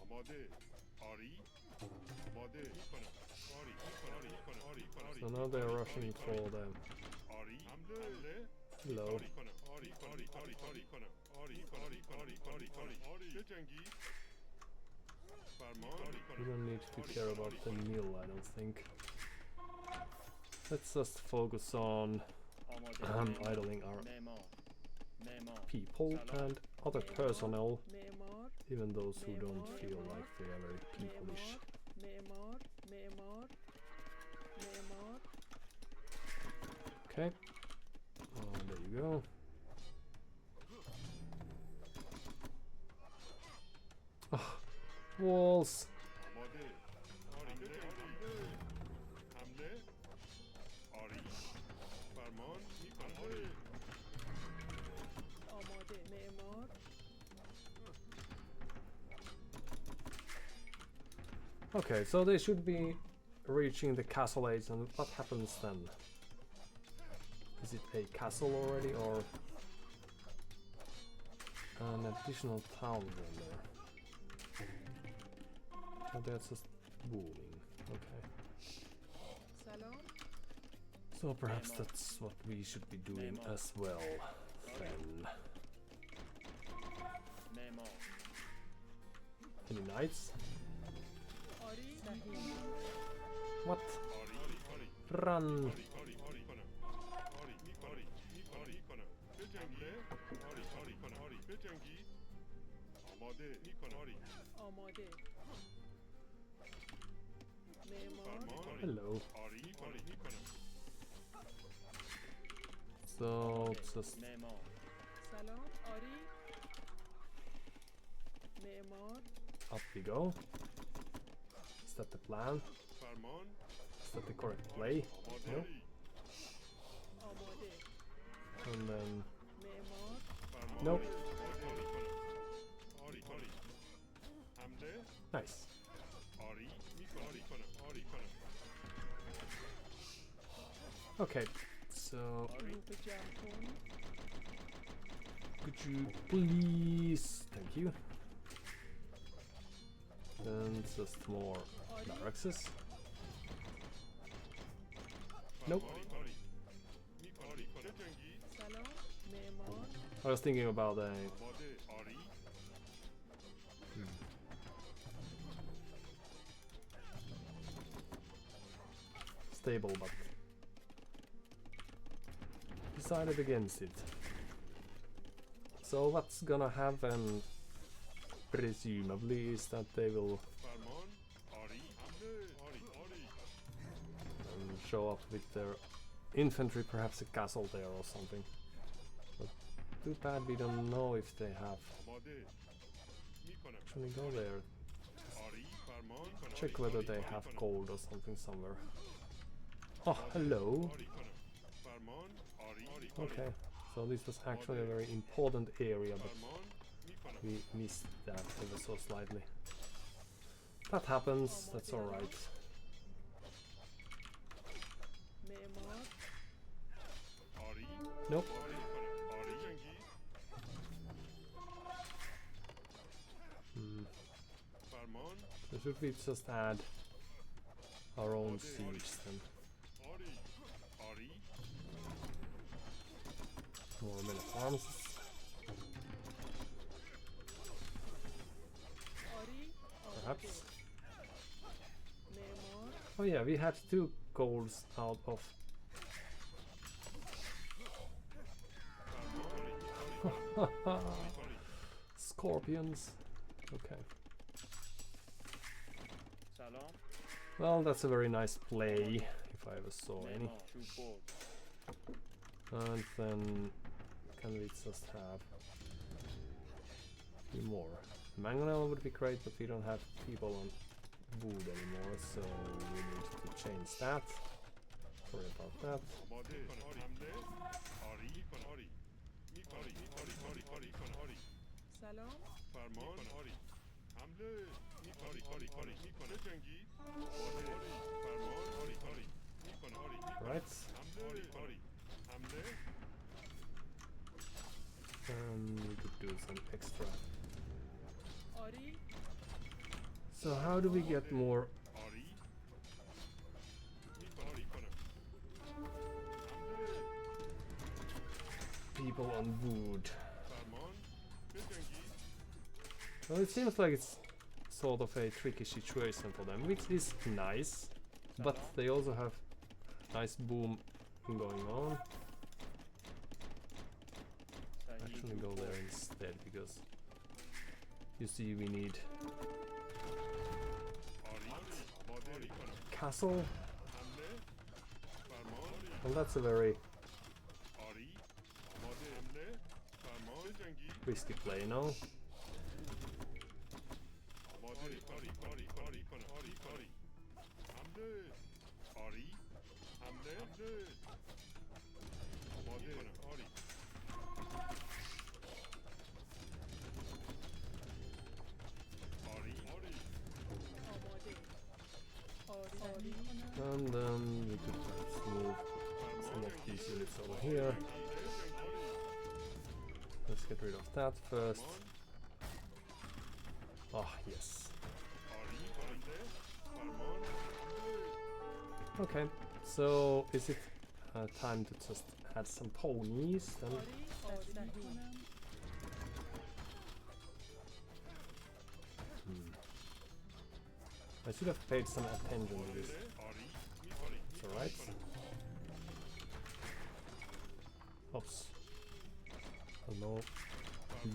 آماده آری آماده میکنم آری میکنم آری So آری now they're rushing for them. آری حمله Hello. آری کنم آری آری آری آری کنم آری آری آری آری آری آری چه جنگی فرمان آری We کنم don't need to care about the mill, I don't think. Let's just focus on آماده idling our معمار معمار people and other personnel, معمار even those who don't feel like they are very peopleish. معمار معمار معمار Okay. There you go. Ah, walls. آماده آری حمله آری فرمان میکنم آری آماده معمار Okay, so they should be reaching the castle age, and what happens then? Is it a castle already, or an additional town there? Oh, that's just booming. Okay. سلام So perhaps that's what we should be doing as well then. معمار Any knights? آری صحیح What? آری آری Run! آری آری کنم آری میکنم آری کنم بجنگی آری آری کنم آری بجنگی آماده میکنم آری آماده معمار فرمان آری Hello. آری آری میکنم So just معمار سلام آری معمار up we go. Is that the plan? فرمان Is that the correct play? آماده No? آری آماده And then معمار فرمان Nope. آری آری کنم آری آری حمله nice. آری میکنم آری کنم آری کنم Okay, so گروه جمع کن could you please, thank you. Then just more barracks. Nope. آری آری میکنم آری کنم بجنگی سلام معمار I was thinking about a آماده آری stable, but decided against it. So what's gonna happen, presumably, is that they will فرمان آری حمله آری آری show up with their infantry, perhaps a castle there or something. But too bad we don't know if they have. آماده میکنم Actually, go there. آری فرمان کنم Check whether they have gold or something somewhere. Oh, hello. آری کنم فرمان آری آری کنم Okay, so this was actually a very important area, but فرمان میکنم we missed that ever so slightly. That happens, that's alright. معمار آری Nope. آری کنم آری جنگی Hmm. فرمان So should we just add our own siege then? آری آری More men at arms. آری Perhaps. معمار Oh yeah, we had two golds out of scorpions. Okay. سلام. Well, that's a very nice play, if I ever saw any. معمار. چوب برد. And then can we just have a few more? Mangonel would be great, but we don't have people on wood anymore, so we need to change that. Sorry about that. آماده حمله آری آری میکنی آری سلام. فرمان آری حمله آری میکنه جنگی آماده فرمان آری میکنه آری Right. حمله حمله We could do some extra. آری. So how do we get more آری میکنه حمله people on wood? فرمان بجنگی Well, it seems like it's sort of a tricky situation for them, which is nice, but they also have nice boom going on. صحیح. Actually go there instead, because you see we need آری آماده castle. حمله فرمان Well, that's a very آری آماده حمله فرمان جنگی risky play now. آماده آری حمله آری حمله آماده آری آری آماده. آری. And then we could perhaps move some of these units over here. Let's get rid of that first. Ah, yes. آری حمله فرمان حمله Okay, so is it time to just add some ponies then? آری. صحیح. I should have paid some attention to this. آری It's alright. Oops. Hello.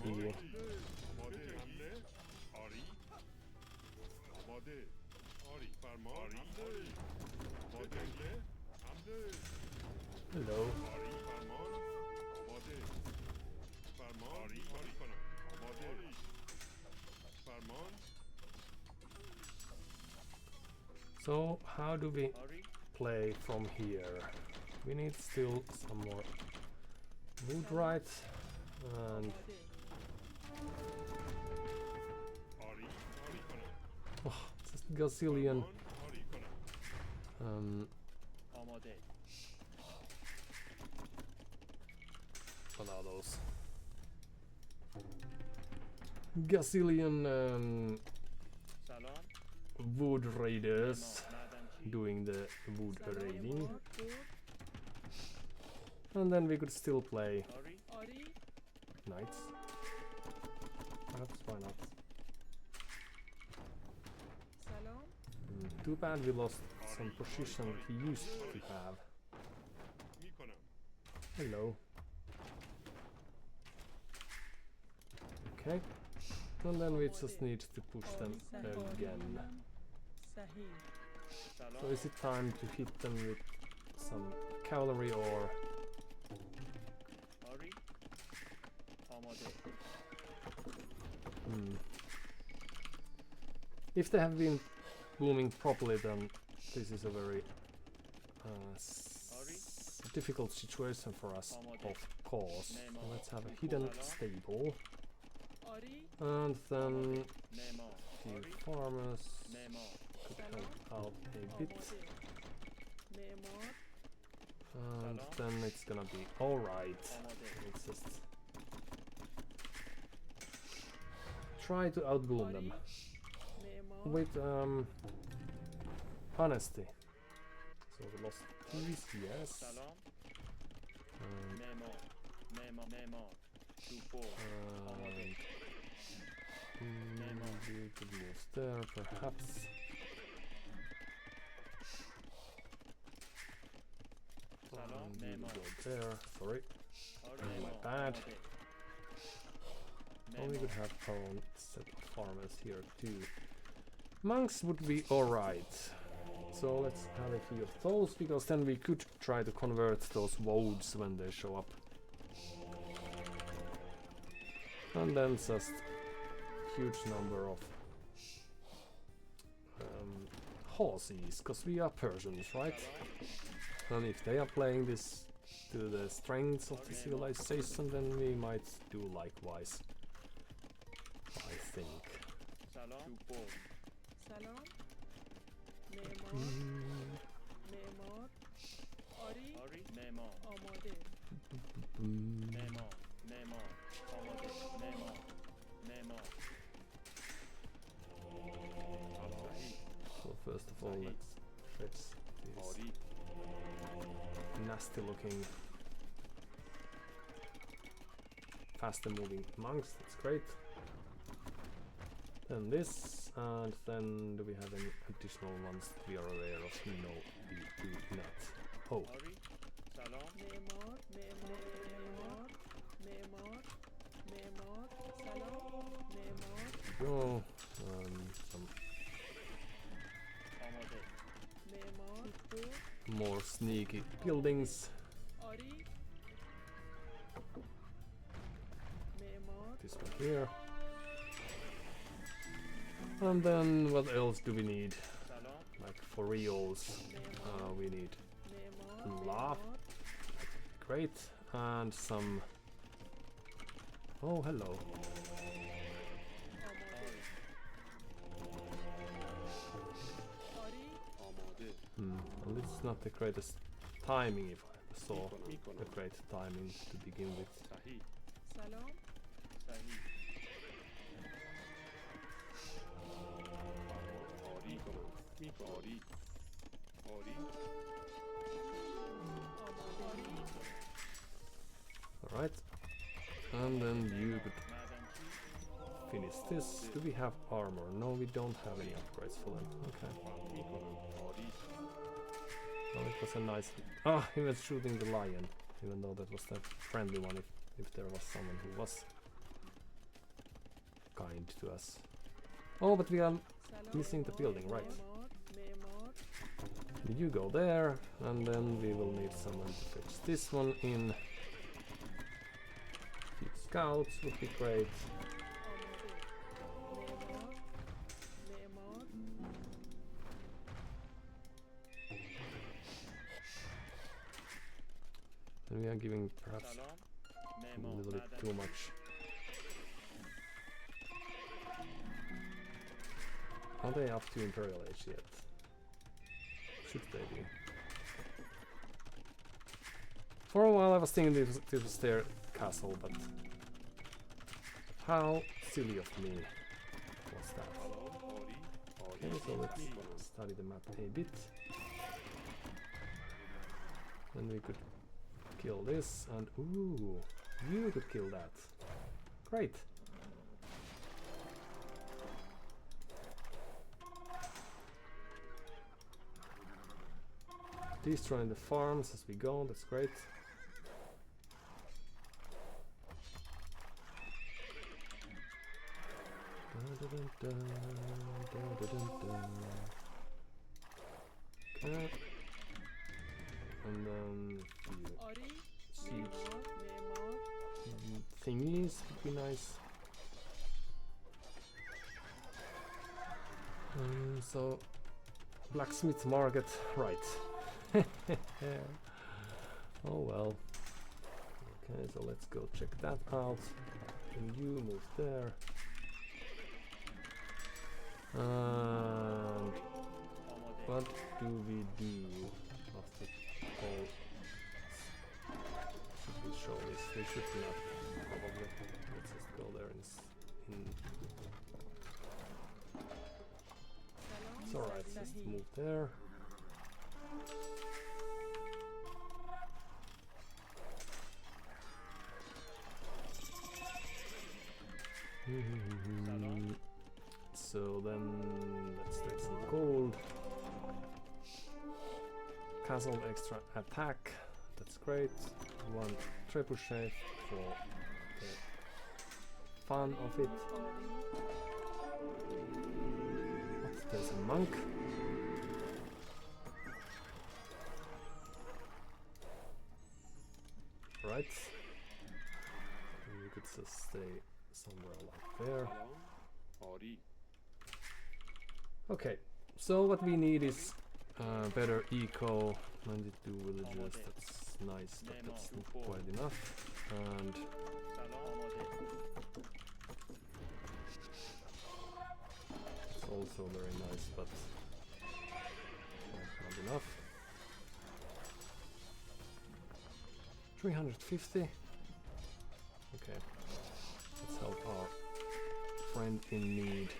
Biggie. آماده حمله آری آماده آری فرمان حمله آماده حمله Hello. آری فرمان آماده فرمان آری کنم آماده فرمان So how do we آری. play from here? We need still some more wood, right? And آماده. آری کنم oh, just gazillion. آری کنم آماده. What are those? Gazillion سلام. wood raiders معدنچی. doing the wood raiding. معمار. برد. And then we could still play آری. آری. knights. Perhaps, why not? سلام. Too bad we lost some position that he used to have. میکنم Hello. Okay. And then we just need to push them again. صحیح. So سلام. is it time to hit them with some cavalry or آری. آماده. if they have been booming properly, then this is a very difficult situation for us, of course. So let's have a hidden stable, آری. and then معمار. few آری. farmers معمار. could help out a bit, آماده. معمار. and then it's gonna be alright. آماده. Let's just try to outboom them معمار. with honesty. So we lost these, yes. سلام. Um, معمار. معمار. چوب برد. آماده. we could move there, perhaps. you will go there. Sorry. My bad. Or we could have our own set of farmers here too. Monks would be alright. So let's have a few of those, because then we could try to convert those woads when they show up. And then just huge number of horses, because we are Persians, right? And if they are playing this to the strengths of the civilization, then we might do likewise, I think. سلام سلام معمار معمار آری آری معمار آماده معمار معمار آماده معمار معمار So first of all, let's fetch these nasty looking faster moving monks. That's great. Then this, and then do we have any additional ones that we are aware of? No, we do not. Oh, آری سلام معمار معمار معمار معمار سلام معمار go. Some آماده معمار تو more sneaky buildings. آری معمار This one here. And then what else do we need? سلام Like for reals, we need معمار lava. Great. And some. Oh, hello. آماده آری آماده Well, this is not the greatest timing if I saw میکنم the great timing to begin with. صحیح سلام صحیح آری کنم میکنم آری آری آماده Alright. And then you could معدنچی finish this. Do we have armor? No, we don't have any upgrades for them. Okay. میکنم آری Well, it was a nice. Ah, he was shooting the lion, even though that was the friendly one. If there was someone who was kind to us. Oh, but we are سلام missing the building, right? معمار معمار You go there, and then we will need someone to fetch this one in. Few scouts would be great. آماده معمار معمار And we are giving perhaps سلام a معمار little bit too much. Are they up to Imperial Age yet? Should they be? For a while I was thinking this was their castle, but how silly of me was that? آری Okay, so let's study the map a bit. Then we could kill this, and ooh, you could kill that. Great. Destroying the farms as we go, that's great. Okay. And then the آری siege معمار معمار thingies would be nice. So, blacksmith market, right. Oh well. Okay, so let's go check that out. And you move there. And آماده what do we do after all? Should we show this? We should not, probably. Let's just go there in. It's alright, just move there. So then let's take some gold. Castle extra attack. that's great. One trebuchet for the fun of it. What? There's a monk. Right. You could just stay somewhere like there. Okay, so what we need is better eco, 92 villagers, that's nice, but that's not quite enough. And it's also very nice, but not enough. 350. Okay, let's help our friend in need.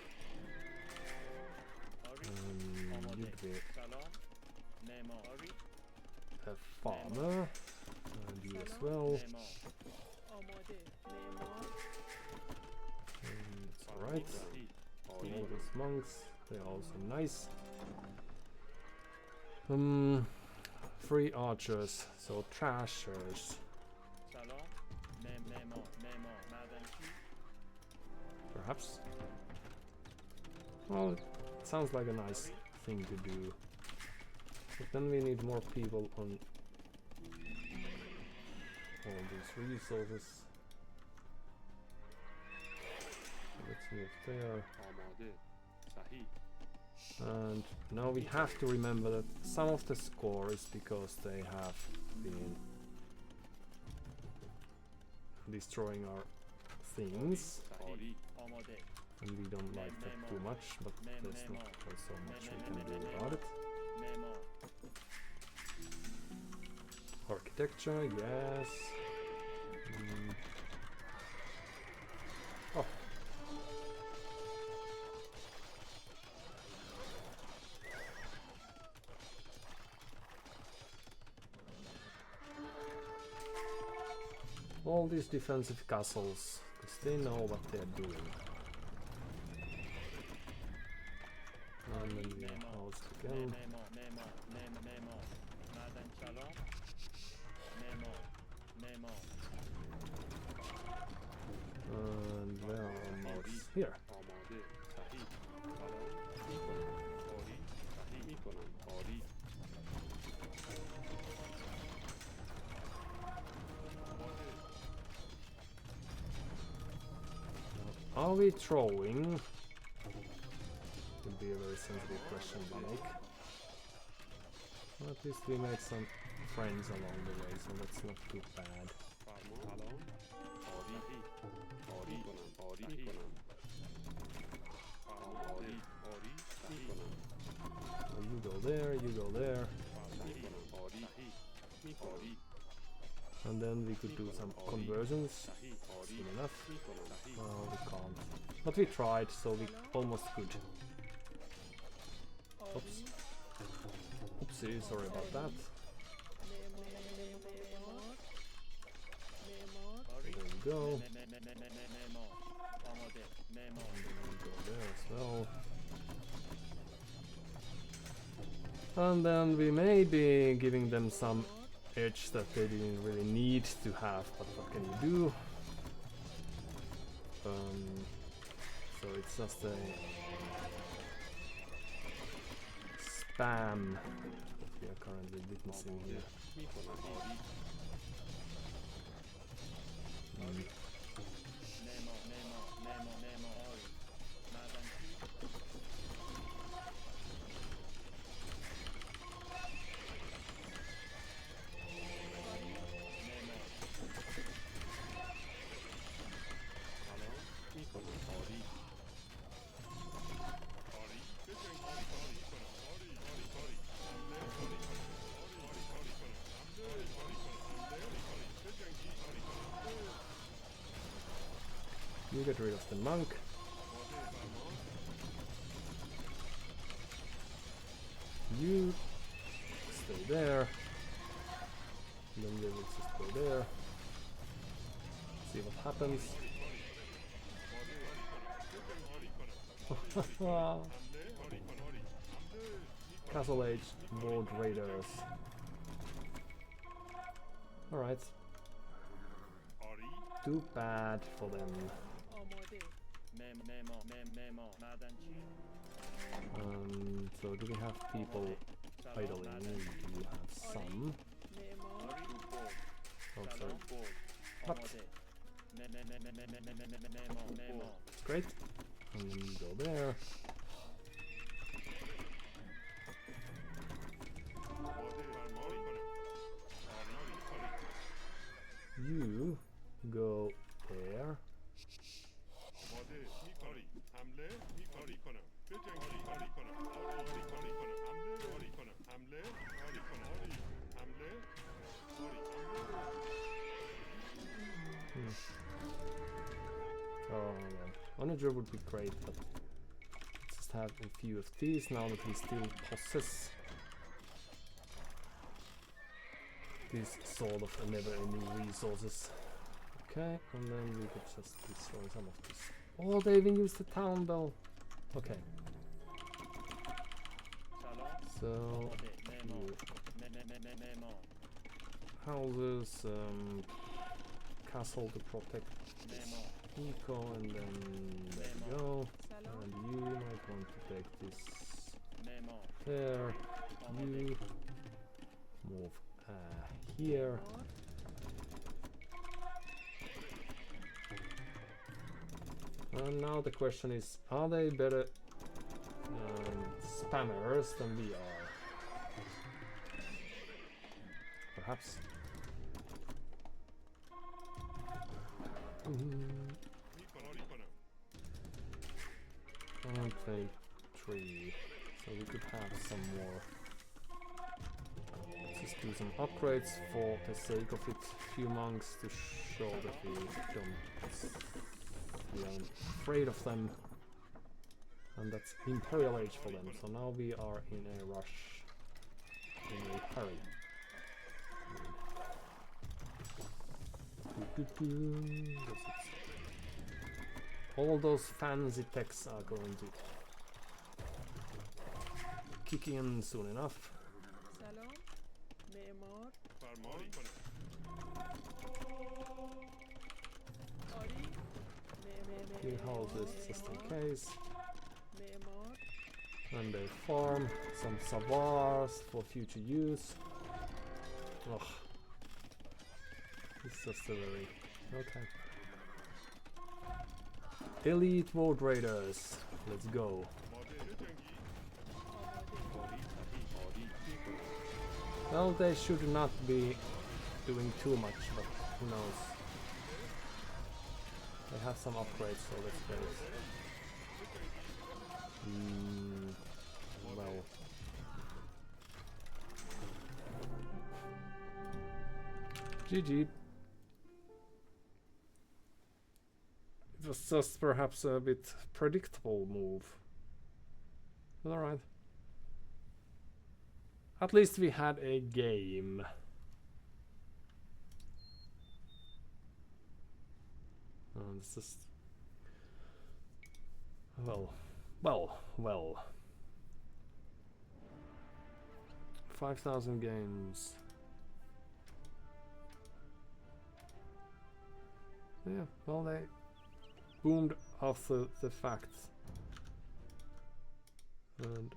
You'd be a farmer, and you as well. It's alright. So all these monks, they're also nice. 3 archers, so trashers. Perhaps. Well, it sounds like a nice thing to do. But then we need more people on all these resources. Let's move there. And now we have to remember that some of the score is because they have been destroying our things. And we don't like that too much, but there's not quite so much we can do about it. Architecture, yes. Oh. All these defensive castles, because they know what they're doing. And then we are housed again. And where are our mouse? Here. Are we throwing? Would be a very sensitive question to make. Well, at least we made some friends along the way, so that's not too bad. Well, you go there, you go there. And then we could do some conversions. Soon enough. Oh, we can't. But we tried, so we almost could. Oops. Oopsie, sorry about that. There we go. And then we go there as well. And then we may be giving them some edge that they didn't really need to have, but what can you do? So it's just a spam that we are currently witnessing here. You get rid of the monk. You stay there. And then they will just go there. See what happens. Castle Age World Raiders. Alright, Ari. too bad for them. آماده. So do we have people idling? We have some. معمار. Oh, sorry. What? Great. And then you go there. You go there. آماده میکنی حمله میکنی کنم بجنگی آری کنم آری کنی کنم حمله آری کنم حمله آری کنم آری حمله آری حمله Oh yeah. Onager would be great, but let's just have a few of these now that we still possess these sort of never-ending resources. Okay, and then we could just destroy some of this. Oh, they even used the town bell. Okay. So houses, castle to protect eco, and then there we go. سلام. And you might want to take this there. You move here. معمار. And now the question is, are they better spammers than we are? Perhaps. میکنم آری کنم I'll take 3, so we could have some more. Let's just do some upgrades for the sake of it. Few monks to show that we aren't afraid of them. And that's Imperial Age for them, so now we are in a rush, in a hurry. All those fancy techs are going to kick in soon enough. سلام. معمار. فرمانی کنم آری. Few houses just in case. معمار. And they farm some savars for future use. Ugh. It's just a very... okay. Elite Road Raiders. Let's go. آماده بجنگی Well, they should not be doing too much, but who knows. They have some upgrades, so let's get it. Well. GG. It was just perhaps a bit predictable move. But alright. At least we had a game. It's just... well. 5,000 games. Yeah, well, they boomed after the fact. And...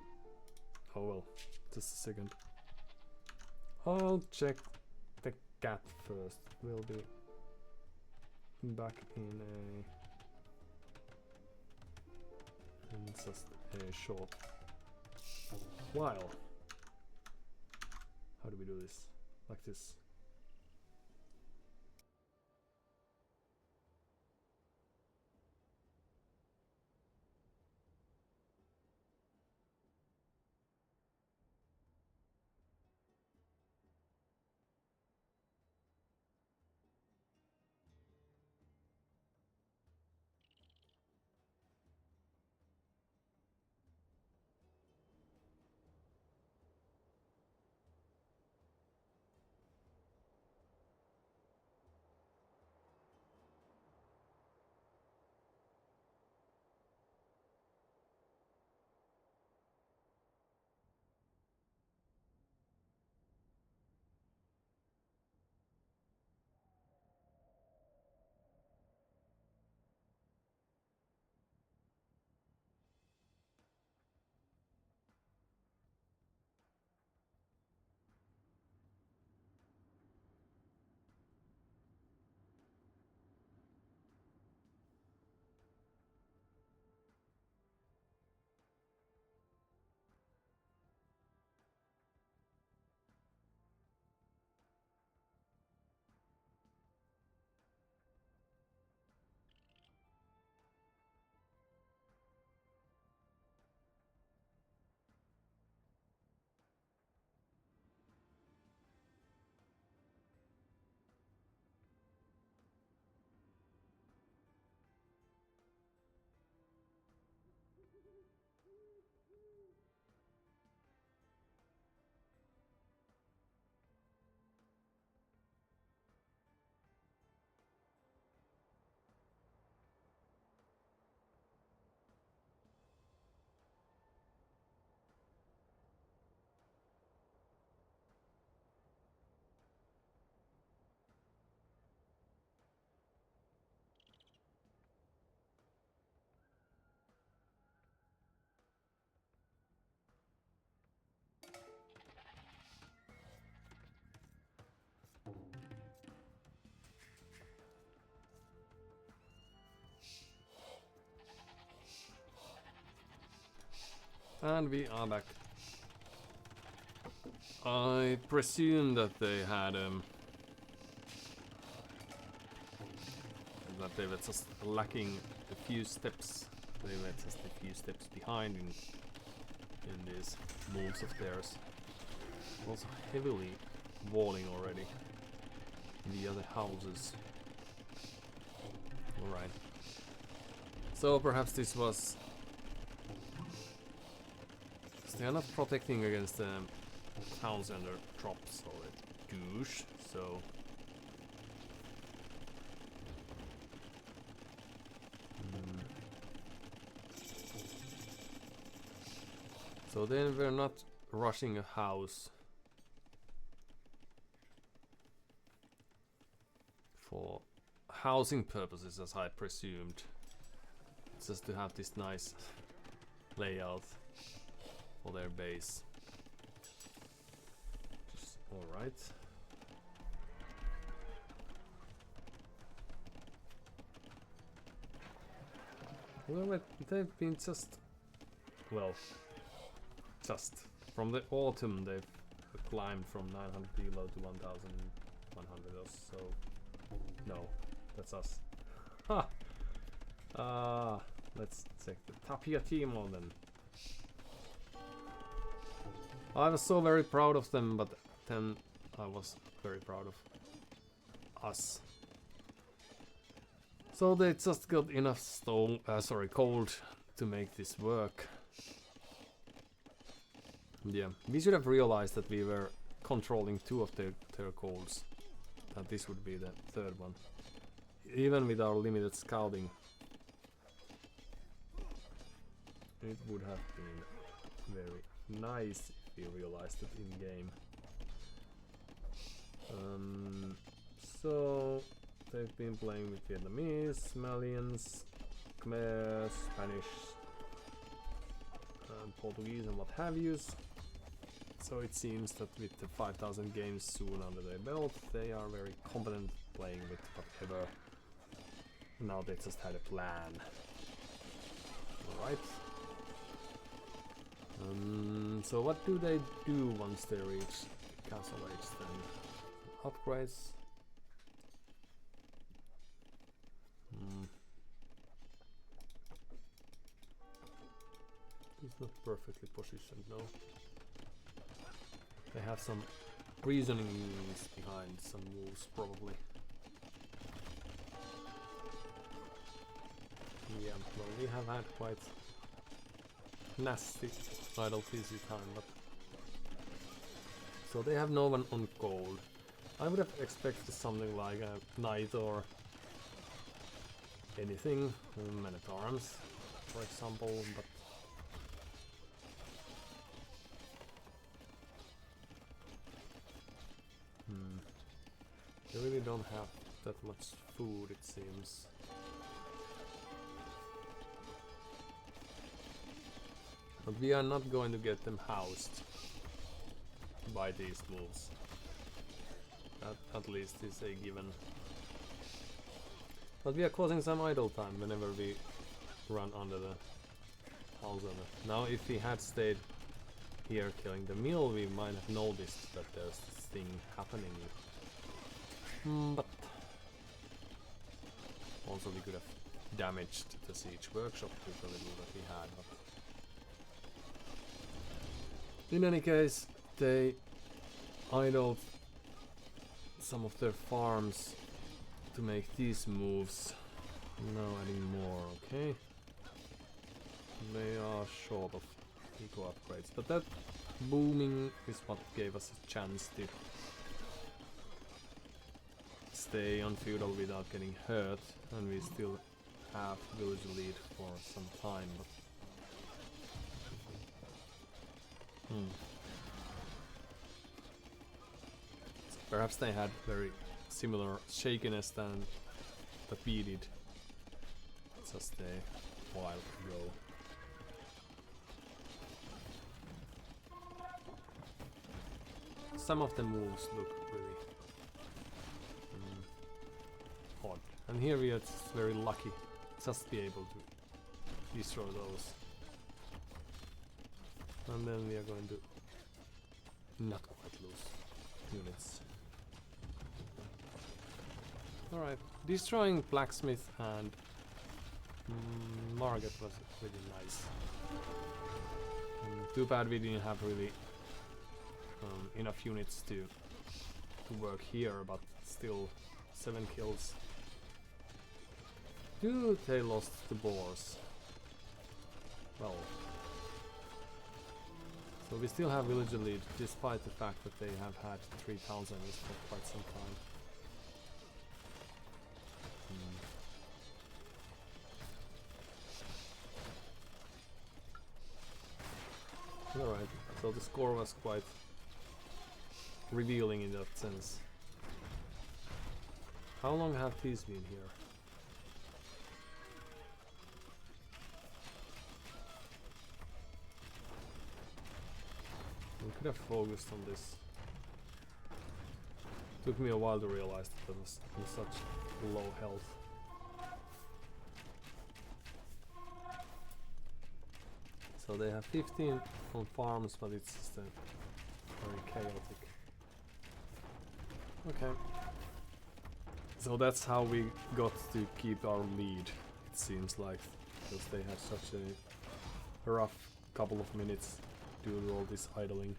oh well, just a second. I'll check the cat first. We'll be back in just a short while. How do we do this? Like this. And we are back. I presume that they had that they were just lacking a few steps. They were just a few steps behind in these moves of theirs. Also heavily walling already in the other houses. Alright. So perhaps this was... They are not protecting against the towns and their drops or a douche, so... So then we're not rushing a house for housing purposes, as I presumed. Just to have this nice layout for their base. Alright. Well, they've been just... Well... Just from the autumn they've climbed from 900 below to 1100 or so. No, that's us. Ha! Let's check the Tapia team then. I was so very proud of them, but then I was very proud of us. So they just got enough stone, cold to make this work. Yeah, we should have realized that we were controlling two of their colds. That this would be the third one. Even with our limited scouting, it would have been very nice if we realized it in game. So they've been playing with Vietnamese, Malians, Khmer, Spanish, and Portuguese and what have yous. So it seems that with the 5,000 games soon under their belt, they are very competent playing with whatever. Now they just had a plan. Alright. So what do they do once they reach Castle Age then? Upgrades? It's not perfectly positioned, no. They have some reasonings behind some moves, probably. Yeah, well, we have had quite nasty idle easy time, but... So they have no one on gold. I would have expected something like a knight or anything, men-at-arms, for example, but... They really don't have that much food, it seems. But we are not going to get them housed by these moves. That at least is a given. But we are causing some idle time whenever we run under the house owner. Now if we had stayed here killing the mill, we might have noticed that there's this thing happening. But also we could have damaged the siege workshop with the little that we had. But in any case, they idled some of their farms to make these moves. Now adding more, okay. They are short of eco upgrades, but that booming is what gave us a chance to stay on feudal without getting hurt, and we still have village lead for some time, but so perhaps they had very similar shakiness than that we did just a while ago. Some of the moves look really odd, and here we are just very lucky just be able to destroy those. And then we are going to not quite lose units. Alright, destroying blacksmith and Market was really nice. Too bad we didn't have really enough units to work here, but still 7 kills. Dude, they lost the boars. Well, so we still have villager lead despite the fact that they have had 3 towns on this for quite some time. Alright, so the score was quite revealing in that sense. How long have these been here? We could have focused on this. Took me a while to realize that it was in such low health. So they have 15 on farms, but it's just very chaotic. Okay. So that's how we got to keep our lead, it seems like, because they had such a rough couple of minutes due to all this idling.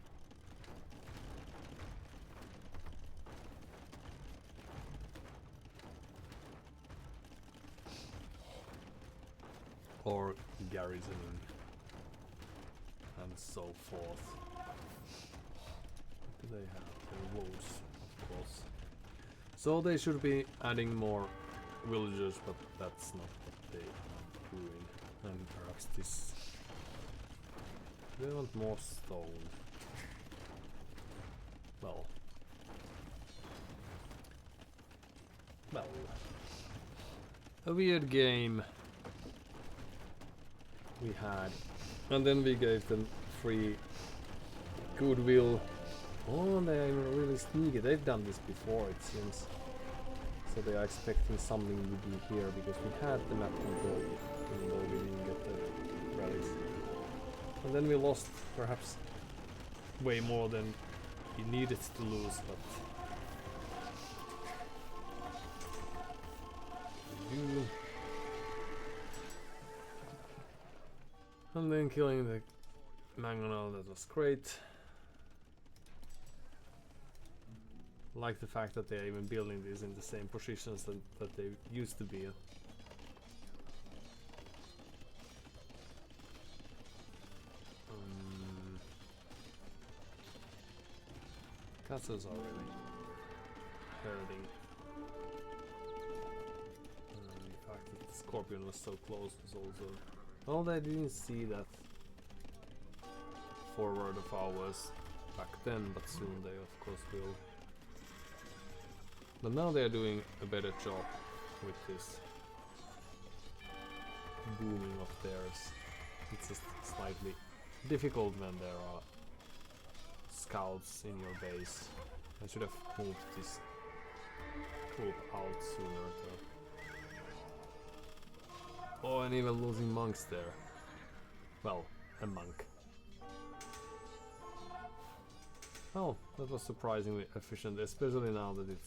Or garrisoning. And so forth. What do they have? Their woes, of course. So they should be adding more villagers, but that's not what they are doing. And perhaps this... They want more stone. Well... A weird game we had. And then we gave them free goodwill. Oh, they are really sneaky. They've done this before, it seems. So they are expecting something to be here because we had the map control, even though we didn't get the rallies. And then we lost perhaps way more than we needed to lose, but and then killing the mangonel, that was great. Like the fact that they are even building these in the same positions that they used to be in. Castles are really hurting. The fact that the Scorpion was so close was also... Well, they didn't see that forward of ours back then, but soon they of course will. But now they are doing a better job with this booming of theirs. It's just slightly difficult when there are scouts in your base. I should have moved this troop out sooner though. Oh, and even losing monks there. Well, a monk. Oh, that was surprisingly efficient, especially now that it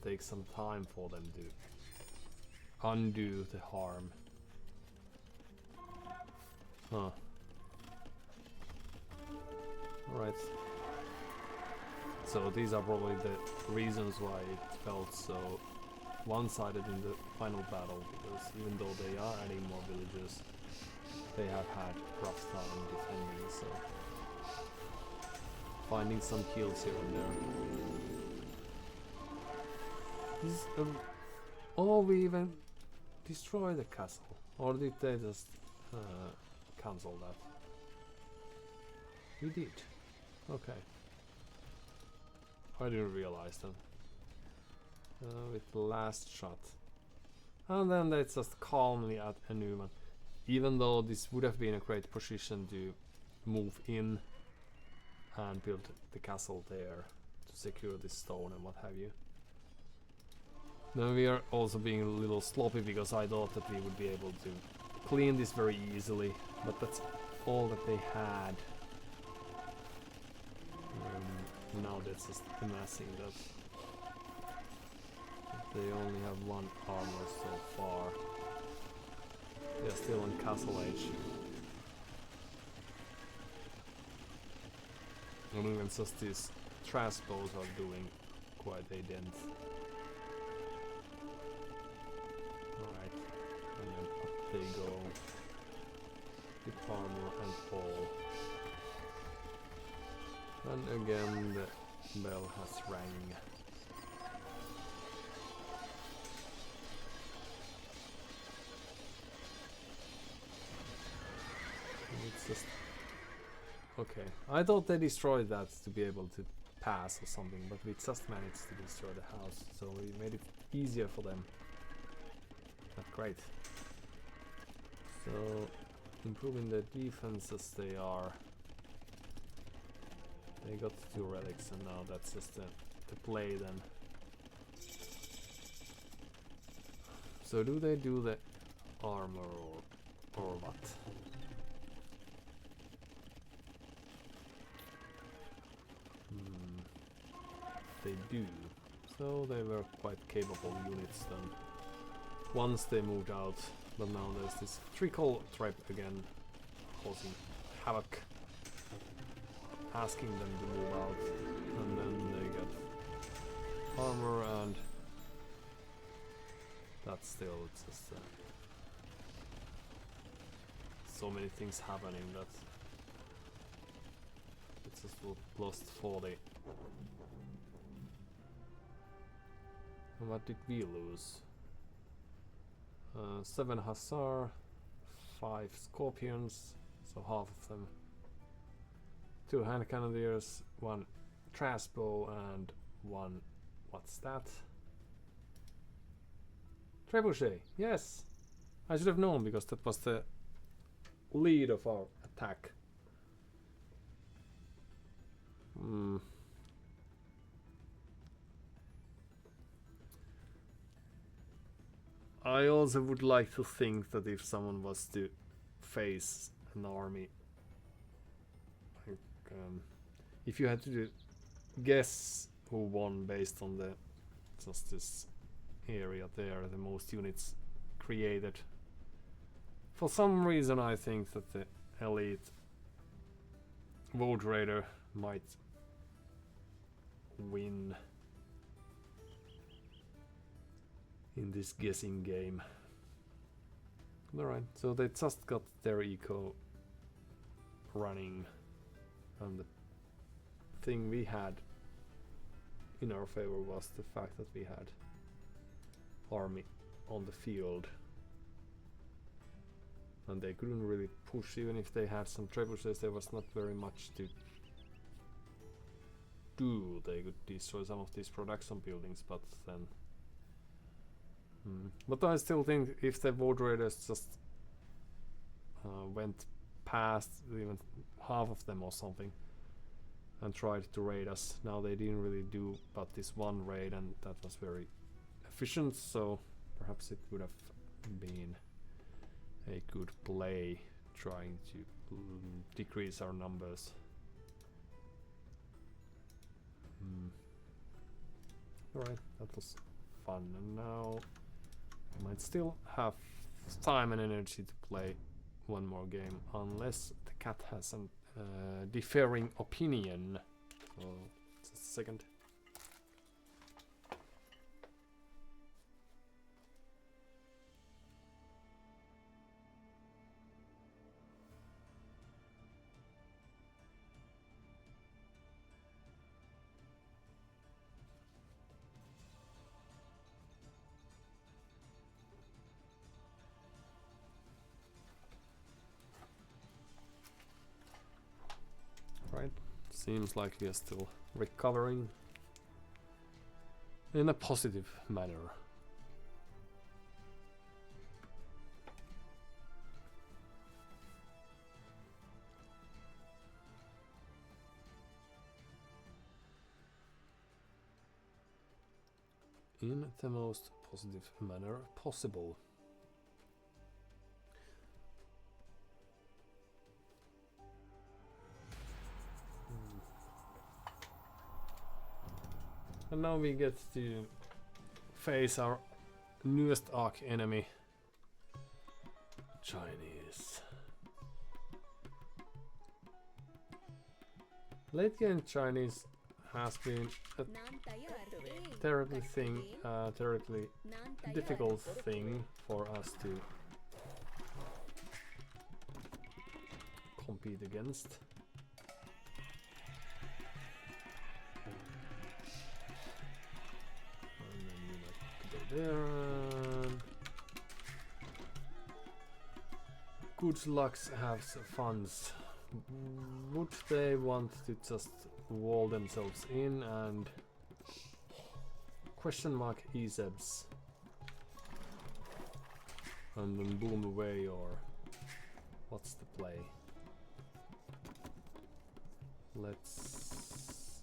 takes some time for them to undo the harm. Huh. Alright. So these are probably the reasons why it felt so one-sided in the final battle, because even though they are adding more villagers, they have had rough time defending, so finding some kills here and there. Is, oh, we even destroyed the castle, or did they just cancel that? We did. Okay. I didn't realize that. With the last shot. And then they just calmly at a Newman. Even though this would have been a great position to move in and build the castle there to secure this stone and what have you. Then we are also being a little sloppy because I thought that we would be able to clean this very easily, but that's all that they had. Now that's just amassing that. They only have one armor so far. They're still on castle age. And even just these trash bows are doing quite a dent. Alright, and then up they go. With armor and all. And again the bell has rang. It's just okay. I thought they destroyed that to be able to pass or something, but we just managed to destroy the house, so we made it easier for them. But great. So improving the defenses they are. They got 2 relics and now that's just the play then. So do they do the armor or what? They do. So they were quite capable units then. Once they moved out, but now there's this trickle trap again causing havoc. Asking them to move out, and then they get armor, and that's still just so many things happening that it's just lost 40. And what did we lose? 7 Hussar, 5 Scorpions, so half of them. 2 hand cannoneers, 1 trash bow, and 1. What's that? Trebuchet. Yes, I should have known because that was the lead of our attack. I also would like to think that if someone was to face an army, like, if you had to guess who won based on the just this area there, the most units created, for some reason I think that the elite Void Raider might win in this guessing game. Alright, so they just got their eco running, and the thing we had in our favor was the fact that we had army on the field, and they couldn't really push. Even if they had some trebuchets, there was not very much to do. They could destroy some of these production buildings, but then but I still think if the Void Raiders just went past even half of them or something and tried to raid us. Now they didn't really do but this one raid, and that was very efficient, so perhaps it would have been a good play trying to decrease our numbers. Alright, that was fun, and now I might still have time and energy to play one more game, unless the cat has a differing opinion. So, just a second. Right, seems like we are still recovering in a positive manner. In the most positive manner possible. And now we get to face our newest arch enemy, Chinese. Late game Chinese has been a terribly difficult thing for us to compete against. And then we might go there. And good luck have funds. Would they want to just wall themselves in and question mark EZEBs and then boom away, or what's the play? Let's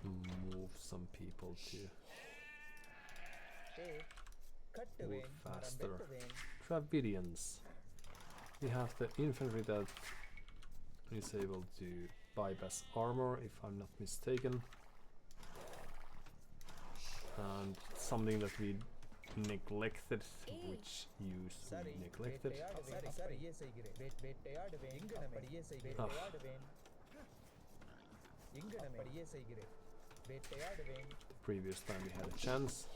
move some people to move faster. Dravidians. We have the infantry that is able to bypass armor, if I'm not mistaken. And something that we neglected, which used we neglected. Ah. Previous time we had a chance.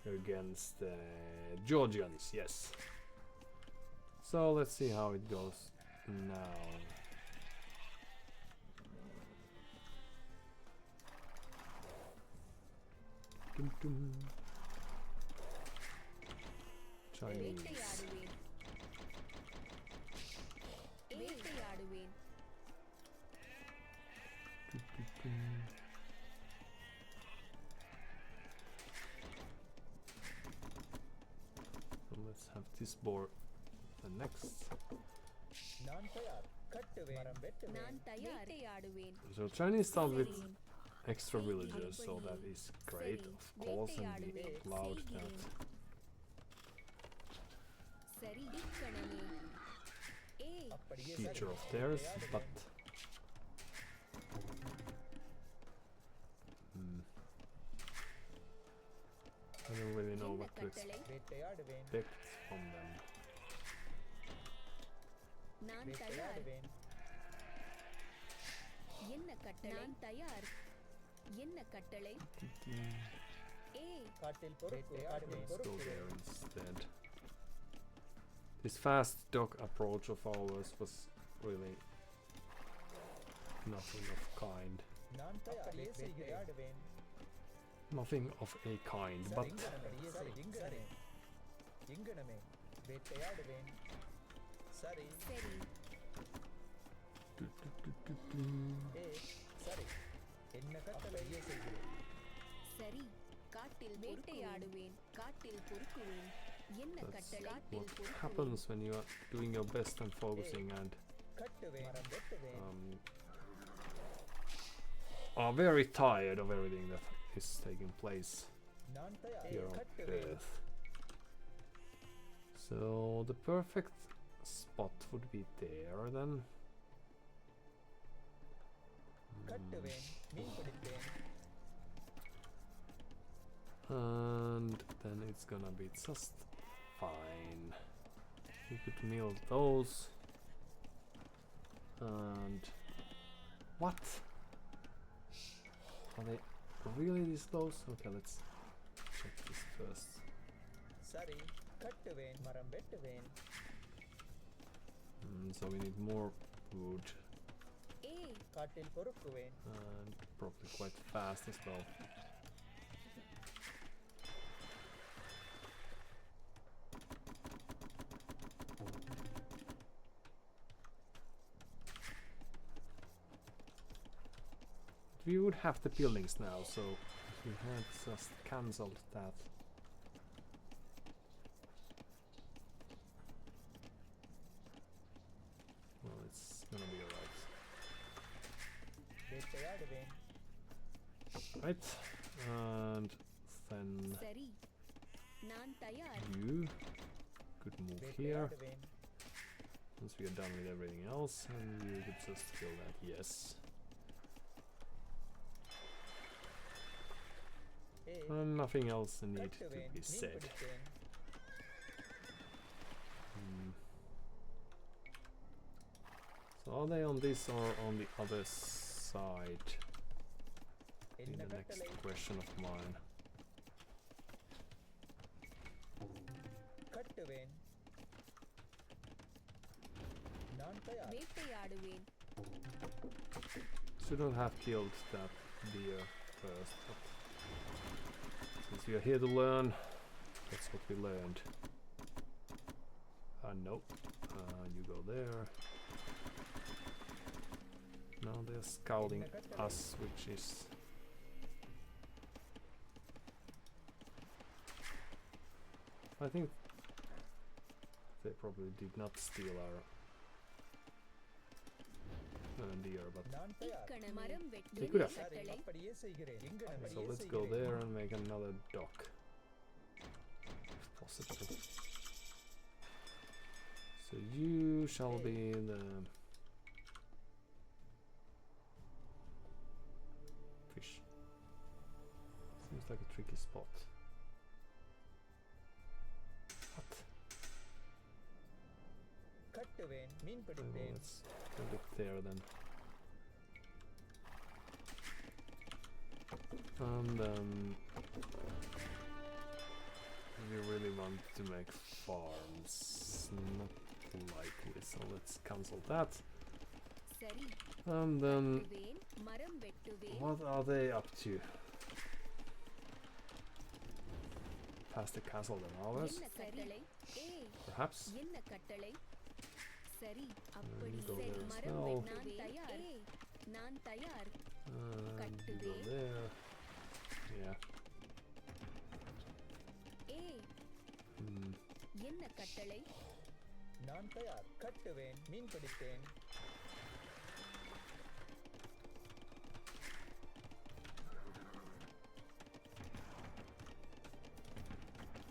Against the Georgians, yes. So let's see how it goes now. Dum -dum. Chinese. So let's have this board the next. So Chinese start with extra villagers, so that is great, of course, and we allowed that. Feature of theirs, but I don't really know what to expect from them. Let's go there instead. This fast dog approach of ours was really nothing of kind. Nothing of a kind, but that's what happens when you are doing your best and focusing and are very tired of everything that is taking place here on Earth. So the perfect spot would be there then. And then it's gonna be just fine. We could mill those. And what? Are they really this close? Okay, let's check this first. So we need more wood. And probably quite fast as well. We would have the buildings now, so if we had just cancelled that. Well, it's gonna be alright. Right, and then you could move here. Once we are done with everything else, and you could just kill that, yes. Nothing else need to be said. So are they on this or on the other side? In the next question of mine. வேட்டையாடுவேன். Shouldn't have killed that deer first, but since we are here to learn, that's what we learned. Nope. You go there. Now they're scouting us, which is... I think they probably did not steal our deer, but they could have. So let's go there and make another dock, if possible. So you shall be the fish. Seems like a tricky spot. What? Well, let's put it there then. And we really want to make farms. Not likely, so let's cancel that. And then what are they up to? Past the castle than ours? Perhaps? Go there as well. Go there. Yeah.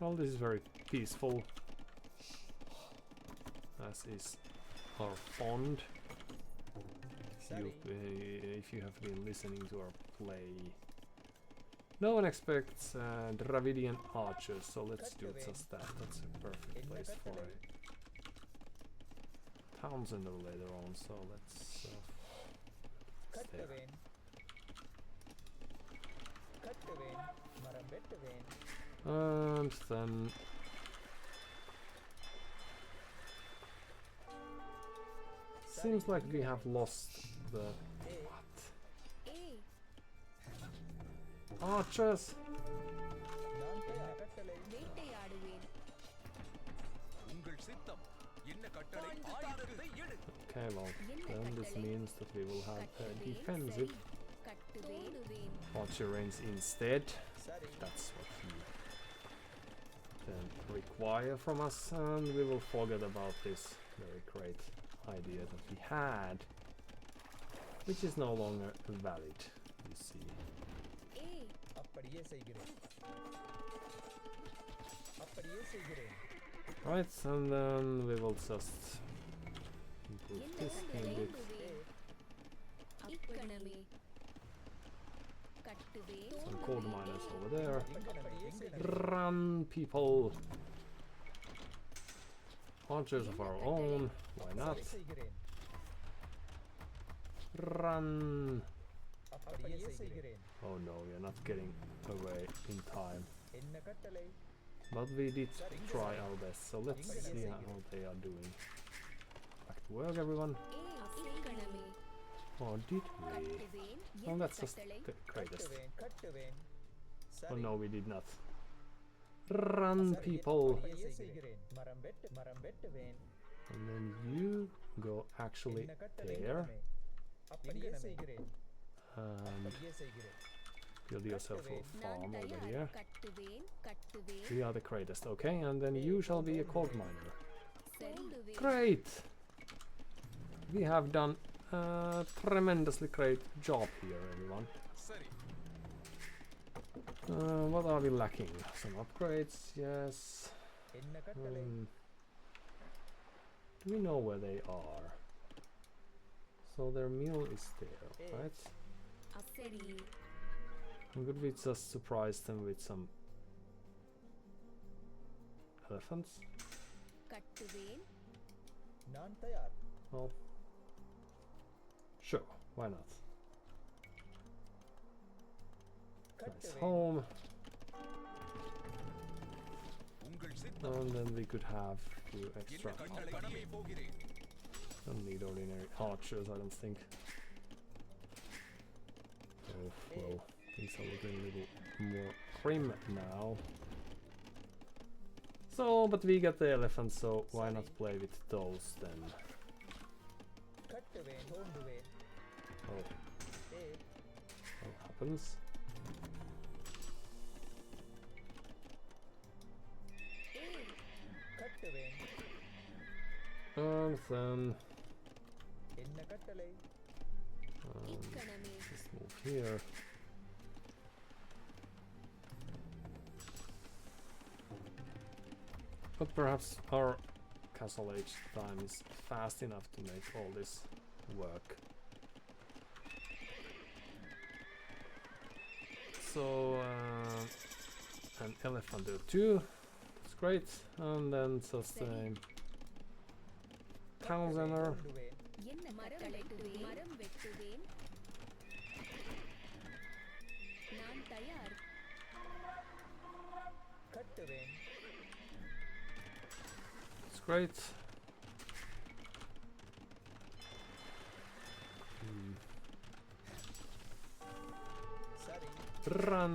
Well, this is very peaceful, as is our pond. If you have been listening to our play, no one expects Dravidian archers, so let's do just that. That's a perfect place for a town center later on, so let's stay there. And then seems like we have lost the what? Archers! Okay, well, then this means that we will have a defensive archer range instead. That's what you then require from us, and we will forget about this very great idea that we had, which is no longer valid, you see. Right, and then we will just improve this a bit. Some coal miners over there. Run, people! Archers of our own, why not? Run! Oh no, we are not getting away in time. But we did try our best, so let's see how they are doing. Back to work, everyone. Or did we? Oh, that's just the greatest. Oh no, we did not. Run, people! And then you go actually there. And build yourself a farm over here. We are the greatest, okay? And then you shall be a coal miner. Great! We have done a tremendously great job here, everyone. What are we lacking? Some upgrades, yes. Do we know where they are? So their meal is there, right? A city. And could we just surprise them with some elephants? Kattuven. நான் தயார். Well, sure, why not? Nice home. உங்கள் சித்தம் And then we could have a few extra. என்ன கட்டளைப்படியே போகிறேன். Don't need ordinary archers, I don't think. Oh, well, things are looking a little more prim now. So, but we get the elephants, so why not play with those then? கட்டுவேன் தோண்டுவேன். Oh, ஏய் what happens? கட்டுவேன். And then என்ன கட்டளை? Ikkaname. let's move here. But perhaps our castle age time is fast enough to make all this work. So an elephant or two, that's great. And then just a town center. தோண்டுவேன். என்ன கட்டளையிடுவேன்? மரம் வெட்டுவேன். நான் தயார். கட்டுவேன். It's great. சரி. Run!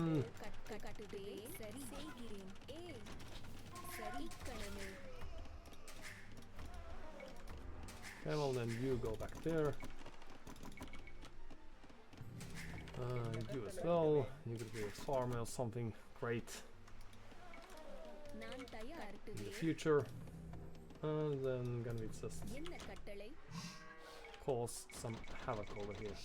கட்டுவேன். சரி செய்கிறேன். ஏய் சரி இக்கணமே. Okay, well then you go back there. You as well. You could be a farmer or something great நான் தயார். in the future. And then gonna be just என்ன கட்டளை? cause some havoc over here.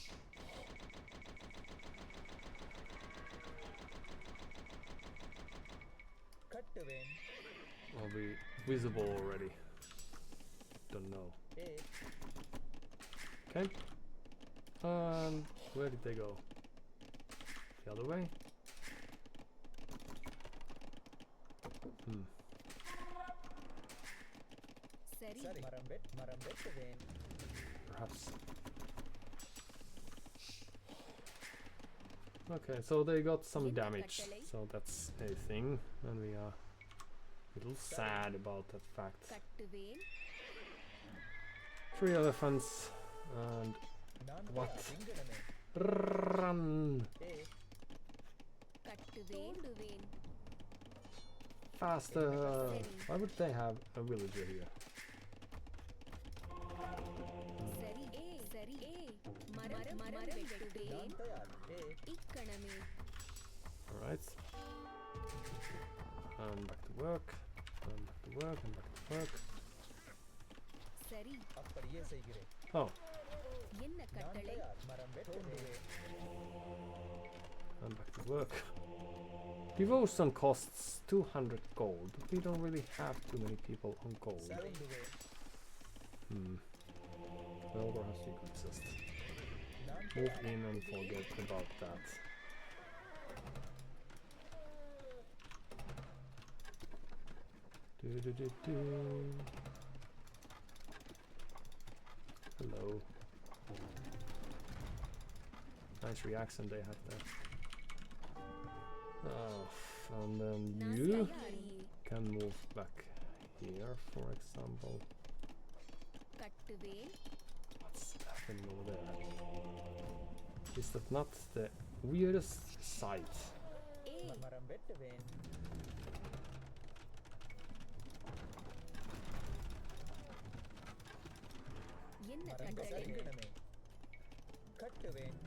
கட்டுவேன். I'll be visible already. Don't know. ஏய் Okay. And where did they go? The other way? சரி சரி. மரம் வெட்டுவேன். Perhaps. Okay, so they got some Yine damage, kattale. so that's a thing, and we are a little sad about that fact. கட்டுவேன். 3 elephants and நான் What? தயார். திங்கணமே. run. ஏய் கட்டுவேன். தோண்டுவேன். Faster! Why would they have a villager here? சரி சரி மரம் வெட்டுவேன். நான் தயார். ஏய் இக்கணமே. Alright. And back to work. And back to work, and back to work. சரி அப்படியே செய்கிறேன். Oh, என்ன நான் கட்டளை? தயார். மரம் வெட்டுவேன். and back to work. Devotion costs 200 gold. We don't really have too many people on gold. தோண்டுவேன். Well, perhaps we could just நான் move in and forget about that. Do. Hello. Nice reaction they have there. And then நான் you தயார். can move back here, for example. கட்டுவேன். What's happening over there? Is that not the weirdest sight? ஏய் மரம் வெட்டுவேன். என்ன மரம் கட்டளை? திங்கணமே. கட்டுவேன்.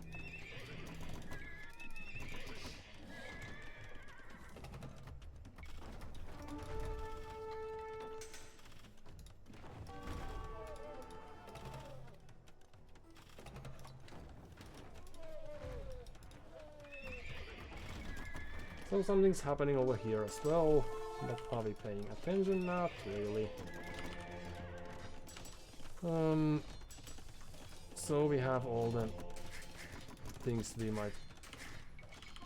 So something's happening over here as well, but are we paying attention? Not really. So we have all the things we might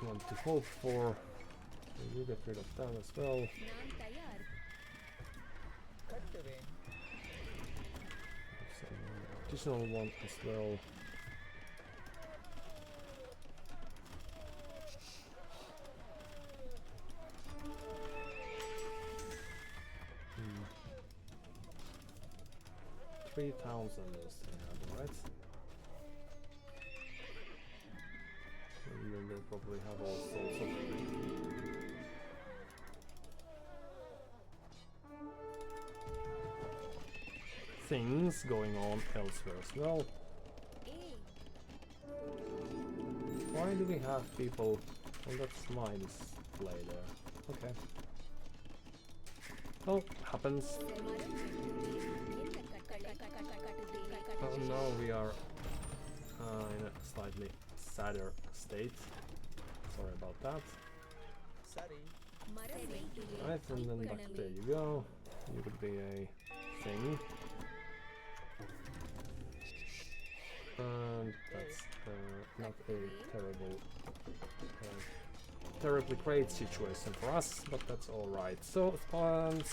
want to hope for. So you get rid of that as well. நான் தயார். கட்டுவேன். Some additional one as well. Hmm. 3,000 is right? And then they probably have all sorts of things going on elsewhere as well. ஏய், Why do we have people? Oh, that's my display there. Okay. Oh, happens. மரம் வெட்டுவேன். Oh no, we are in a slightly sadder state. Sorry about that. சரி. மரம் வெட்டுவேன். Right, and then back there you go. You could be a thing. And that's not a terribly great situation for us, but that's alright. So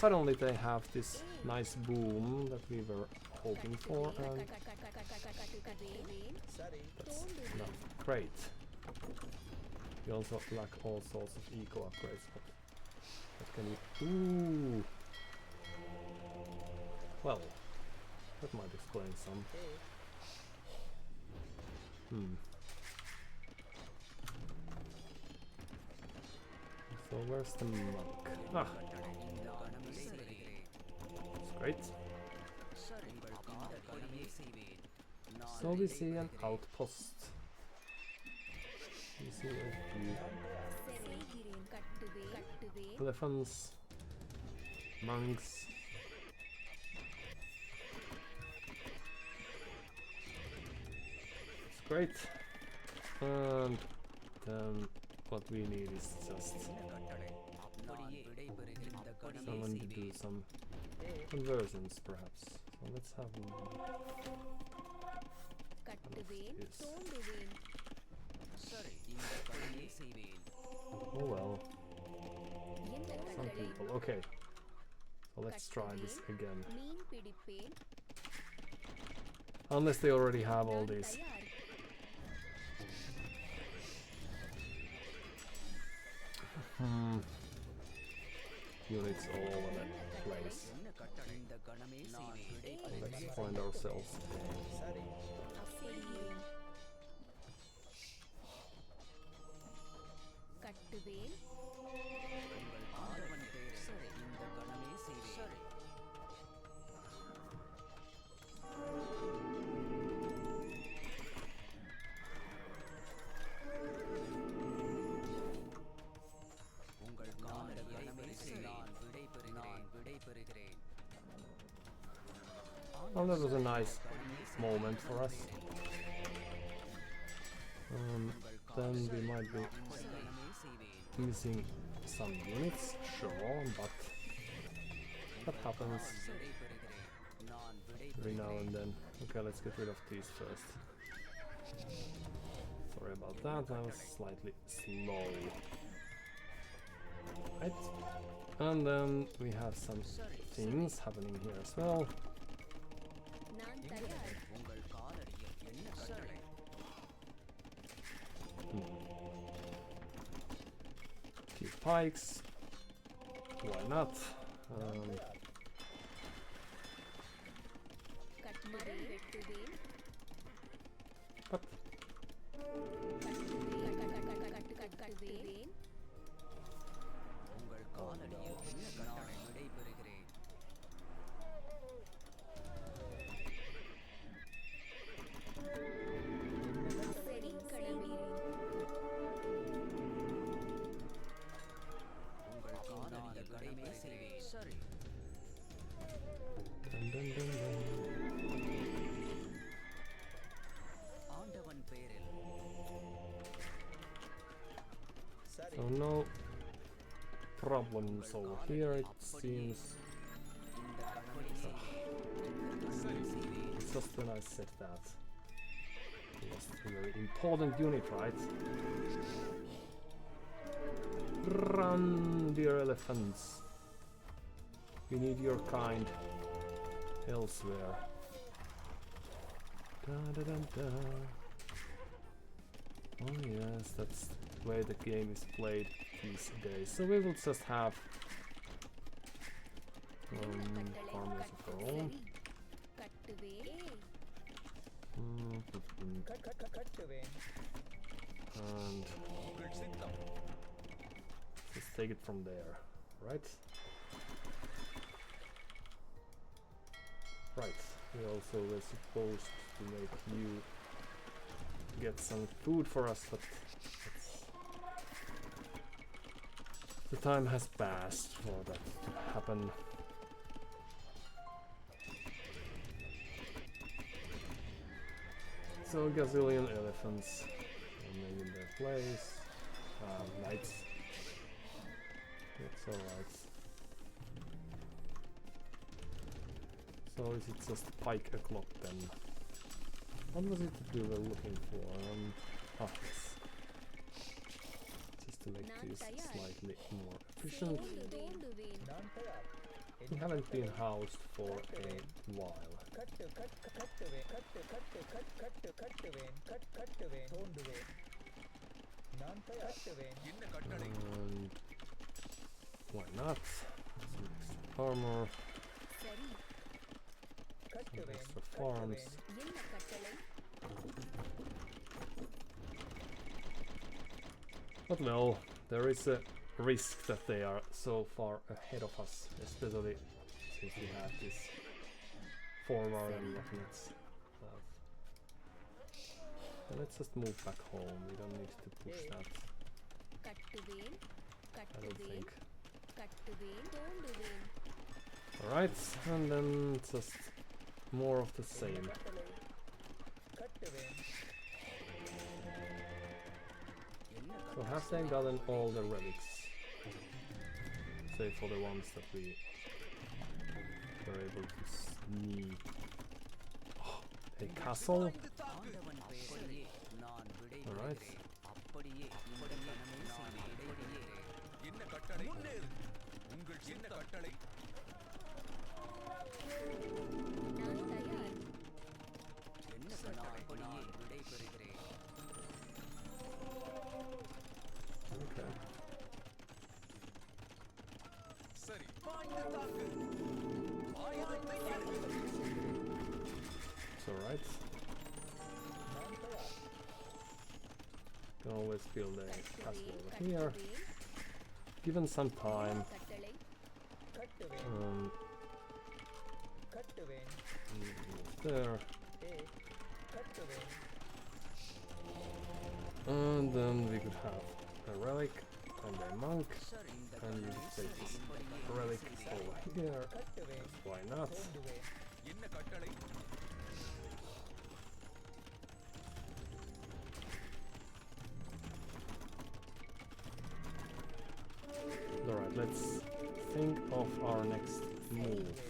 suddenly they have this nice boom that we were hoping for, and சரி. that's not great. We also lack all sorts of eco upgrades, but what can we do? Well, that might explain some. ஏய். So where's the monk? Ah, that's great. So we see an outpost. We see a few செய்கிறேன். கட்டுவேன். elephants, monks. It's great. And then what we need is just someone to do some conversions, perhaps. So let's have கட்டுவேன். Yes. தோண்டுவேன். oh well, என்ன some கட்டளை? people. Okay, so let's try this again. மீன் பிடிப்பேன். Unless they already have all நான் these தயார். units all over the place. Let's find ourselves. சரி. செய்கிறேன். கட்டுவேன். Well, that was a nice moment for us. Then we might be missing some units, sure, but that happens every now and then. Okay, let's get rid of these first. Sorry about that, I was slightly slow. Right, and then we have some things happening here as well. நான் தயார். Few pikes. Why not? மரம் வெட்டுவேன். But கட்டுவேன். சரி, கடவுளே. dun, dun, dun, dun. சரி. So no problems over here, it seems. just when I said that. It was a very important unit, right? Run, dear elephants. We need your kind elsewhere. Da, da, da, da. Oh yes, that's the way the game is played these days. So we will just have farmers of our own. And let's take it from there, right? Right, we also were supposed to make you get some food for us, but the time has passed for that to happen. So gazillion elephants remain in their place. Knights. That's alright. So is it just pike o'clock then? What was it we were looking for? Yes. Just to make these slightly more efficient. We haven't been housed for a while. And why not? Some extra armor. Some extra farms. But well, there is a risk that they are so far ahead of us, especially since we have this forward and roughnecks. So let's just move back home, we don't need to push that. I don't think. Alright, and then just more of the same. So have they gotten all the relics? Save for the ones that we were able to sneak. Oh, a castle? Alright. Okay. It's alright. Can always build a castle over here. Given some time. There. And then we could have a relic and a monk. And you could take this relic over here. Why not? Alright, let's think of our next move.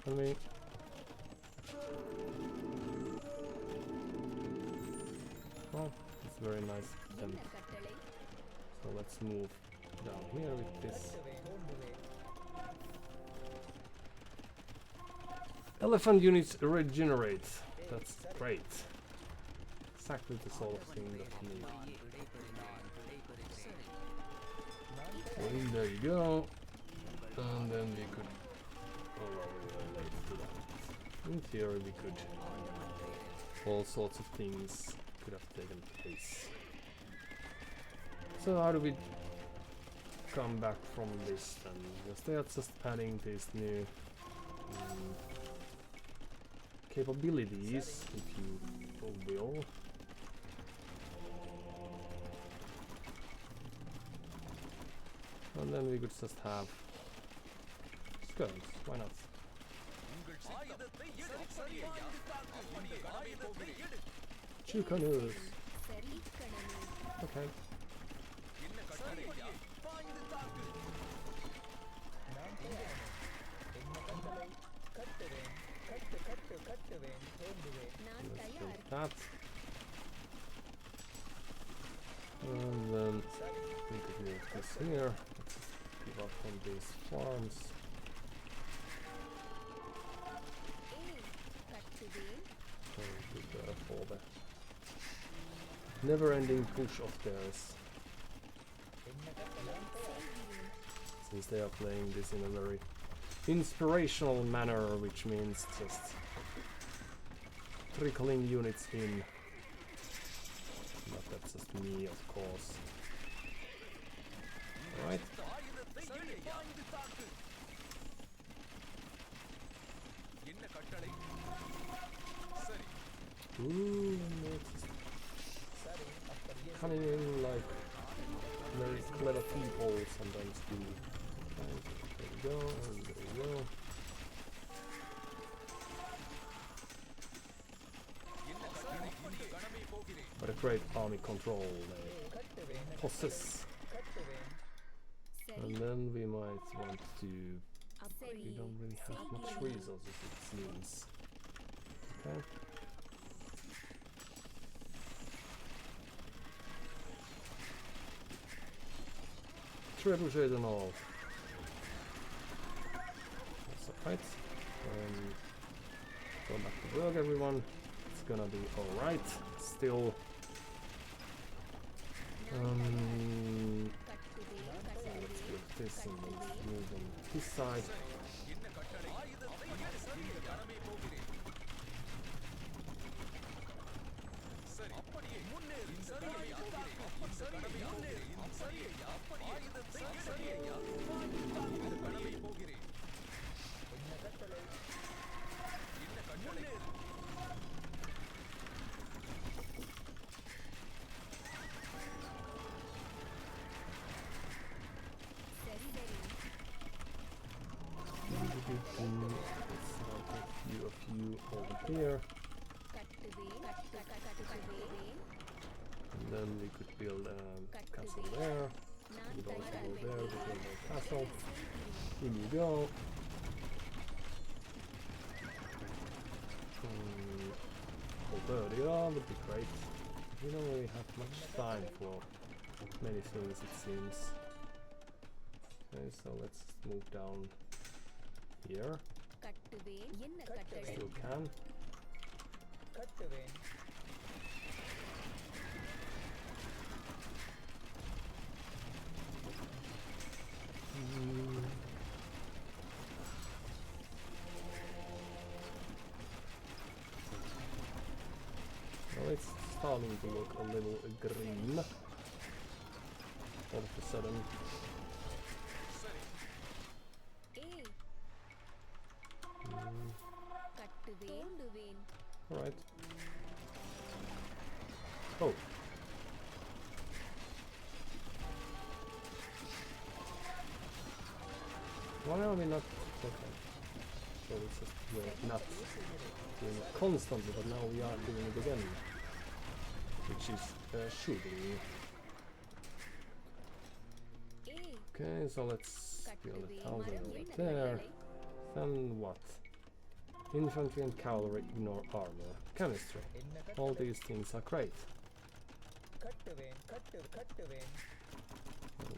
Can we... Oh, it's very nice attempt. So let's move down here with this. Elephant units regenerate. That's great. Exactly the sort of thing that we need. And there you go. And then we could... Oh, well, we relate to that. In theory we could... All sorts of things could have taken place. So how do we come back from this then? Because they are just adding these new capabilities, if you will. And then we could just have skulls, why not? Two canoes. Okay. நான் Let's தயார். build that. And then we could build this here. Let's give up on these farms. கட்டுவேன். So prepare for the never-ending push of theirs. Since they are playing this in a very inspirational manner, which means just trickling units in. But that's just me, of course. Alright. Ooh, it's coming in like very clever people sometimes do. Right, there we go, and there we go. What a great army control they possess. And then we might want to... We don't really have much resources, it seems. Okay. Trebuchet and all. That's alright. Go back to work, everyone. It's gonna be alright. Still. Let's get this and let's move on this side. A few over here. And then we could build a castle there. We could also go there to build a castle. In you go. Albertia would be great. We don't really have much time for many things, it seems. Okay, so let's move down here. Still can. Well, it's starting to look a little green all of a sudden. Alright. Oh. Why are we not... Okay. So it's just we're not doing it constantly, but now we are doing it again. Which is shooting. Okay, so let's build a thousand over there. Then what? Infantry and cavalry ignore armor. Chemistry. All these things are great. And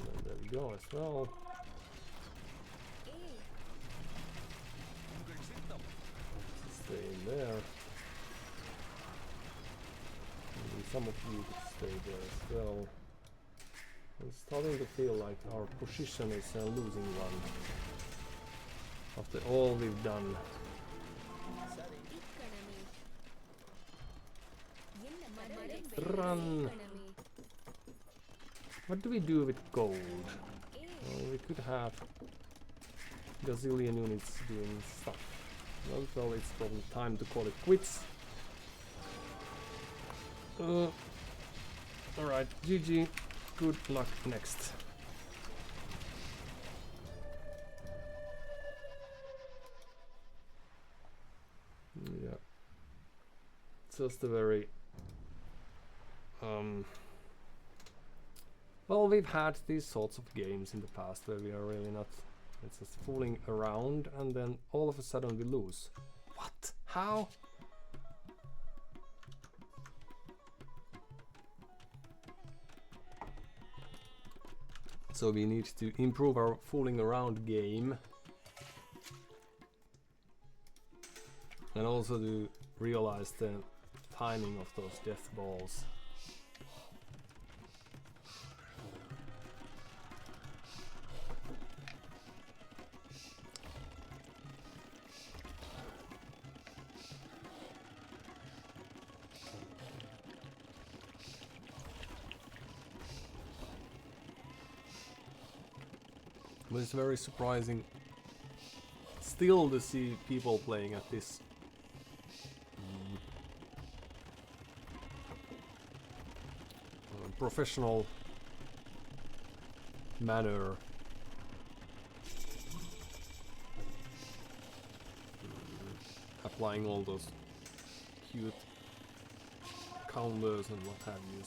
then there we go as well. Stay in there. Maybe some of you could stay there as well. I'm starting to feel like our position is a losing one. After all we've done. Run! What do we do with gold? Well, we could have gazillion units doing stuff. Well, so it's probably time to call it quits. Alright, GG. Good luck next. Yeah. Just a very... well, we've had these sorts of games in the past where we are really not... It's just fooling around and then all of a sudden we lose. What? How? So we need to improve our fooling around game. And also to realize the timing of those death balls. But it's very surprising still to see people playing at this professional manner. Applying all those cute counters and what have you.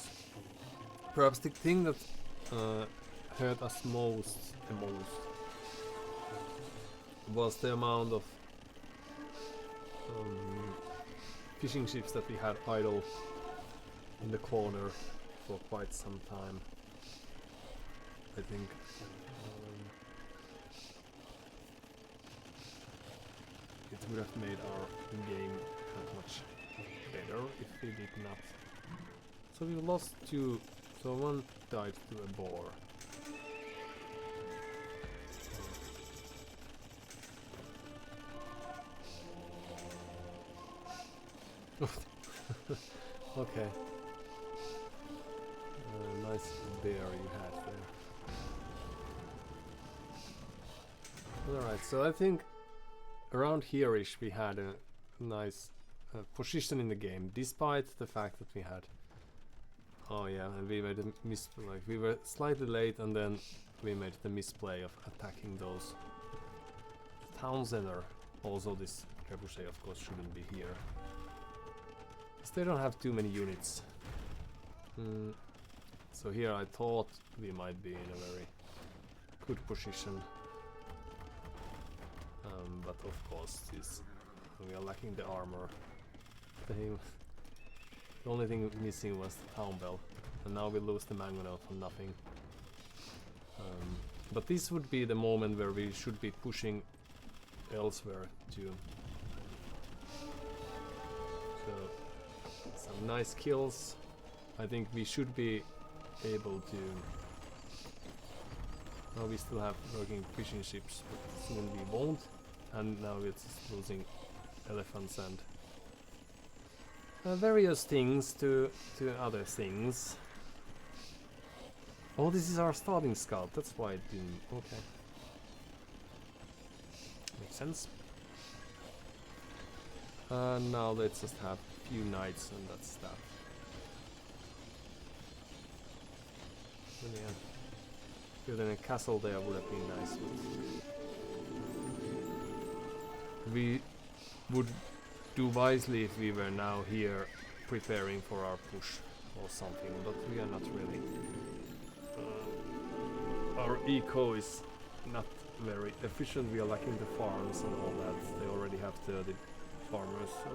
Perhaps the thing that hurt us the most was the amount of fishing ships that we had idle in the corner for quite some time. I think it would have made our game that much better if we did not. So we lost two, so one died to a boar. Okay. Nice bear you had there. Alright, so I think around here-ish we had a nice position in the game, despite the fact that we had... Oh yeah, and we made a like we were slightly late and then we made the misplay of attacking those town center. Also this trebuchet of course shouldn't be here. They don't have too many units. So here I thought we might be in a very good position. But of course we are lacking the armor. The only thing missing was the town bell. And now we lose the mangonel for nothing. But this would be the moment where we should be pushing elsewhere too. So some nice kills. I think we should be able to... Now we still have working fishing ships, but soon we won't. And now it's losing elephants and various things to other things. Oh, this is our starting scout, that's why it didn't... Okay. Makes sense. Now let's just have a few knights and that's that. And yeah. Building a castle there would have been nice. We would do wisely if we were now here preparing for our push or something, but we are not really. Our eco is not very efficient, we are lacking the farms and all that. They already have 30 farmers, so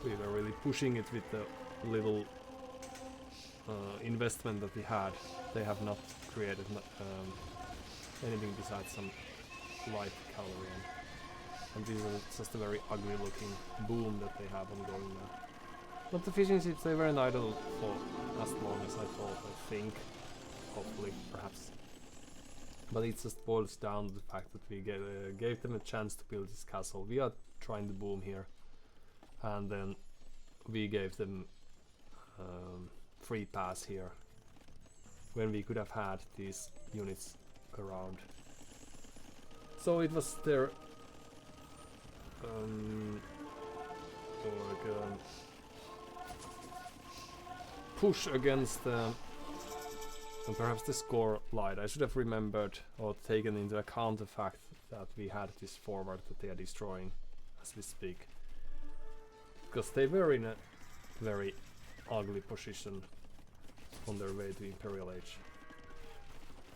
we were really pushing it with the little investment that we had. They have not created anything besides some light cavalry, and these are just a very ugly looking boom that they have ongoing now. But the fishing ships, they weren't idle for as long as I thought, I think. Hopefully, perhaps. But it just boils down to the fact that we gave them a chance to build this castle. We are trying to boom here, and then we gave them free pass here when we could have had these units around. So it was their push against and perhaps the score lied. I should have remembered or taken into account the fact that we had this forward that they are destroying as we speak, because they were in a very ugly position on their way to Imperial Age.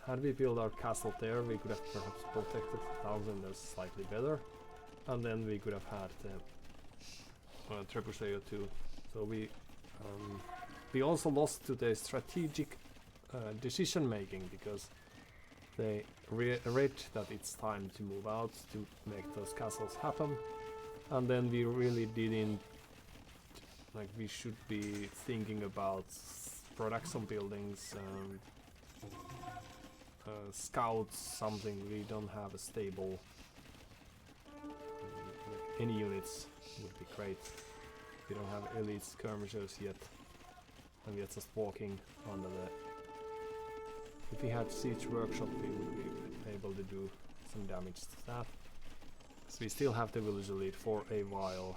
Had we built our castle there, we could have perhaps protected Thousanders slightly better, and then we could have had the Trebuchet AO2. So we also lost to the strategic decision making because they read that it's time to move out to make those castles happen, and then we really didn't, like, we should be thinking about production buildings, scouts, something. We don't have a stable, like, any units would be great. We don't have elite skirmishers yet, and we are just walking under the. If we had siege workshop, we would be able to do some damage to that. So we still have the village elite for a while.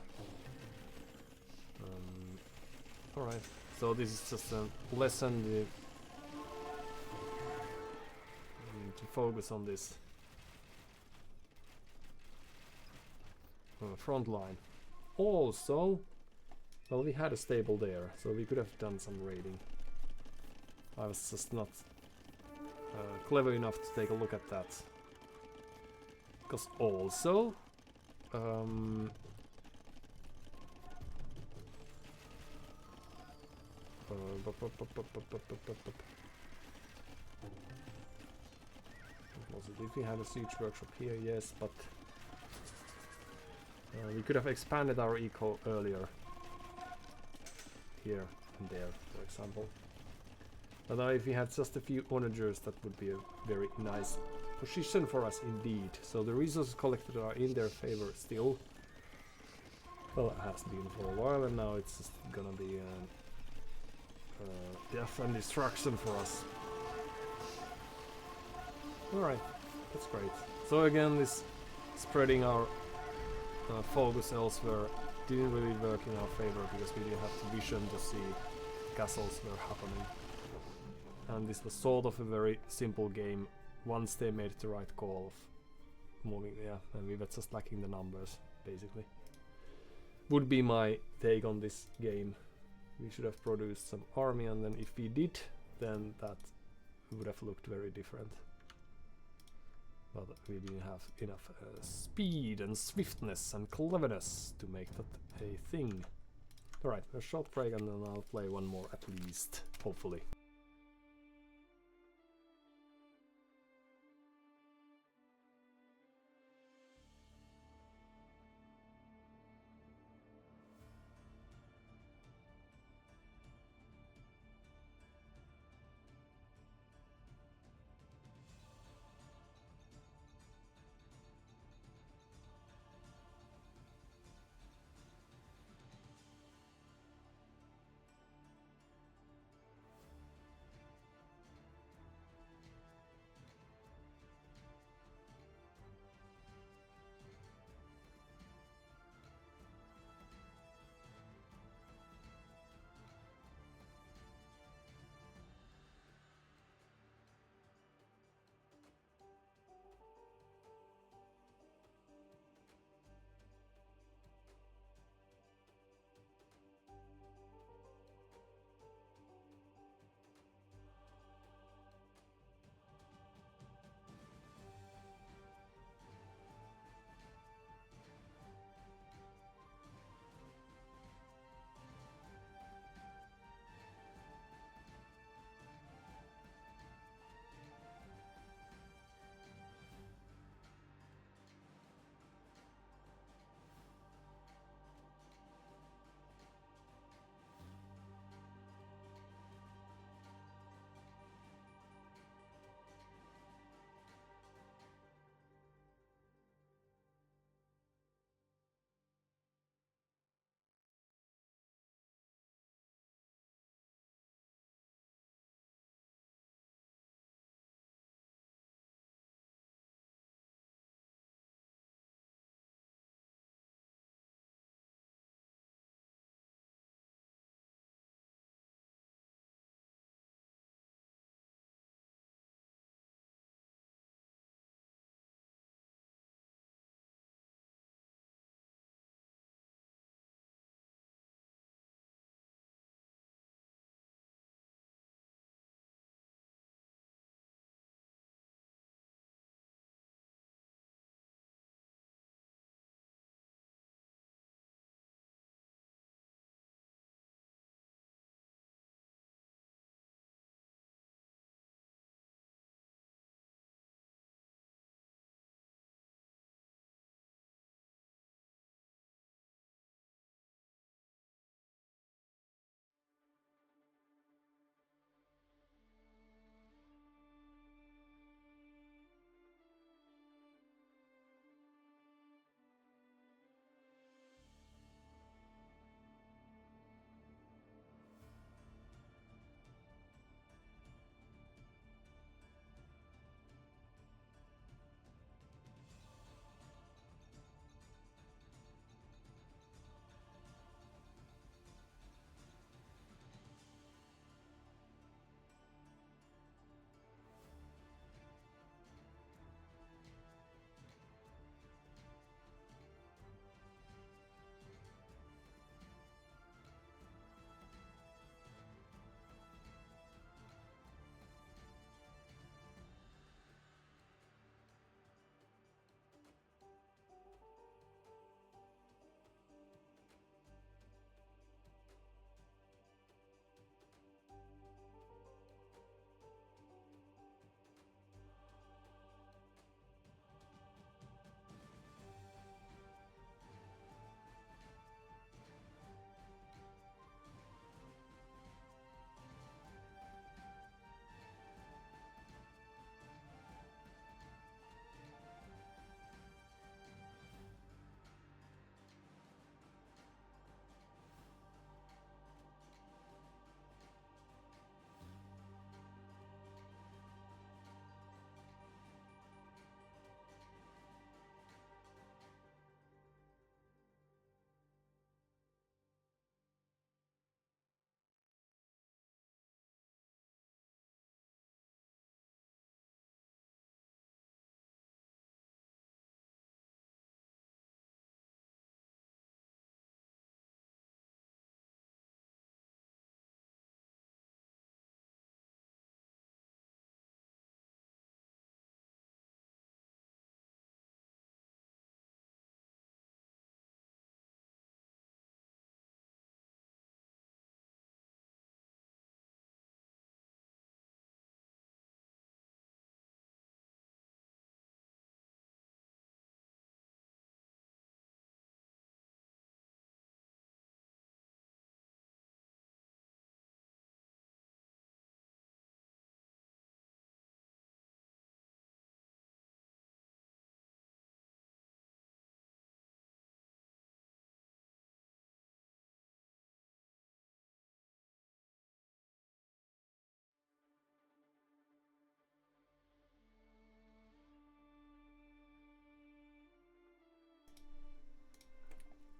Alright, so this is just a lesson to focus on this front line. Also, well, we had a stable there, so we could have done some raiding. I was just not clever enough to take a look at that. Because also, if we had a siege workshop here, yes, but we could have expanded our eco earlier. Here and there, for example. But now if we had just a few onagers, that would be a very nice position for us indeed. So the resources collected are in their favor still. Well, it has been for a while, and now it's just gonna be death and destruction for us. Alright, that's great. So again, this spreading our focus elsewhere didn't really work in our favor because we didn't have the vision to see castles were happening. And this was sort of a very simple game once they made the right call of moving, yeah, and we were just lacking the numbers, basically. Would be my take on this game. We should have produced some army, and then if we did, then that would have looked very different. But we didn't have enough speed and swiftness and cleverness to make that a thing. Alright, a short break and then I'll play one more at least, hopefully.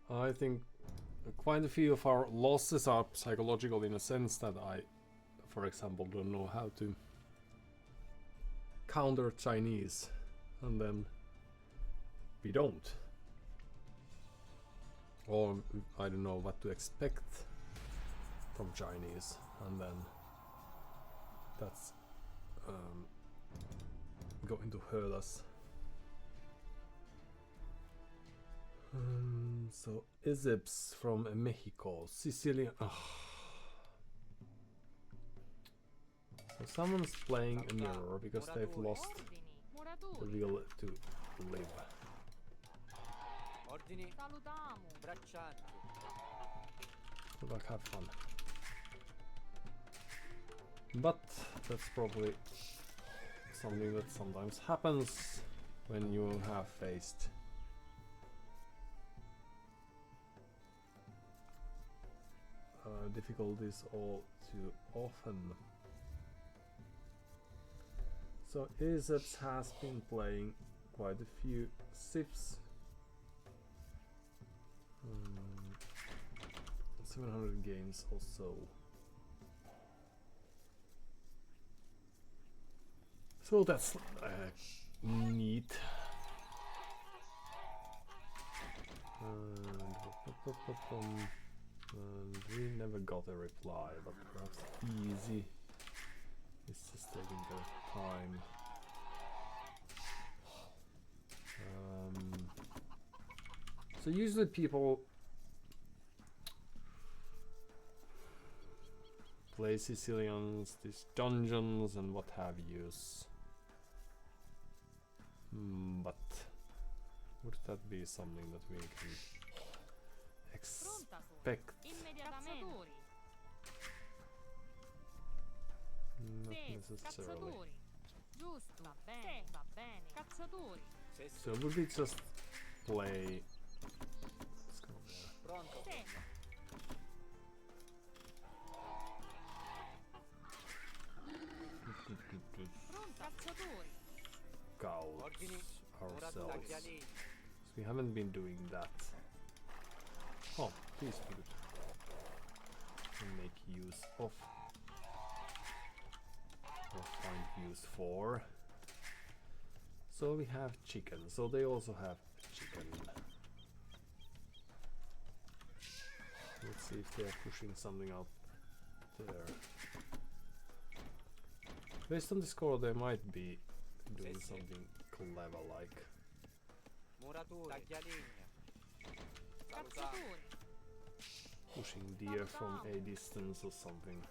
I think quite a few of our losses are psychological in a sense that I, for example, don't know how to counter Chinese, and then we don't. Or I don't know what to expect from Chinese, and then that's going to hurt us. So Izibs from Mexico, Sicilian. So someone's playing a mirror because they've lost the will to live. Ordini. Braccianti. Good luck, have fun. But that's probably something that sometimes happens when you have faced difficulties all too often. So Izebs has been playing quite a few civs. 700 games or so. So that's neat. And we never got a reply, but perhaps easy. It's just taking their time. So usually people play Sicilians, these dungeons and what have yous. But would that be something that we can expect? Not necessarily. So would we just play? Let's go there. Scouts ourselves. So we haven't been doing that. Oh, these we could make use of or find use for. So we have chicken, so they also have chicken. Let's see if they are pushing something out there. Based on the score, they might be doing something clever like pushing deer from a distance or something.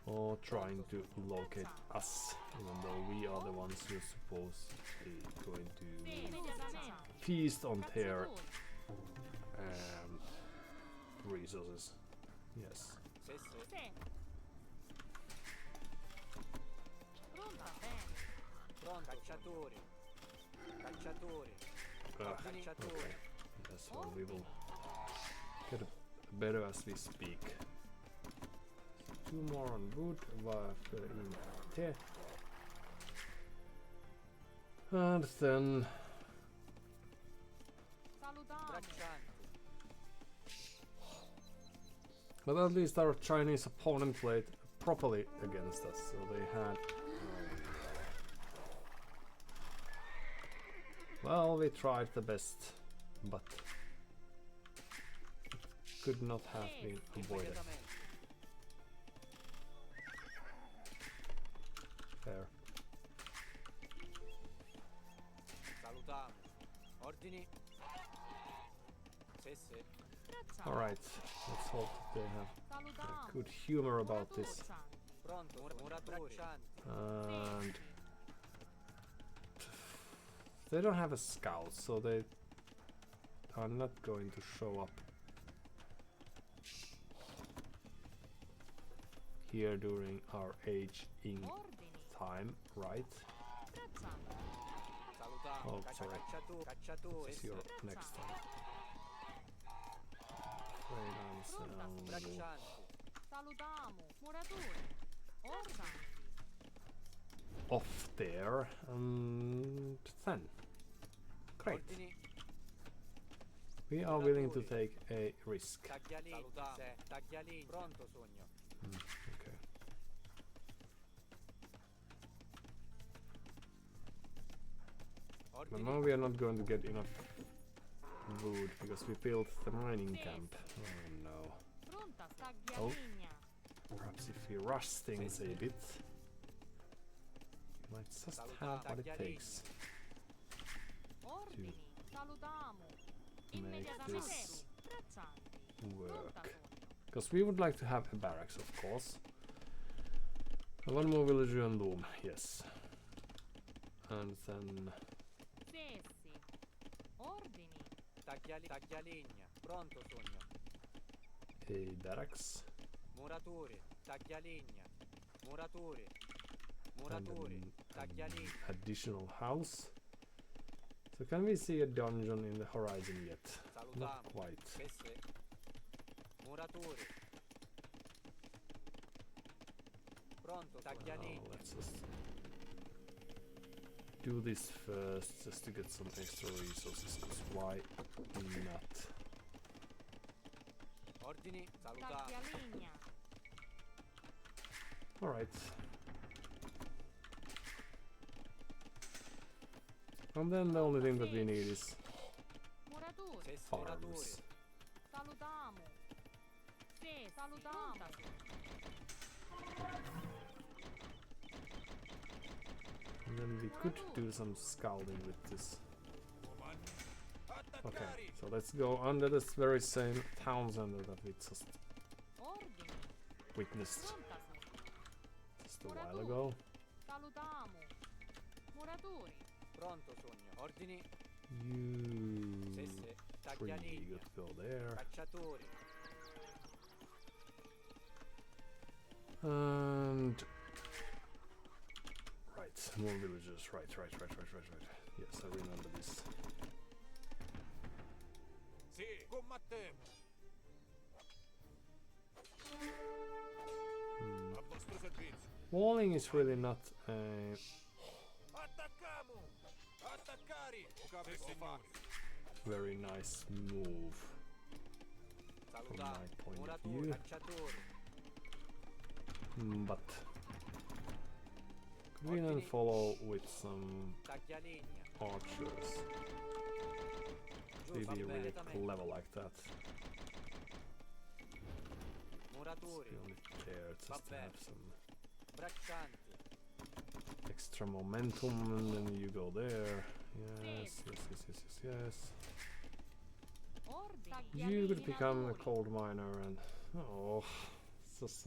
Or trying to locate us, even though we are the ones who are supposed to be going to feast on their resources. Yes. Okay. Yes, well, we will get better as we speak. 2 more on wood, varför inte? And then but at least our Chinese opponent played properly against us, so they had well, we tried the best, but could not have been avoided. Fair. Alright, let's hope they have a good humor about this. And they don't have a scout, so they are not going to show up here during our aging time, right? Oh, sorry. This is your next time. Off there, and then. Great. We are willing to take a risk. Taglialini. Taglialini. Pronto, sogno. Okay. But now we are not going to get enough wood because we built the mining camp. Oh no. Pronta, Oh. staglialegna. Perhaps if we rush things a bit, we might just have what it takes Ordini, salutamo. to make Immediatamente. this Braccianti. work. Pronta, sogno. Because we would like to have a barracks, of course. One more villager and loom, yes. And then Sessi. Ordini. Taglialegna. Pronto, sogno. a barracks. Muratori. Taglialegna. Muratori. And Muratori. an Taglialegna. additional house. So can we see a dungeon in the horizon yet? Not Salutamo. quite. Sesse. Muratori. Pronto, taglialegna. Let's just do this first, just to get some extra resources, because why not? Ordini. Salutamo. Taglialegna. Alright. And then the only thing that we need is Muratori. Sesse. farms. Muratori. Salutamo. Sì, salutamo. And then we could do some scouting with this. Okay, so let's go under this very same town center that we just Ordini. witnessed Pronta, sogno. just a while ago. Salutamo. Muratori. Pronto, sogno. Ordini. You Sesse. tree, Taglialegna. you could go there. Cacciatori. And right, more villagers. Right. Yes, I remember this. Sì, combattiamo. A vostro servizio. Walling is really not a Attacchiamo! Attaccare! O capo fa. very nice move from Salutamo. my point of Muratori. view. Cacciatori. But could we then follow with some Taglialegna. archers? Giusto, Maybe really immediatamente. clever like that. Muratori. Be only there just to Vabbè. have some Braccianti. extra momentum, and then you go there. Yes. Ordini. You could become a coal miner, and oh, it's just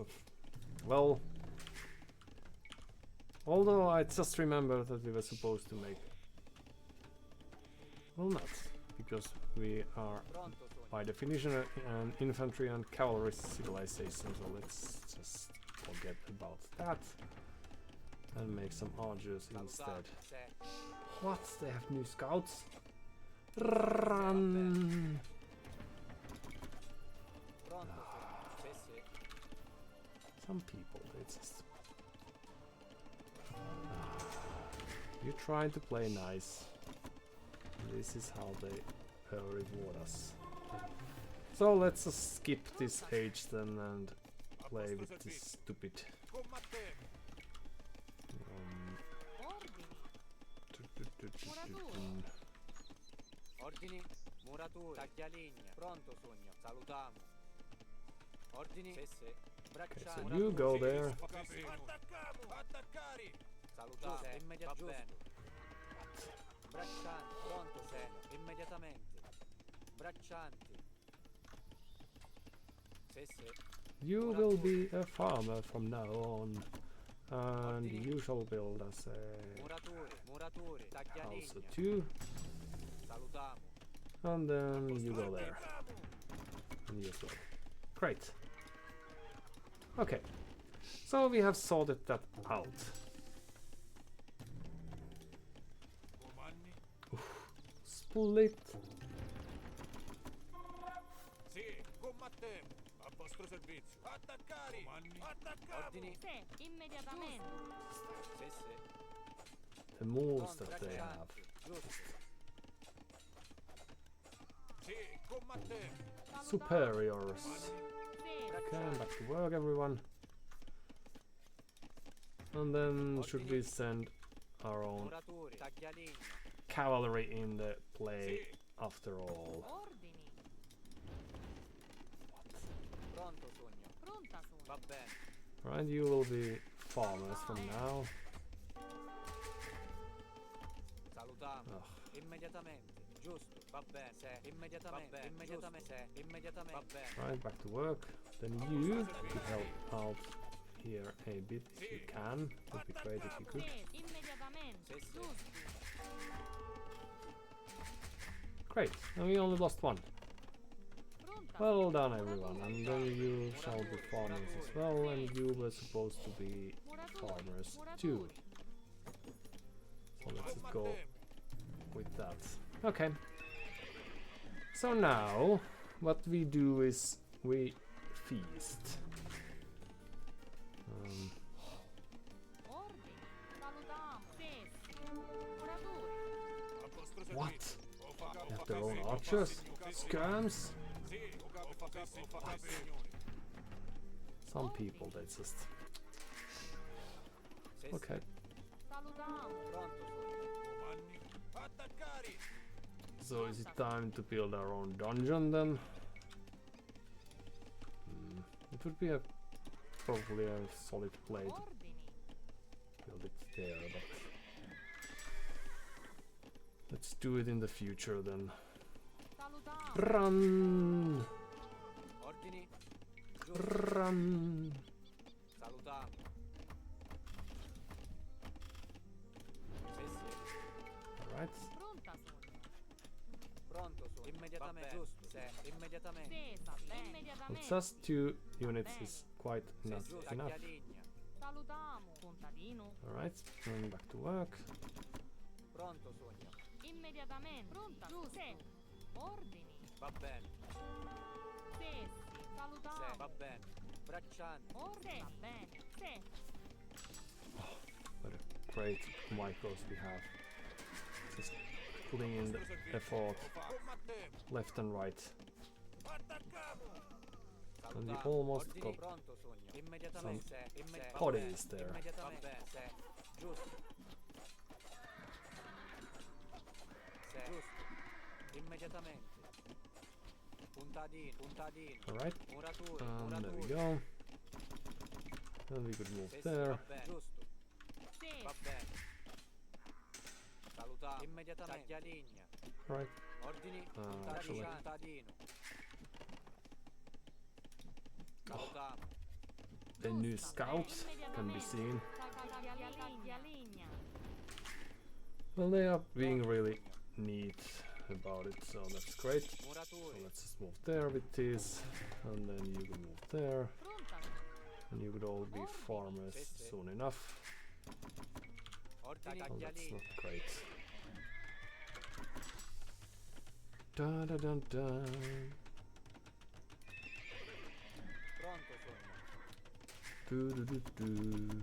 well. Although I just remember that we were supposed to make, well, not because we are Pronto, sogno. by definition an infantry and cavalry civilization. So let's just forget about that and make some archers instead. Salutamo. Se. What? They have new scouts? Run! Pronto, sogno. Sesse. Some people, they just... You trying to play nice. This is how they reward us. So let's just skip this age then and play with this stupid... Combattiamo. Ordini. Muratori. Taglialegna. Pronto, sogno. Salutamo. Ordini. Sesse. Okay, so Braccianti. you go there. Attacchiamo! Attaccare! Salutamo. Immediatamente. Braccianti. Pronto, sogno. Immediatamente. Braccianti. Sesse. You will be a farmer from now on. And you shall build us a Muratori. Muratori. house Taglialegna. or two. Salutamo. And then you go there. And you as well. Great. Okay. So we have sorted that out. Comandi? Split. Sì, combattiamo. A vostro servizio. Attaccare! Comandi? Attacchiamo! Ordini. Sì, immediatamente. Sesse. The moves Pronto, that they have. braccianti. Giusto. Sì, combattere. superiors. Okay, back to work, everyone. And then should we send our own Muratori, taglialegna. cavalry in the play after all? Ordini. Pronto, Sogno. Pronta sono. Va bene. Right, you will be farmers from now. Salutiamo. Ugh. Immediatamente. Giusto. Va bene. Se. Immediatamente. Va bene. Immediatamente. Se. Immediatamente. Va bene. Right, back to work. Then you could help out here a bit if you can. Would be great if you could. Sì, immediatamente. Sì, sì. Giusto. Great, and we only lost one. Pronta. Well done, everyone. And then you shall be farmers as well, and you were supposed to be farmers too. So let's just go with that. Okay. So now, what we do is we feast. Ordini. Salutiamo. Sì. Muratori. A vostro servizio. What? Ho fatto They have their own archers? Skirms? Sì, ho fatto signore. Some people, they just... Sì, sì. Okay. Salutiamo. Pronto, Sogno. Comandi. Attaccare. So is it time to build our own dungeon then? It would be a probably a solid play to Ordini. build it there, but let's do it in the future then. Salutiamo. Run! Ordini. Giusto. Run! Salutiamo. Sì, sì. Alright. Pronta sono. Pronto, Sogno. Immediatamente. Giusto. Se. Immediatamente. Sì, va bene. Well, Immediatamente. just 2 units is quite not Giusto. enough. Taglialegna. Salutiamo. Contadino. Alright, going back to work. Pronto, Sogno. Immediatamente. Pronta. Giusto. Sì. Ordini. Va bene. Sì, sì. Salutiamo. Se. Va bene. Braccianti. Ordini. Va bene. Sì. What a great micros we have. Just putting in the effort Combattere. left and right. Attaccato. And we Salutiamo. almost Ordini. got Pronto, Sogno. Immediatamente. Se. Va potties bene. there. Immediatamente. Va bene. Se. Giusto. Se. Giusto. Immediatamente. Puntadino. Puntadino. Alright, Muratori. and there we Muratori. go. Then we could move Sì, sì, there. va bene. Giusto. Sì. Va bene. Salutiamo. Immediatamente. Taglialegna. Right. Ordini. actually- Puntadino. Salutiamo. The new scouts can be seen. Taglialegna. Well, they are being really neat about it, so that's great. So Muratori. let's just move there with this, and then you can move there, Pronta. and you could all be farmers soon enough. Ordini. Well, that's Taglialegna. not great. Da da da da. Pronto, Sogno. Do do do do.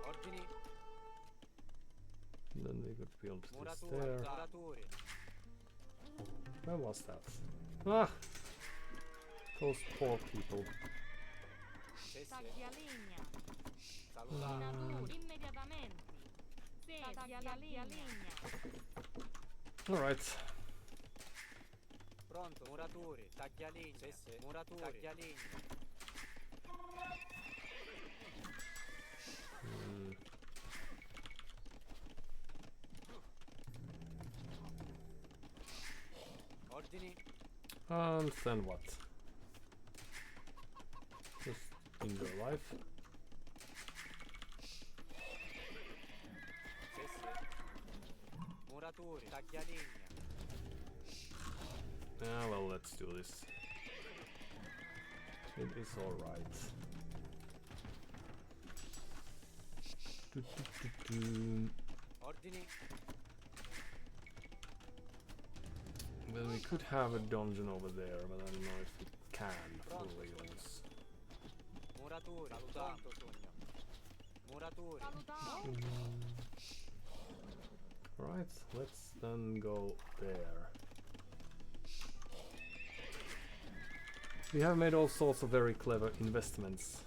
Ordini. And then we could build this Muratori. there. Muratori. Where was that? Ah! Those poor people. Sì, sì. Taglialegna. Salutiamo. Minatori. Immediatamente. Sì. Taglialegna. Alright. Pronto. Muratori. Taglialegna. Sì, sì. Muratori. Taglialegna. Mm. Ordini. And then what? Just enjoy life. Sì, sì. Muratori. Taglialegna. Yeah, well, let's do this. It is alright. Ordini. Well, we could have a dungeon over there, but I don't know if we can fully use. Muratori. Salutiamo. Pronto, Sogno. Muratori. Salutiamo. Alright, let's then go there. We have made all sorts of very clever investments.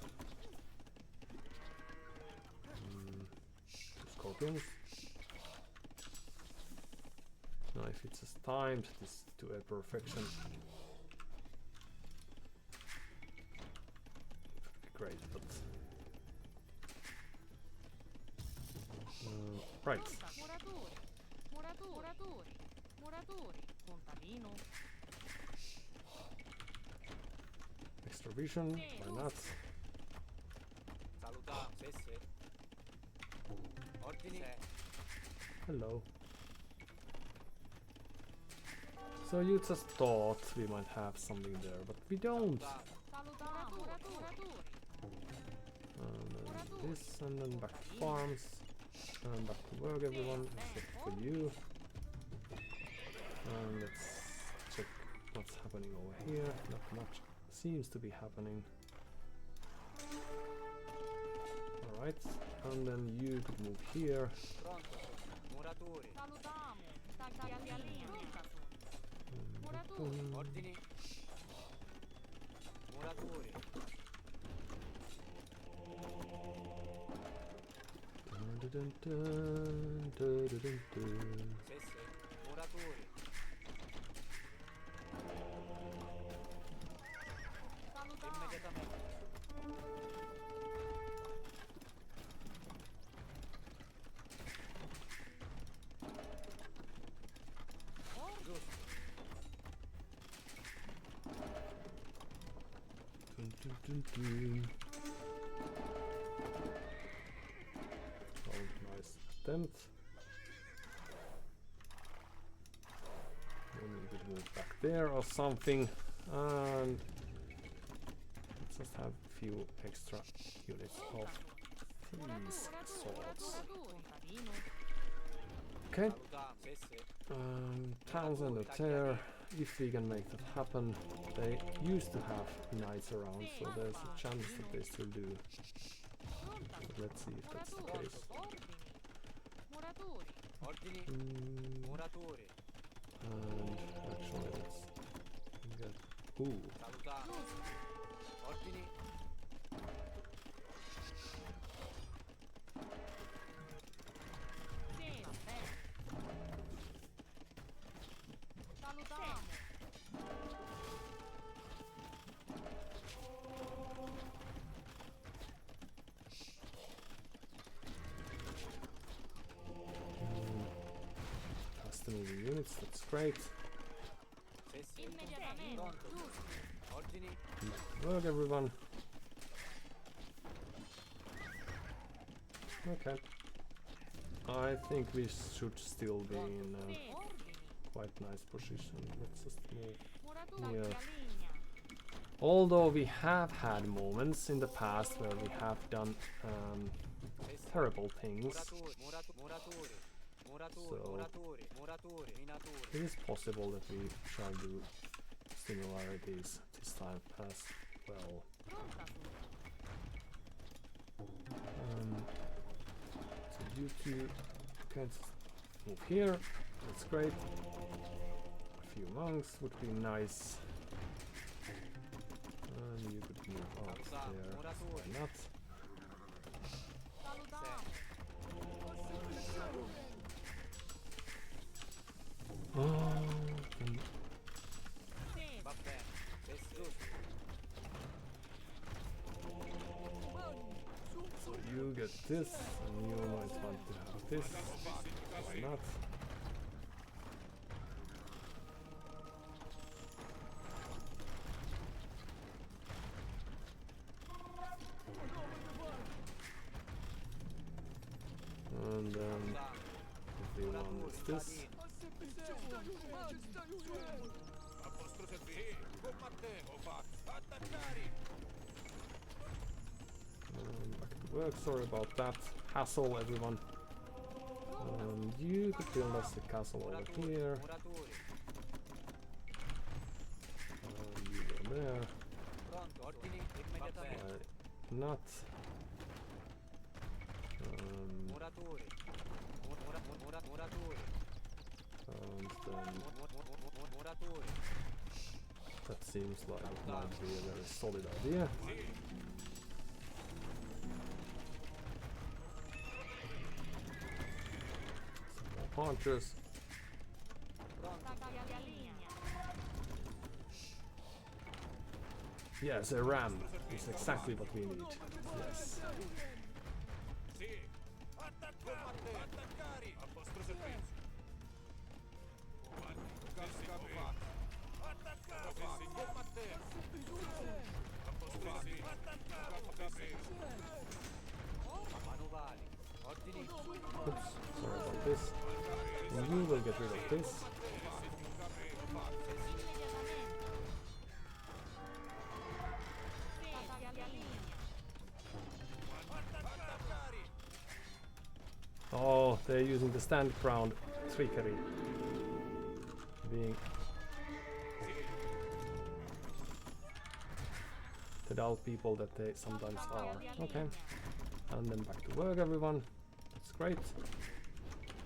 Scorpions. Now if it's just timed this to a perfection, it would be great, but right. Muratori. Muratori. Muratori. Contadino. Extra vision, why not? Saluta, sì. Ordini. Hello. So you just thought we might have something there, but we don't. Salutiamo. Muratori. And then this, and then back to farms, and back to work, everyone, except for you. And let's check what's happening over here. Not much seems to be happening. Alright, and then you could move here. Muratori. Salutiamo. Taglialinea. Ordini. Muratori. Dun, dun, dun, dun, dun, dun. Sì. Muratori. Immediatamente. Dun, dun, dun, dun. Oh, nice attempt. Then we could move back there or something, and let's just have a few extra units of these swords. Okay. Townsend and Tear, if we can make that happen. They used to have knights around, so there's a chance that they still do. But let's see if that's the case. Ordini. Muratori. And actually, let's get. Ooh. Saluta. Ordini. Salutiamo. Faster moving units, that's great. Sì. Immediatamente. Ordini. Good work, everyone. Okay. I think we should still be in a quite nice position. Let's just move here. Although we have had moments in the past where we have done terrible things, so it is possible that we shall do similarities this time as well. So you two can move here, that's great. A few monks would be nice. And you could move out there, why not? And Va bene. Sì. so you get this, and you might want to have this, why not? And if we want this, A vostro servizio. Combattevo, attaccare. back to work, sorry about that hassle, everyone. And you could build us a castle over here. Muratori. You go there. Pronto. Ordini. Immediatamente. Why not? Muratori. And then that seems like it might be a very solid idea. Some more punches. Yes, a ram is exactly what we need. Yes. Sì. Attaccare! Attaccare! A vostro servizio. Comandi. Attaccare! Combattere! A vostro servizio. Attaccare! Manovali. Ordini. Oops, sorry about this. And you will get rid of this. Oh, they're using the stand ground trickery. Being the dull people that they sometimes are. Okay. And then back to work, everyone. That's great.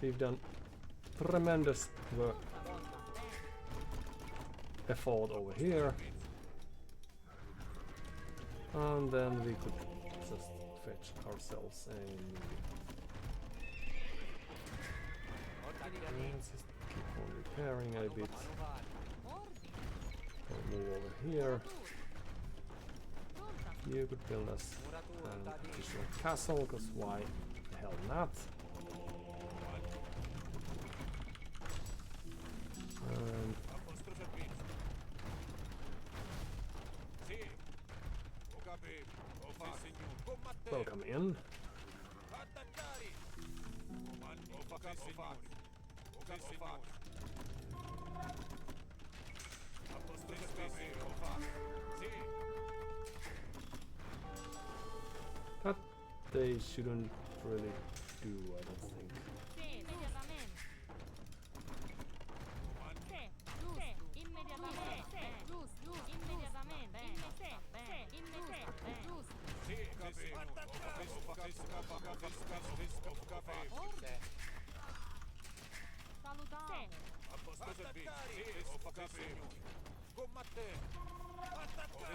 We've done tremendous work. Effort over here. And then we could just fetch ourselves a let's just keep on repairing a bit. We'll move over here. You could build us an additional castle, because why the hell not? And welcome in. That they shouldn't really do, I don't think.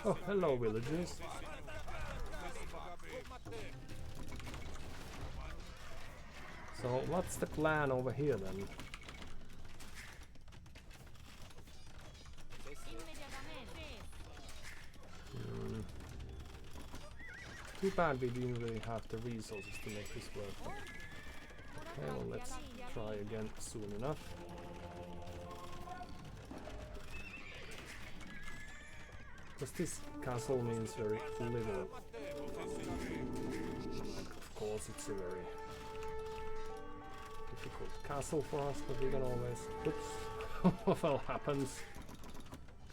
Oh, hello villagers. So what's the plan over here then? Too bad we didn't really have the resources to make this work. Okay, well let's try again soon enough. Because this castle means very little. Of course it's a very difficult castle for us, but we can always... Oops! What happens?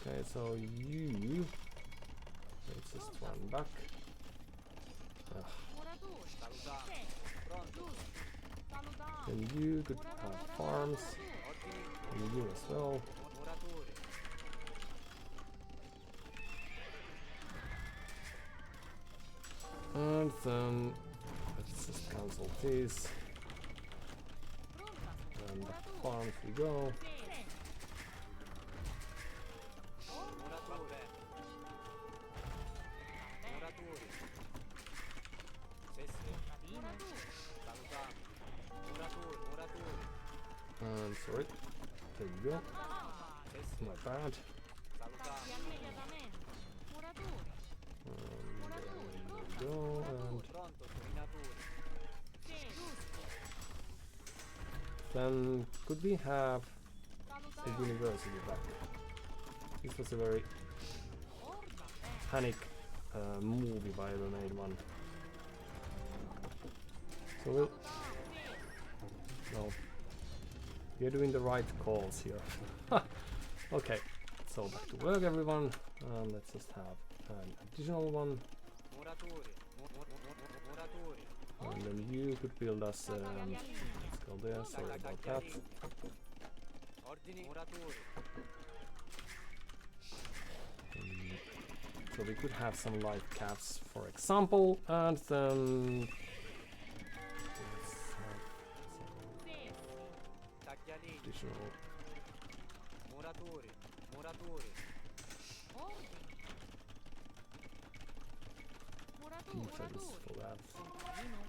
Okay, so you... Let's just run back. Ugh. And you could have farms. And you as well. And then let's just cancel this. And back to farms we go. Sorry. There you go. Not bad. There we go. And then could we have the university back? This was a very panic move if I ever made one. So we'll... No. You're doing the right calls here. Okay, so back to work everyone. Let's just have an additional one. And then you could build us, let's go there, sorry about that. So we could have some light caps for example, and then... Muratore. Ordine. Muratore. Defense for that. Contadino.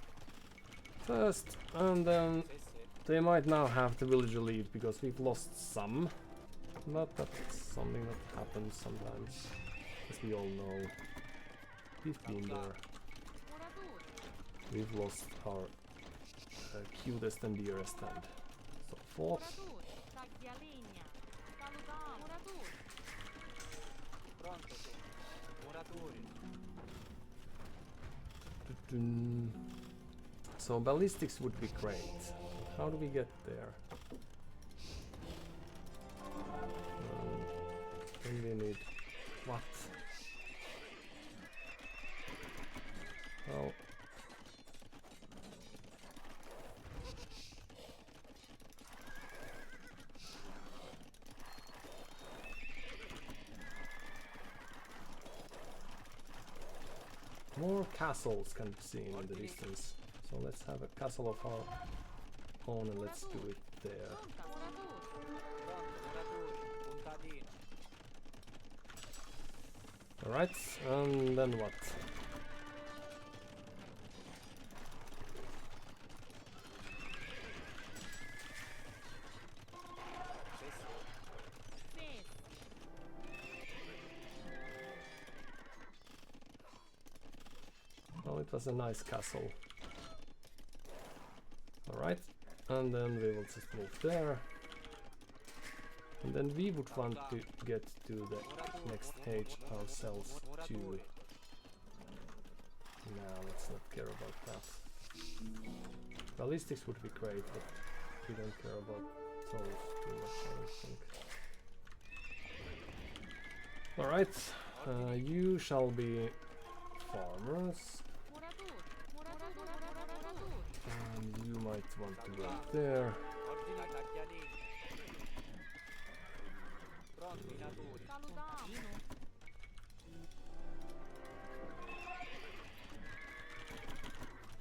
First, and then Sesse. they might now have the villager lead because we've lost some. But that's something that happens sometimes, as we all know. We've been there. Muratore. We've lost our cutest and dearest and so forth. Muratore. Taglialegna. Salutiamo. Muratore. Pronto tu. Muratore. So ballistics would be great. How do we get there? Then we need what? Oh. More castles can be seen in the distance. So let's have a castle of our own and let's do it there. Pronta. Muratore. Pronto, Muratore. Contadino. Alright, and then what? Sesse. Fes. Well, it was a nice castle. Alright, and then we will just move there. And then we would want to get to the next age ourselves too. Nah, let's not care about that. Ballistics would be great, but we don't care about those too much, I don't think. Alright, you shall be farmers. Muratore. Muratore. And you might want to work there. Ordina taglialegna. Pronti, natori. Salutiamo.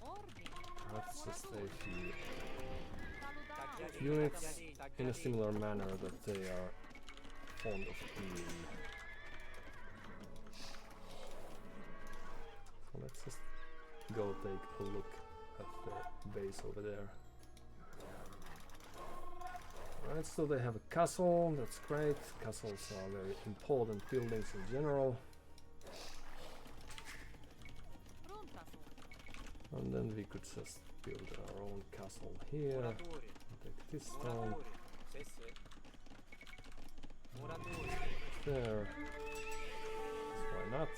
Ordine. Let's just a few Salutiamo. units in a similar manner that they are fond of eating. So let's just go take a look at their base over there. Alright, so they have a castle, that's great. Castles are very important buildings in general. Pronta sono. And then we could just build our own castle here. Muratore. Take this stone Muratore. Sesse. Muratore. there. Why not?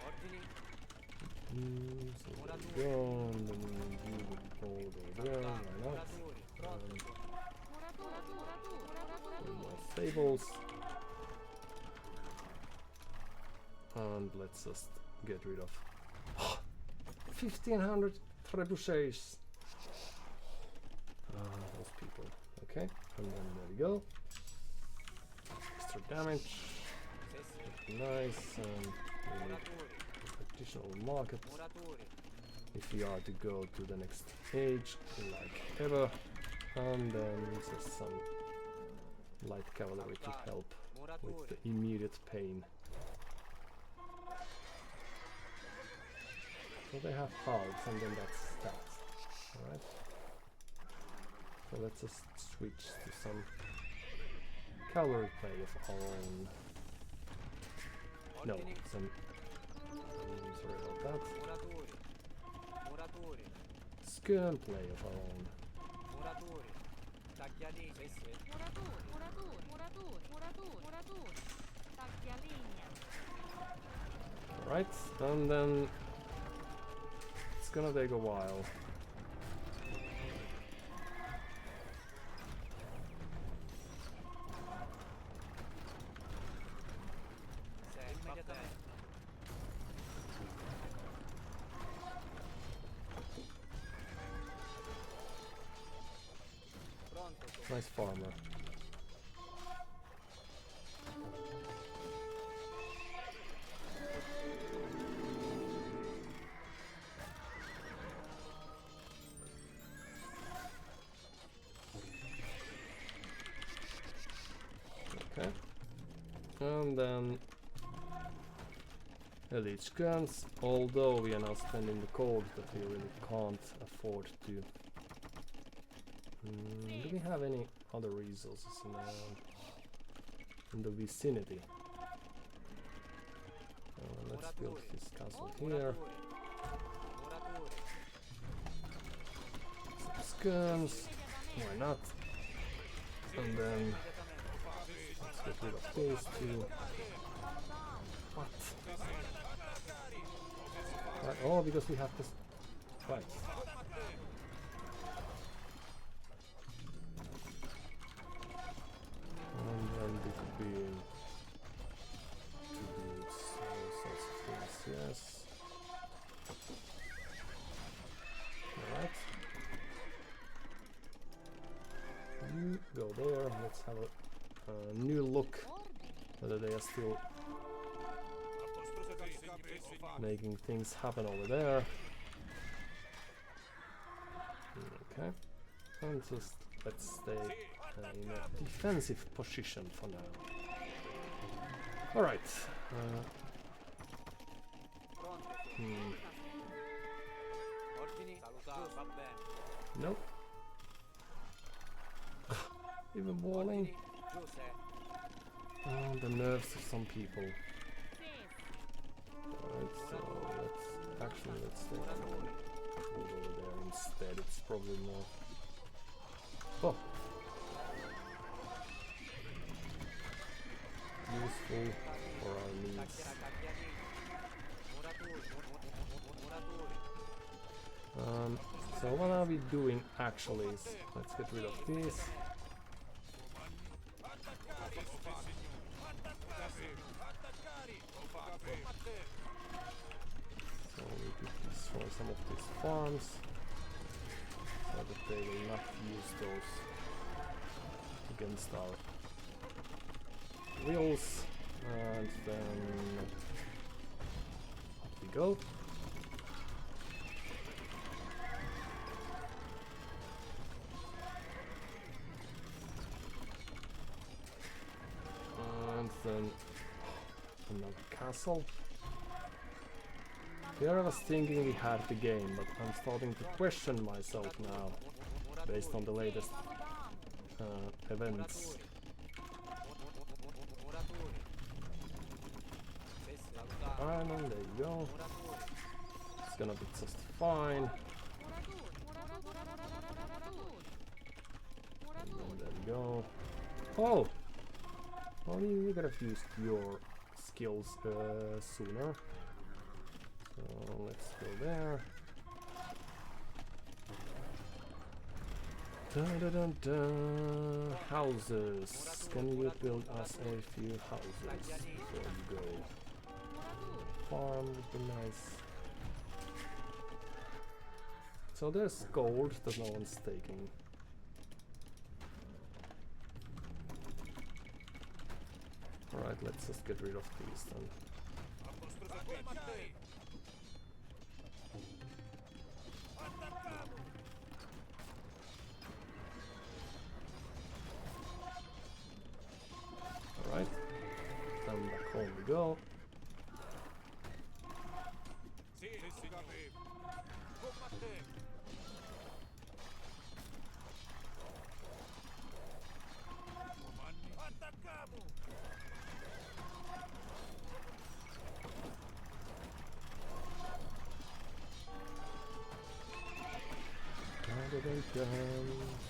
Ordini. So there we go, and then you would go over there, why not? Muratore. Pronto tu. With my stables. And let's just get rid of 1500 trebuchets. Those people. Okay, and then there we go. Extra damage. Sesse. Nice, and we need Muratore. additional market Muratore. if we are to go to the next age, like ever. And then just some light cavalry to help with Muratore. the immediate pain. So they have halves and then that's stats. Alright. So let's just switch to some cavalry play of our own. No, Ordini. some sorry about that. Muratore. Muratore. Skirm play of our own. Muratore. Taglialegna. Sesse. Muratore. Taglialegna. Alright, and then it's gonna take a while. Se immediatamente. Nice farmer. Okay. And then elite guns, although we are now spending the gold that we really can't afford to. Do we have any other resources in the vicinity? Let's build this castle here. Some guns, why not? And then let's get rid of these two. What? Right, oh, because we have this. Right. And then we could be to do all sorts of things, yes. Alright. You go there, let's have a new look whether they are still making things happen over there. Okay, and just let's stay in a defensive position for now. Alright. Nope. Even warning. The nerves of some people. Alright, so let's stay over there instead. It's probably more. Oh. Useful for our needs. So what are we doing actually? Let's get rid of this. So we could destroy some of these farms so that they will not use those against our wheels, and then up we go. And then another castle. Here I was thinking we had the game, but I'm starting to question myself now based on the latest events. And there you go. It's gonna be just fine. And there you go. Oh! Well, you could have used your skills sooner. So let's go there. Dun dun dun dun. Houses. Can you build us a few houses before you go? Farm would be nice. So there's gold that no one's taking. Alright, let's just get rid of these then. Alright, then back home we go.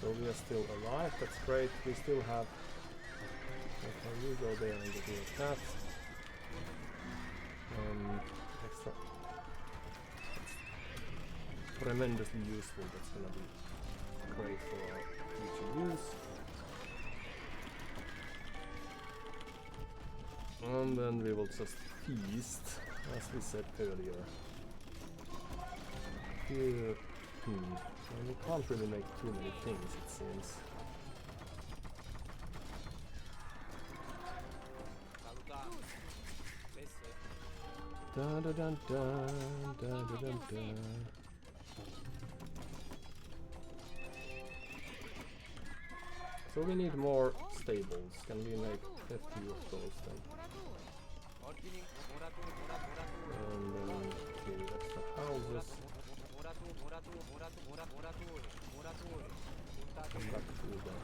So we are still alive, that's great. We still have. Okay, you go there and get your cat. Extra. That's tremendously useful, that's gonna be great for our future use. And then we will just feast, as we said earlier. Here. And we can't really make too many things, it seems. Da da da da da da da da. So we need more stables. Can we make a few of those then? Ordini, morato, morato, morato. And then two extra houses. Come back to the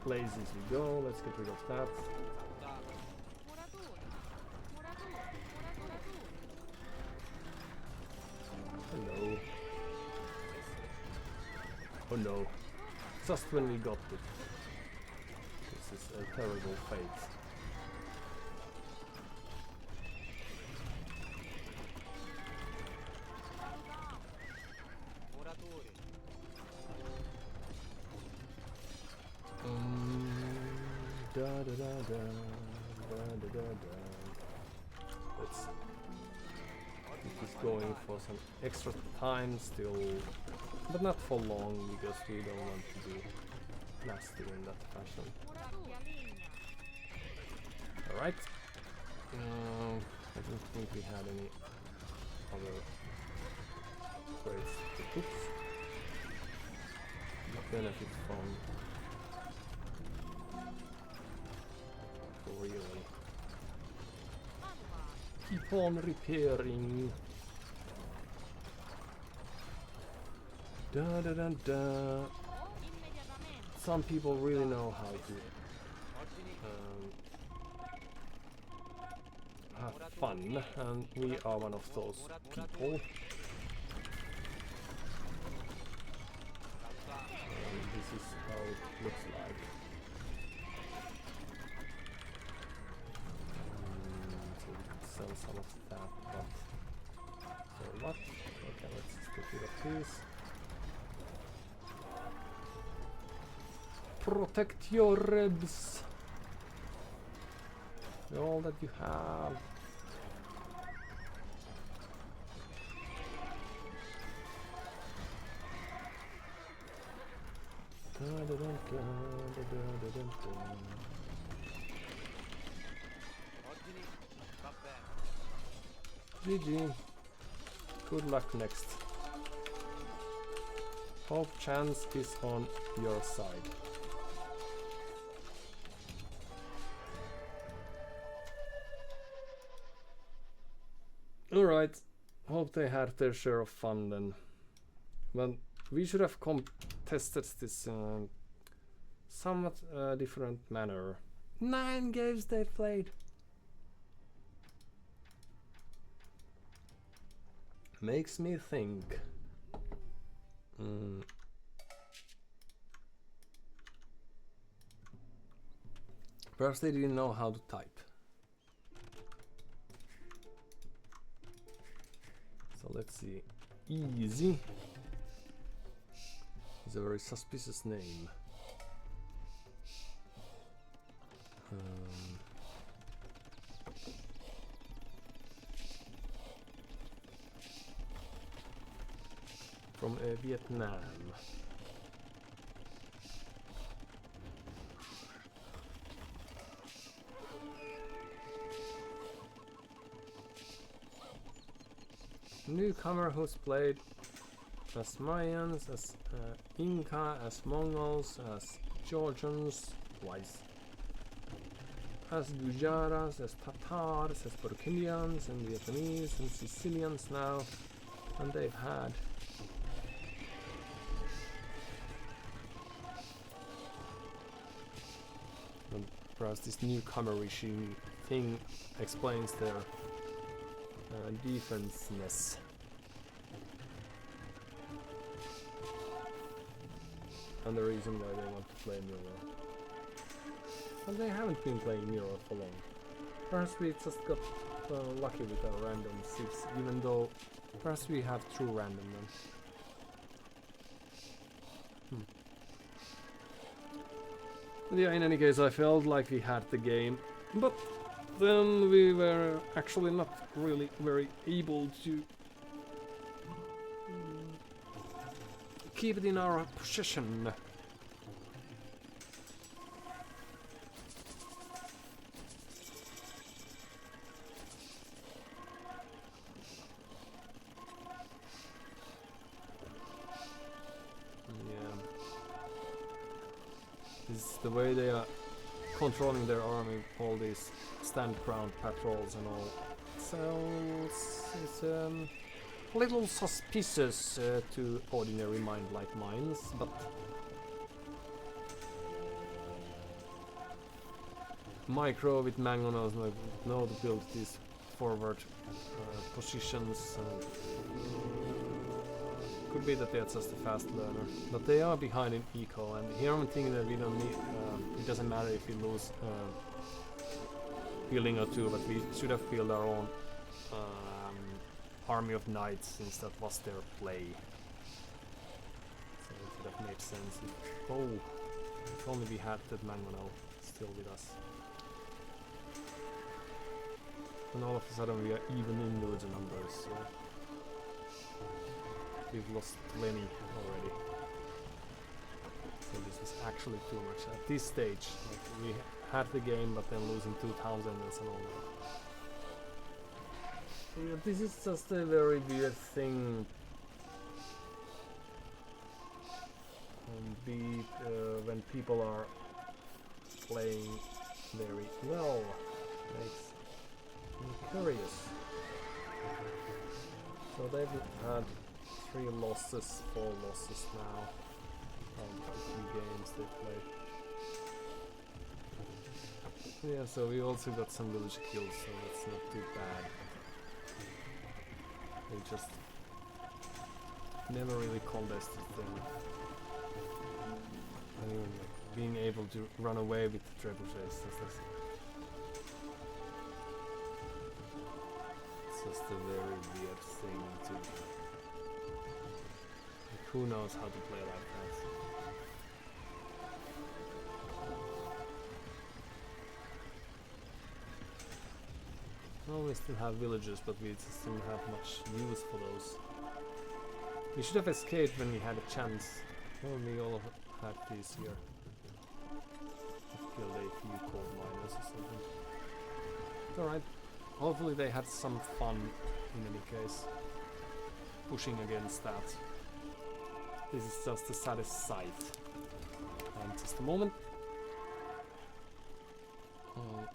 places we go. Let's get rid of that. Hello. Oh no. Just when we got it. This is a terrible fate. Da da da da da da da da. Let's keep this going for some extra time still, but not for long because we don't want to do nasty in that fashion. Alright. I don't think we had any other grades to benefit from. Really. Keep on repairing. Da da da da. Some people really know how to have fun, and we are one of those people. And this is how it looks like. Sell some of that, but so what? Okay, let's just get rid of this. Protect your ribs. All that you have. Da, da, da, da, da, da, da, da. GG. Good luck next. Hope chance is on your side. Alright. Hope they had their share of fun then. But we should have contested this somewhat different manner. 9 games they played. Makes me think. Perhaps they didn't know how to type. So let's see. Easy is a very suspicious name. From Vietnam. Newcomer who's played as Mayans, as Inca, as Mongols, as Georgians twice, as Gujaras, as Tatars, as Burkindians, and Vietnamese, and Sicilians now, and they've had perhaps this newcomer regime thing explains their defenseness. And the reason why they want to play Mirror. But they haven't been playing Mirror for long. Perhaps we just got lucky with our random 6, even though perhaps we have true random then. But yeah, in any case, I felt like we had the game, but then we were actually not really very able to keep it in our possession. This is the way they are controlling their army, all these stand ground patrols and all. So it's a little suspicious to ordinary mind like mine, but Micro with Mango knows know to build these forward positions. Could be that they're just a fast learner, but they are behind in eco. And here I'm thinking that we don't need. It doesn't matter if we lose building or two, but we should have built our own army of knights since that was their play. So it would have made sense. If only we had that Mango now still with us. And all of a sudden we are even in villager numbers, so we've lost 20 already. So this is actually too much at this stage. Like we had the game, but then losing 2,000 and all that. Yeah, this is just a very weird thing. When people are playing very well, makes me curious. So they've had 3 losses, 4 losses now on a few games they played. Yeah, so we also got some village kills, so that's not too bad. They just never really contested them. And even like being able to run away with the trebuchets, it's just a very weird thing to. Like, who knows how to play like that? Well, we still have villagers, but we just didn't have much use for those. We should have escaped when we had a chance. Well, we all had these here. Killed a few coal miners or something. It's alright. Hopefully they had some fun in any case. Pushing against that. This is just a saddest sight. Just a moment. I'll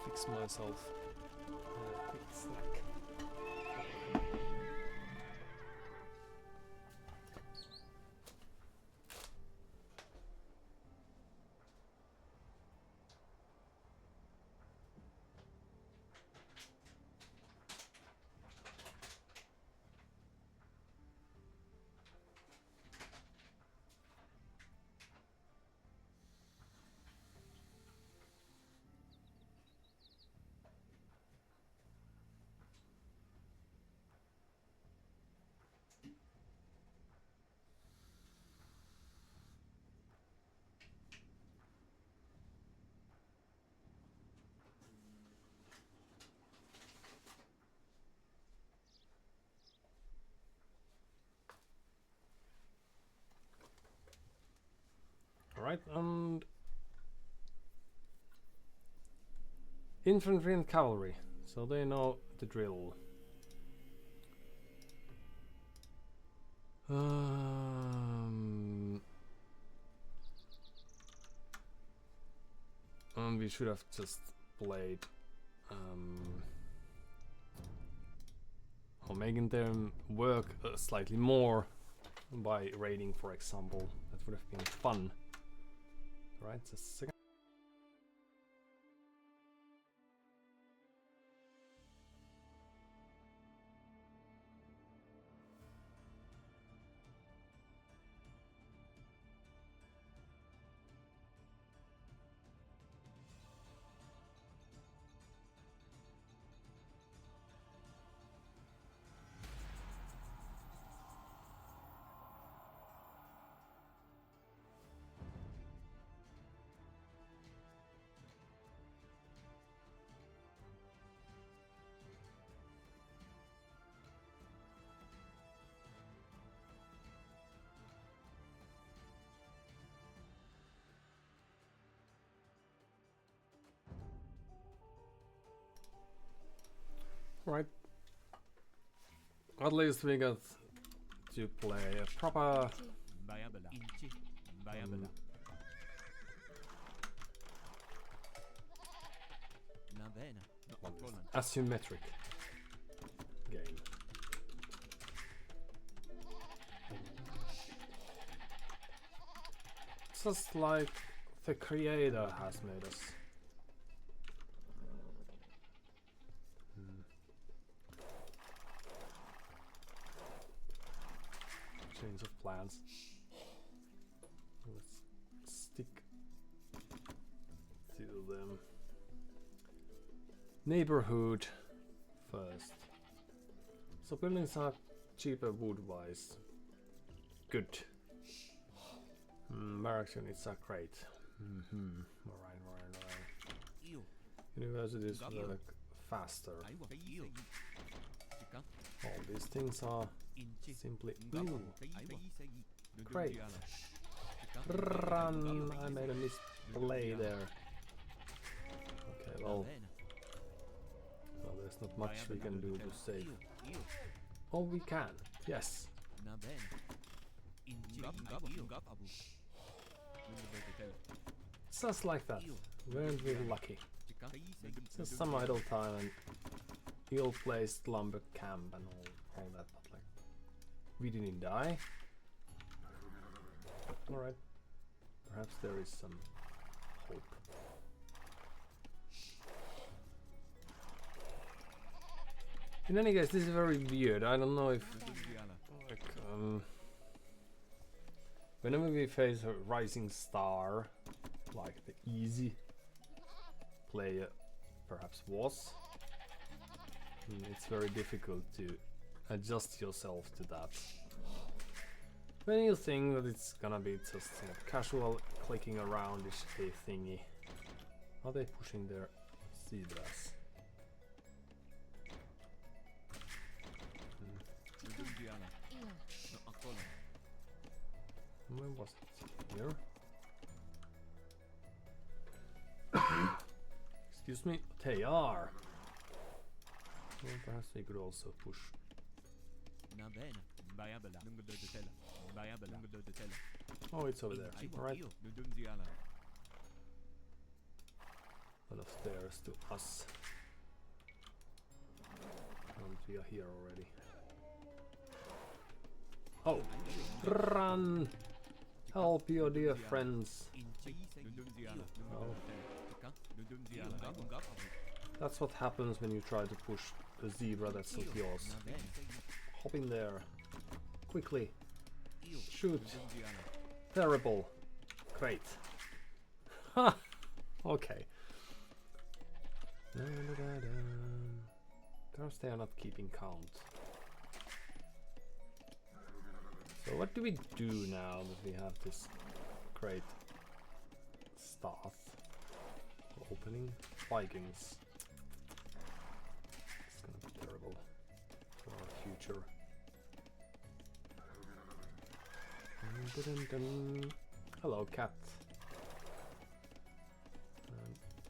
fix myself a quick snack. Alright, and infantry and cavalry, so they know the drill. And we should have just played or making them work slightly more by raiding, for example. That would have been fun. Right, just a second. Right. At least we got to play a proper on this asymmetric game. Just like the creator has made us. Change of plans. Let's stick to them. Neighborhood first. So buildings are cheaper wood-wise. Good. Barracks units are great. Alright. Universities work faster. All these things are simply great. Run! I made a misplay there. Okay, well, there's not much we can do to save. Oh, we can. Yes. Just like that. Weren't we lucky? Just some idle time and ill-placed lumber camp and all that, but like, we didn't die. Alright. Perhaps there is some hope. In any case, this is very weird. I don't know if like, whenever we face a rising star, like the easy player perhaps was, it's very difficult to adjust yourself to that. When you think that it's gonna be just casual clicking around this thingy. Are they pushing their zebras? Where was it? Here? Excuse me, they are. Well, perhaps we could also push. Oh, it's over there. Alright. One of theirs to us. And we are here already. Oh! Run! Help your dear friends. Oh. That's what happens when you try to push a zebra that's not yours. Hop in there. Quickly. Shoot. Terrible. Great. Ha! Okay. Perhaps they are not keeping count. So what do we do now that we have this great staff? Opening Vikings. It's gonna be terrible for our future. Dun, dun, dun. Hello, cat.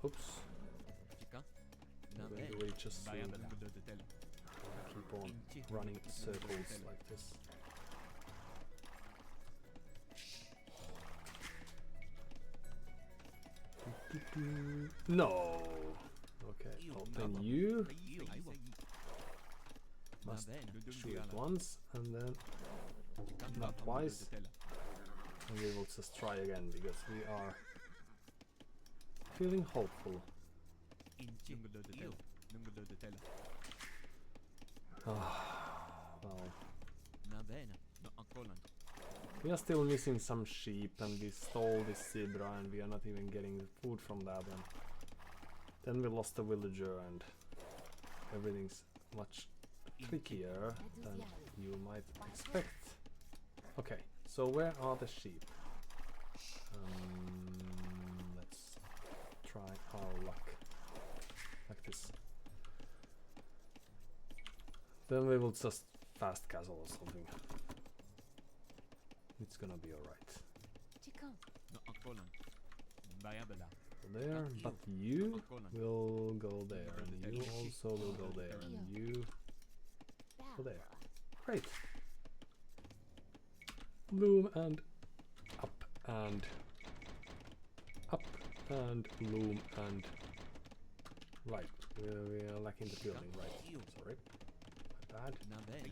Oops. I'm going to reach us soon. Keep on running circles like this. No. Okay, open you. Must shoot it once and then not twice. And we will just try again because we are feeling hopeful. Well, we are still missing some sheep and we stole this zebra and we are not even getting the food from that, and then we lost a villager and everything's much trickier than you might expect. Okay, so where are the sheep? Let's try our luck like this. Then we will just fast castle or something. It's gonna be alright. There, but you will go there, and you also will go there, and you go there. Great. Loom and up and loom and Right, we are lacking the building, right? Sorry, my bad.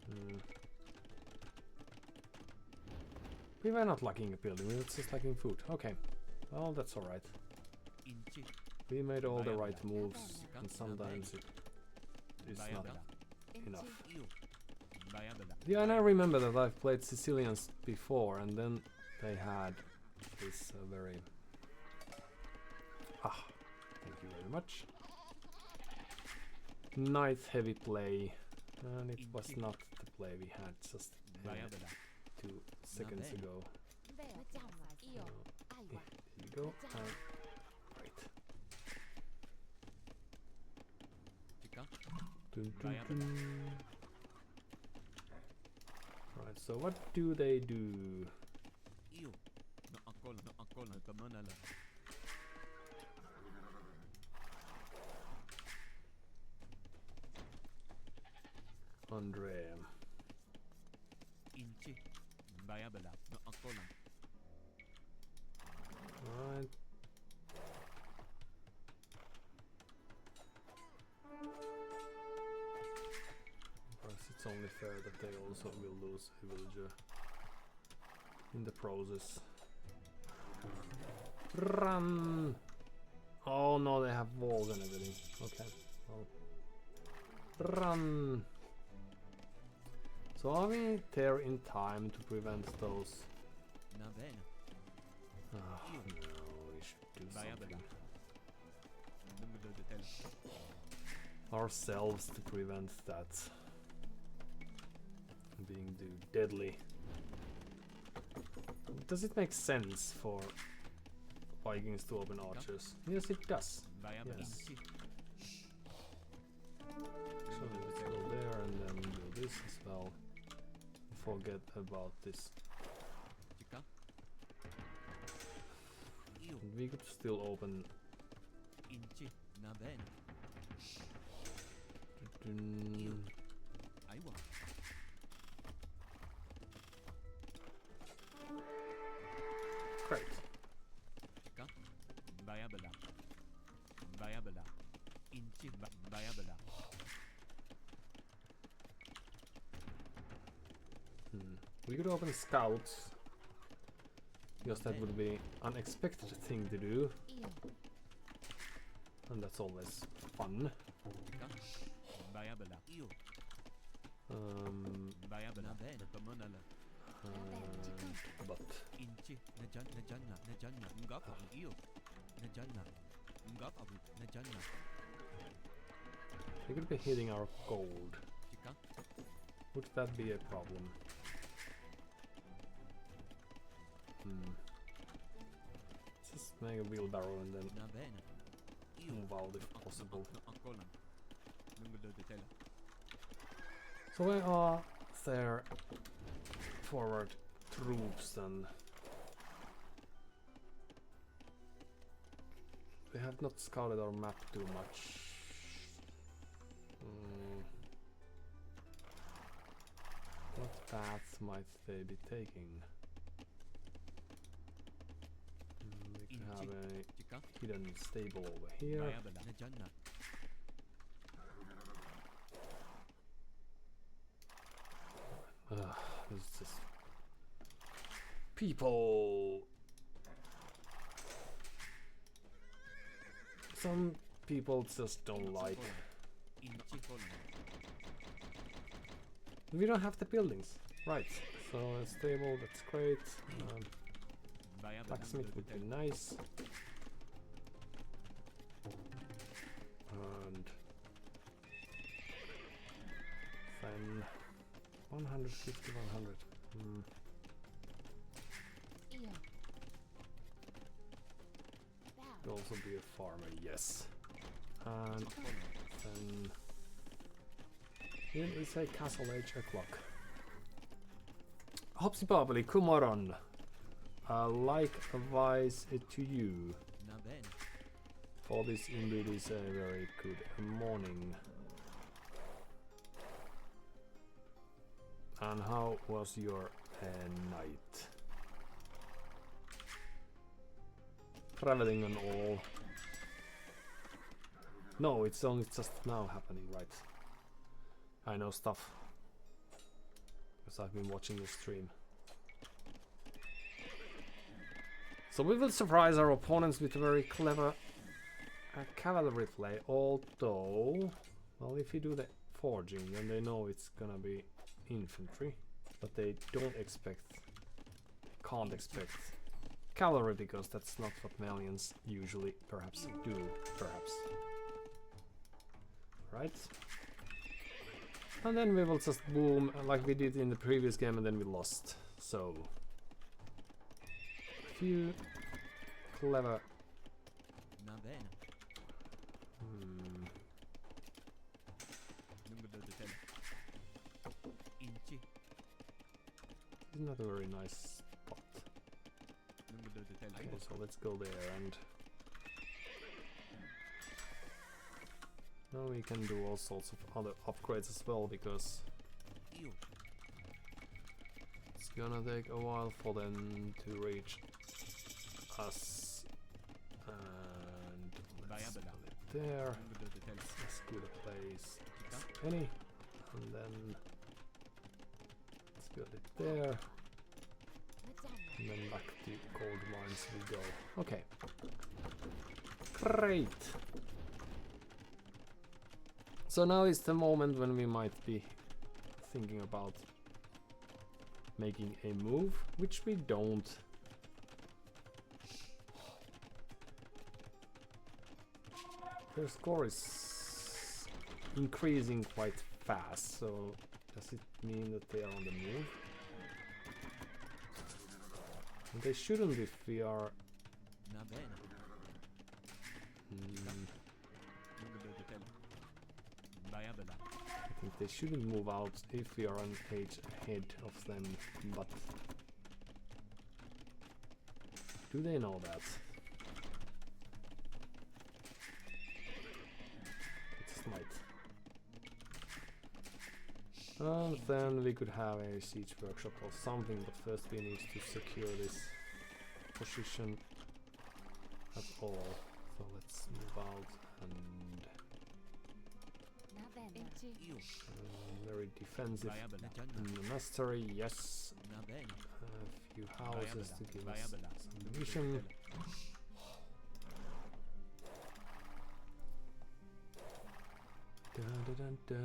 Hmm. We were not lacking a building, we were just lacking food. Okay, well that's alright. We made all the right moves, and sometimes it is not enough. Yeah, and I remember that I've played Sicilians before, and then they had this very... thank you very much. Knight heavy play, and it was not the play we had just 2 seconds ago. Here you go. Right. Dun, dun, dun. Right, so what do they do? Andre. Right. It's only fair that they also will lose a villager in the process. Run! Oh no, they have walls and everything. Okay, well. Run! So are we there in time to prevent those? Oh, no, we should do something ourselves to prevent that being deadly. Does it make sense for Vikings to open archers? Yes, it does. Yes. So let's go there and then do this as well. Forget about this. We could still open. Great. We could open scouts, because that would be unexpected thing to do, and that's always fun. But we could be hitting our gold. Would that be a problem? Just make a wheelbarrow and then move out if possible. So where are their forward troops then? They have not scouted our map too much. What paths might they be taking? We could have a hidden stable over here. This is just people. Some people just don't like. We don't have the buildings, right? So a stable, that's great. Blacksmith would be nice. And then 150, 100. Could also be a farmer, yes. And then here is a castle age o'clock. Hopsy Bobbly, Kumaron. Likewise to you. For this indeed is a very good morning. And how was your and night. Traveling on all. No, it's only just now happening, right? I know stuff. Because I've been watching the stream. So we will surprise our opponents with a very clever cavalry play, although, well, if you do the forging, then they know it's gonna be infantry, but they can't expect cavalry, because that's not what Malians usually perhaps do, right? And then we will just boom like we did in the previous game, and then we lost. So a few clever It's not a very nice spot. Okay, so let's go there, and now we can do all sorts of other upgrades as well, because it's gonna take a while for them to reach us. And let's put it there. It's as good a place as any. And then let's build it there. And then back to cold mines we go. Okay. Great. So now is the moment when we might be thinking about making a move, which we don't. Their score is increasing quite fast, so does it mean that they are on the move? They shouldn't if we are... I think they shouldn't move out if we are an age ahead of them, but do they know that? It's might. And then we could have a siege workshop or something, but first we need to secure this position at all. So let's move out and very defensive monastery, yes. A few houses to give us some mission. Da, da, da, da.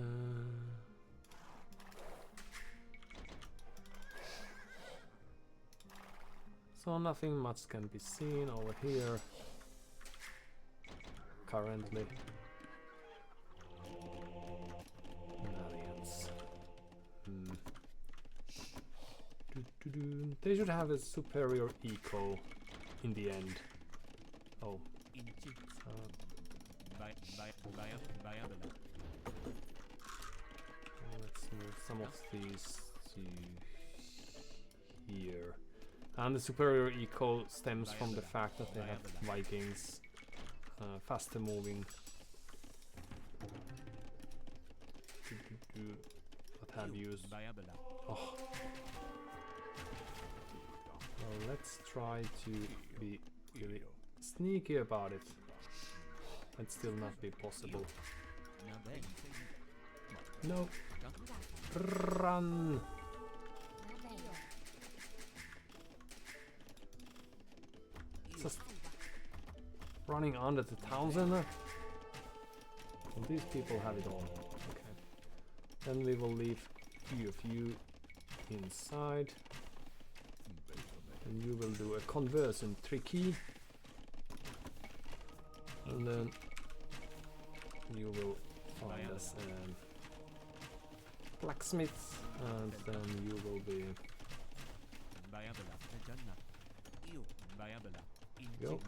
So nothing much can be seen over here currently. Malians. They should have a superior eco in the end. Oh. Let's move some of these to here. And the superior eco stems from the fact that they have Vikings, faster moving. What have you? Oh. Well, let's try to be really sneaky about it. Might still not be possible. No. Run. Just running under the town center. Well, these people have it all. Okay. Then we will leave few of you inside. And you will do a conversion tricky. And then you will find us a blacksmith, and then you will be... Go.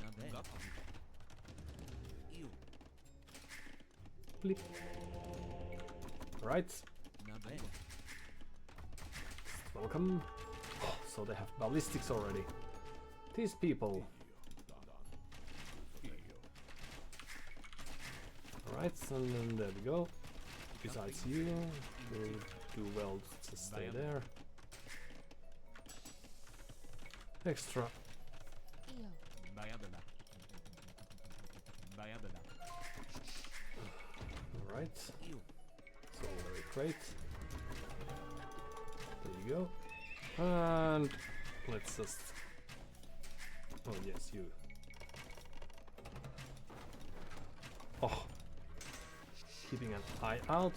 Blip. Right. Welcome. Oh, so they have ballistics already. These people. Alright, and then there we go. Besides you, will do well to stay there. extra. Bayabala. Bayabala. Alright. So very great. There you go. And let's just... Oh yes, you. Oh. Keeping an eye out.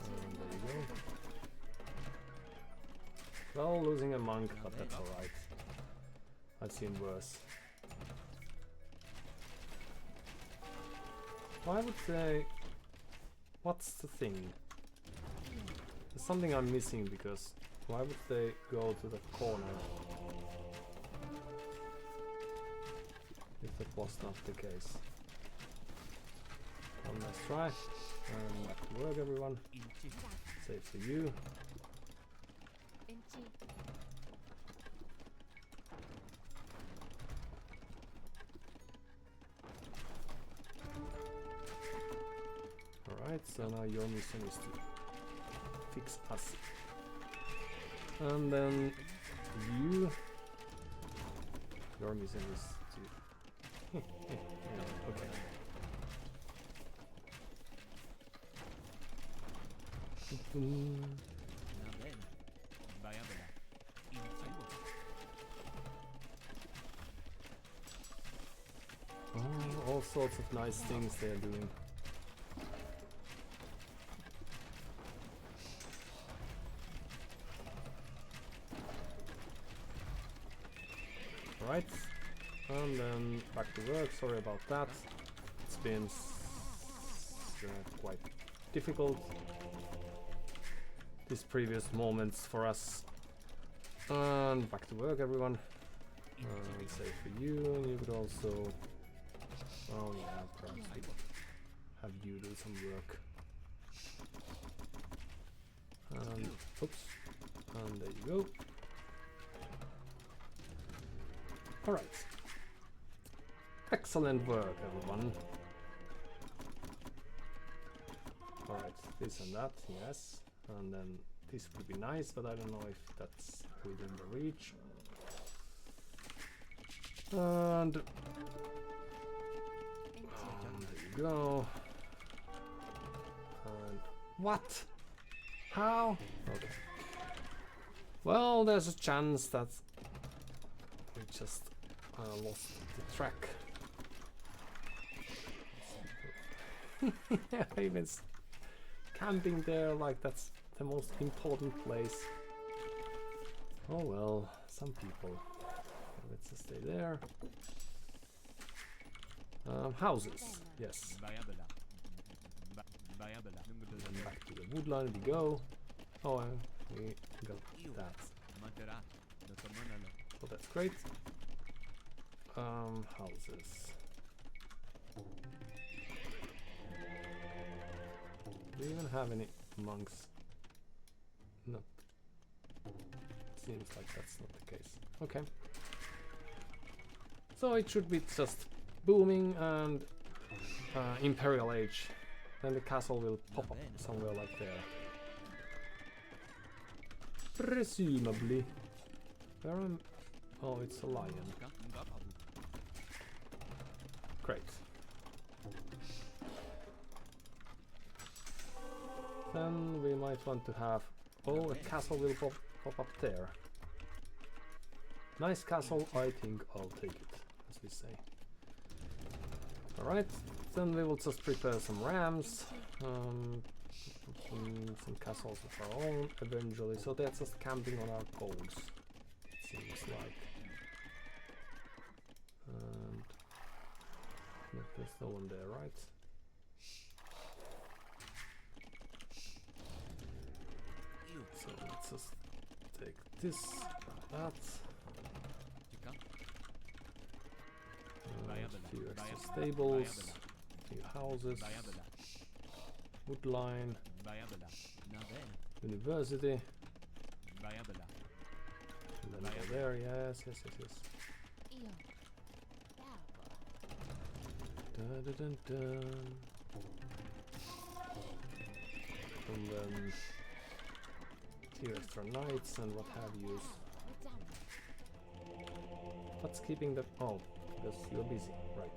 And there you go. Well, losing a monk, but that's alright. I've seen worse. Why would they... What's the thing? There's something I'm missing, because why would they go to the corner if that was not the case? One last try, and back to work everyone. Save for you. Alright, so now your mission is to fix us. And then you... Your mission is to... yeah, okay. Oh, all sorts of nice things they are doing. Right, and then back to work. Sorry about that. It's been quite difficult these previous moments for us. And back to work, everyone. Save for you. You could also. Oh yeah, perhaps we have you do some work. And oops. And there you go. Alright. Excellent work, everyone. Alright, this and that, yes. And then this would be nice, but I don't know if that's within the reach. And there you go. And what? How? Okay. Well, there's a chance that we just lost the track. Even camping there, like that's the most important place. Oh well, some people. Let's just stay there. Houses, yes. And back to the woodline we go. Oh, we got that. Oh, that's great. Houses. Do we even have any monks? No. Seems like that's not the case. Okay. So it should be just booming and Imperial Age. Then the castle will pop up somewhere like there. Presumably. Where am... Oh, it's a lion. Great. Then we might want to have... Oh, a castle will pop up there. Nice castle, I think I'll take it, as we say. Alright, then we will just prepare some rams. Some castles of our own eventually, so they're just camping on our goals, it seems like. And there's no one there, right? So let's just take this, that. A few extra stables, a few houses, woodline, university, and then go there, yes. Dun, dun, dun, dun. And then few extra knights and what have you. What's keeping the... Oh, because you're busy, right.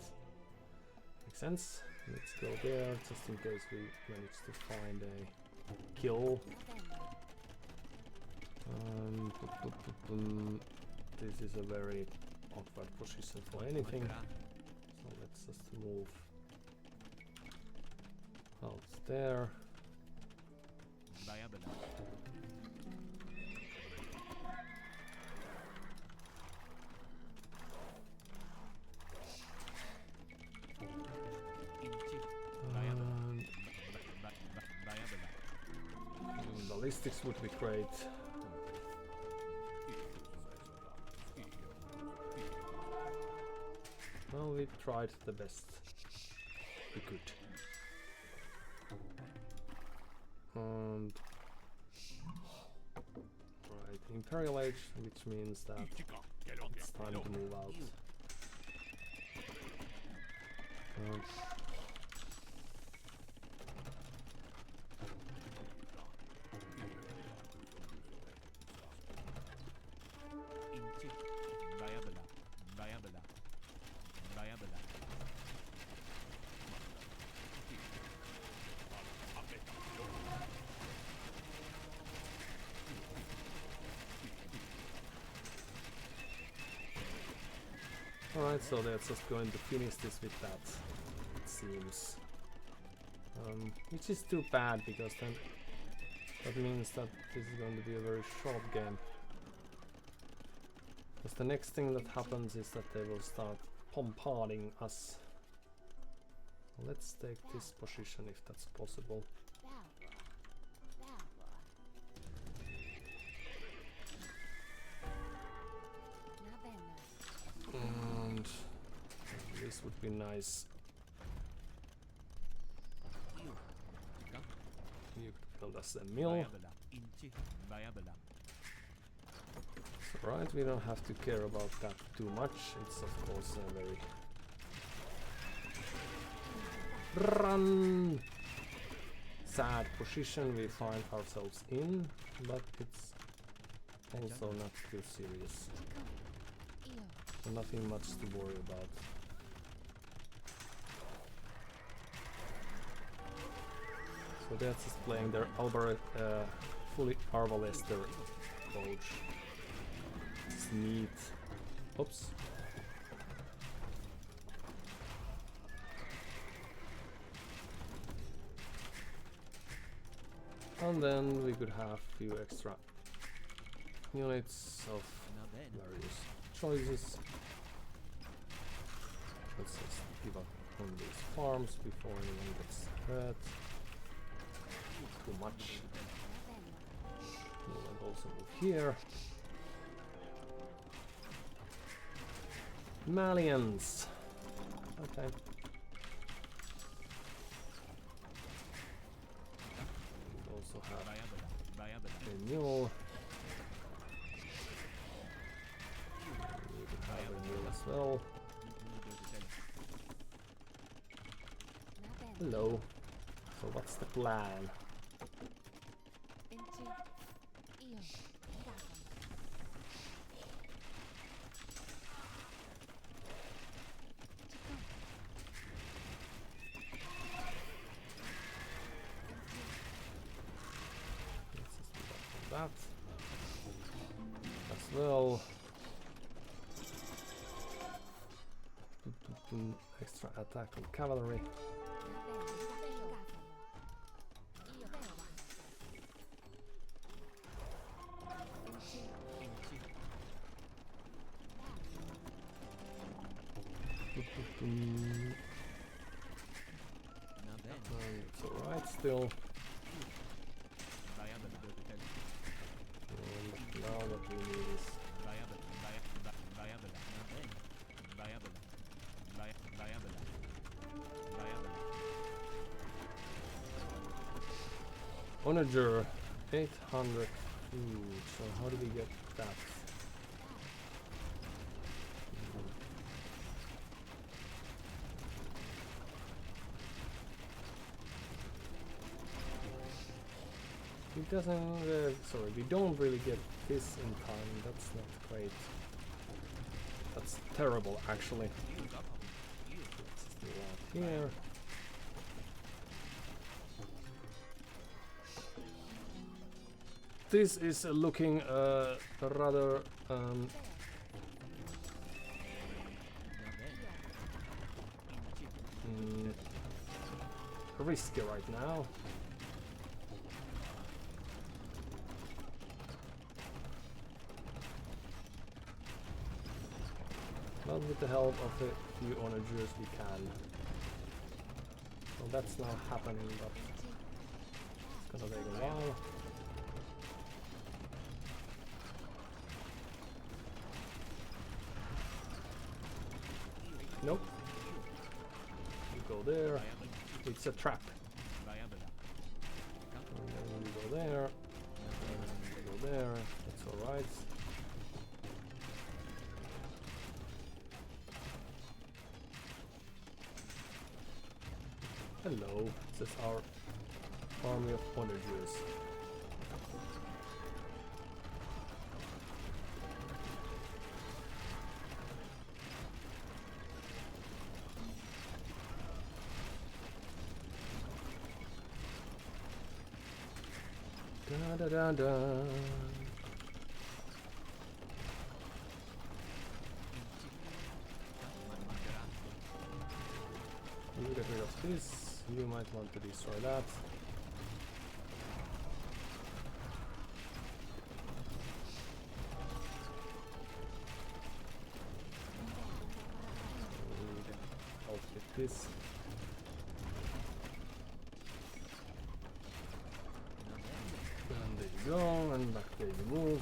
Makes sense. Let's go there, just in case we manage to find a kill. This is a very awkward position for anything. So let's just move out there. Ballistics would be great. Well, we tried the best we could. And right, Imperial Age, which means that it's time to move out. Alright, so they're just going to finish this with that, it seems. Which is too bad, because then that means that this is going to be a very short game. Because the next thing that happens is that they will start bombarding us. Let's take this position if that's possible. And this would be nice. You could build us a mill. So, right, we don't have to care about that too much. It's of course a very sad position we find ourselves in, but it's also not too serious. So nothing much to worry about. So they're just playing their fully Arbalester approach. It's neat. Oops. And then we could have a few extra units of various choices. Let's just give up on these farms before anyone gets hurt. Too much. We'll also move here. Malians. Okay. We also have a mule. We could have a mule as well. Hello. So what's the plan? That as well. Extra attack from cavalry. It's alright still. And now what we need is Onager 800 food. So how do we get that? We doesn't. Sorry, we don't really get this in time. That's not great. That's terrible, actually. Let's do that here. This is looking rather risky right now. But with the help of a few onagers we can. Well, that's now happening, but it's gonna take a while. Nope. You go there. It's a trap. And then you go there. And you go there. That's alright. Hello. This is our army of onagers. Da da da da. You get rid of this. You might want to destroy that. Help with this. And there you go, and back there you move.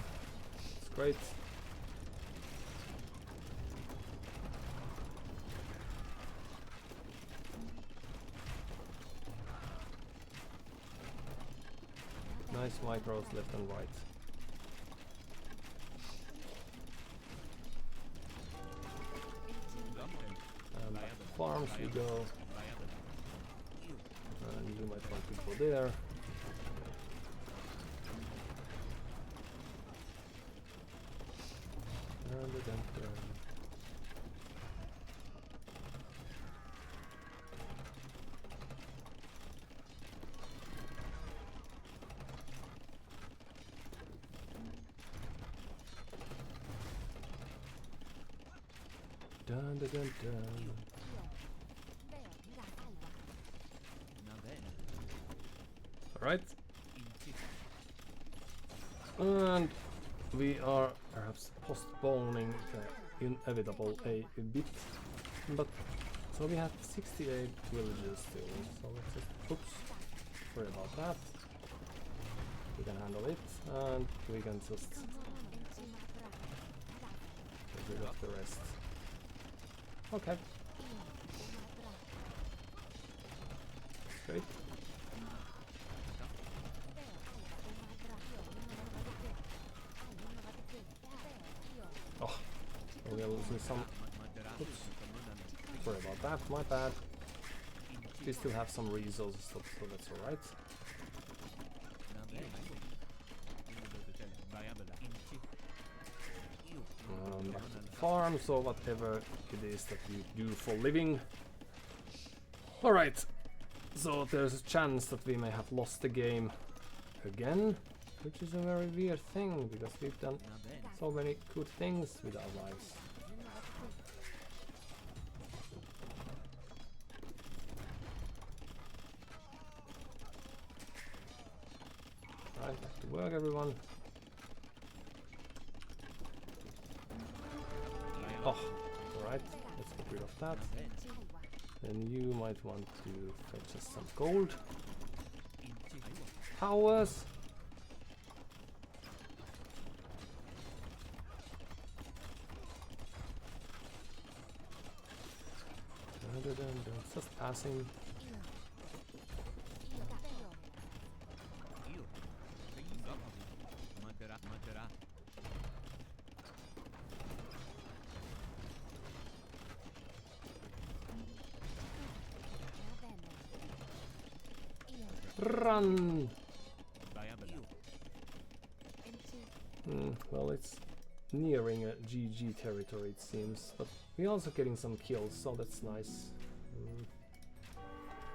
It's great. Nice micros left and right. And back to farms you go. And you might want to go there. Dun, dun, dun, dun. Alright. And we are perhaps postponing the inevitable a bit. But so we have 68 villages still. So let's just oops. Sorry about that. We can handle it and we can just get rid of the rest. Okay. Great. Oh, we are losing some. Oops. Sorry about that, my bad. We still have some resources, so that's alright. Back to the farm, so whatever it is that you do for living. Alright, so there's a chance that we may have lost the game again, which is a very weird thing, because we've done so many good things with our lives. Right, back to work everyone. Oh, alright, let's get rid of that. Then you might want to fetch us some gold. Powers! Just passing. Run! Well, it's nearing a GG territory, it seems, but we're also getting some kills, so that's nice.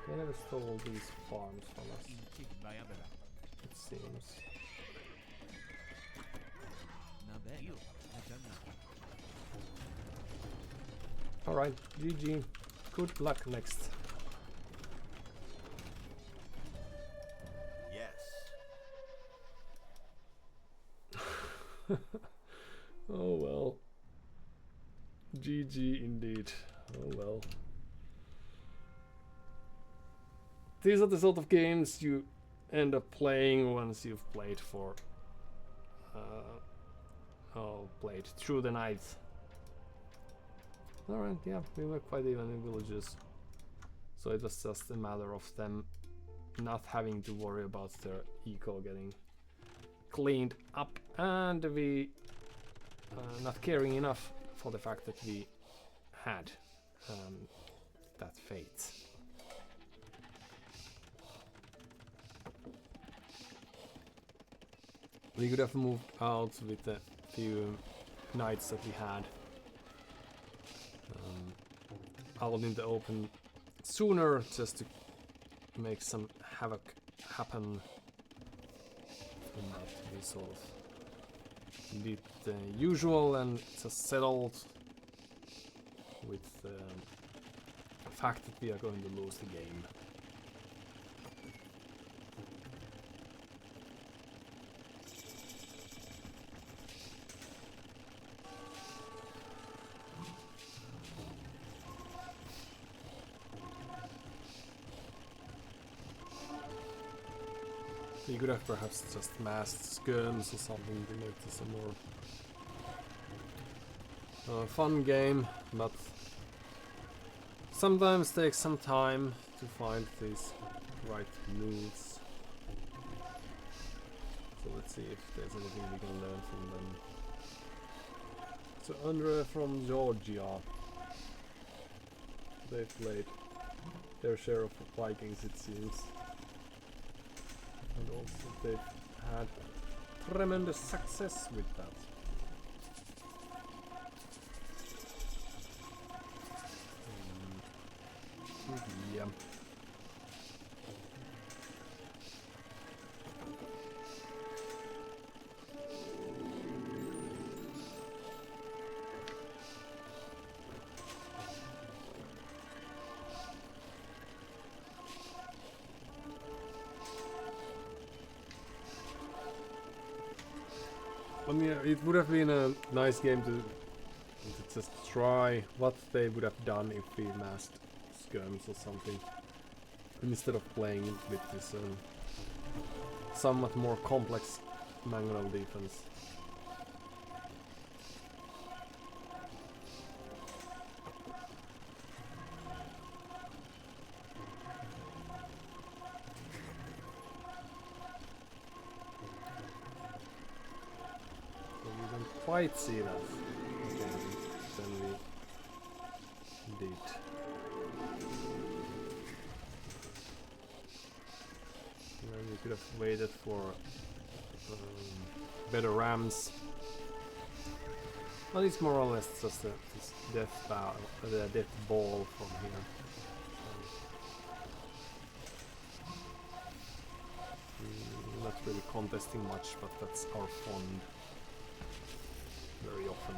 They never stole these farms from us, it seems. Alright, GG. Good luck next. Yes. Oh well. GG indeed. Oh well. These are the sort of games you end up playing once you've played for played through the night. Alright, yeah, we were quite even in villages. So it was just a matter of them not having to worry about their eco getting cleaned up, and we not caring enough for the fact that we had that fate. We could have moved out with the few nights that we had out in the open sooner, just to make some havoc happen, and not be sort of did the usual and just settled with the fact that we are going to lose the game. You could have perhaps just masked skirms or something to make this a more fun game, but sometimes takes some time to find these right moves. So let's see if there's anything we can learn from them. So Andre from Georgia, they played their share of Vikings, it seems. And also they've had tremendous success with that. Yeah. I mean, it would have been a nice game to just try what they would have done if we masked skirms or something, instead of playing with this somewhat more complex mangonel defense. Quite see that than we did. Well, we could have waited for better rams. Well, it's more or less just this death ball from here. Not really contesting much, but that's our fond. Very often.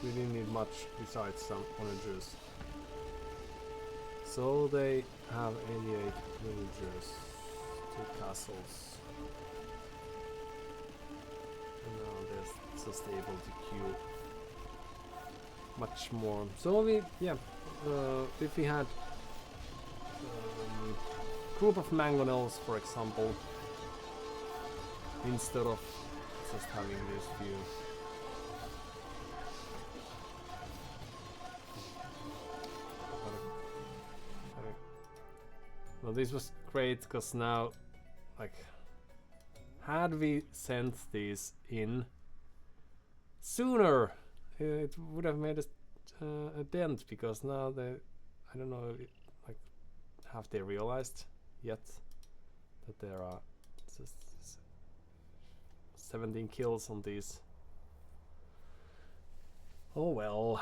We didn't need much besides some onagers. So they have 88 villagers, 2 castles. And now they're just able to queue much more. So we, yeah, if we had group of mangonels, for example, instead of just having this few. Well, this was great because now, like, had we sent these in sooner, it would have made a dent, because now they, I don't know, like, have they realized yet that there are 17 kills on these. Oh well,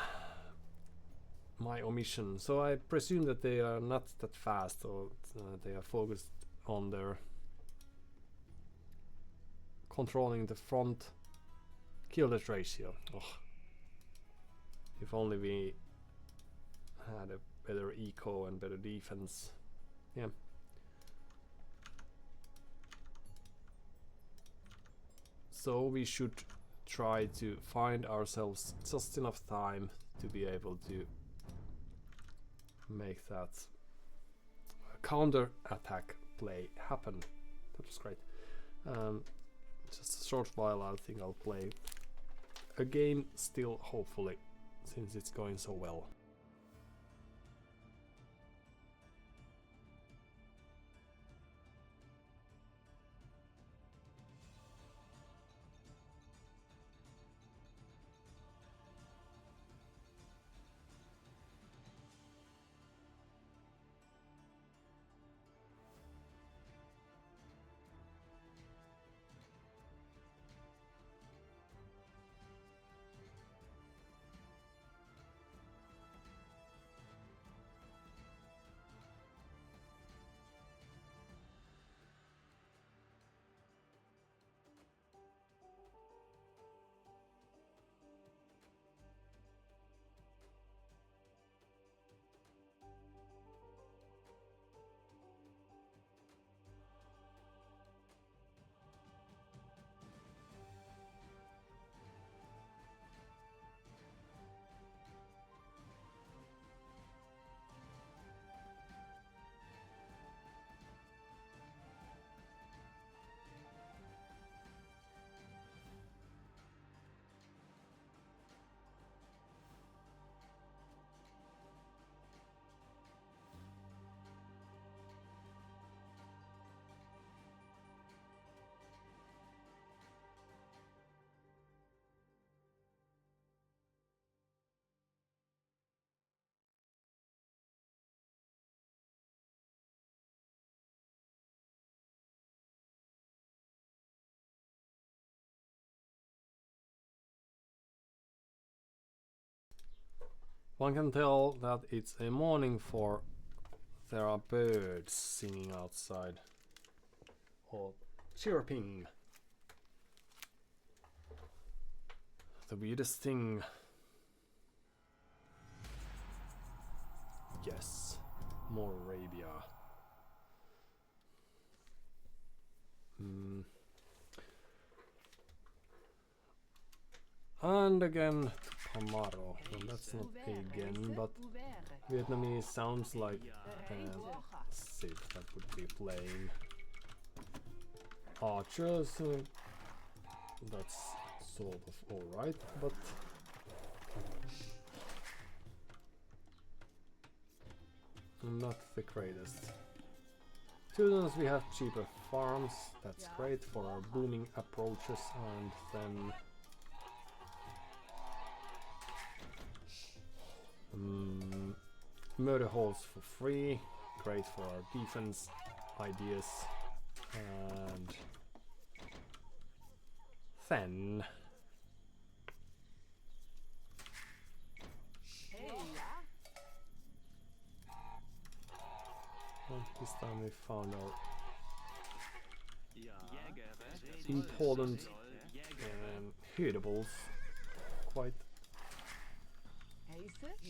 my omission. So I presume that they are not that fast, or they are focused on their controlling the front kill death ratio. Ugh. If only we had a better eco and better defense. Yeah. So we should try to find ourselves just enough time to be able to make that counter attack play happen. That was great. Just a short while, I think I'll play a game still, hopefully, since it's going so well. One can tell that it's a morning, for there are birds singing outside or chirping. The weirdest thing. Yes, more Arabia. And again, Amaro. Well, that's not again, but Vietnamese sounds like Sid that would be playing. Archers, that's sort of alright, but not the greatest. Students, we have cheaper farms, that's great for our booming approaches, and then murder holes for free, great for our defense ideas. And then well, this time we found our important hittables quite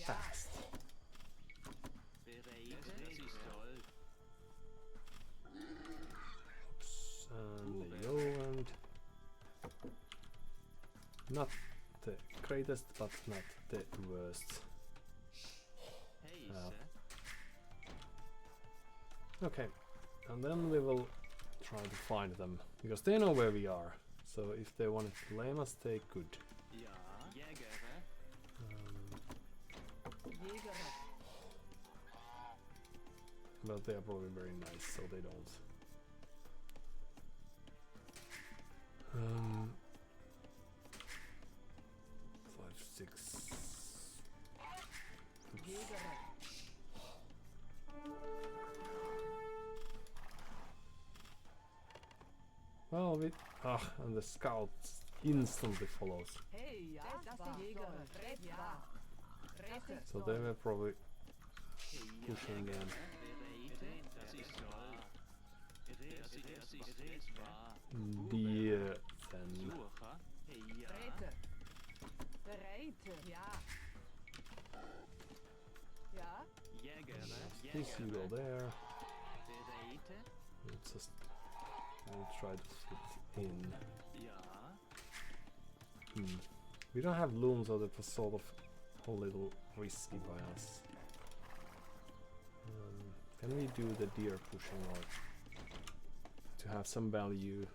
fast. Oops, and there you go, and not the greatest, but not the worst. Okay, and then we will try to find them, because they know where we are. So if they wanted to blame us, they could. But they are probably very nice, so they don't. 5, 6. Oops. Ah, and the scout instantly follows. Hey, ja, das ist Jäger. Ja. Rette. So they were probably pushing again. Dear then. Rette. Bereite. Ja. Ja. Please you go there. We'll just we'll try to fit in. We don't have looms, so that was sort of a little risky by us. Can we do the deer pushing or to have some value?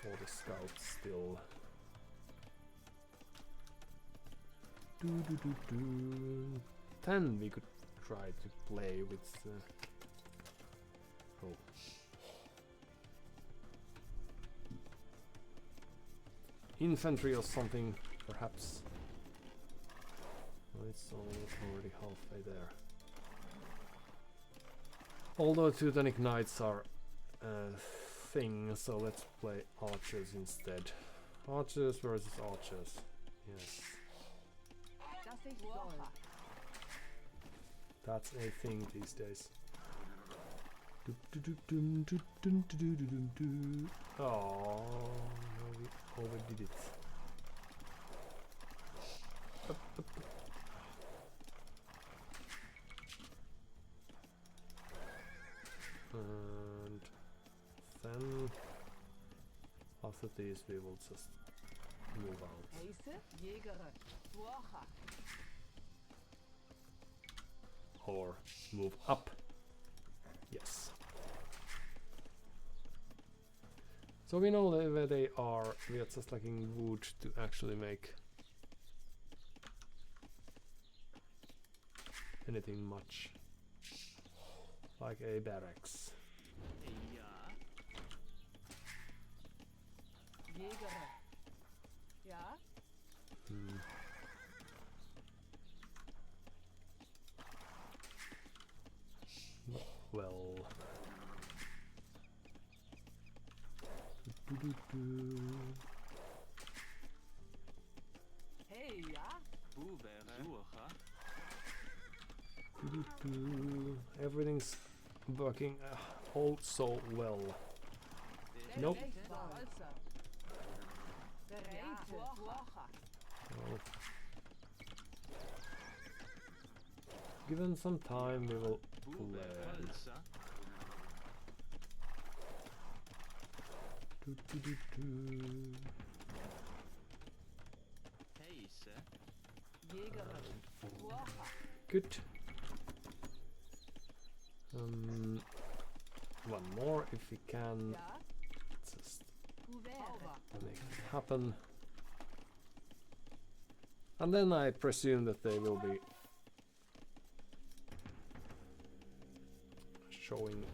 For the scouts still. Then we could try to play with infantry or something, perhaps. Well, it's already halfway there. Although Teutonic Knights are a thing, so let's play archers instead. Archers versus archers. Yes. That's a thing these days. Oh, no, we overdid it. Up. And then after this we will just move out. Or move up. Yes. So we know where they are. We are just lacking wood to actually make anything much. Like a barracks. Well. Hey, ja. Everything's working all so well. Nope. Well, given some time, we will learn. Good. One more if we can. Just make it happen. And then I presume that they will be showing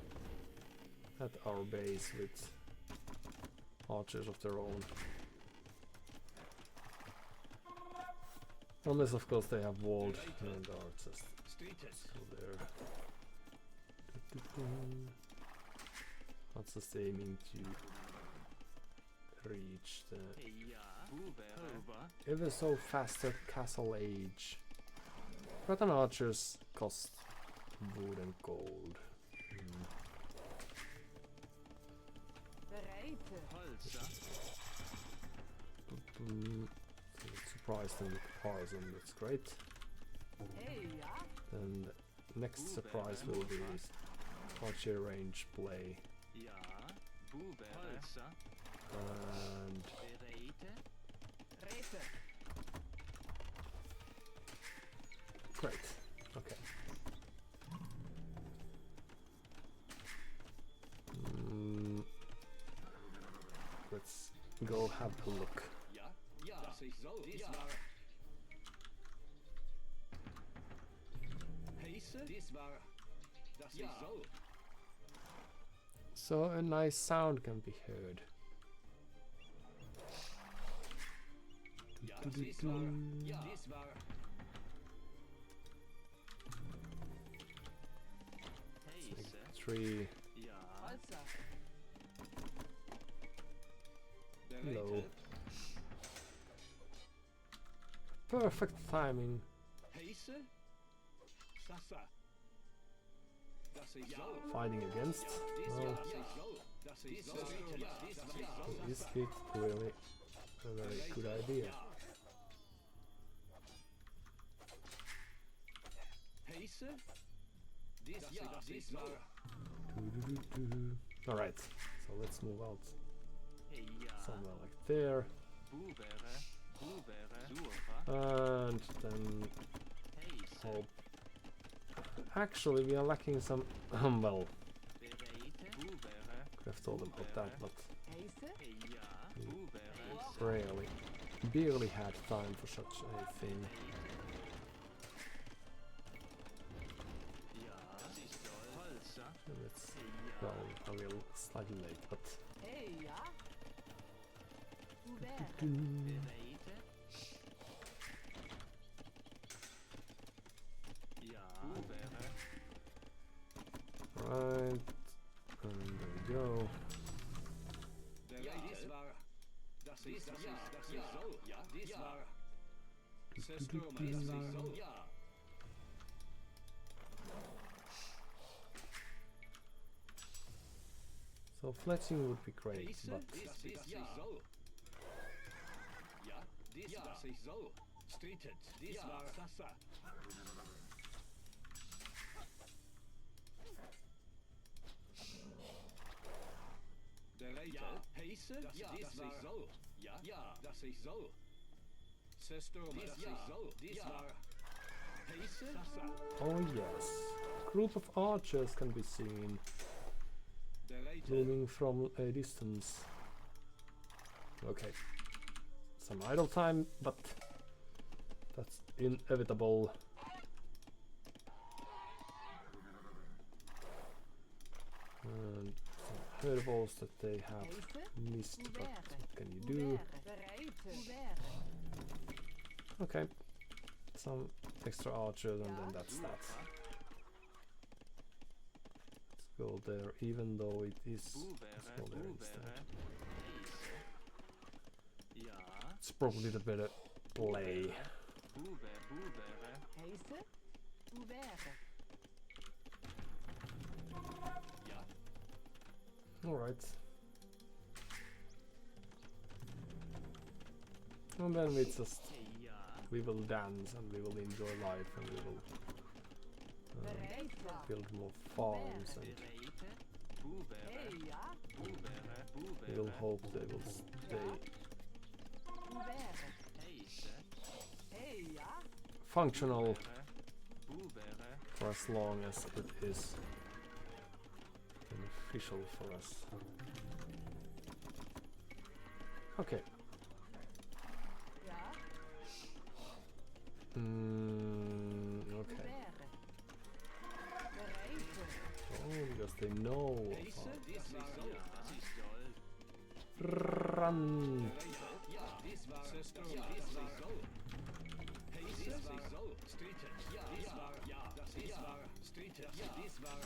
at our base with archers of their own. Unless of course they have walled and are just still there. I'm just aiming to reach the ever so faster castle age. Breton archers cost wood and gold. Surprised them with Horizon, that's great. And the next surprise will be this archer range play. And great, okay. Let's go have a look. So a nice sound can be heard. tree. Ja. Walzer. Low. Perfect timing. Heise? Sasa. Das ist so. Fighting against. Well, Das ist so. Das ist so. is it really a very good idea? Heise? Das ist so. Alright, so let's move out Ja. somewhere like there. Buvere. Durfa. And then Heise. hope. Actually, we are lacking some. Well, Bereite. Buvere. could have thought about that, but Heise? Ja. Buvere. really, barely had time for such a thing. Ja. Das ist toll. Holzer. And it's Ja. well, a little slightly late, but Hey, ja. Ouvert. Bereite. Ja. Buvere. right. And there we go. Dies war. Das ist so. Ja, dies war. Zerstörung. Dies war so. Ja. So fletching would be great, Heise? but Das ist so. Ja, dies war. Das ist so. Streetet. Dies war. Sasa. Der Reiter. Heise? Das ist so. Ja, das ist so. Zerstörung. Das ist so. Dies war. Heise? Sasa. oh yes, group of archers can be seen Der Reiter. zooming from a distance. Okay, some idle time, but that's inevitable. And some hurdles that they have Heise? missed, but Ouvert. what can you do? Ouvert. Bereite. Ouvert. Okay, some extra archers and then that's that. Let's go there, even though it is. Let's go there instead. Ja. It's probably the better play. Buvere. Heise? Ouvert. Alright. And then we just Ja. we will dance and we will enjoy life and we will Bereite. build more farms and Bereite. Buvere. Hey, ja. Buvere. we will hope they will stay Ouvert. Heise. Hey, ja. functional Buvere. for as long as it is beneficial for us. Okay. Ja. Okay. Ouvert. Bereite. Oh, because they know of Heise? our Dies war so. Das ist toll. run. Ja, dies war. Zerstörung. Dies war so. Heise? Dies war so. Streetet. Ja, dies war. Ja, das ist war. Streetet. Ja, dies war.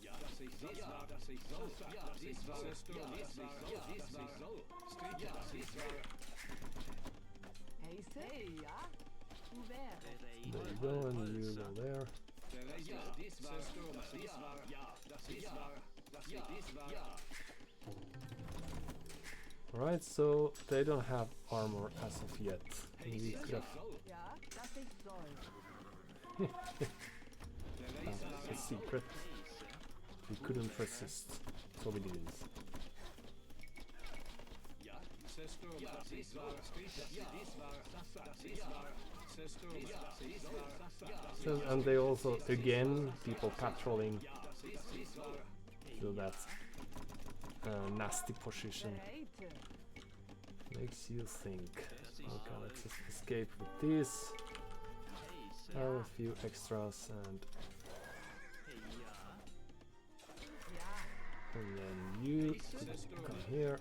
Ja, das ist so. Ja, das ist so. Ja, dies war. Zerstörung. Dies war. Ja, dies war so. Streetet. Ja, dies war. Heise? Hey, ja. Ouvert. There you go, and you go there. Der Reiter. Ja, dies war. Zerstörung. Dies war. Ja, das ist war. Das ist dies war. Ja. Alright, so they don't have armor as of yet. We could have Ja, das ist soll. found a secret. We couldn't resist, so we didn't. Ja, Zerstörung. Ja, dies war. Streetet. Ja, dies war. Das ist war. Zerstörung. Ja, dies war. So, and they also, again, people patrolling Das ist dies war. to that nasty position. Bereite. Makes you think. Okay, let's just escape with this. Have a few extras and Ja. then you come here.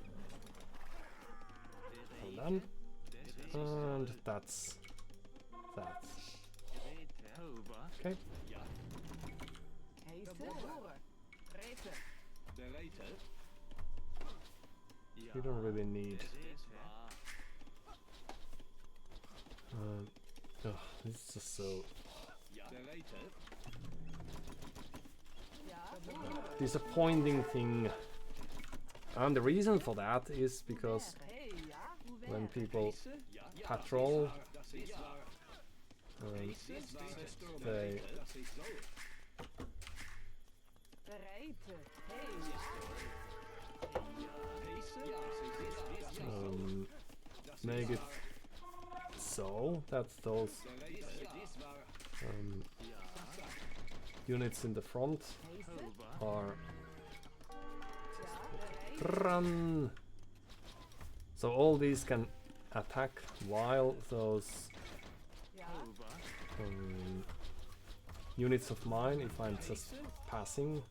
Hold on. And that's that. Okay. Heise? Bereitet. You don't really need. Ugh, this is just so Bereitet. disappointing thing. And the reason for that is because when people patrol, Das ist wahr. they make it so that those units in the front are run. So all these can attack while those units of mine, if I'm just passing,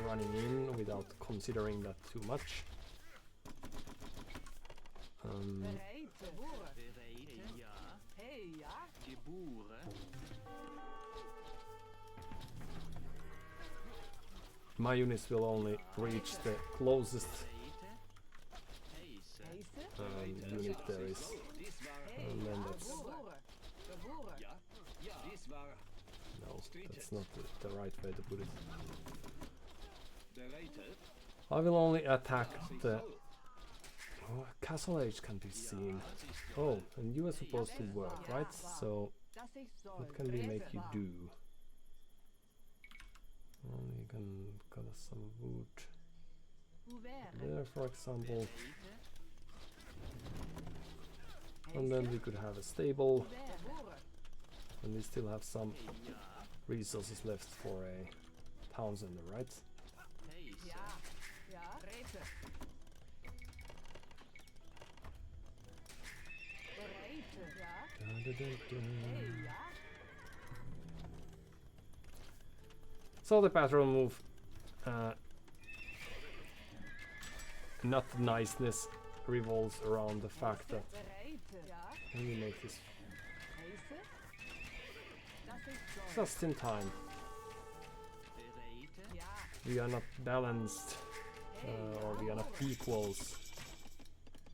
running in without considering that too much. My units will only reach the closest unit there is, and then that's no, that's not the right way to put it. I will only attack the castle age can be seen. Oh, and you are supposed to work, right? So what can we make you do? You can cut us some wood there, for example. And then we could have a stable, and we still have some resources left for a town center, right? So the patrol move, not niceness, revolves around the fact that when we make this just in time, we are not balanced, or we are not equals.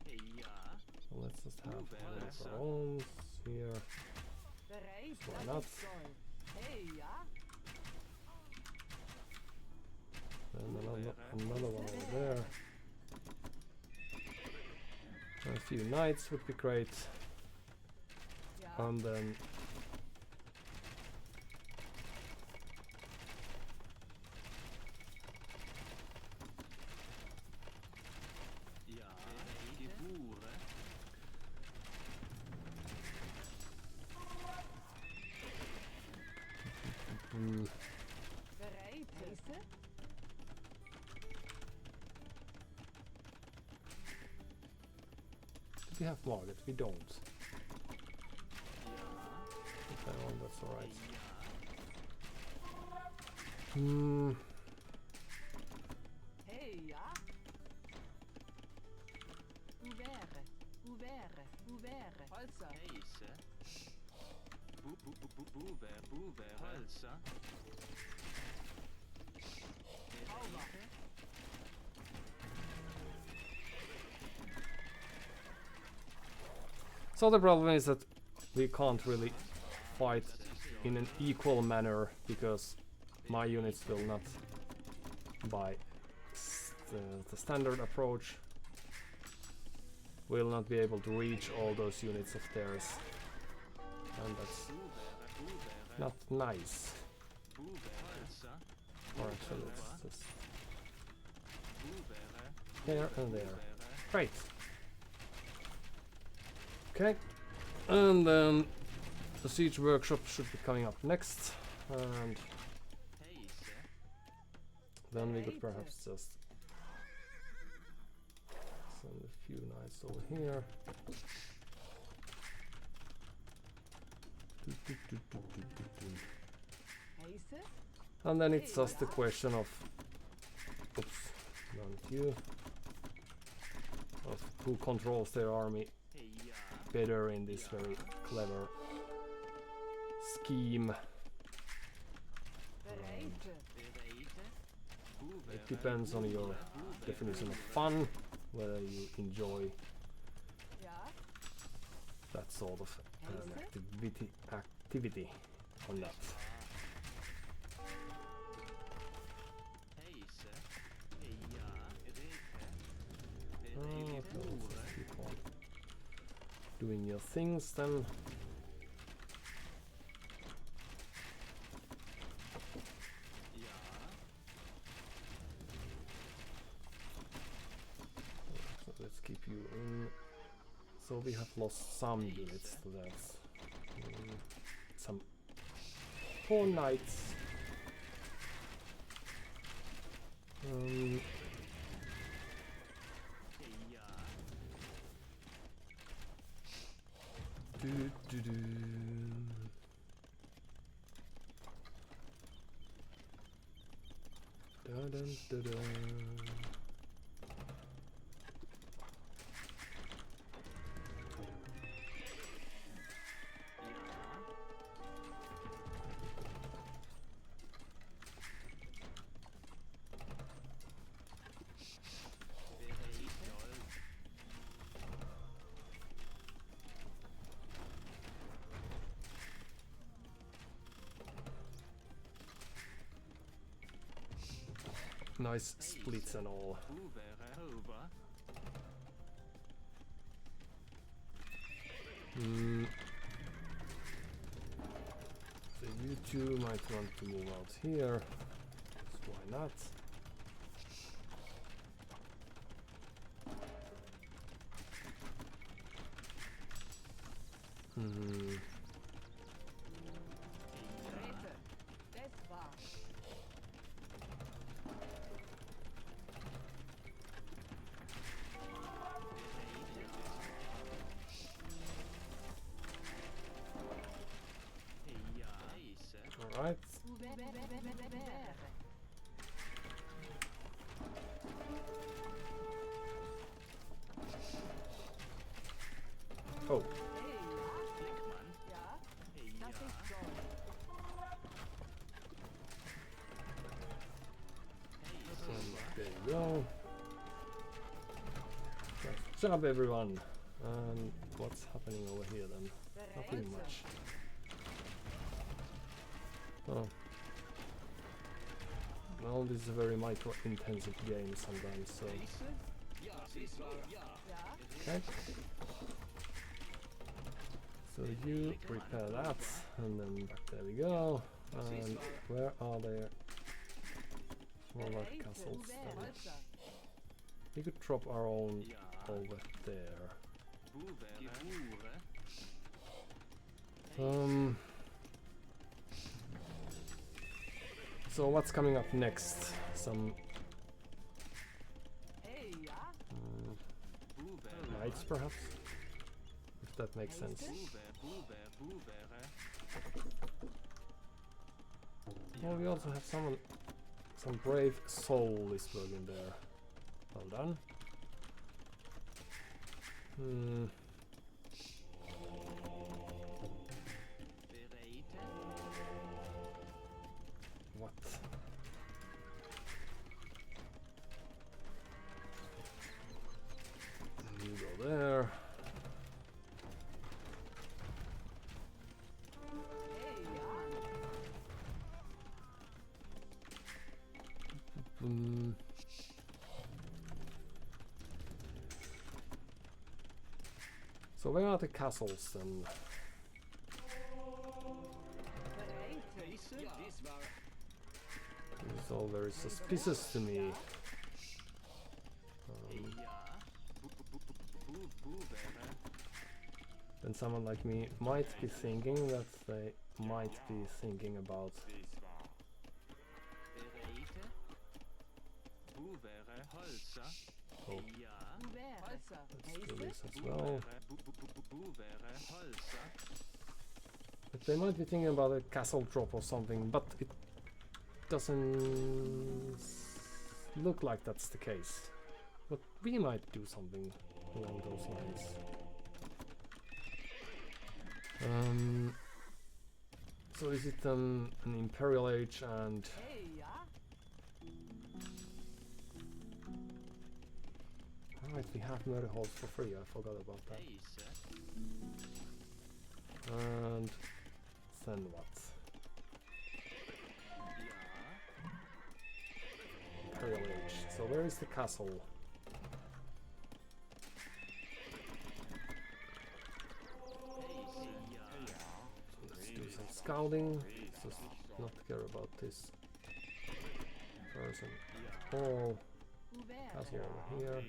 So let's just have one of our own here. Why not? And another one over there. A few knights would be great. And then we have market, we don't. Okay, well, that's alright. So the problem is that we can't really fight in an equal manner because my units will not, by the standard approach, will not be able to reach all those units of theirs, and that's not nice. Or actually, it's just there and there. Great. Okay, and then the siege workshop should be coming up next, and then we could perhaps just send a few knights over here. And then it's just a question of, oops, not you, of who controls their army better in this very clever scheme. it depends on your definition of fun, whether you enjoy that sort of activity or not. Okay, let's just keep on doing your things then. So let's keep you in. So we have lost some units, so that's some poor knights. Dun, dun, dun, dun. Nice splits and all. So you two might want to move out here. So why not? Alright. Oh. There you go. Nice job, everyone. And what's happening over here then? Nothing much. Oh. Well, this is a very micro-intensive game sometimes, so... Okay. So you repair that, and then back there we go. And where are there smaller castles then? We could drop our own over there. So what's coming up next? Some knights, perhaps, if that makes sense. Well, we also have some brave soul is working there. Well done. What? You go there. So where are the castles then? This is all very suspicious to me. Then someone like me might be thinking that they might be thinking about oh. Let's do this as well. But they might be thinking about a castle drop or something, but it doesn't look like that's the case. But we might do something along those lines. So is it an Imperial Age and Right, we have murder holes for free, I forgot about that. And then what? Imperial Age. So where is the castle? So let's do some scouting. Just not care about this person. Oh, castle over here.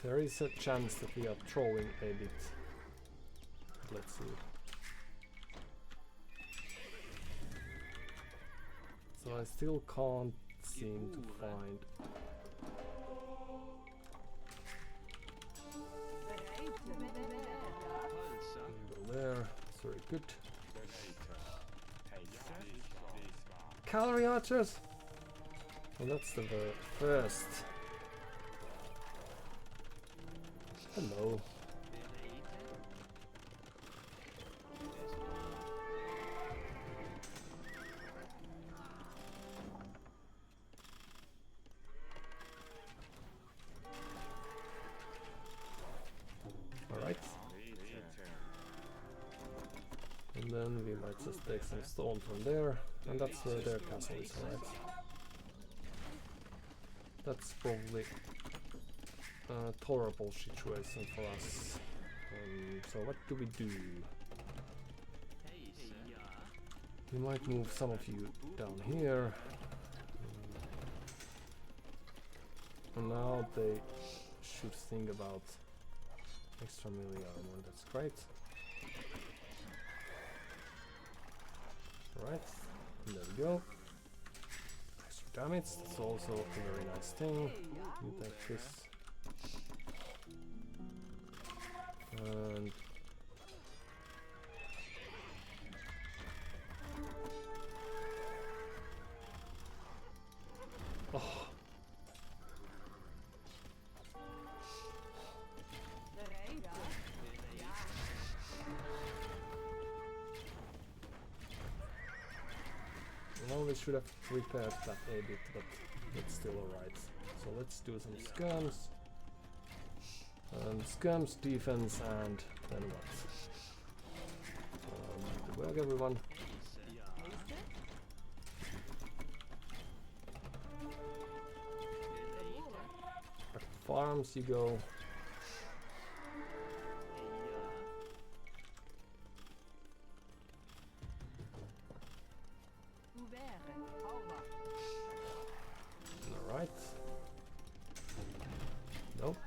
There is a chance that we are trolling a bit. Let's see. So I still can't seem to find. Go there. That's very good. Cavalry archers. Well, that's the first. Hello. Alright. And then we might just take some stone from there, and that's where their castle is, alright. That's probably a tolerable situation for us. So what do we do? We might move some of you down here. And now they should think about extra melee armor, that's great. Alright, there we go. Extra damage, that's also a very nice thing. You take this. And oh. Well, we should have repaired that a bit, but it's still alright. So let's do some skirms. Skirms, defense, and then what? Good work, everyone. Back to farms you go. Alright. Nope.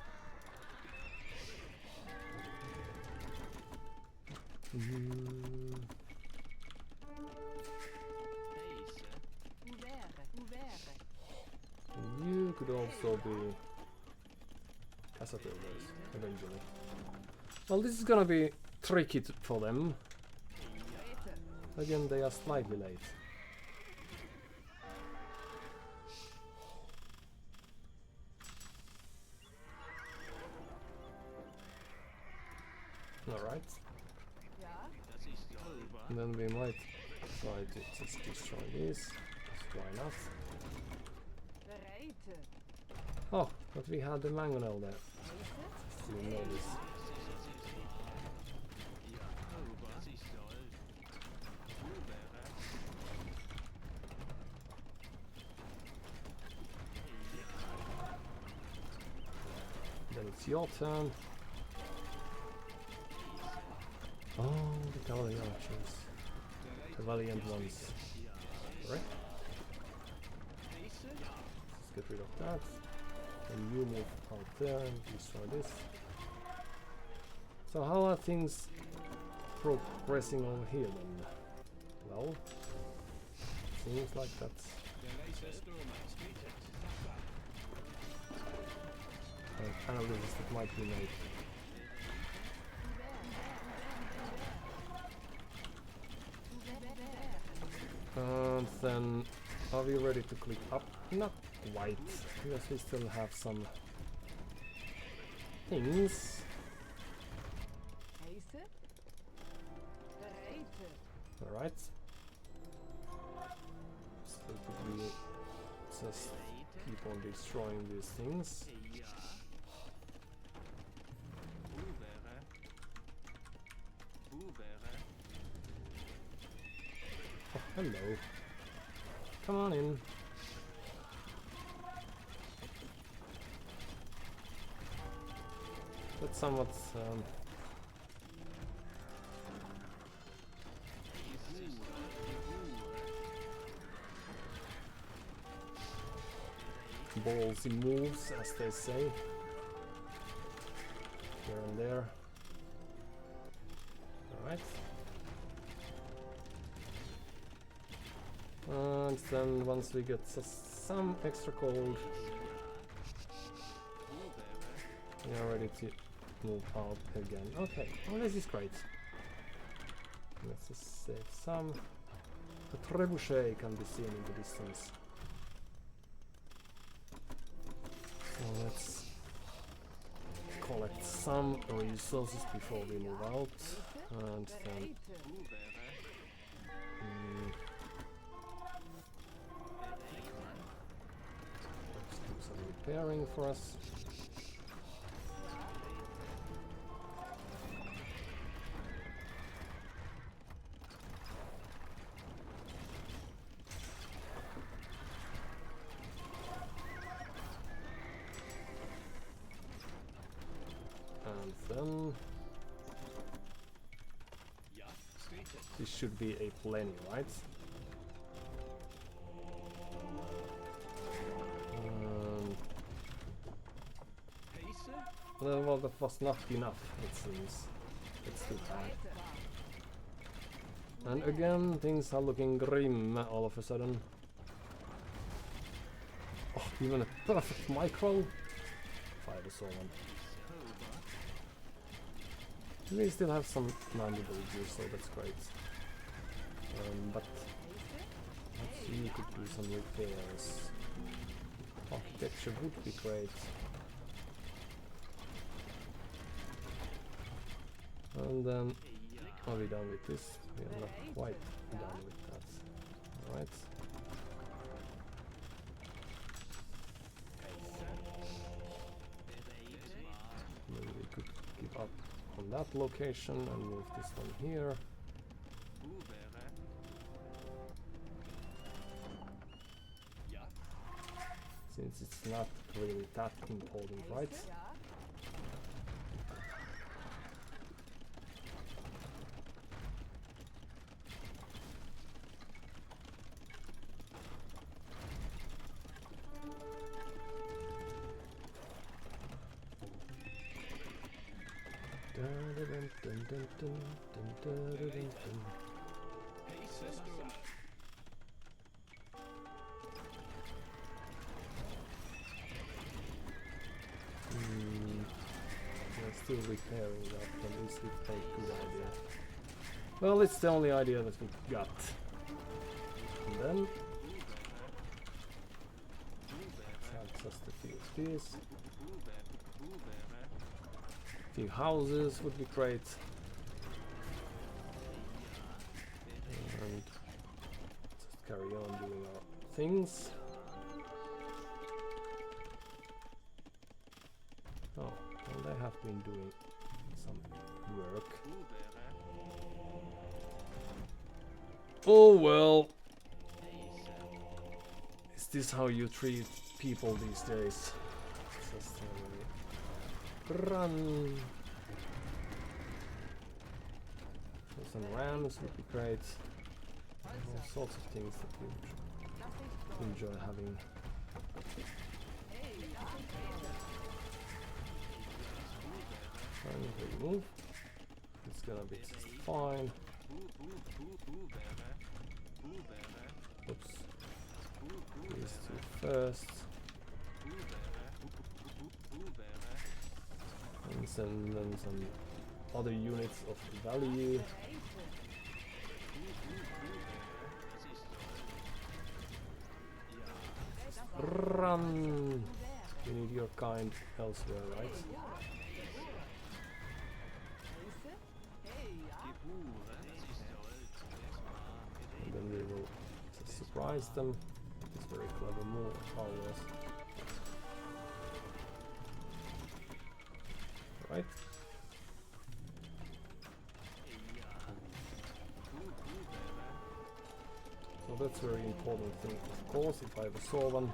You could also be Casa Builders eventually. Well, this is gonna be tricky for them. Again, they are slightly late. Alright. And then we might try to just destroy this. Why not? Oh, but we had the mangonel there. You know this. Then it's your turn. Oh, the cavalry archers. The valiant ones. Right? Let's get rid of that. And you move out there and destroy this. So how are things progressing over here then? Well, seems like that's... analysis that might be made. And then, are we ready to click up? Not quite, because we still have some things. Alright. So could we just keep on destroying these things? Oh, hello. Come on in. That's somewhat ballsy moves, as they say. Here and there. Alright. And then once we get some extra gold, we are ready to move out again. Okay, well, this is great. Let's just save some. A trebuchet can be seen in the distance. So let's collect some resources before we move out, and then let's do some repairing for us. Then this should be a plenty, right? Well, that was not enough, it seems. It's too bad. And again, things are looking grim all of a sudden. Oh, even a perfect micro? If I ever saw one. We still have some mandible juice, so that's great. But let's see, you could do some repairs. Architecture would be great. And then, are we done with this? We are not quite done with that. Alright. Maybe we could give up on that location and move this one here. Since it's not really that important, right? Still repairing that, at least we take a good idea. Well, it's the only idea that we got. And then let's just a few of these. A few houses would be great. And just carry on doing our things. Oh, well, they have been doing some work. Oh well. Is this how you treat people these days? Just run. So some rams would be great. All sorts of things that we enjoy having. And we move. It's gonna be just fine. Oops. These two first. And then some other units of value. Run! You need your kind elsewhere, right? And then we will surprise them. very clever move of ours. Right? So that's a very important thing. Of course, if I have a Solvan,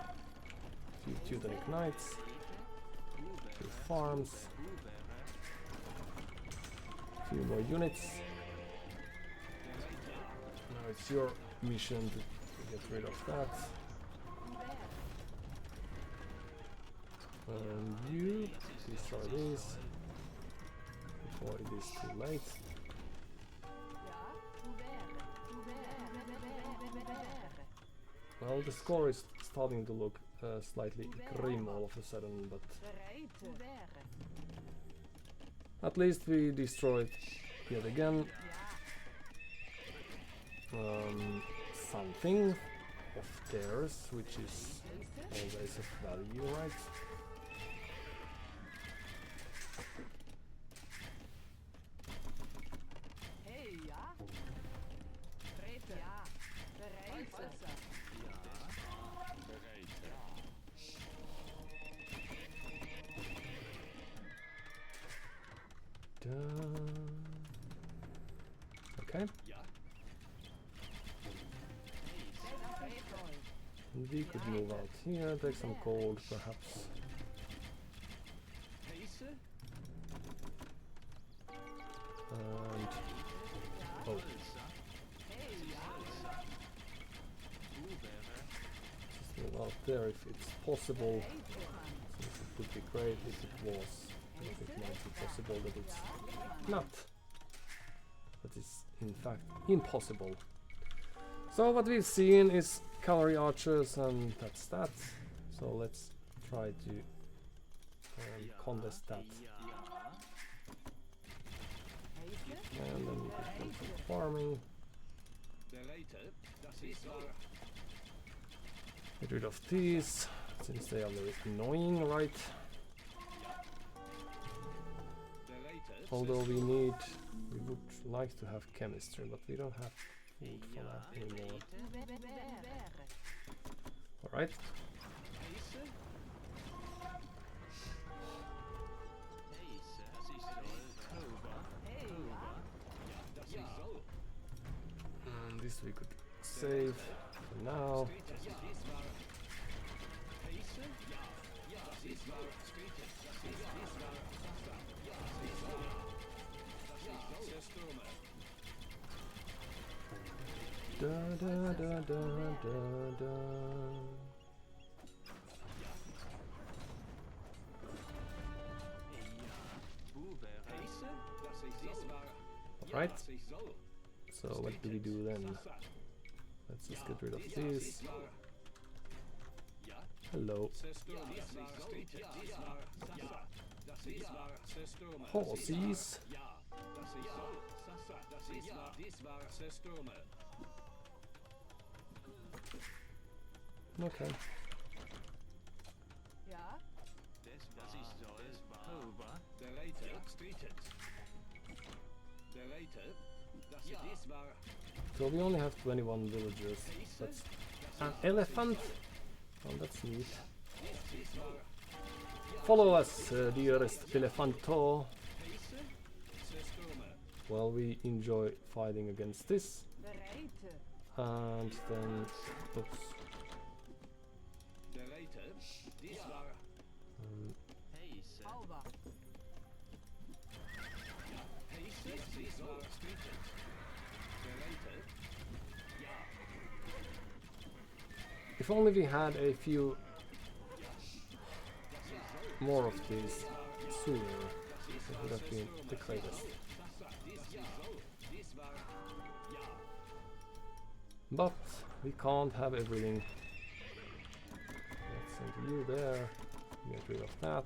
few Teutonic Knights, few farms, few more units. Now it's your mission to get rid of that. And you destroy these before it is too late. Well, the score is starting to look slightly grim all of a sudden, but at least we destroyed yet again something of theirs, which is always of value, right? Okay. We could move out here, take some gold, perhaps. And oh, just move out there if it's possible. Since it would be great if it was, but it might be possible that it's not. That is in fact impossible. So what we've seen is cavalry archers, and that's that. So let's try to contest that. And then we can do some farming. Get rid of these, since they are very annoying, right? Although we would like to have chemistry, but we don't have food for that anymore. Alright. And this we could save for now. Da da da da da da. Right. So what do we do then? Let's just get rid of this. Hello. Horses. Okay. So we only have 21 villagers. That's an elephant. Oh, that's neat. Follow us, dearest elephanto. Well, we enjoy fighting against this. And then, oops. If only we had a few more of these sooner, it would have been the greatest. But we can't have everything. Let's send you there. Get rid of that.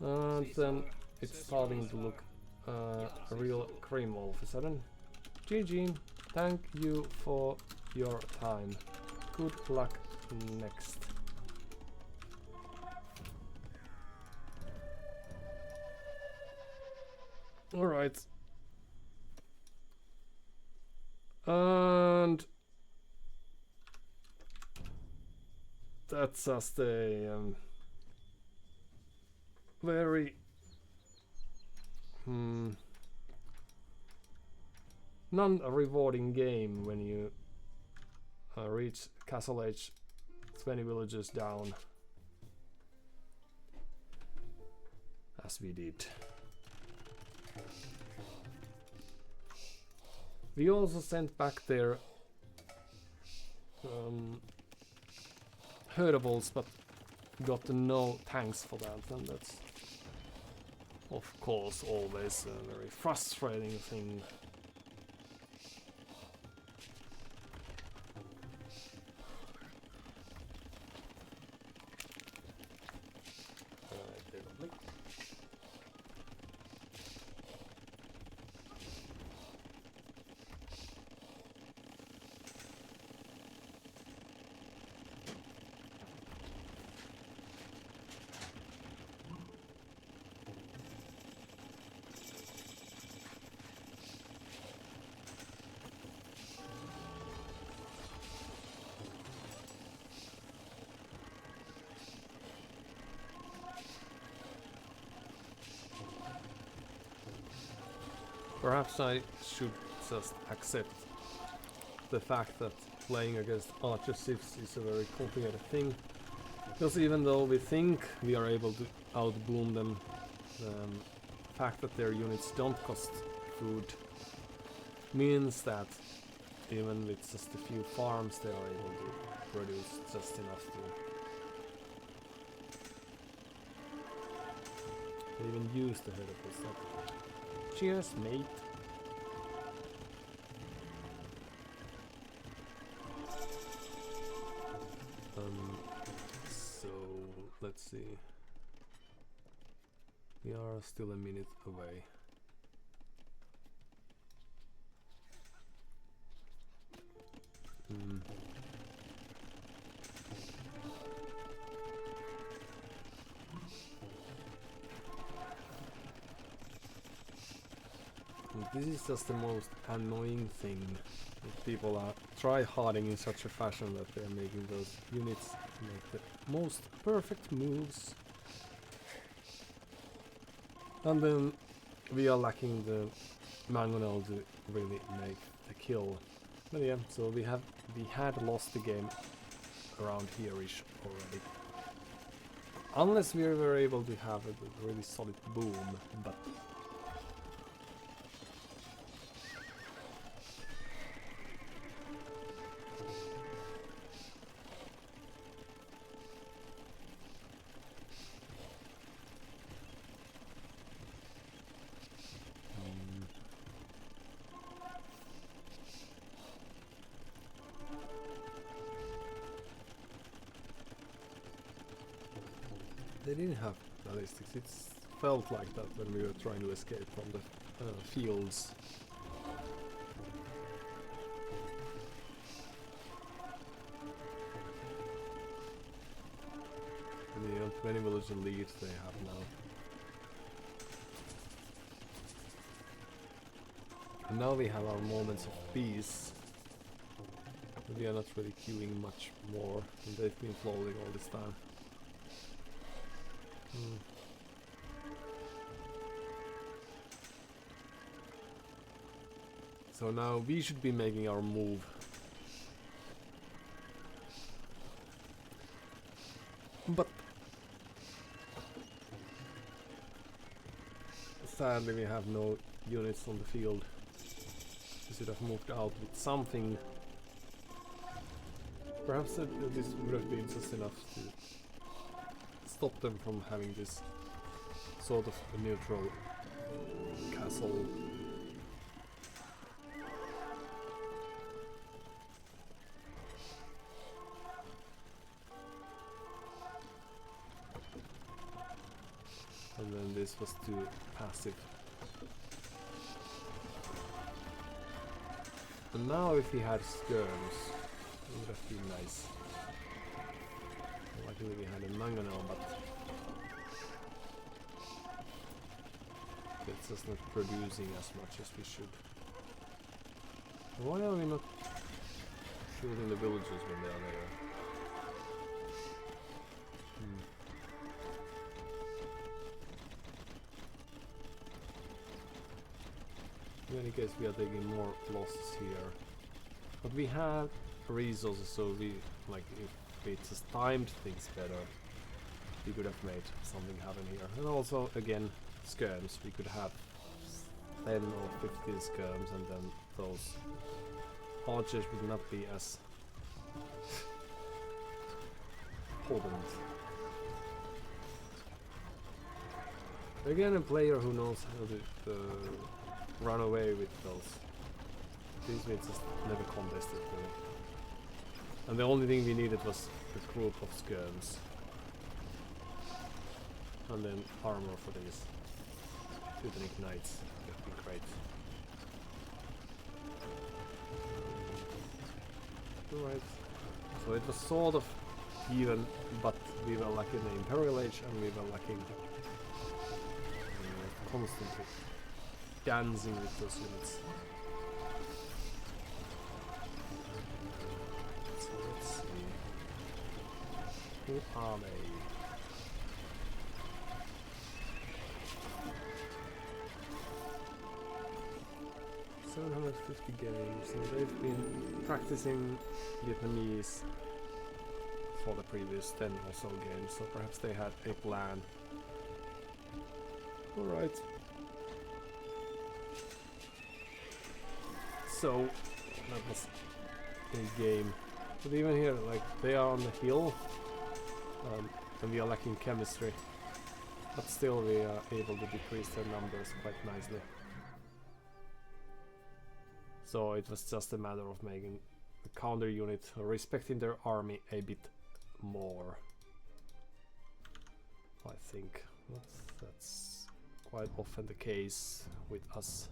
And then it's starting to look a real cream all of a sudden. GG, thank you for your time. Good luck next. Alright. And that's just a very non-rewarding game when you reach Castle Age 20 villages down, as we did. We also sent back their herdables, but got no thanks for that, and that's of course always a very frustrating thing. Perhaps I should just accept the fact that playing against archer civs is a very complicated thing. Because even though we think we are able to outbloom them, the fact that their units don't cost food means that even with just a few farms they are able to produce just enough to even use the herdables. Cheers, mate. So let's see. We are still a minute away. This is just the most annoying thing. If people are try-harding in such a fashion that they're making those units make the most perfect moves. And then we are lacking the mangonel to really make the kill. But yeah, so we had lost the game around here-ish already. Unless we were able to have a really solid boom, but they didn't have ballistics. It felt like that when we were trying to escape from the fields. And the 20 villager leads they have now. And now we have our moments of peace. We are not really queuing much more, and they've been floating all this time. So now we should be making our move. But sadly we have no units on the field. We should have moved out with something. Perhaps this would have been just enough to stop them from having this sort of a neutral castle. And then this was too passive. And now if he had skirms, it would have been nice. Luckily we had a mangonel, but it's just not producing as much as we should. Why are we not shooting the villagers when they are there? In any case, we are taking more losses here. But we have resources, so we, like, if we just timed things better, we could have made something happen here. And also, again, skirms. We could have 10 or 15 skirms, and then those archers would not be as potent. Again, a player who knows how to run away with those. These we just never contested really. And the only thing we needed was a group of skirms. And then armor for these Teutonic Knights. That would be great. Alright. So it was sort of even, but we were lacking the Imperial Age and we were lacking constantly dancing with those units. So let's see. Who are they? $750 games, and they've been practicing Vietnamese for the previous 10 or so games, so perhaps they had a plan. Alright. So, that was a game. But even here, like, they are on the hill, and we are lacking chemistry. But still we are able to decrease their numbers quite nicely. So it was just a matter of making the counter unit, respecting their army a bit more. I think that's quite often the case with us.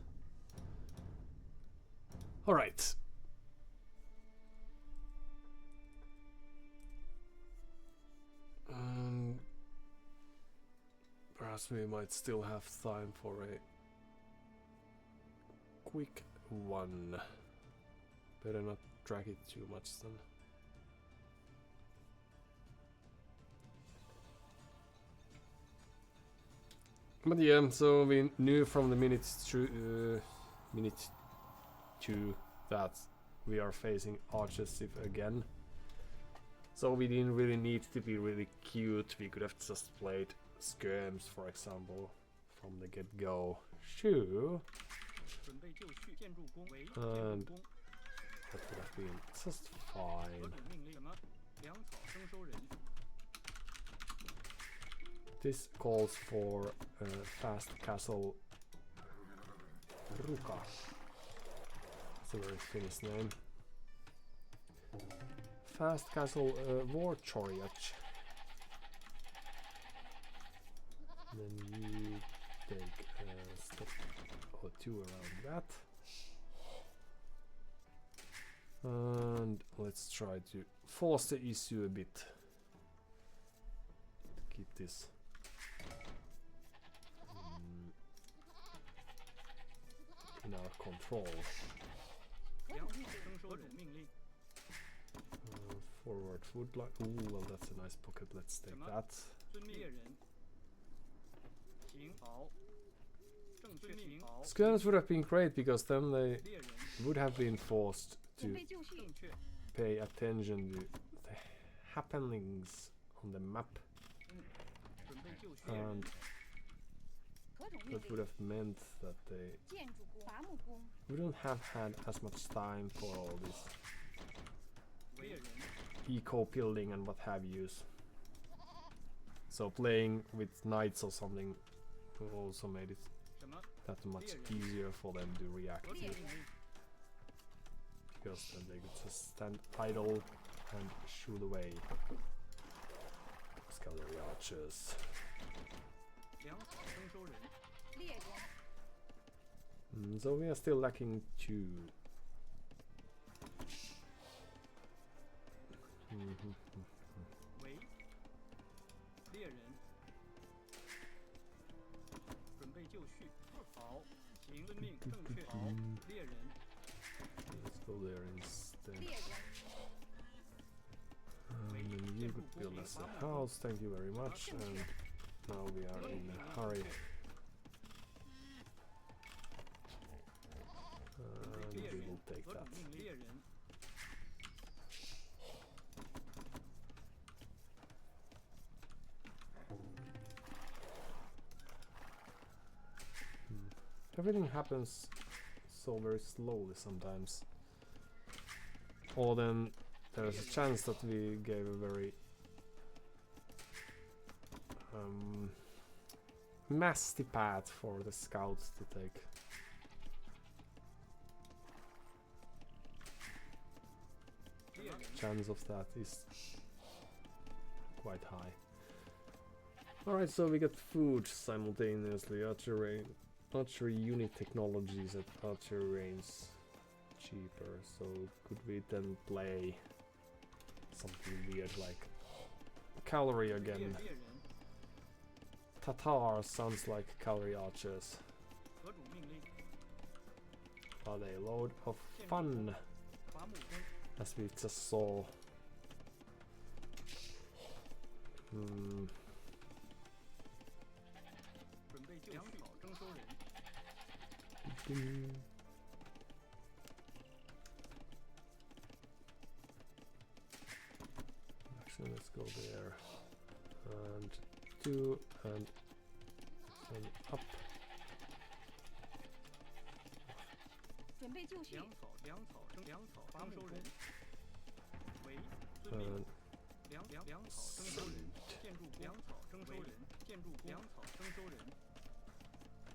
Alright. Perhaps we might still have time for a quick one. Better not drag it too much then. But yeah, so we knew from the minute 2 that we are facing archers again. So we didn't really need to be really cute. We could have just played skirms, for example, from the get-go. Shoo. And that would have been just fine. This calls for Fast Castle Ruka. That's a very Finnish name. Fast Castle War Chariot. Then you take a step or two around that. And let's try to force the issue a bit. Keep this in our control. Forward food line. Ooh, well, that's a nice pocket. Let's take that. Skirms would have been great because then they would have been forced to pay attention to the happenings on the map, and that would have meant that they wouldn't have had as much time for all this eco building and what have yous. So playing with knights or something also made it that much easier for them to react to, because then they could just stand idle and shoot away cavalry archers. So we are still lacking 2. Let's go there instead. And then you could build us a house, thank you very much. And now we are in a hurry. 何种 that. 命令？猎人。 Everything happens so very slowly sometimes. Or then there's a chance that we gave a very nasty path for the scouts to take. Chance of that is quite high. Alright, so we get food simultaneously. Archery unit technologies at archery range cheaper. So could we then play something weird like cavalry again? Tatar sounds like cavalry archers. 何种命令？ Are they a load of fun? 伐木工。 As we just saw. Hmm. 准备就绪。粮草征收人。 Actually, let's go there. And 2 and send up. 准备就绪。粮草征收人。喂，遵命。 粮草征收人。建筑粮草征收人。建筑粮草征收人。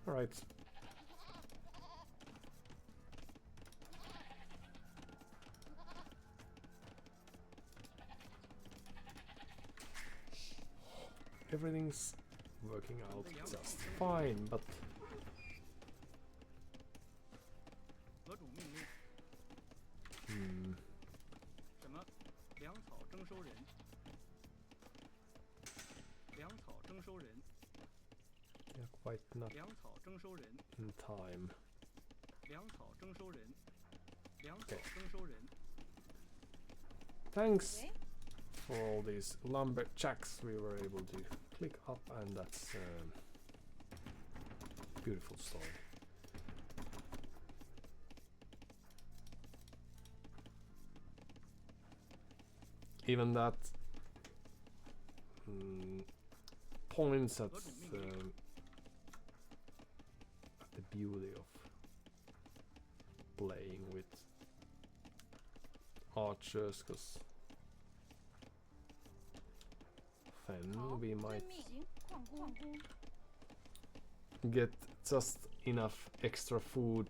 All right. Everything's working out just fine, but 何种命令？ hmm, 什么？粮草征收人。粮草征收人。 yeah, quite not 粮草征收人。 in time. 粮草征收人。粮草 Okay. 征收人。 Thanks 喂， for all these lumberjacks we were able to click up, and that's beautiful story. Even that points at the beauty of playing with archers, because then 好， we 遵 might 命。行，矿工。 get just enough extra food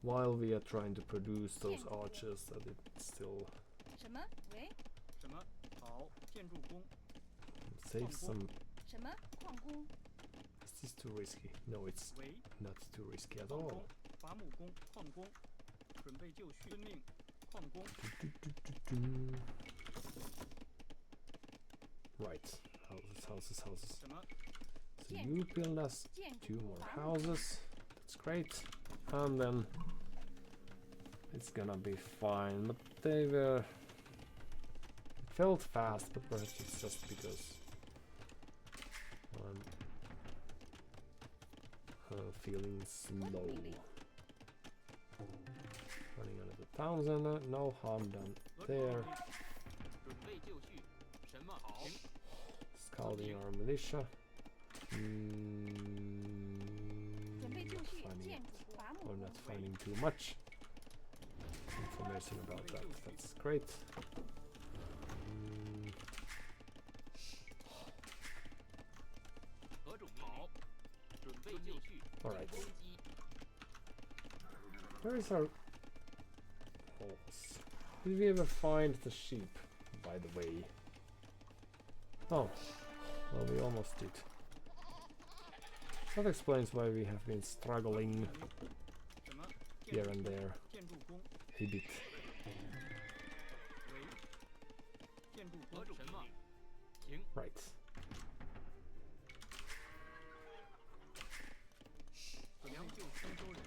while we are trying to produce those archers that it still 什么？喂， 什么？好，建筑工。 saves some. 什么？矿工。 Is this too risky? No, it's 喂， not too risky at 矿 all. 工。伐木工。矿工。准备就绪。遵命。矿工。 Right, houses. 什么？ So you build us 建筑 2 more 伐木工。 houses. That's great. And then it's gonna be fine. But they were. It felt fast, but perhaps it's just because I'm feeling slow. Running out of the towns, and no harm done 何种 there. 命令？准备就绪。什么？好。 Scouting our militia. 准备就绪。 Finding 建 it. 筑伐木 We're 工 not。finding too much information about that. That's great. Mm, 何种命令？准备就绪。 all right. 攻击。 Where is our horse? Did we ever find the sheep, by the way? Oh, well, we almost did. That explains why we have been struggling 什么？ here and there 建筑工。 a bit. 喂。建筑工。什么？停。 Right. 粮就征收人。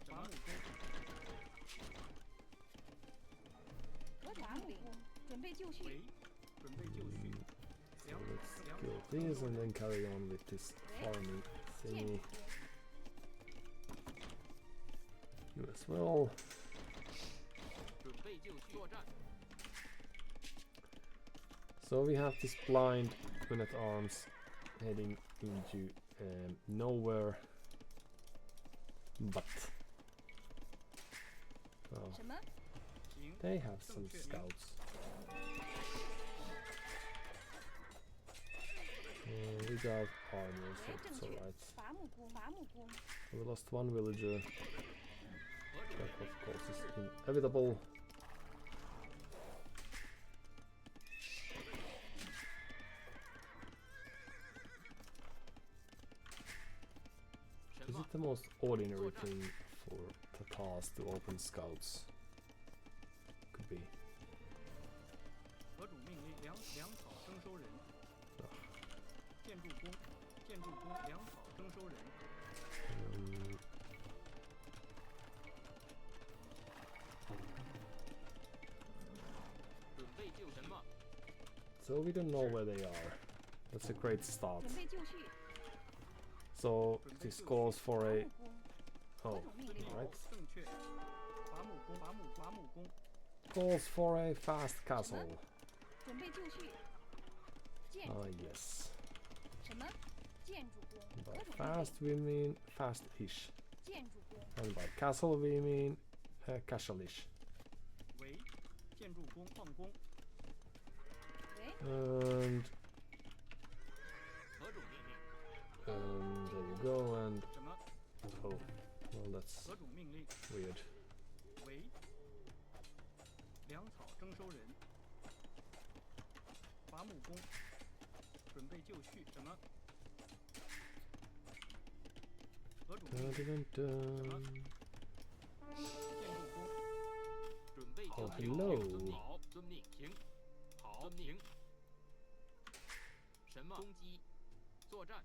伐木工。何种命令？准备就绪。喂。准备就绪。 So let's kill these and then carry on with this farming 建 thingy. 筑工。You as well. 准备就绪，作战。 So we have this blind men at arms heading into nowhere, but well, 什么？ they have some scouts. Without armor, so 哎， it's 正确 alright.。伐木工，伐木工。 We lost one villager. That of course is inevitable. Is it the most ordinary thing for Tatars to open scouts? Could be. 何种命令？粮草征收人。建筑工，粮草征收人。 准备就什么？ So we don't know where they are. That's a great start. 准备就绪。 So this calls for 伐 a 木工。 oh 何种命令？ right 正确。伐木工，伐木工。 calls for a fast castle. 准备就绪。建 Ah 筑 yes. 什么？建筑工。 By 何种命 fast 令？ we mean fast-ish, 建筑工。 and by castle we mean casual-ish. 为建筑工矿工。喂， And 何种命令？ there you go. And 什么？ oh, well that's 何种命令？ weird. 为粮草征收人。伐木工。准备就绪。什么？何种命 Dun 令？ dun dun. 建筑工。准备就 Oh 绪。 hello. 好，遵命。停。好，停。什么？攻击。作战。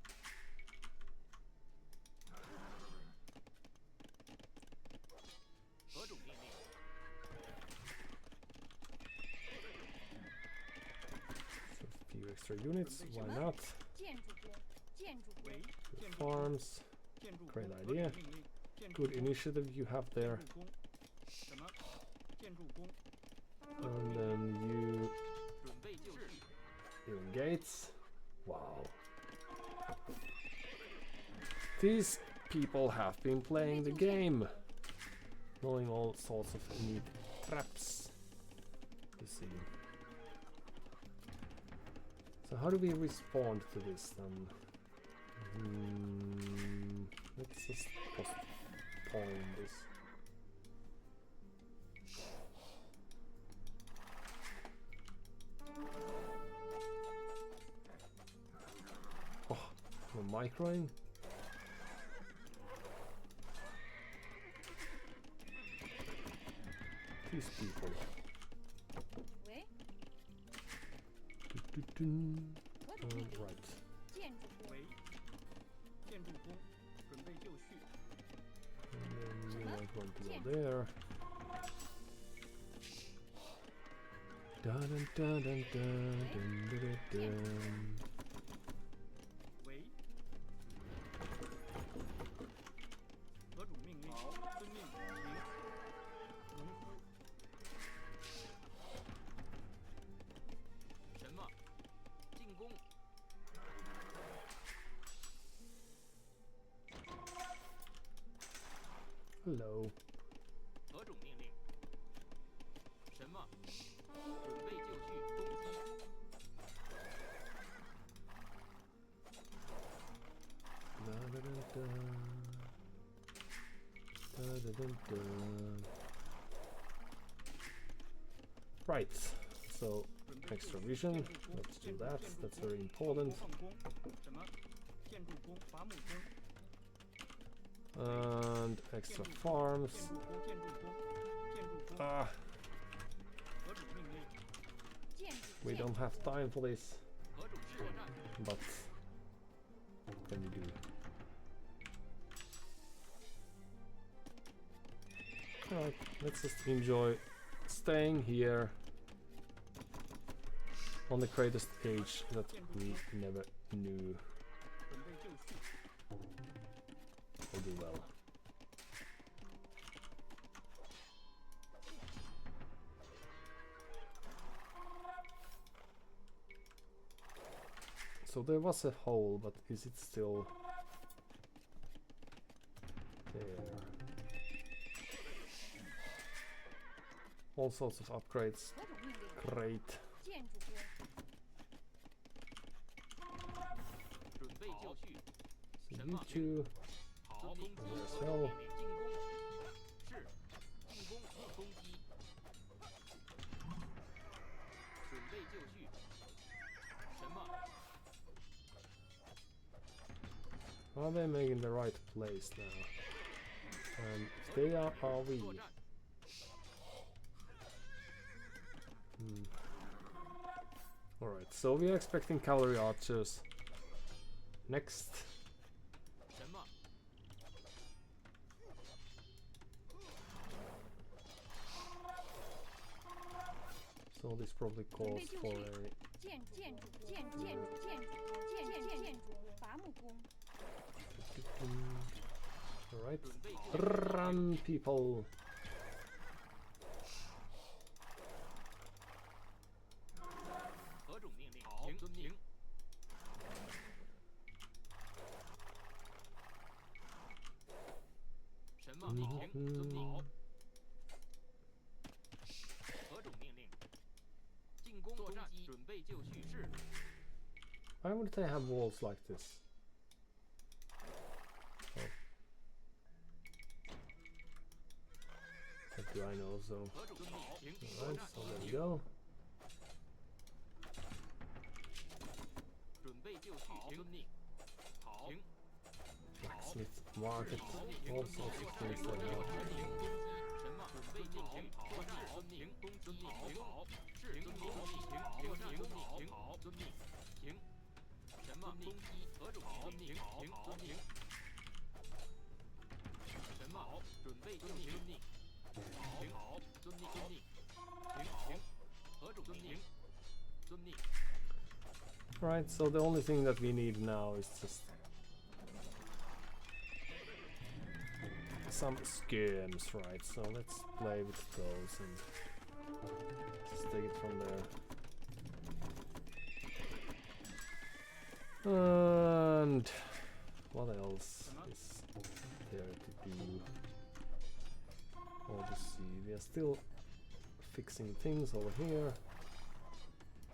何种命令？ So a few extra units. Why not? 建筑工。建筑工。为建筑工。 Farms. 建筑工。 Great 何种 idea. 命令？建筑 Good 工。 initiative you have 建 there. 筑工。什么？建筑工。 And then you 准备就绪。 gates. Wow. These people have been playing the game, knowing all sorts of neat traps. You see. So how do we respond to this then? Let's just postpone this. Oh, we're microing? These people. 喂， Dun. 何种命令？ Right. 建筑工。为建筑工。准备就绪。 And then you might want to go there. Dun dun dun dun dun dun dun dun. 为何种命令？遵命。停。农夫。什么？进攻。 Hello. 何种命令？什么？准备就绪，攻击。 Dun dun dun dun. Dun dun dun dun. Right. So 准备就 extra 绪 vision. 建筑工 Let's do 建筑 that. 建筑 That's 工 very important. 矿工。什么？建筑工，伐木工。 And 建 extra 筑工 farms. 建筑工，建筑工，建筑工。 Ah, 何种命令？建筑。 we 建 don't 筑 have 工 time for this, 何种作战？ but then we do. Alright, let's just enjoy staying here on the greatest age that we never knew. 准备就绪。 We'll do well. So there was a hole, but is it still there? All sorts of upgrades. 何种命令？ Great. 建筑工。准备就绪。 So 什 you 么？ two 好，攻击 as 合 well. 命令进攻。是，进攻攻击。准备就绪。什么？ Are they making the right place now? And if they are we? 作战。 Alright, so we are expecting cavalry archers next. 什么？ So this probably calls for a 建筑伐木工。 Alright. 准备就绪。 Run, people! 何种命令？请遵命。什么？请遵命。何种命令？进攻作战，准备就绪。是。 Why would they have walls like this? Oh. What do I know? So, 何种命令？请作 alright, 战。 so there we go. 准备就绪。请遵命。好。 Blacksmith market, all sorts of things they have. 什么？准备进行作战。遵命。遵命。好。是。遵命。作战。遵命。好。遵命。停。什么？攻击。何种？遵命。停。遵命。什么？好。准备遵命。遵命。停。好。遵命。遵命。停。停。何种？遵命。遵命。 Right, so the only thing that we need now is just some skirms, right? So let's play with those and just take it from there. And what else is there to do? Or to see, we are still fixing things over here.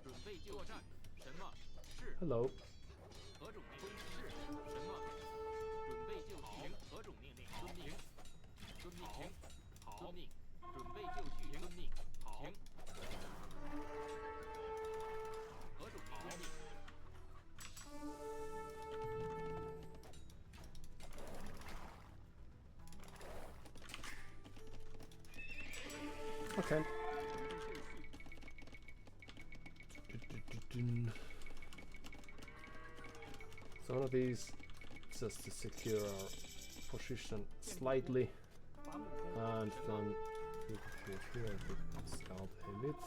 准备作战。什么？是。 Hello. 何种命令？是。什么？准备就绪。何种命令？遵命。遵命。停。好。遵命。准备就绪。遵命。好。何种命令？ Okay. So one of these just to secure our position slightly, and then we can go here and scout a bit,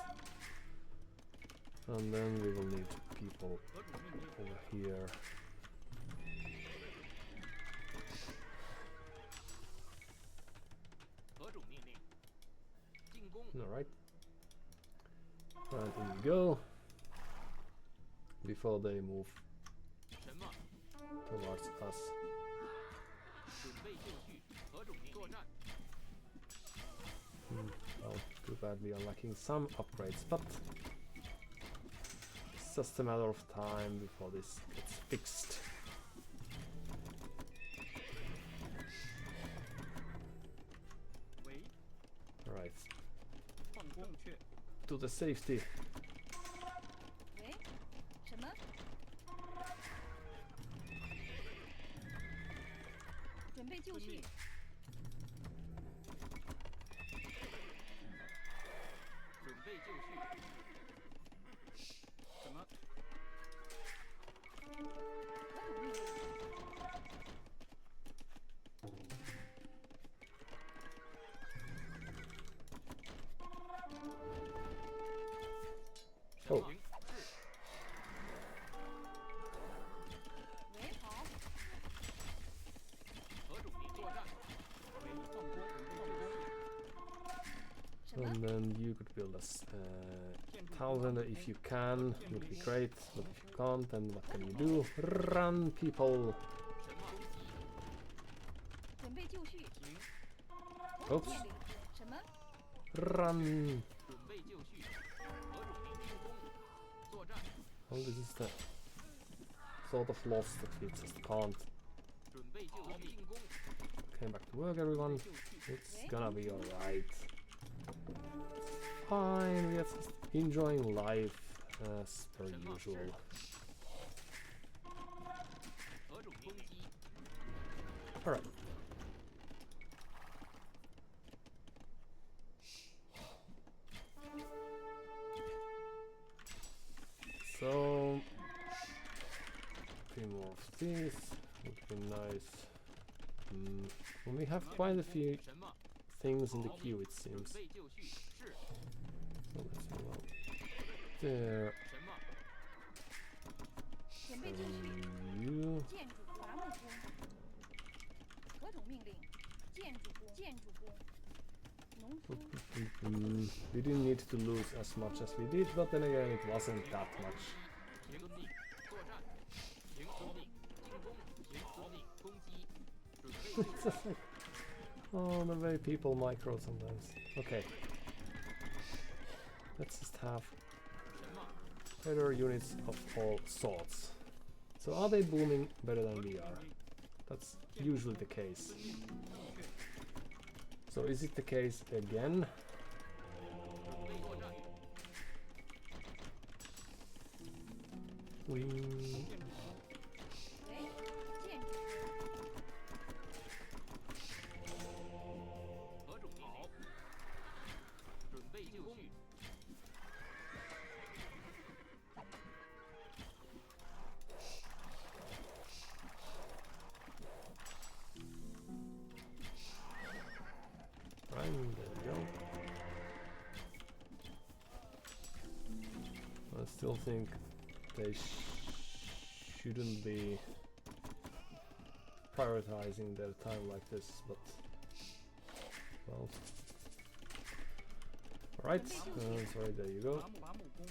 and then we will need people over here. Alright. And in we go. Before they move towards us. Well, too bad we are lacking some upgrades, but it's just a matter of time before this gets fixed. Alright. To the safety. 喂，什么？准备就绪。准备就绪。什么？何种命令？ Oh. 喂，好。何种命作战？为放工，准备就绪。什么？ then you could build us 1,000 if you can, would be great, but if you can't, then what can you do? Run, people! 准备就绪。 Oops. 面领什么？ Run! 准备就绪，何种命令中？作战， Well, this is the sort of loss that we just can't. 准备就绪，进攻， Came back to work, everyone. 就绪， It's gonna be alright. Fine, we are just enjoying life as per usual. 何种攻击？ Alright. So, a few more of these would be nice. Well, we have quite a few 什么？ things in the queue, it 准 seems. 备就绪，是 So let's move on there. 什么？准备就绪。 You. 建筑伐木工。何种命令？建筑工。建筑工。农夫。 We didn't need to lose as much as we did, but then again, it wasn't that much. 停遵令，作战，停遵令，进攻，停遵令，攻击，准备就 It's just like, oh, the way people micro sometimes. Okay. Let's just have 什么？ better units of all sorts. So are they booming better than we are? That's usually the case. So is it the case again? 准备作战， We 喂，建筑何种好？准备就绪， Right, there we go. I still think they shouldn't be prioritizing their time like this, but well. Alright, sorry, there you go. 伐木工，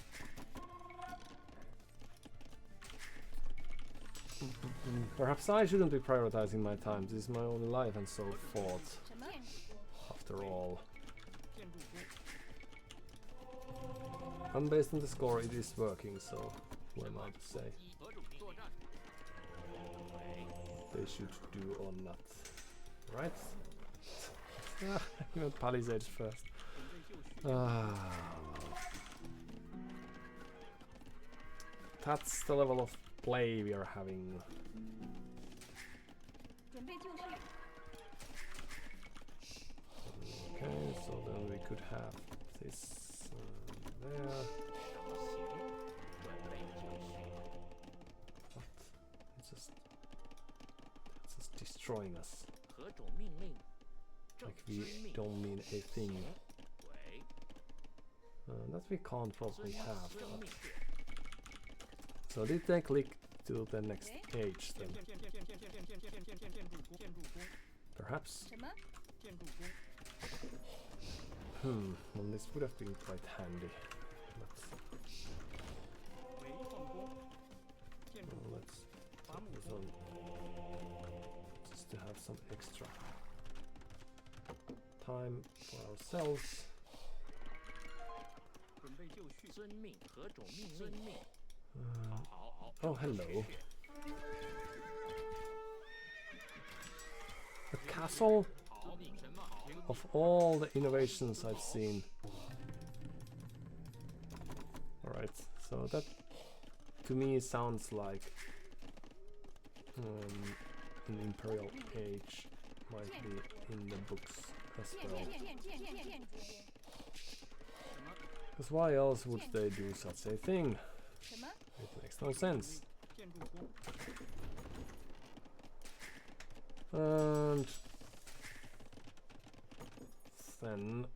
Perhaps I shouldn't be prioritizing my time. This is my only life and so forth, 什么？建筑工。 after all. 建筑工， And based on the score, it is working, so who am I to say 何种作战？ they should do or not? Right? I went Palisades first. 准备就绪， That's the level of play we are having. 准备就绪。 Okay, so then we could have this there. 准备就绪， What? It's just destroying us. 何种命令？正 Like 遵 we 命， don't mean a thing. 喂， That we can't probably 遵 have. 遵 But 命， so did they click to the next age then? 建筑工， Perhaps. 什么？建筑工， Well, this would have been quite handy. But 为放工，建筑 well, 工， let's 伐 put 木 this 工， on just to have some extra time for ourselves. 准备就绪，遵命，何种命令？遵命， Uh, 好， oh, hello. 正确 A castle 好，什么？停 of all the innovations I've seen. Alright, so that to me sounds like an imperial age might be in the books as 建 well. 建筑工。什么？ Because why else would they do such a thing? 什么？ It makes no sense. 建筑工， And then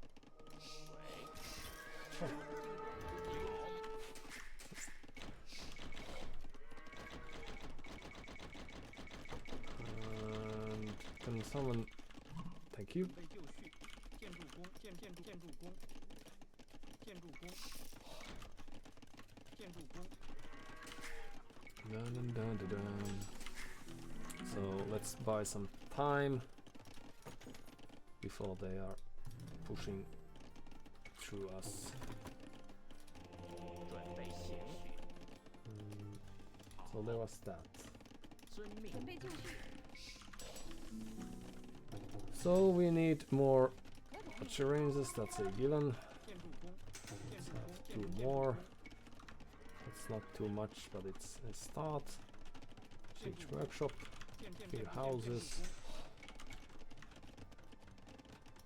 and can someone thank you. 准备就绪，建筑工，建筑工，建筑工，建筑工， Dun, dun, dun, dun, dun. So let's buy some time before they are pushing through us. 准备行许， So there was that. 遵命。准备就绪， So we need more 合同命令， archeries, that's a given. 建筑工，建 Let's 筑工 have，建 two 筑 more. 工， It's not too much, but it's a start. Siege workshop, 建建 few 建 houses.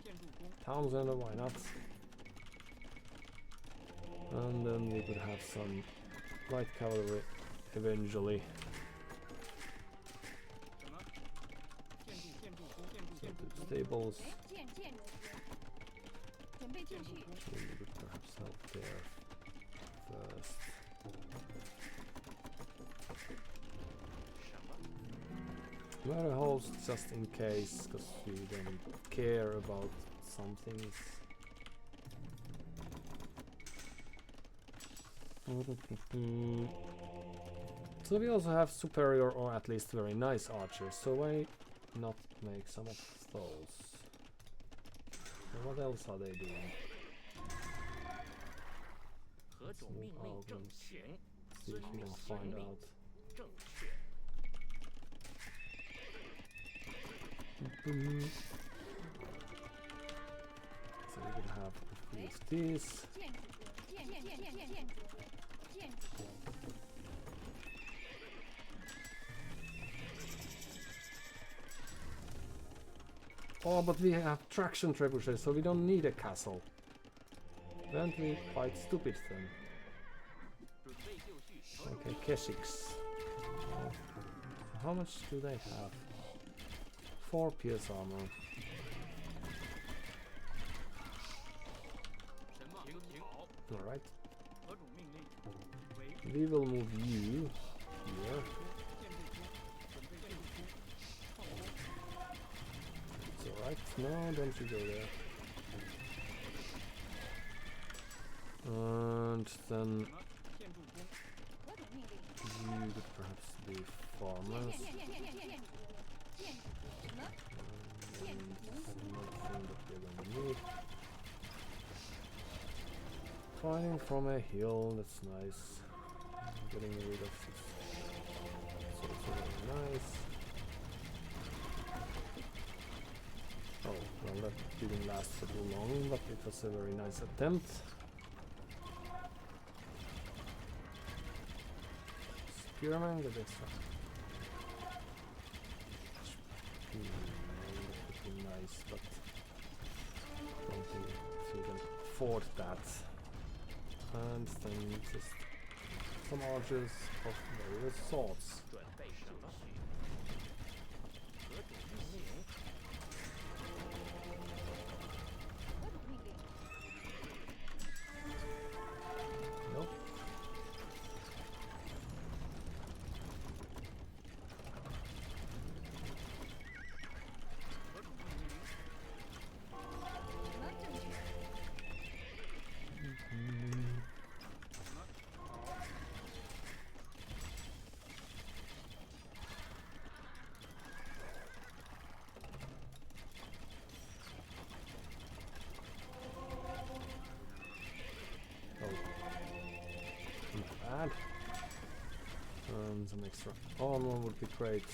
建筑工， Town center, why not? And then we could have some light cavalry eventually. 什么？建筑建筑工，建筑 So 建筑 the 工， stables, 建筑工，准备就绪， we could perhaps help there first. 什么？ Murder holes just in case, because we don't care about some things. So we also have superior or at least very nice archers, so why not make some of those? And what else are they doing? 何种命令正行？ See 遵 if we 命 can 遵 find 命， out. 正确。 So we could have a few of these. 建筑工，建筑工，建筑工， Oh, but we have traction trebuchets, so we don't need a castle. Weren't we quite stupid then? 准备就绪， Okay, Keshiks. How much do they have? 4 pierce armor. 神马停停好， Alright. 何种命令？为 We will move you here. 建筑工，准备建筑工，放工， It's alright. No, don't you go there. And then 什么？建筑工， 合同命令， you could perhaps be farmers. 建筑工，建筑工，什么？ And another thing that we're going to need. Fighting from a hill, that's nice. Getting rid of this. It's also very nice. Oh, well that didn't last for too long, but it was a very nice attempt. Spearman, get extra. That would be nice, but I don't think if you can afford that. And then just some archers of various sorts. 准备什么？何种命令？合同命令， Nope. Not bad. Some extra armor would be great.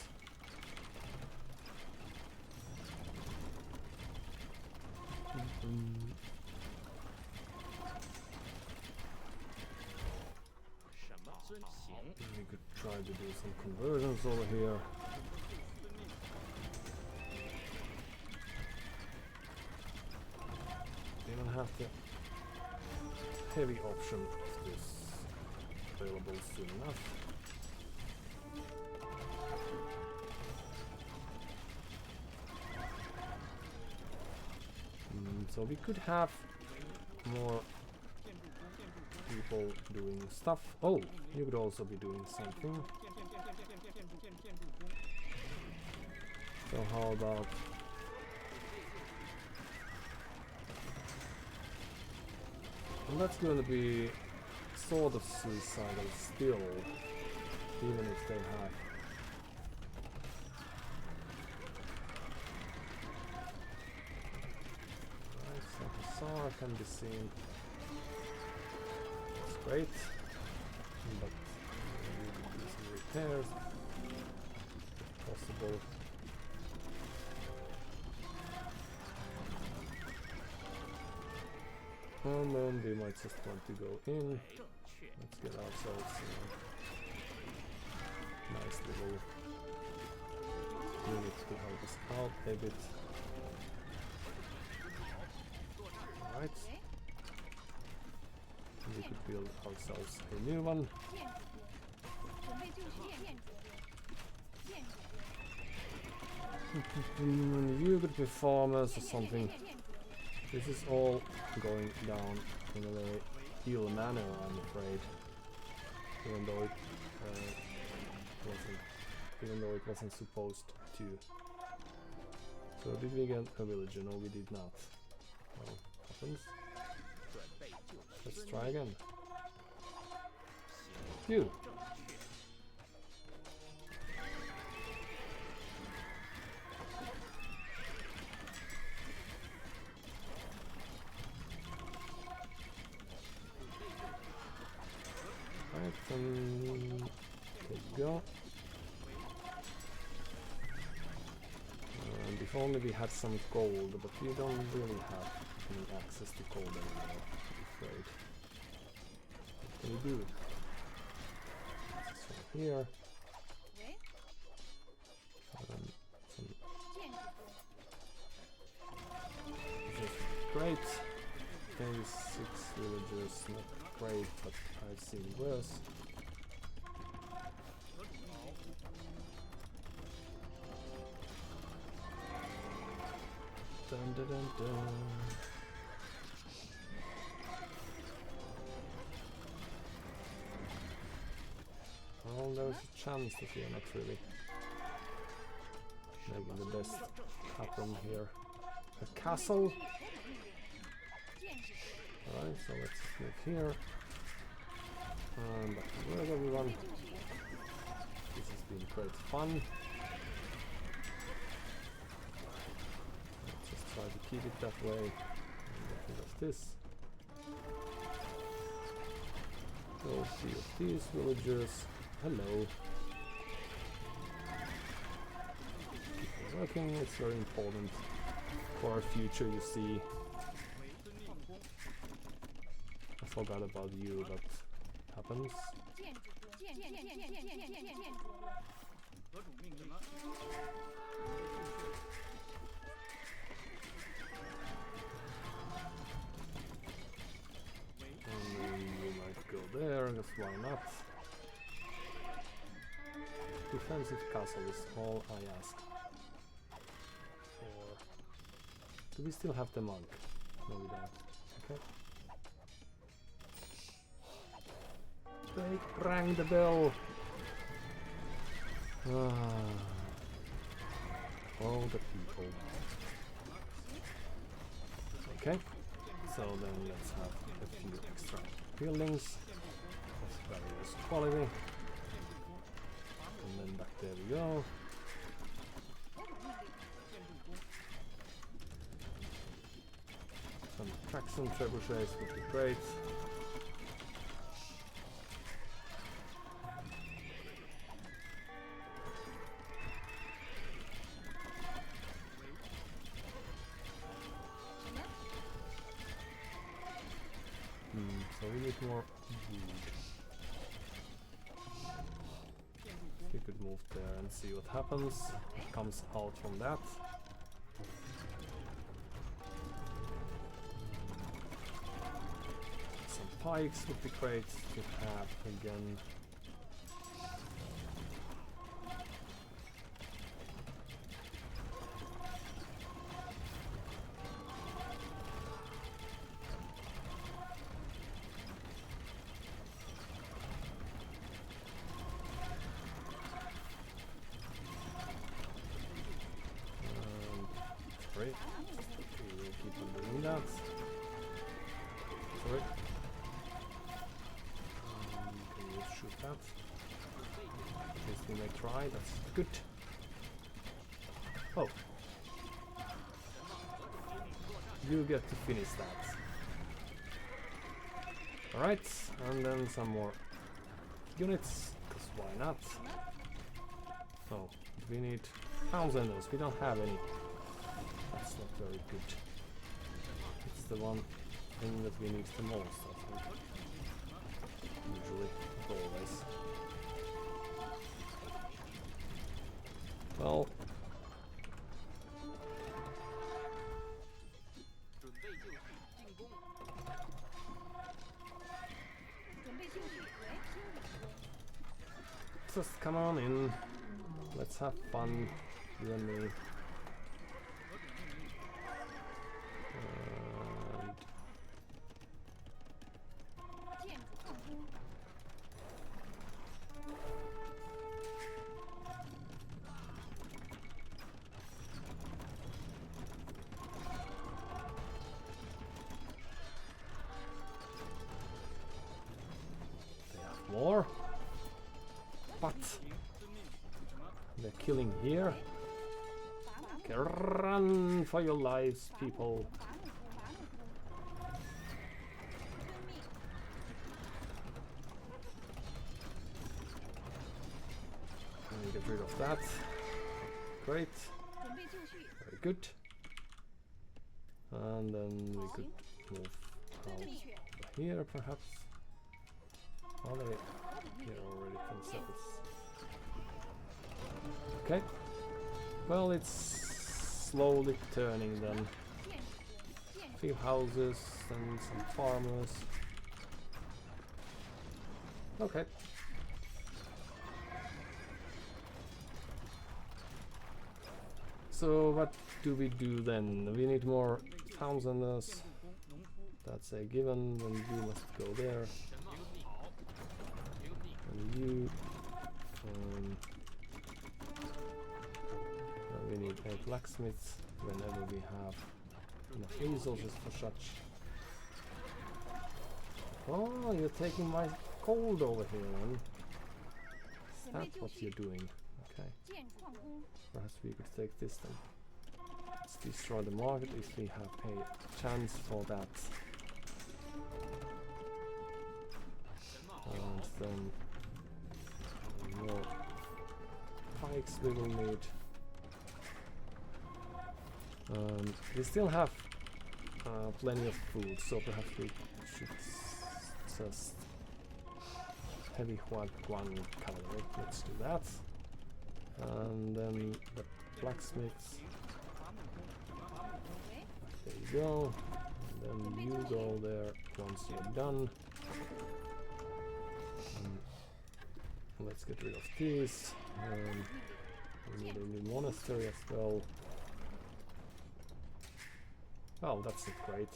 Mm-hmm. 什么？遵行。 We could try to do some conversions over here. 遵命， Even have the heavy option of this available soon enough. So we could have more 建筑工，建筑工， people doing stuff. Oh, you could also be doing something. 建筑工， So how about And that's gonna be sort of suicidal still, even if they have. Right, so Hussar can be seen. That's great, but we need to do some repairs if possible. And then we might just want to go in. Let's get ourselves a nice little unit to help us out a bit. Alright. We could build ourselves a new one. 准备就绪，建筑工， You could be farmers or something. This is all going down in a very ill manner, I'm afraid. Even though it wasn't supposed to. So did we get a villager? No, we did not. Well, happens. Let's try again. You. Right, there you go. And if only we had some gold, but we don't really have any access to gold anymore, I'm afraid. What can we do? This one here. Some this is great. Maybe 6 villagers, not great, but I've seen worse. Dun dun dun dun. Well, there's a chance that we are not really making the best happen here. A castle. Alright, so let's move here. And back to work, everyone. This has been great fun. Let's just try to keep it that way. And get rid of this. Go see of these villagers. Hello. Keep on working, it's very important for our future, you see. I forgot about you, but happens. 建筑工，建筑工， 何主命令？ And then you might go there, because why not? Defensive castle is all I ask. Or do we still have the monk? No, we don't. Okay. They rang the bell. All the people. Okay. So then let's have a few extra buildings of various quality. And then back there we go. Some traction trebuchets would be great. So we need more wood. We could move there and see what happens. What comes out from that. Some pikes would be great to have again. Great. We will keep on doing that. Sorry. we may try. That's good. Oh. You get to finish that. Alright, and then some more units, because why not? Oh, we need Townsenders. We don't have any. That's not very good. It's the one thing that we need the most, I think. Usually, not always. Well, 准备就绪，进攻。 准备就绪，为修理工。 just come on in. Let's have fun, you and me. And 建筑矿工。 they have more. But they're killing here. Okay, run for your lives, people. 伐木工，伐木工。遵命。 And get rid of that. Great. 准备就绪。 Very good. And then we could move 遵 out 命。 here, perhaps. Are they here already themselves? Okay. Well, it's slowly turning then. 建筑工，建筑 Few houses and some farmers. Okay. So what do we do then? We need more Townsenders. That's a given, then you must go there. 神马命好，听命。 And you... we need a blacksmith whenever we have enough resources for such. Oh, you're taking my gold over here then. Is that what you're doing? Okay. 建筑矿工。 Perhaps we could take this then. Let's destroy the market if we have a chance for that. And then more pikes we will need. We still have plenty of food, so perhaps we should just heavy one cavalry. Let's do that. And then the blacksmiths. There you go. And then you go there once you're done. Let's get rid of these. We need a new monastery as well. Oh, that's not great.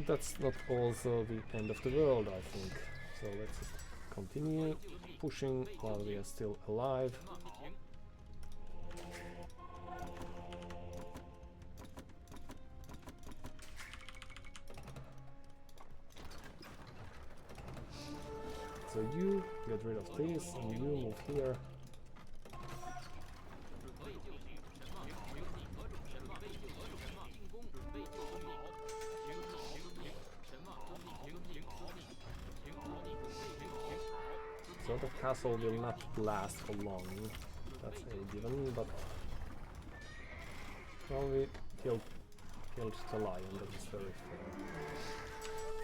That's not also the end of the world, I think. So let's just continue pushing while we are still alive. 神马停。 So you get rid of this and you move here. 准备就绪，神马好，听命。何种神马备就绪，神马进攻，准备就绪好。停好，停，神马遵命，停命好命，停好命，准备停好，好。 So the castle will not last for long. That's a given, but well, we killed the lion. That is very fair.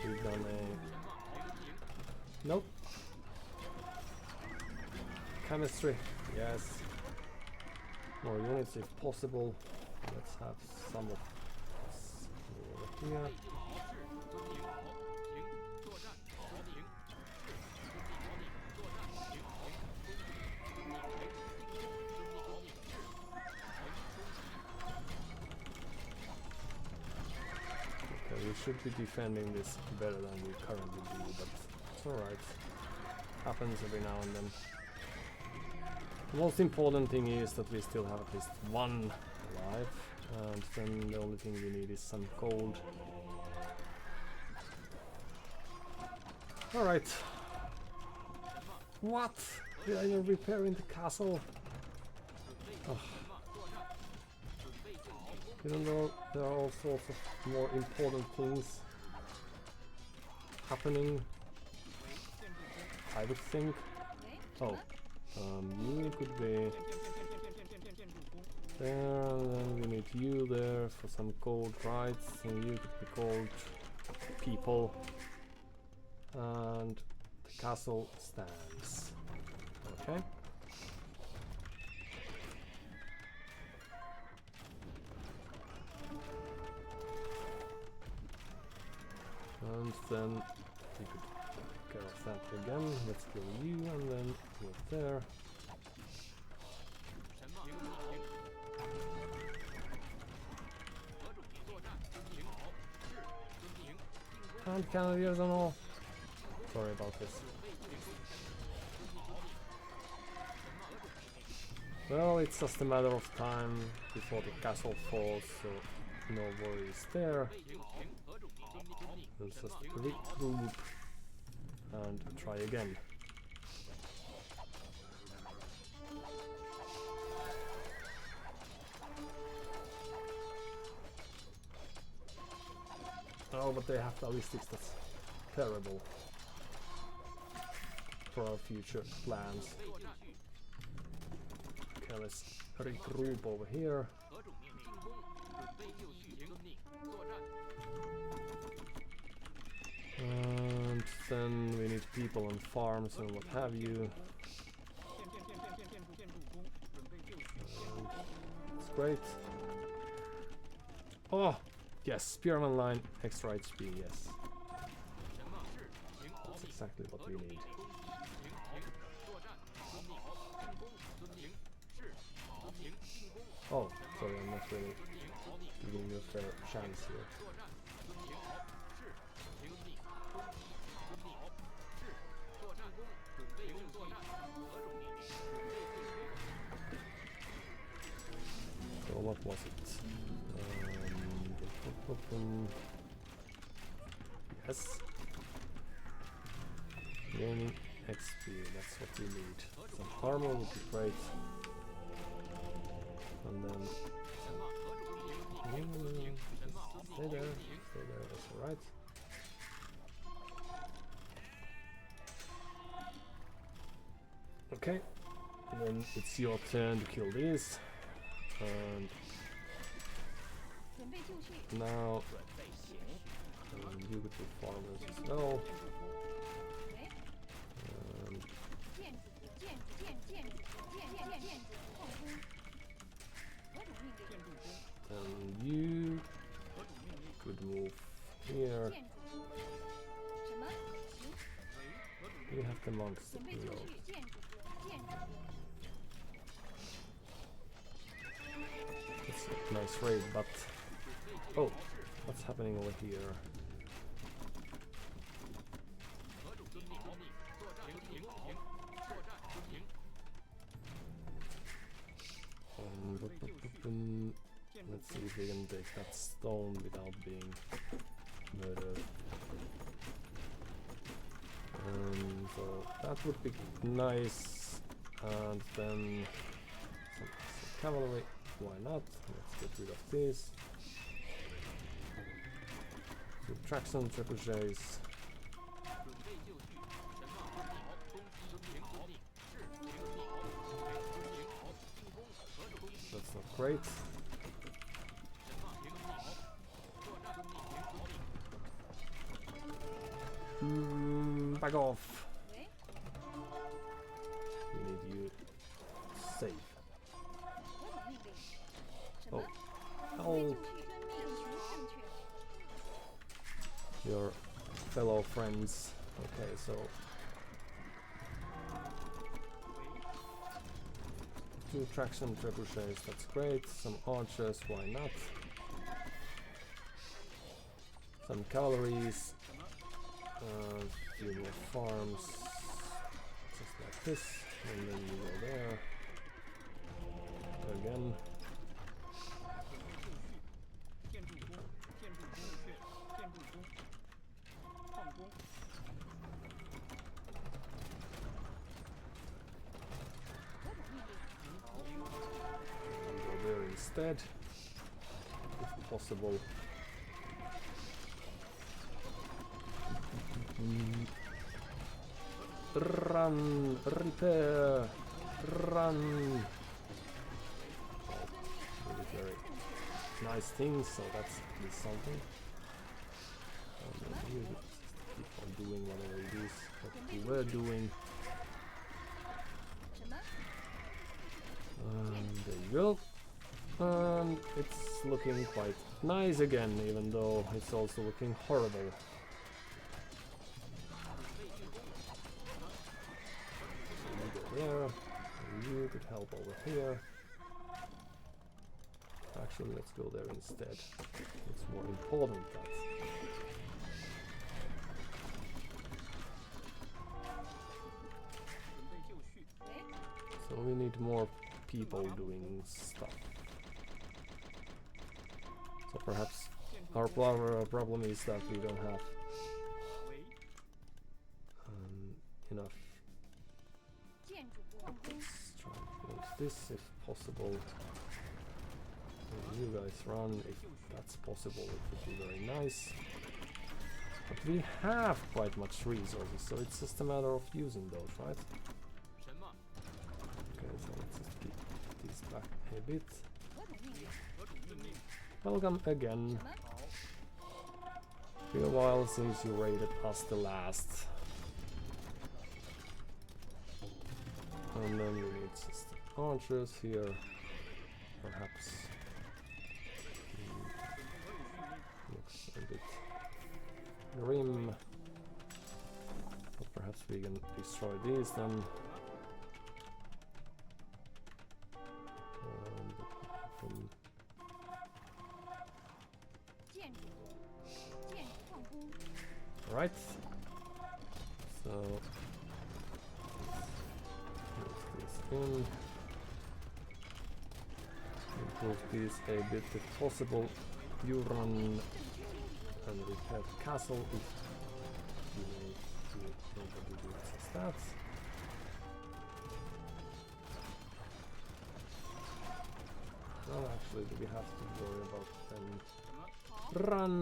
We've done a nope. Chemistry, yes. More units if possible. Let's have some of this over here. 遵命好，停，作战，好，停，是，遵命好命，作战，停好，攻击，遵命停，进攻，遵命好命，是，停，攻击。 Okay, we should be defending this better than we currently do, but it's alright. Happens every now and then. The most important thing is that we still have at least one alive, and then the only thing we need is some gold. Alright. What? Did I even repair in the castle? Ugh. Even though there are all sorts of more important things happening, I would think. Oh, you could be there, and then we need you there for some gold rights, and you could be gold people, and the castle stands. Okay. And then you could take care of that again. Let's kill you, and then go there. And Canadians and all. Sorry about this. Well, it's just a matter of time before the castle falls, so no worries there. We'll just regroup and try again. Oh, but they have ballistics, that's terrible for our future plans. Okay, let's regroup over here. And then we need people on farms and what have you. It's great. Oh! Yes, Spearman line, extra HP, yes. That's exactly what we need. Oh, sorry, I'm not really giving you a fair chance here. So what was it? Yes. Gaining XP, that's what we need. Some armor would be great. And then stay there, that's alright. Okay, and then it's your turn to kill these. And now you could do farmers as well. And you could move here. You have the monks to build. It's a nice raid, but oh, what's happening over here? Let's see if we can take that stone without being murdered. So that would be nice. And then some cavalry. Why not? Let's get rid of these. Subtraction trebuchets. That's not great. Back off. We need you safe. Oh, help your fellow friends. Okay, so two traction trebuchets, that's great. Some archers, why not? Some cavalries. A few more farms, just like this, and then you go there again. instead, if possible. Run, repair, run. Really very nice things, so that's at least something. And then we just keep on doing whatever it is that we were doing. There you go. And it's looking quite nice again, even though it's also looking horrible. You go there, and you could help over here. Actually, let's go there instead. It's more important that. So we need more people doing stuff. So perhaps our problem is that we don't have enough. Let's try and build this if possible. And you guys run if that's possible, it would be very nice. But we have quite much resources, so it's just a matter of using those, right? Okay, so let's just keep these back a bit. Welcome again. Been a while since you raided us the last. And then we need just archers here. Perhaps. Looks a bit grim. But perhaps we can destroy these then. Right. So put this in. Improve these a bit if possible. You run and repair the castle if you need to nobody does that. Well, actually, do we have to worry about them? Run!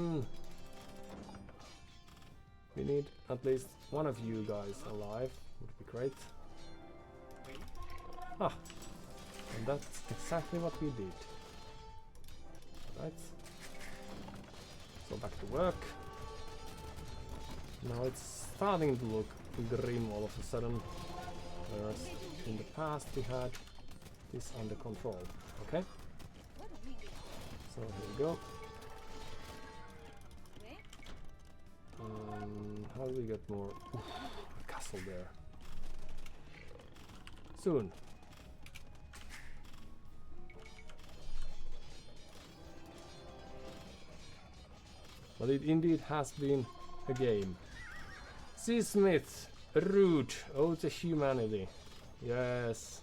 We need at least one of you guys alive, would be great. Ah! And that's exactly what we did. Right. So back to work. Now it's starting to look grim all of a sudden. Whereas in the past we had this under control. Okay? So here we go. How do we get more? Oof, a castle there. Soon. But it indeed has been a game. C. Smith, rude, ode to humanity. Yes.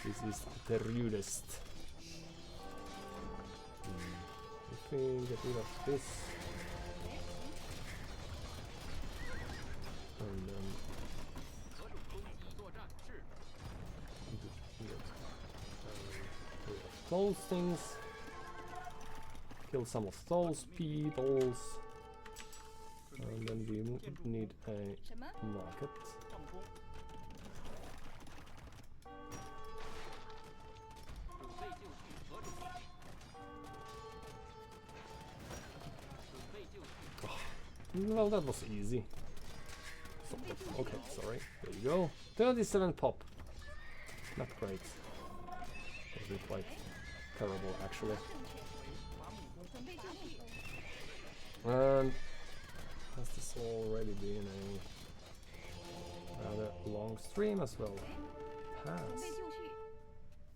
This is the rudest. If we get rid of this. And then those things. Kill some of those peoples. And then we need a market. Well, that was easy. Okay, sorry. There you go. 37 pop. Not great. That would be quite terrible, actually. And has this already been a rather long stream as well? It has.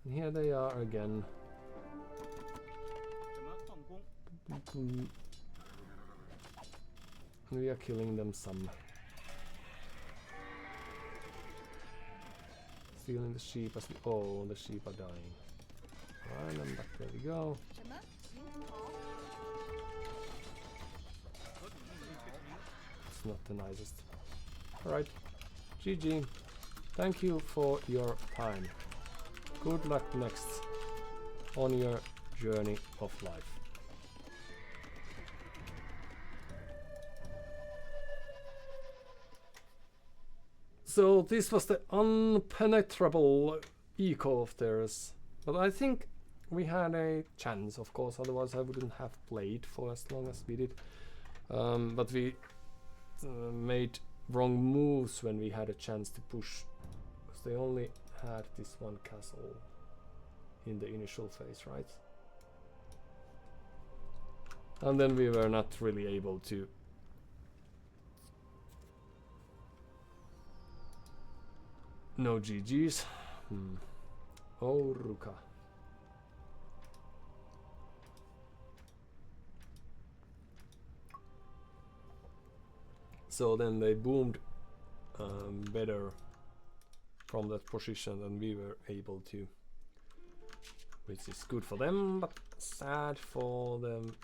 And here they are again. We are killing them some. Stealing the sheep as we. Oh, the sheep are dying. Right, and back there we go. It's not the nicest. Alright. GG. Thank you for your time. Good luck next. on your journey of life. So this was the unpenetrable eco of theirs, but I think we had a chance, of course, otherwise I wouldn't have played for as long as we did. But we made wrong moves when we had a chance to push, because they only had this one castle in the initial phase, right? And then we were not really able to no GG's. Oh, Ruka. So then they boomed better from that position than we were able to, which is good for them, but sad for them.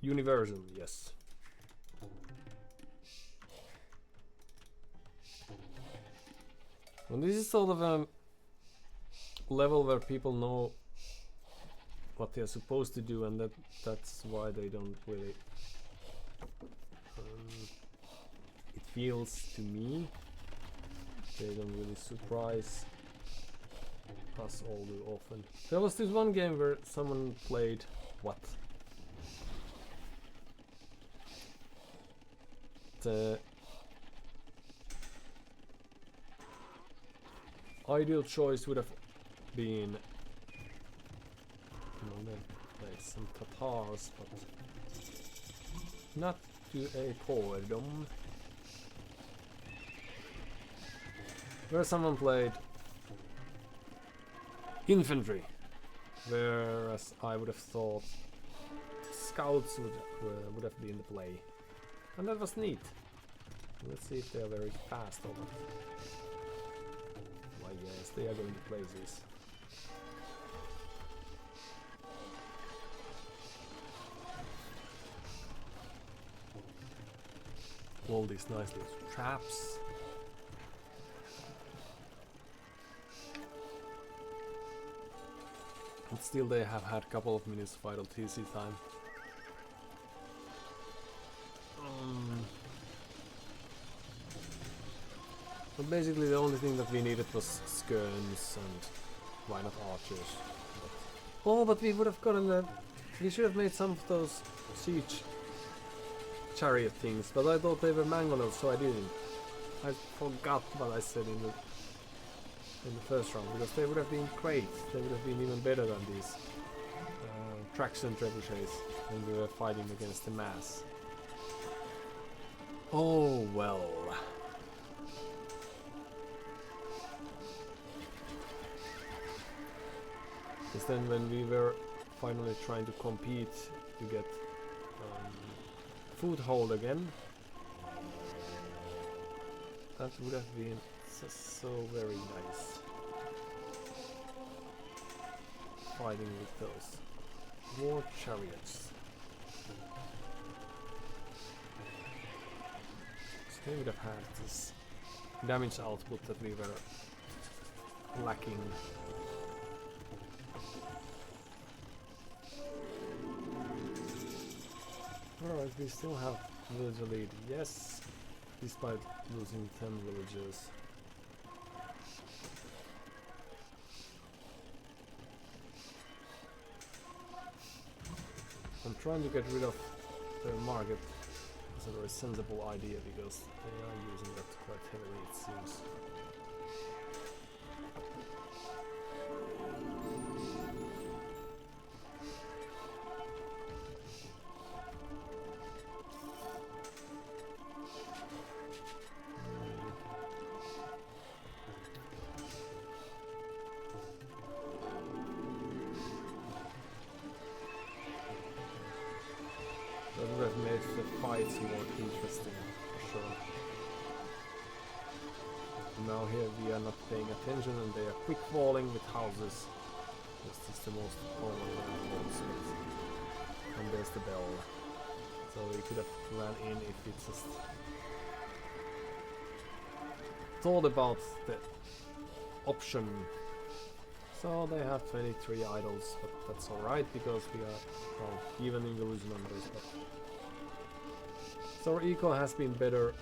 Universal, yes. And this is sort of a level where people know what they're supposed to do, and that's why they don't really it feels to me they don't really surprise us all too often. There was this one game where someone played what? The ideal choice would have been like some Tatars, but not to a Poedom. Where someone played infantry, whereas I would have thought scouts would have been the play, and that was neat. Let's see if they are very fast or not. Why yes, they are going to places. All these nice little traps. But still they have had a couple of minutes of idle TC time. But basically the only thing that we needed was skirms and why not archers. But we would have gotten the... We should have made some of those siege chariot things, but I thought they were mangonels, so I didn't. I forgot what I said in the first round, because they would have been great. They would have been even better than these traction trebuchets when we were fighting against the mass. Oh well. Because then when we were finally trying to compete to get foothold again, that would have been so very nice. Fighting with those war chariots. So they would have had this damage output that we were lacking. Alright, we still have villager lead, yes, despite losing 10 villagers. I'm trying to get rid of the market. It's a very sensible idea because they are using that quite heavily, it seems. More interesting, for sure. Now here we are not paying attention and they are quick falling with houses. This is the most common longsmith. And there's the bell. So we could have ran in if it just thought about the option. So they have 23 idols, but that's alright because we are, well, even in the loose numbers. But so our eco has been better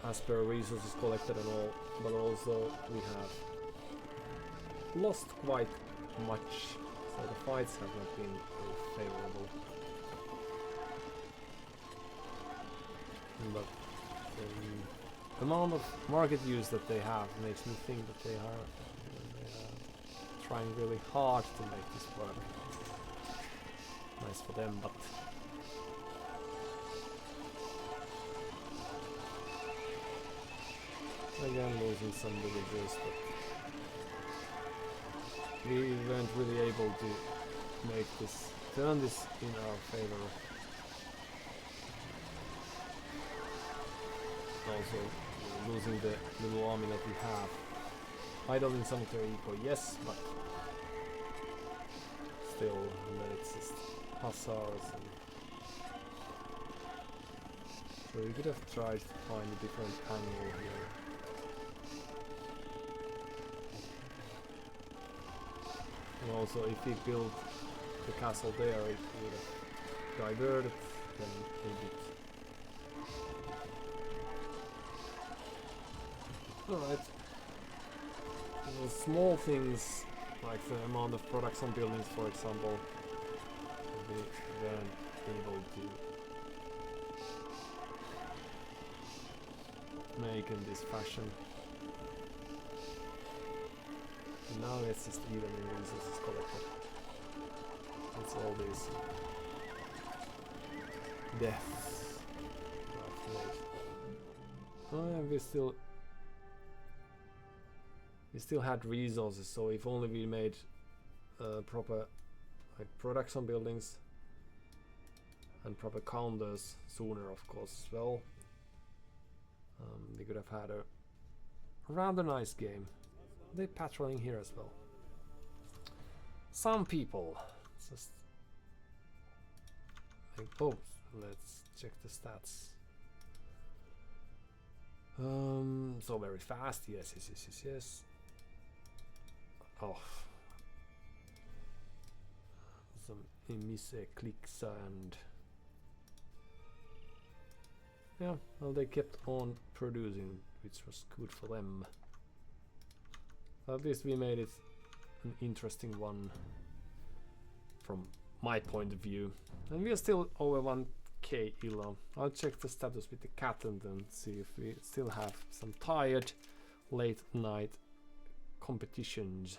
as per resources collected and all, but also we have lost quite much, so the fights have not been very favorable. But the amount of market use that they have makes me think that they are trying really hard to make this work. Nice for them, but again losing some villagers, but we weren't really able to make this, turn this in our favor. Also losing the little army that we have. Idle in sanitary eco, yes, but still, it's just hussars. And so we could have tried to find a different angle here. And also, if we build the castle there, it would have diverted them a bit. Alright. Small things like the amount of products on buildings, for example, we weren't able to make in this fashion. And now it's just even in resources collected. It's all these deaths. Oh yeah, we still had resources, so if only we made proper like products on buildings and proper counters sooner, of course, as well, we could have had a rather nice game. They're patrolling here as well. Some people just like, oh, let's check the stats. So very fast, yes. Oh, some emise clicks and yeah, well, they kept on producing, which was good for them. At least we made it an interesting one from my point of view, and we are still over 1k elo. I'll check the status with the cat and then see if we still have some tired late night competitions.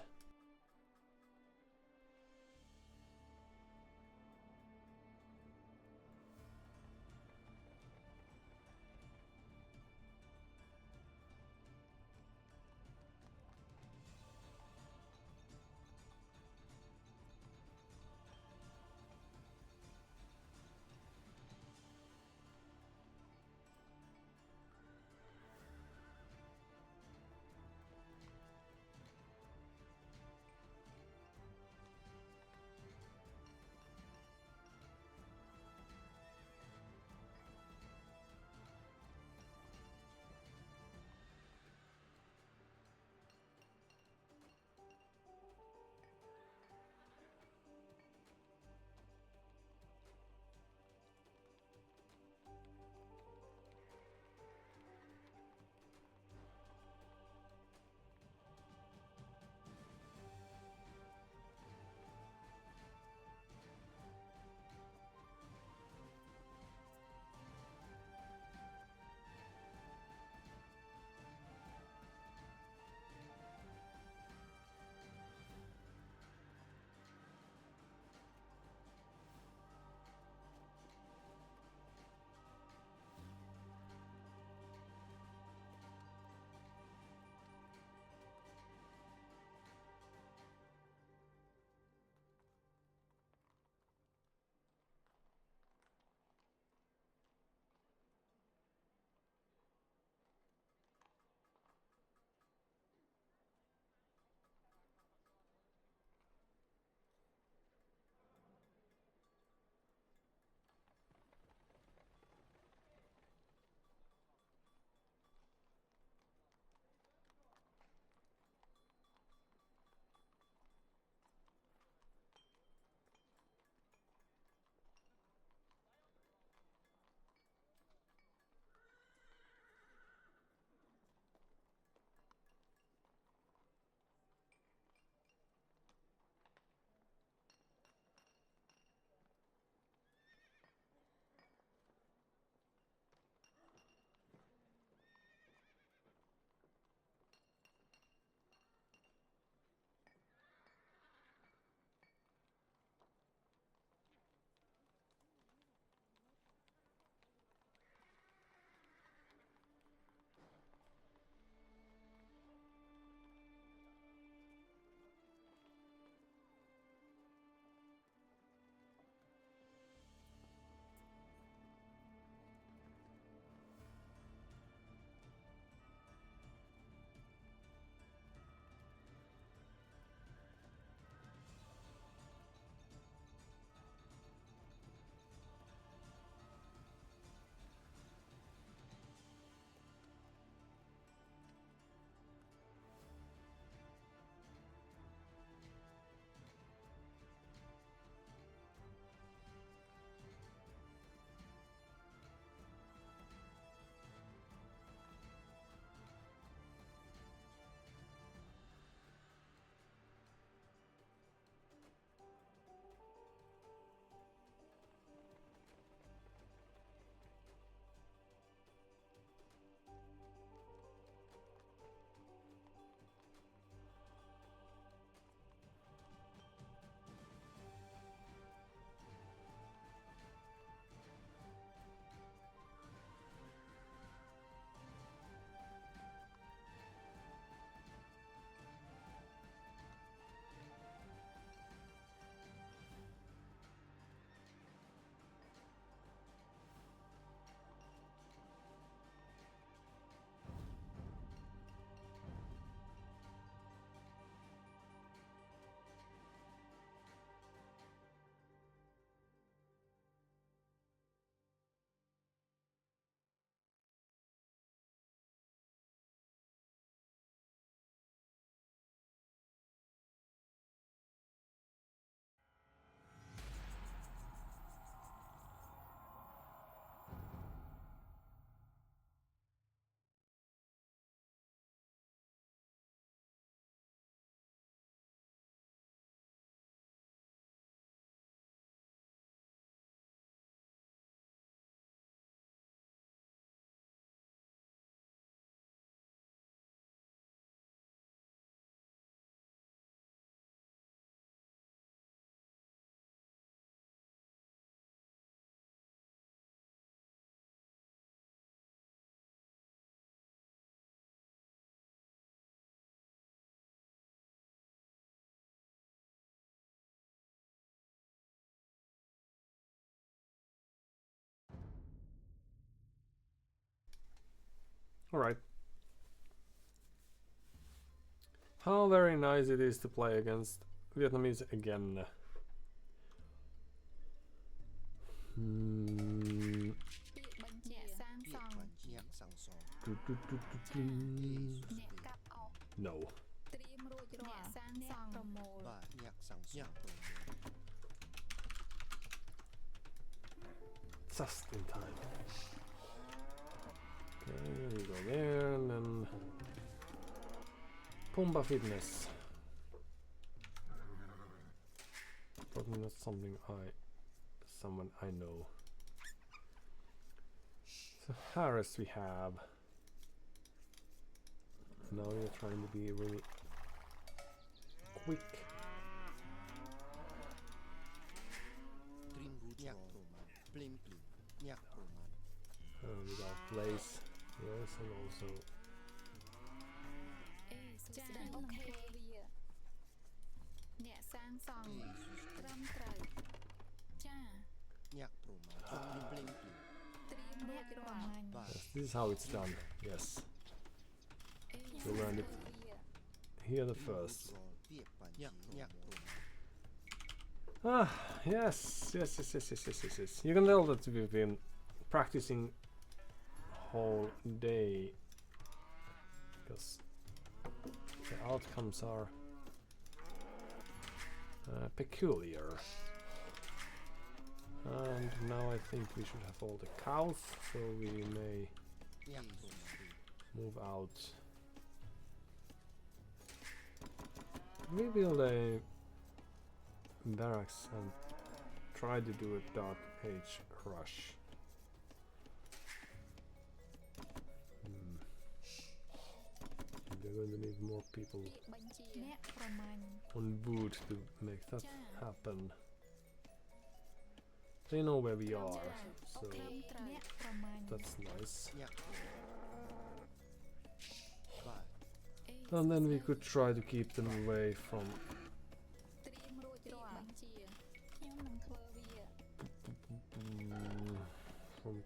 Alright. How very nice it is to play against Vietnamese again. No. Just in time. Okay, we go there and then Pumba Fitness. Probably not something someone I know. So Harris we have. Now you're trying to be really quick. Without place, yes, and also yes, this is how it's done. Yes, we learned it here the first. Ah, yes. You can tell that we've been practicing whole day because the outcomes are peculiar. And now I think we should have all the cows, so we may move out. We build a barracks and try to do a Dark Age rush. They're going to need more people on board to make that happen. They know where we are, so that's nice. And then we could try to keep them away from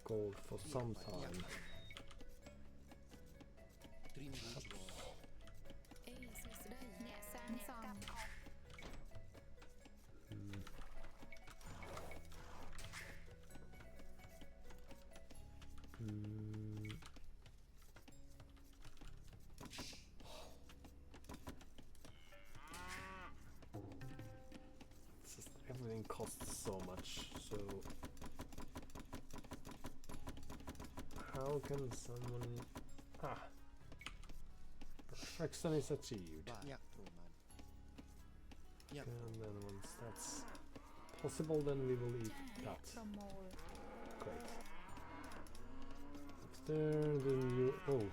gold for some time. Just everything costs so much, so how can someone... Perfection is achieved. And then once that's possible, then we will eat that. Great. Up there, then you... Oh,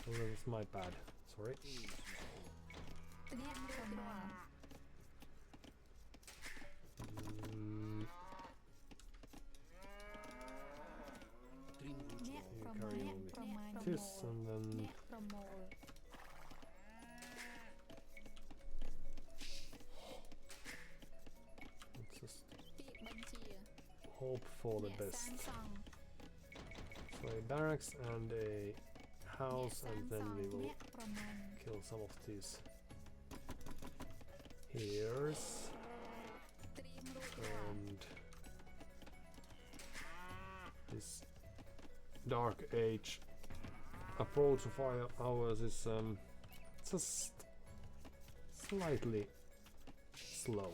that was my bad. Sorry. You carry on with this, and then... Just hope for the best. So a barracks and a house, and then we will kill some of these here's and this Dark Age approach of ours is just slightly slow.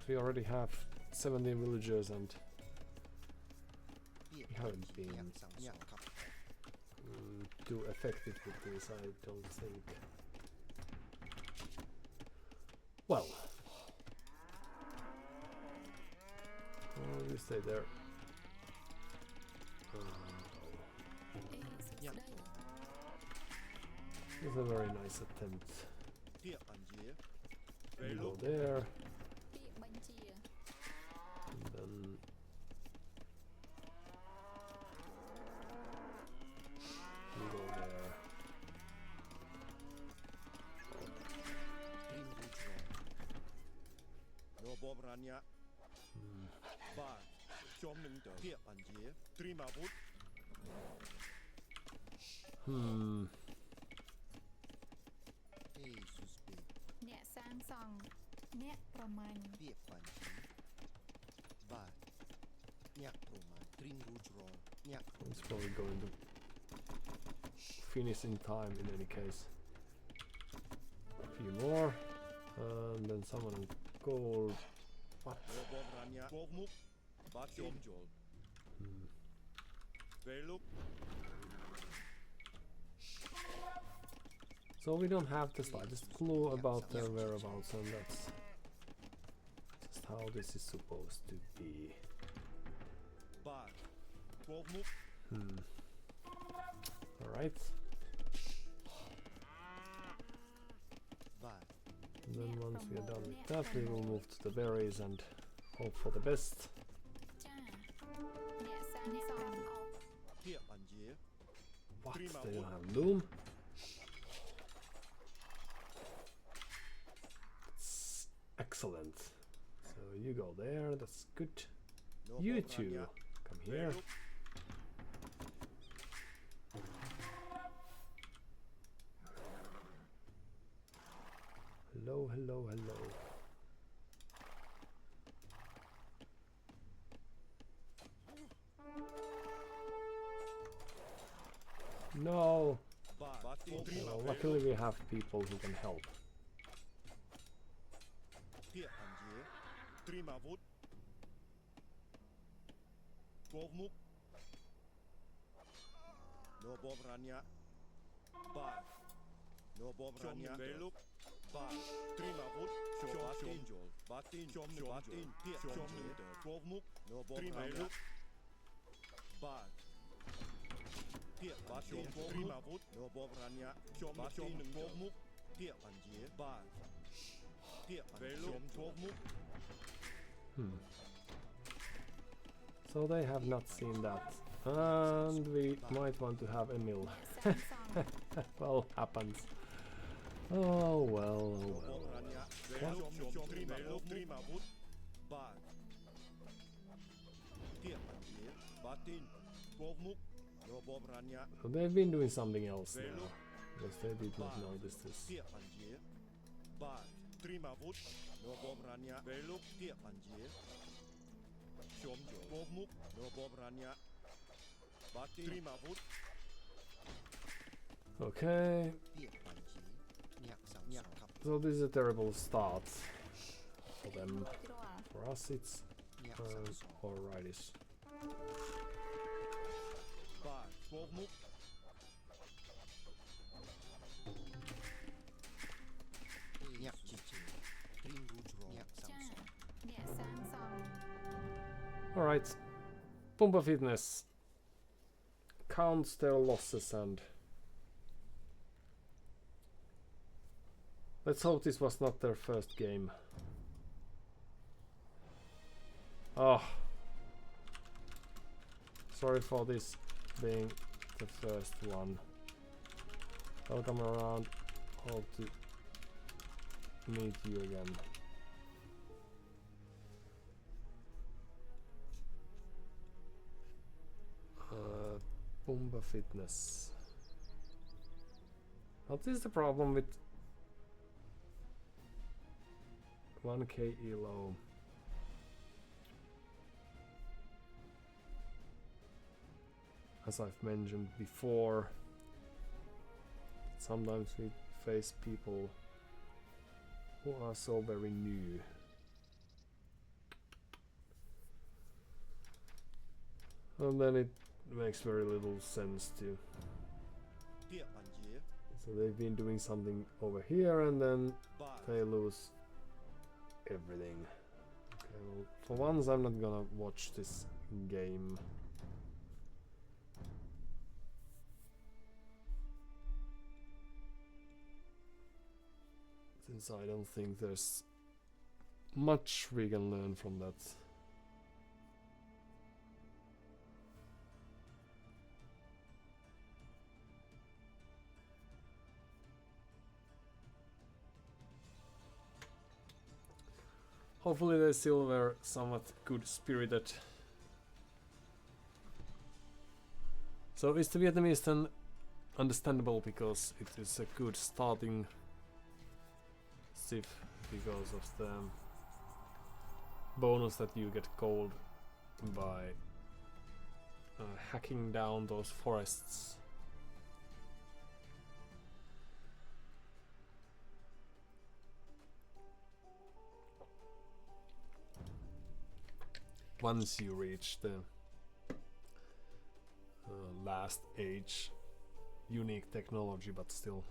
We already have 17 villagers and we haven't been too effective with this, I don't think. Well, you stay there. It's a very nice attempt. You go there. And then you go there. เนี่ยสร้างซองเนี่ยประมาณ It's probably going to finish in time in any case. A few more, and then someone on gold. What? So we don't have the slightest clue about their whereabouts, and that's just how this is supposed to be. Alright. And then once we are done with that, we will move to the berries and hope for the best. จ้าเนี่ยสร้างซอง What? They don't have loom? That's excellent. So you go there, that's good. You two, come here. Hello, hello, hello. No! Well, luckily we have people who can help. So they have not seen that. And we might want to have a mill. เนี่ยสร้างซอง Well, happens. Oh well, oh well. So they've been doing something else now. Because they did not notice this. Okay. So this is a terrible start for them. For us it's alrightish. Alright. Pumba Fitness counts their losses, and let's hope this was not their first game. Oh, sorry for this being the first one. Welcome around. Hope to meet you again. Pumba Fitness. What is the problem with 1k elo? As I've mentioned before, sometimes we face people who are so very new. And then it makes very little sense to. So they've been doing something over here and then they lose everything. Okay, well, for once I'm not gonna watch this game. Since I don't think there's much we can learn from that. Hopefully they still were somewhat good-spirited. So is the Vietnamese then understandable because it is a good starting civ because of the bonus that you get gold by hacking down those forests. Once you reach the last age, unique technology, but still.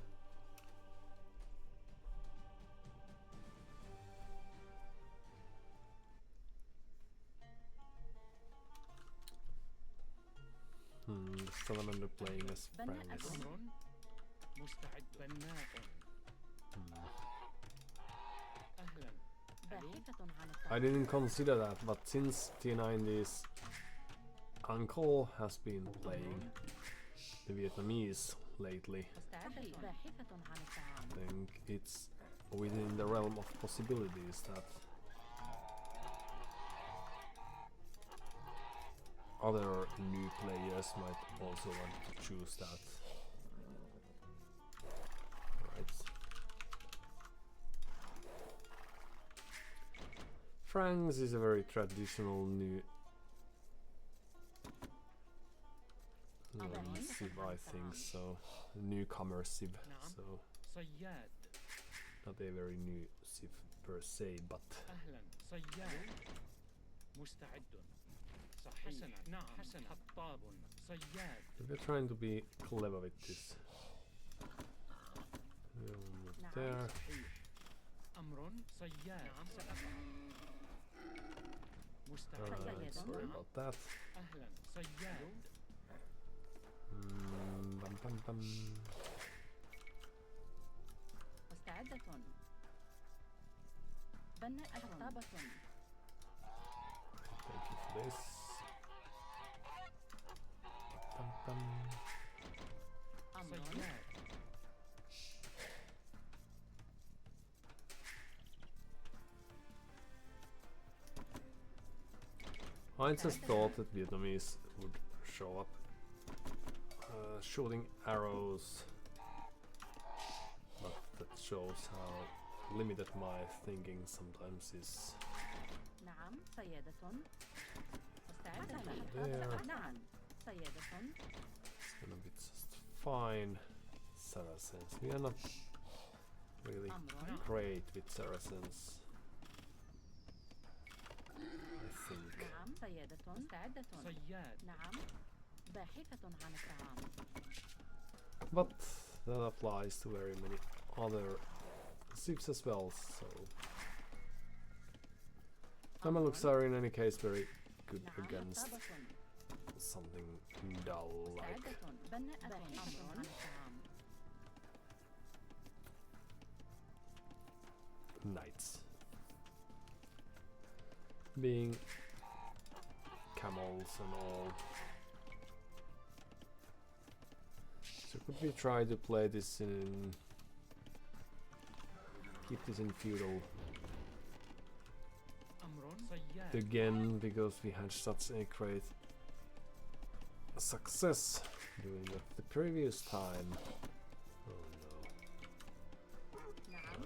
The salamander playing as Franks. أمر مستعد بناء أهلا باحثة عن I الطعام. didn't consider that, but since T90's uncle has been playing the Vietnamese lately, مستعدة. باحثة عن I الطعام. think it's within the realm of possibilities that other new players might also want to choose that. Right. Franks is a very traditional new civ, I think so. Newcomer civ, so صياد not a very new civ per se, but أهلا صياد مستعد حسنا نعم حسنا حطاب صياد we're trying to be clever with this. There. أمر صياد نعم سأفعل مستعد Alright, sorry about that. أهلا صياد Bum, bum, bum. مستعدة. بناء حطابة. Thank you for this. Bum, bum. أمر. صياد I just thought that Vietnamese would show up shooting arrows, but that shows how limited my thinking sometimes is. نعم سيادة. مستعدة. There. نعم سيادة. It's gonna be just fine. Saracens. We are not really أمر. great with Saracens, I think. نعم سيادة. مستعدة. صياد نعم باحثة عن الطعام. But that applies to very many other civs as well, so Mamelukes are in any case very good نعم against حطابة. something dull like مستعدة. بناء باحثة عن الطعام. knights. Being camels and all. So could we try to play this in... keep this in feudal أمر صياد again, because we had such a great success during the previous time. Oh no. نعم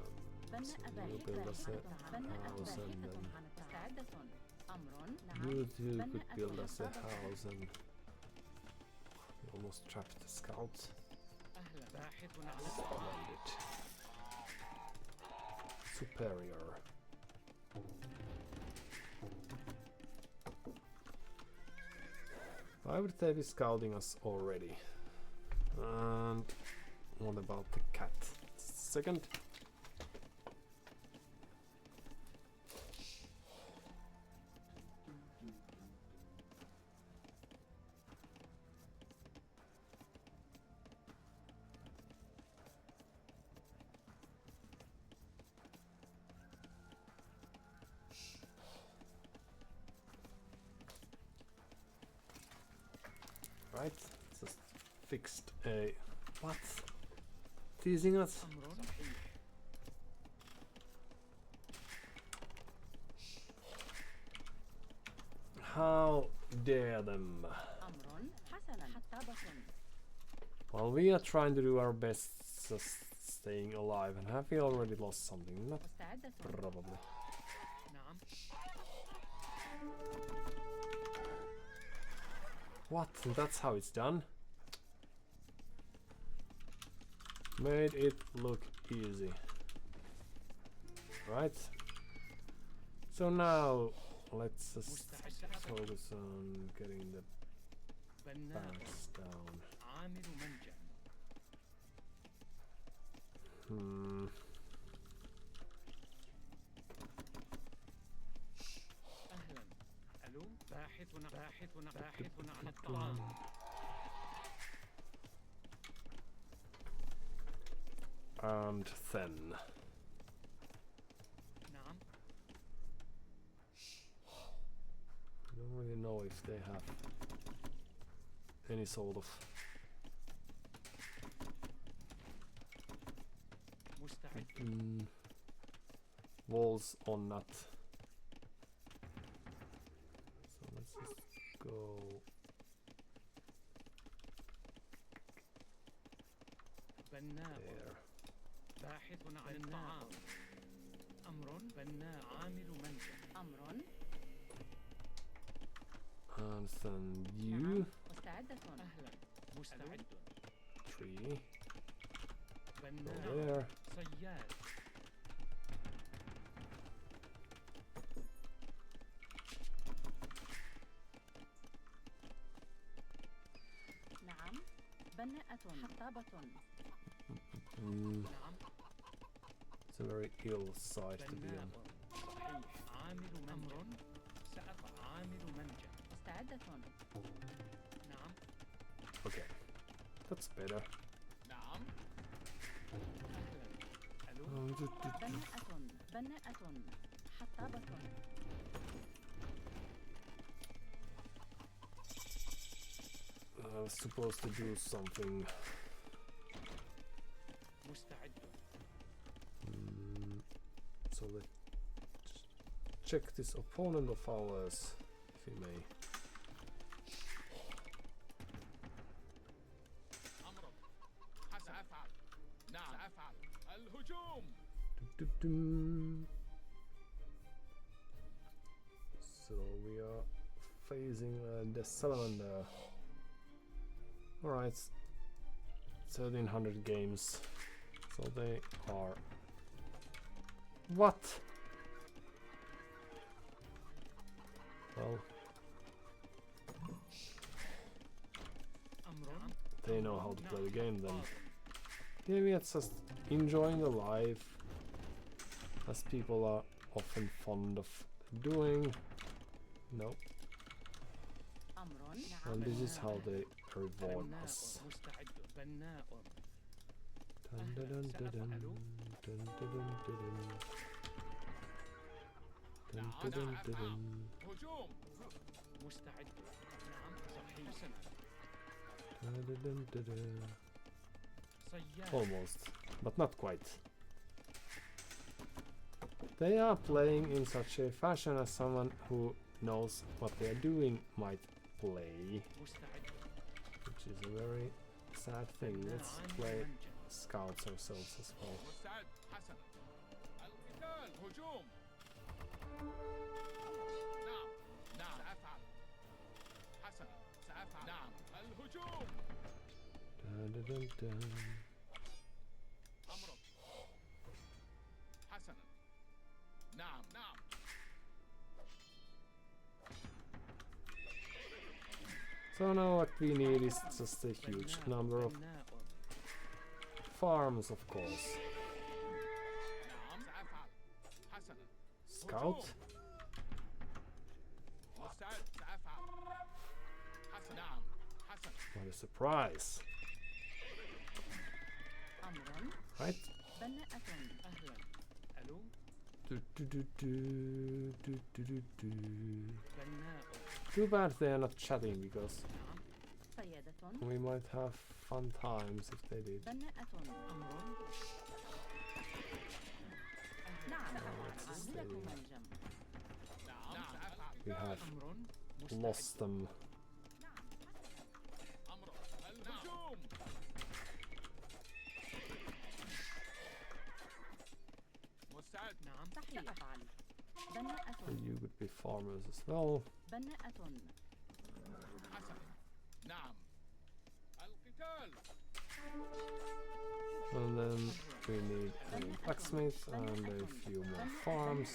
So بناء you build us باحثة. a بناء house and باحثة then عن الطعام. مستعدة. أمر. نعم you two could بناء build us a حطابة. house and we almost trapped the scouts. أهلا باحث عن الطعام Splendid. Superior. I would say he's scouting us already. And what about the cat? Second. Right, just fixed a... What? Teasing us? أمر صحيح How dare them? أمر. حسنا حطابة. Well, we are trying to do our best just staying alive, and have we already lost something? Not مستعدة. probably. نعم. What? That's how it's done? Made it look easy. Right? So now, let's just focus on getting the بناء barracks down. عامل منجم. أهلا. ألو. باحث عن الطعام. And then. نعم. I don't really know if they have any sort of مستعد. walls on that. So let's just go بناء. there. باحث عن الطعام. أمر. بناء عامل منجم. أمر. And then you نعم. مستعدة. أهلا. مستعد. 3 go بناء. there. صياد. نعم. بناءة. حطابة. نعم. It's a very ill side to be بناء. on. صحيح. عامل أمر. سأفعل. عامل منجم. مستعدة. نعم. Okay, that's better. نعم. أهلا. ألو. بناءة. حطابة. I was supposed to do something. مستعد. So let's check this opponent of ours, if we may. أمرك. سأفعل. نعم. سأفعل. الهجوم. So we are facing the salamander. Alright, 1300 games. So they are. What? Well, أمر. they know how to play the game then. Maybe it's just enjoying the life, as people are often fond of doing. No, أمر. and this is how they reward بناء. us. مستعد. بناء. Dun, dun, dun, dun, dun, dun, dun, dun, dun, dun, dun, dun, dun. هجوم. مستعد. نعم. صحيح. حسنا. Dun, dun, dun, dun, dun. صياد. Almost, but not quite. They are playing in such a fashion as someone who knows what they are doing might play, مستعد. which is a very sad thing. Let's عامل play منجم. scouts ourselves as well. مستعد. حسنا. القتال. هجوم. نعم. نعم. سأفعل. حسنا. سأفعل. نعم. الهجوم. Dun, dun, dun, dun. أمرك. حسنا. نعم. نعم. So now what we need is just a huge بناء. number of بناء. farms, of course. نعم. سأفعل. حسنا. Scout? مستعد. سأفعل. حسنا. نعم. حسنا. What a surprise! أمر. Right? بناءة. أهلا. ألو. Do, do, do, do, do, do, do, do. بناء. Too bad they are not chatting, because نعم. صيادة. we might have fun times if they did. بناءة. أمر. نعم. let's عاملة see. منجم. نعم. سأفعل. We have أمر. مستعد. lost them. أمر. الهجوم. سأفعل. بناءة. So you could be farmers as well. بناءة. حسنا نعم القتال And then we need a blacksmith and a few more farms.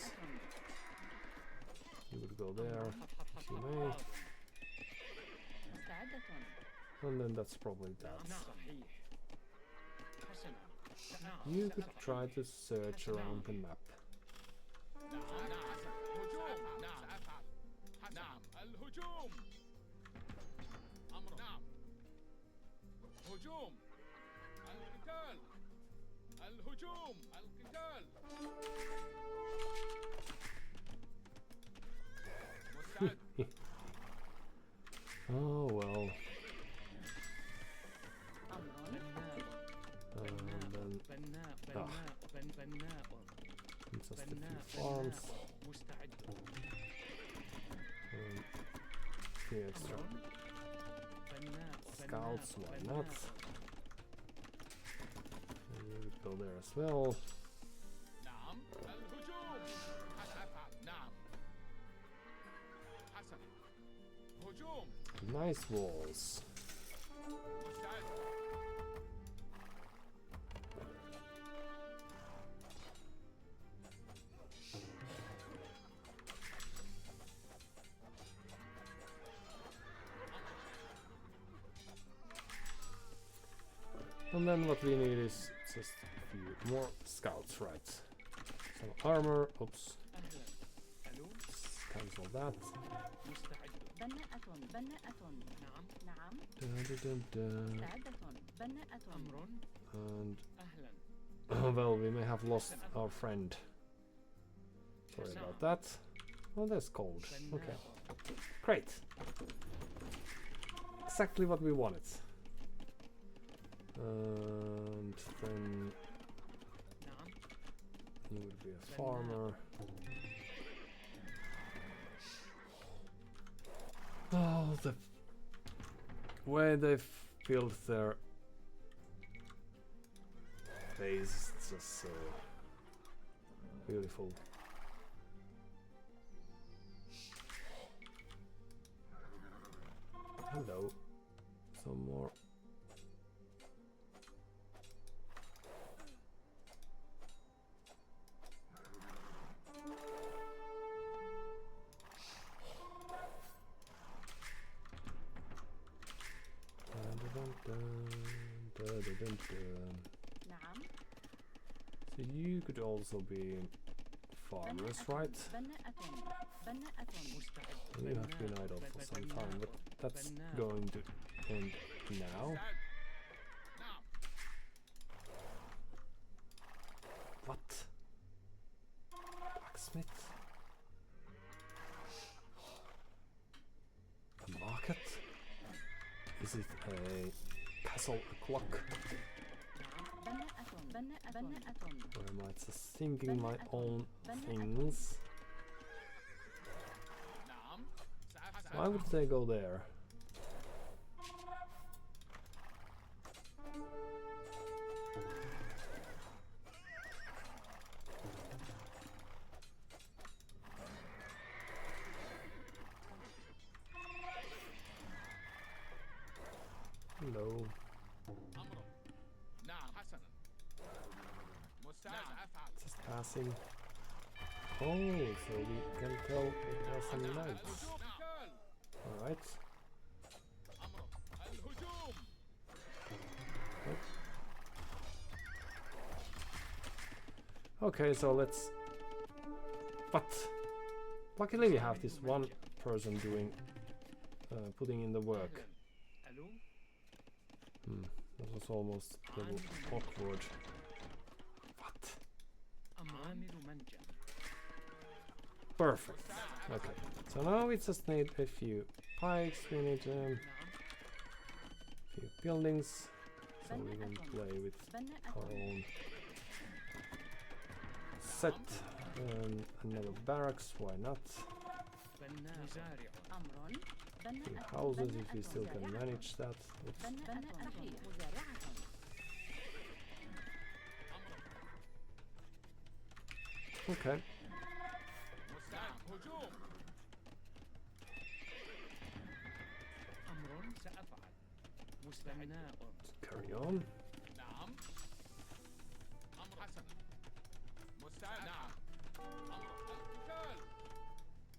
You would go there if you may. مستعدة. And then that's probably that. صحيح. حسنا. You could try to search around the map. نعم هجوم نعم سأفعل نعم الهجوم أمر نعم هجوم القتال الهجوم القتال مستعد Oh well. And then just a few farms. And a few extra scouts, why not? And you would go there as well. نعم الهجوم سأفعل نعم حسنا هجوم Nice walls. مستعد And then what we need is just a few more scouts, right? Some armor. Oops. Cancel that. بناءة. بناءة. نعم. نعم. Dun, dun, dun, dun. مستعدة. بناءة. And well, we may have lost our friend. Sorry about that. Oh, that's cold. Okay. Great. Exactly what we wanted. And then he would be a farmer. Oh, the way they've built their base is just so beautiful. Hello. Some more. نعم. So you could also be farmers, right? بناءة. بناءة. You have been idle for some time, but that's going to end now. نعم What? Blacksmith? A market? Is it a castle o'clock? بناءة. بناءة. بناءة. Or am I just thinking my own things? نعم سأفعل Why would they go there? Hello. أمر نعم حسنا مستعد سأفعل Just passing. Oh, so we can tell it has some lights. الهجوم قتال Alright. أمر الهجوم Okay, so let's. But luckily we have this one person doing, putting in the work. ألو That was almost a little awkward. What? عامل منجم Perfect. Okay. So now we just need a few pikes. We need a few buildings, so we can play with our own set. Another barracks. Why not? بناء مزارع أمر. Few بناءة. houses if we still can manage that. Oops. بناءة. مزارعة. Okay. الهجوم. أمر سأفعل. مستعد. Carry on. نعم. أمر حسنا. مستعد. نعم. أمر القتال.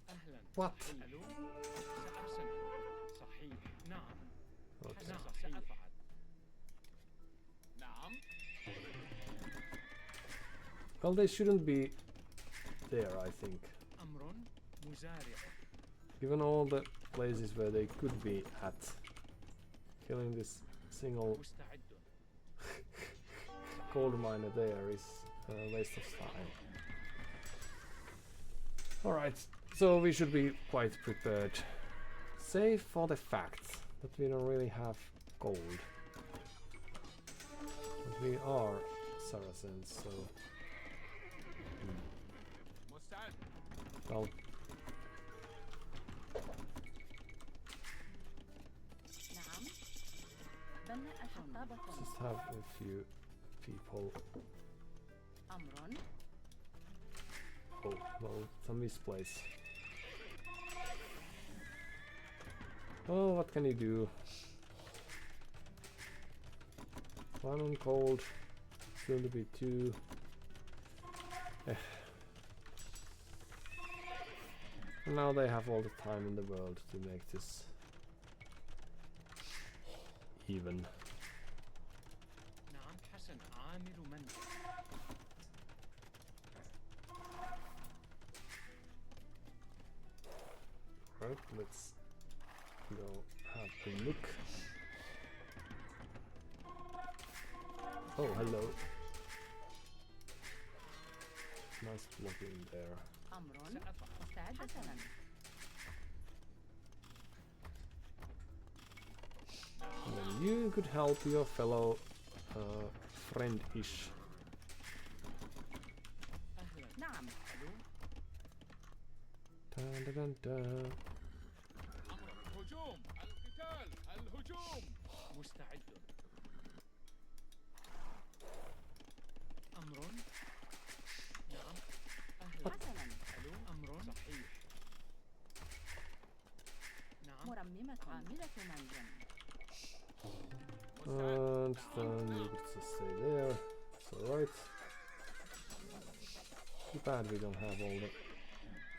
أهلا. What? ألو. سأرسل. صحيح. نعم. Okay. نعم سأفعل. نعم. Well, they shouldn't be there, I think. أمر مزارع. Given all the places where they could be at, killing this single مستعد. gold miner there is a waste of time. Alright, so we should be quite prepared. Save for the fact that we don't really have gold. But we are Saracens, so... مستعد. Well, نعم. بناء حطابة. just have a few people. أمر. Oh, well, it's a misplace. Oh, what can you do? One on cold, soon to be two. And now they have all the time in the world to make this even. نعم حسن. عامل منزل. Right, let's go have a look. Oh, hello. Nice blocking there. أمر. مستعد. حسنا. And then you could help your fellow friend-ish. أهلا. نعم. ألو. Dun, dun, dun, dun. أمر الهجوم. القتال. الهجوم. مستعد. أمر. نعم. أهلا. حسنا. ألو. أمر صحيح. نعم. مرممة. عاملة منزل. And then you could just stay there. It's alright. Too bad we don't have all the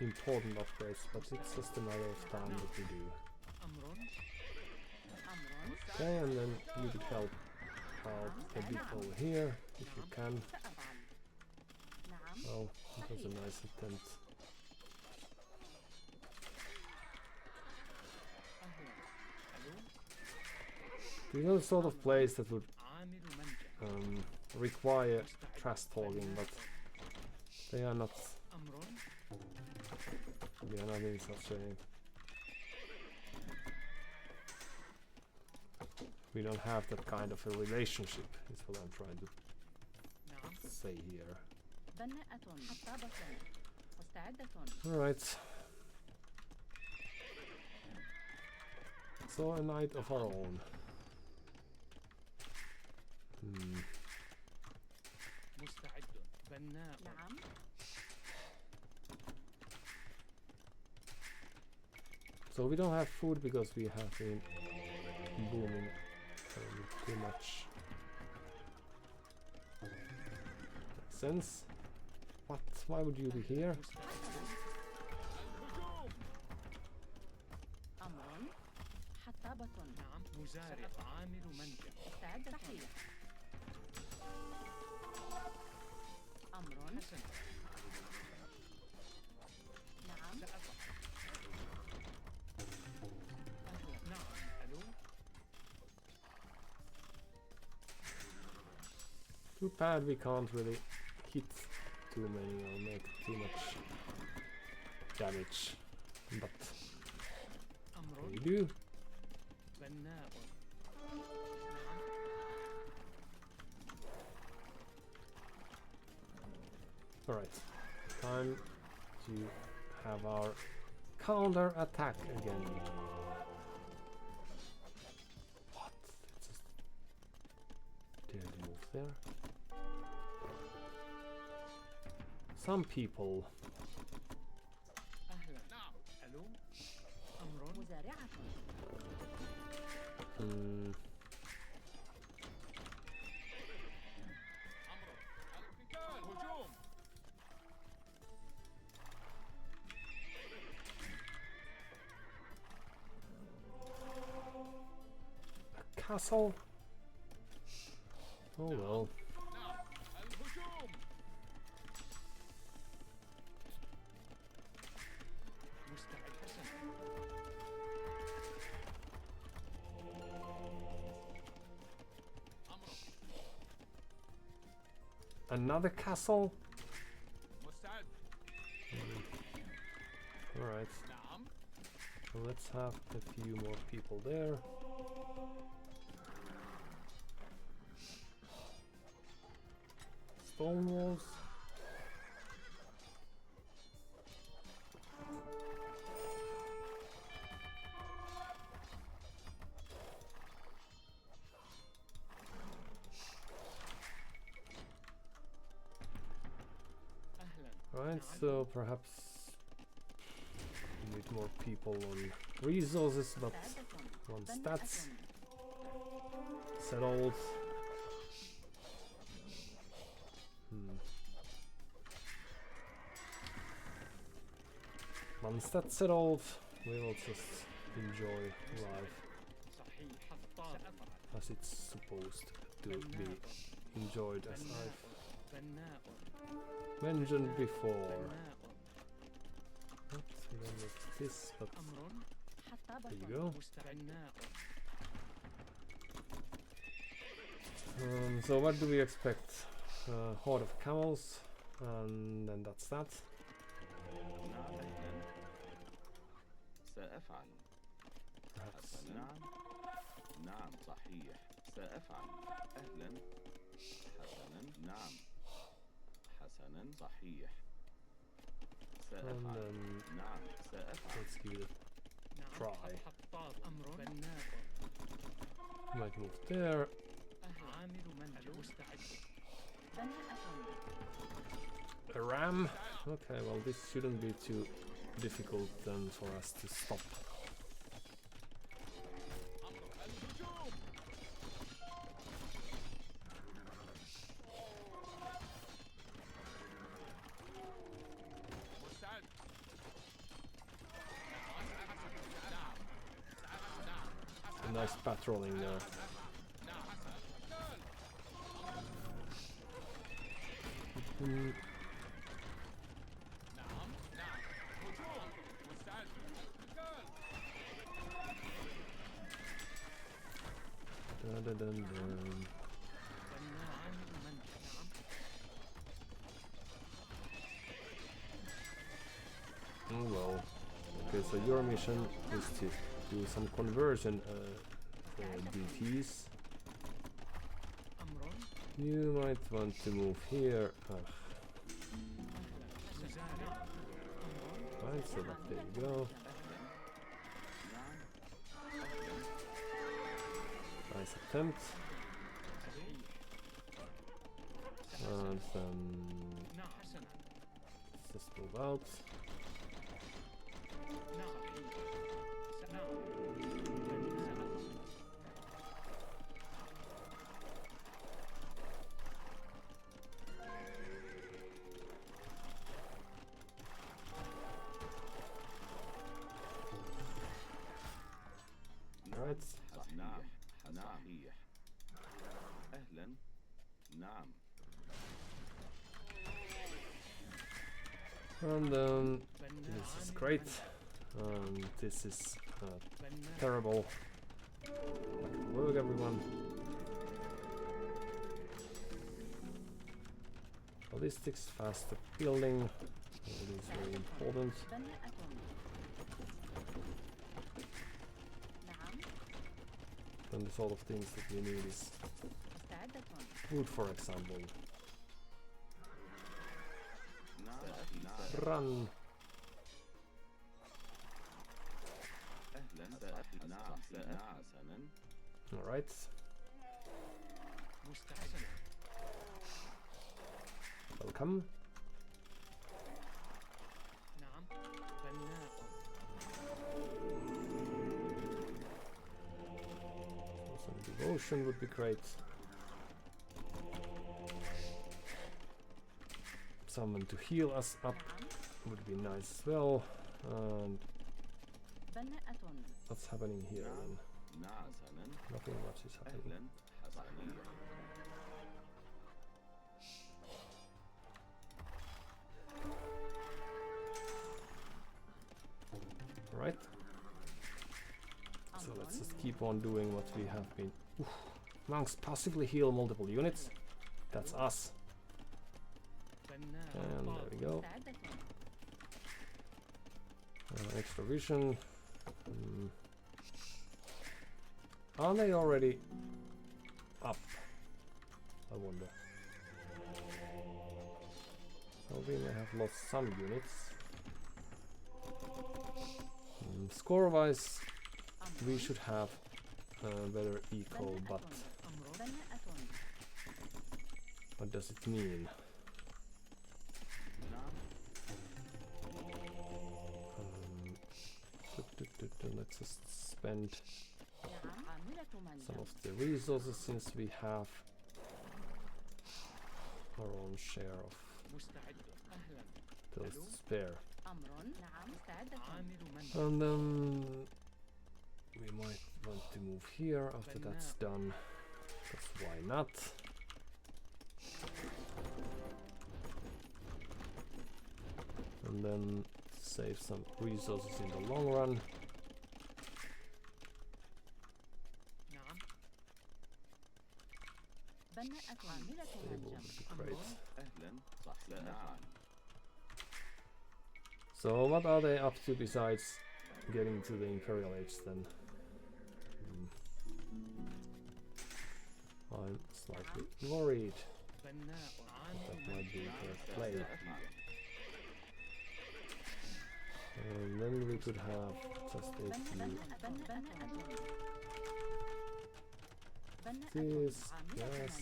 important upgrades, but it's just a matter of time that we do. أمر. أمر. Okay, and then you could help out a bit over here if you can. سأفعل. نعم. Oh, that was a nice attempt. أهلا. ألو. Do you know the sort of place that would عامل منزل. require trash talking, but they are not أمر. in such a... We don't have that kind of a relationship, is what I'm trying to نعم. say here. بناءة. حطابة. مستعدة. Alright. So a knight of our own. مستعد. بناء. نعم. So we don't have food because we have been booming too much. Makes sense. What? Why would you be here? أمر. حطابة. نعم. مزارع. عامل منزل. مستعد. صحيح. أمر. حسن. نعم. سأفعل. أهلا. نعم. ألو. Too bad we can't really hit too many or make too much damage. But أمر. we do. بناء. Alright. Time to have our counter attack again. What? It's just didn't move there. Some people أهلا. Hmm. القتال هجوم A castle? Oh well. نعم الهجوم مستعد حسنا Another castle? مستعد Alright, نعم so let's have a few more people there. Stone walls. أهلا Right, so perhaps we need more people on resources, but on stats. Settled. Once that's settled, we will just enjoy life صحيح سأفعل as it's supposed to be enjoyed, as I've بناء mentioned before. بناء Not even with this, but أمر there you go. بناء So what do we expect? Horde of camels, and then that's that. نعم أهلا سأفعل Perhaps. نعم نعم صحيح سأفعل أهلا حسنا نعم حسنا صحيح And سأفعل then نعم سأفعل let's give it نعم Try. الحطاب أمر بناء a might move there. عامل منزل مستعد A ram. Okay, well this shouldn't be too difficult then for us to stop. الهجوم مستعد نعم A nice patrolling there. Mm, نعم نعم هجوم مستعد القتال dun, dun, dun, dun. عامل منزل نعم Oh well. Okay, so your mission is to do some conversion DTs. أمر You might want to move here. Right, so that there you go. Nice attempt. And then نعم حسنا let's just move out. نعم نعم Right. نعم صحيح أهلا نعم And then this is great. This is terrible. Look, everyone. Ballistics, faster building. All these very important. And the sort of things that we need is food, for example. نعم Run. أهلا سأفعل نعم سأفعل حسنا All right. مستعد Welcome. نعم بناء potion would be great. Someone to heal us up would be nice as well. And بناءة what's happening here then? حسنا Nothing much is happening. أهلا حسنا Right. So let's just keep on doing what we have been. Oof. Monks passively heal multiple units. That's us. And there we go. مستعدة Extra vision. Are they already up? I wonder. So we may have lost some units. Score-wise, we should have better equal, but بناءة what does it mean? Let's just spend نعم عاملة من some of the resources since we have our own share of مستعد أهلا those to spare. أمر نعم مستعدة عامل من And then we might want to move here after that's done. Because why not? And then save some resources in the long run. نعم بناءة عاملة Stable من would be great. أهلا صح نعم So what are they up to besides getting to the Imperial Age then? I'm slightly worried بناء that عامل might be a play. And then we could have just a few this, yes.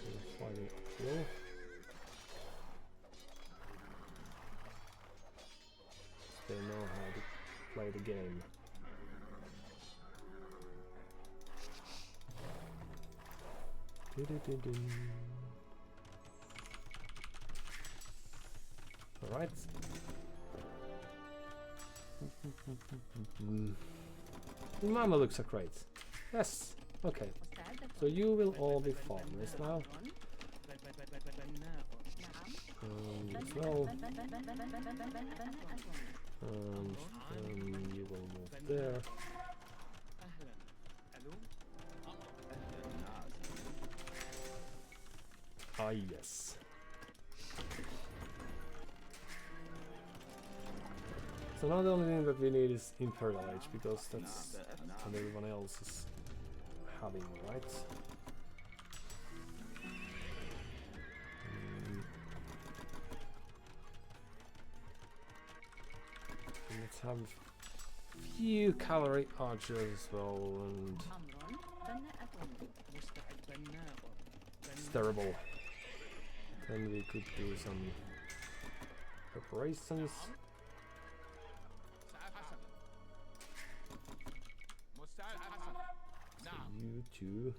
We're fighting uphill. They know how to play the game. Alright. Mama looks are great. Yes. Okay. So you will all be farmers now. As well. And you will move there. أهلا ألو Ah, yes. So now the only thing that we need is Imperial Age, because that's what everyone else is having, right? Let's have a few cavalry archers as well, and مستعد بناء it's terrible. Then we could do some preparations. مستعد حسن So you two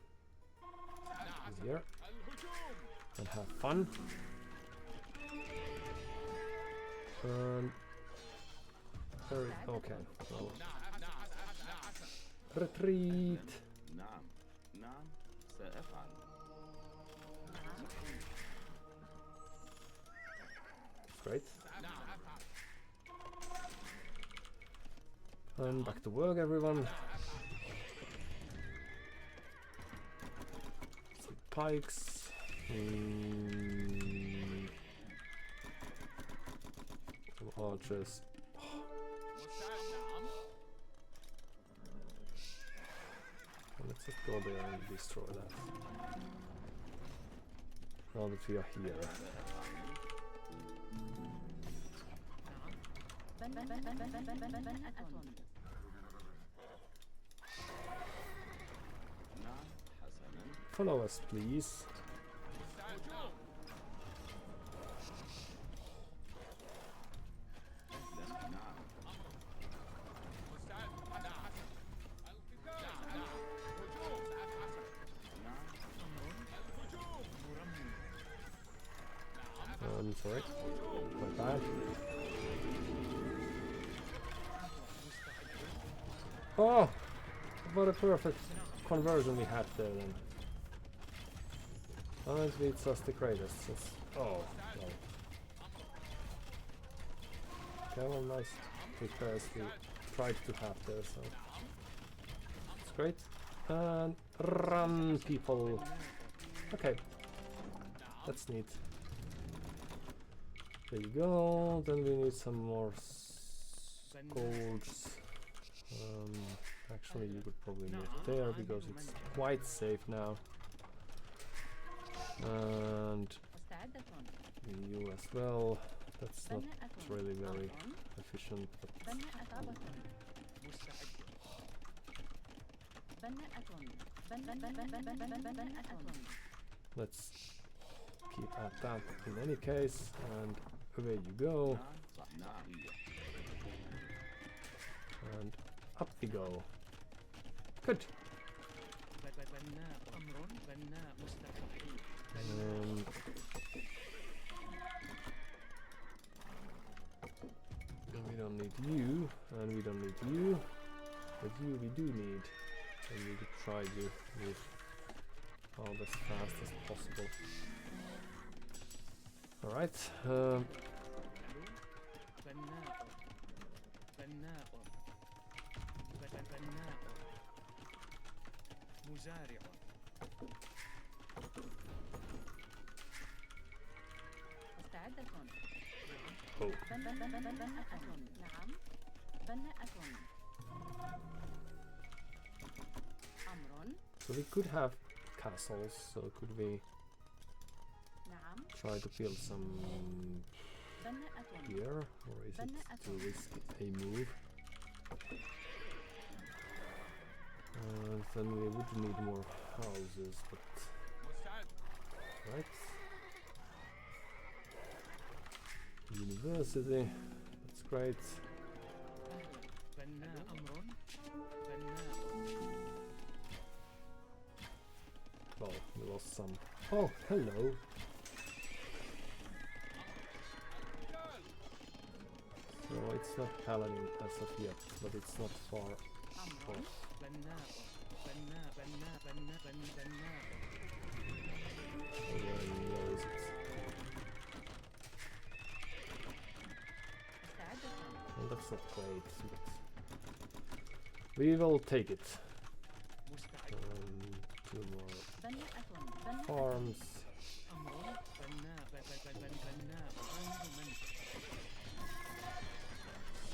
here and have fun. And okay, well, retreat. نعم نعم سأفعل Great. And back to work, everyone. Some pikes. Some archers. Let's just go there and destroy that. Now that we are here. نعم حسنا Follow us, please. أهلا نعم sorry. My bad. Oh! What a perfect conversion we had there then. Honestly, it's us the greatest. Oh, no. Okay, well, nice repairs we tried to have there, so it's great. And run, people. Okay, that's neat. There you go. Then we need some more golds. Actually, you could probably move there because it's quite safe now. And you as well. That's not really very efficient, but let's keep at that in any case. And away you go. And up we go. Good. And we don't need you, and we don't need you, but you we do need, and we could try to move all as fast as possible. Alright, oh. So we could have castles, so could we try to build some here, or is it too risky a move? Then we would need more houses, but right. University, that's great. Well, we lost some. Oh, hello. So it's not Paladin as of yet, but it's not far off. Where is it? Well, that's not great, but we will take it. Two more farms.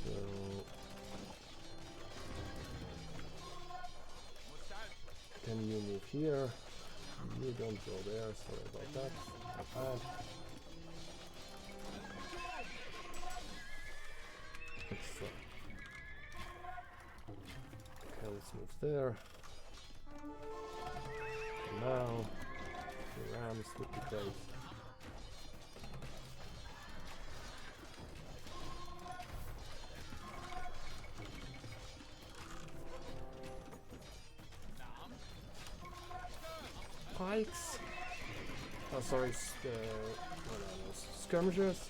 So can you move here? You don't go there, sorry about that. Not bad. Okay, let's move there. And now the rams would be great. Pikes. Oh, sorry, skirmishers.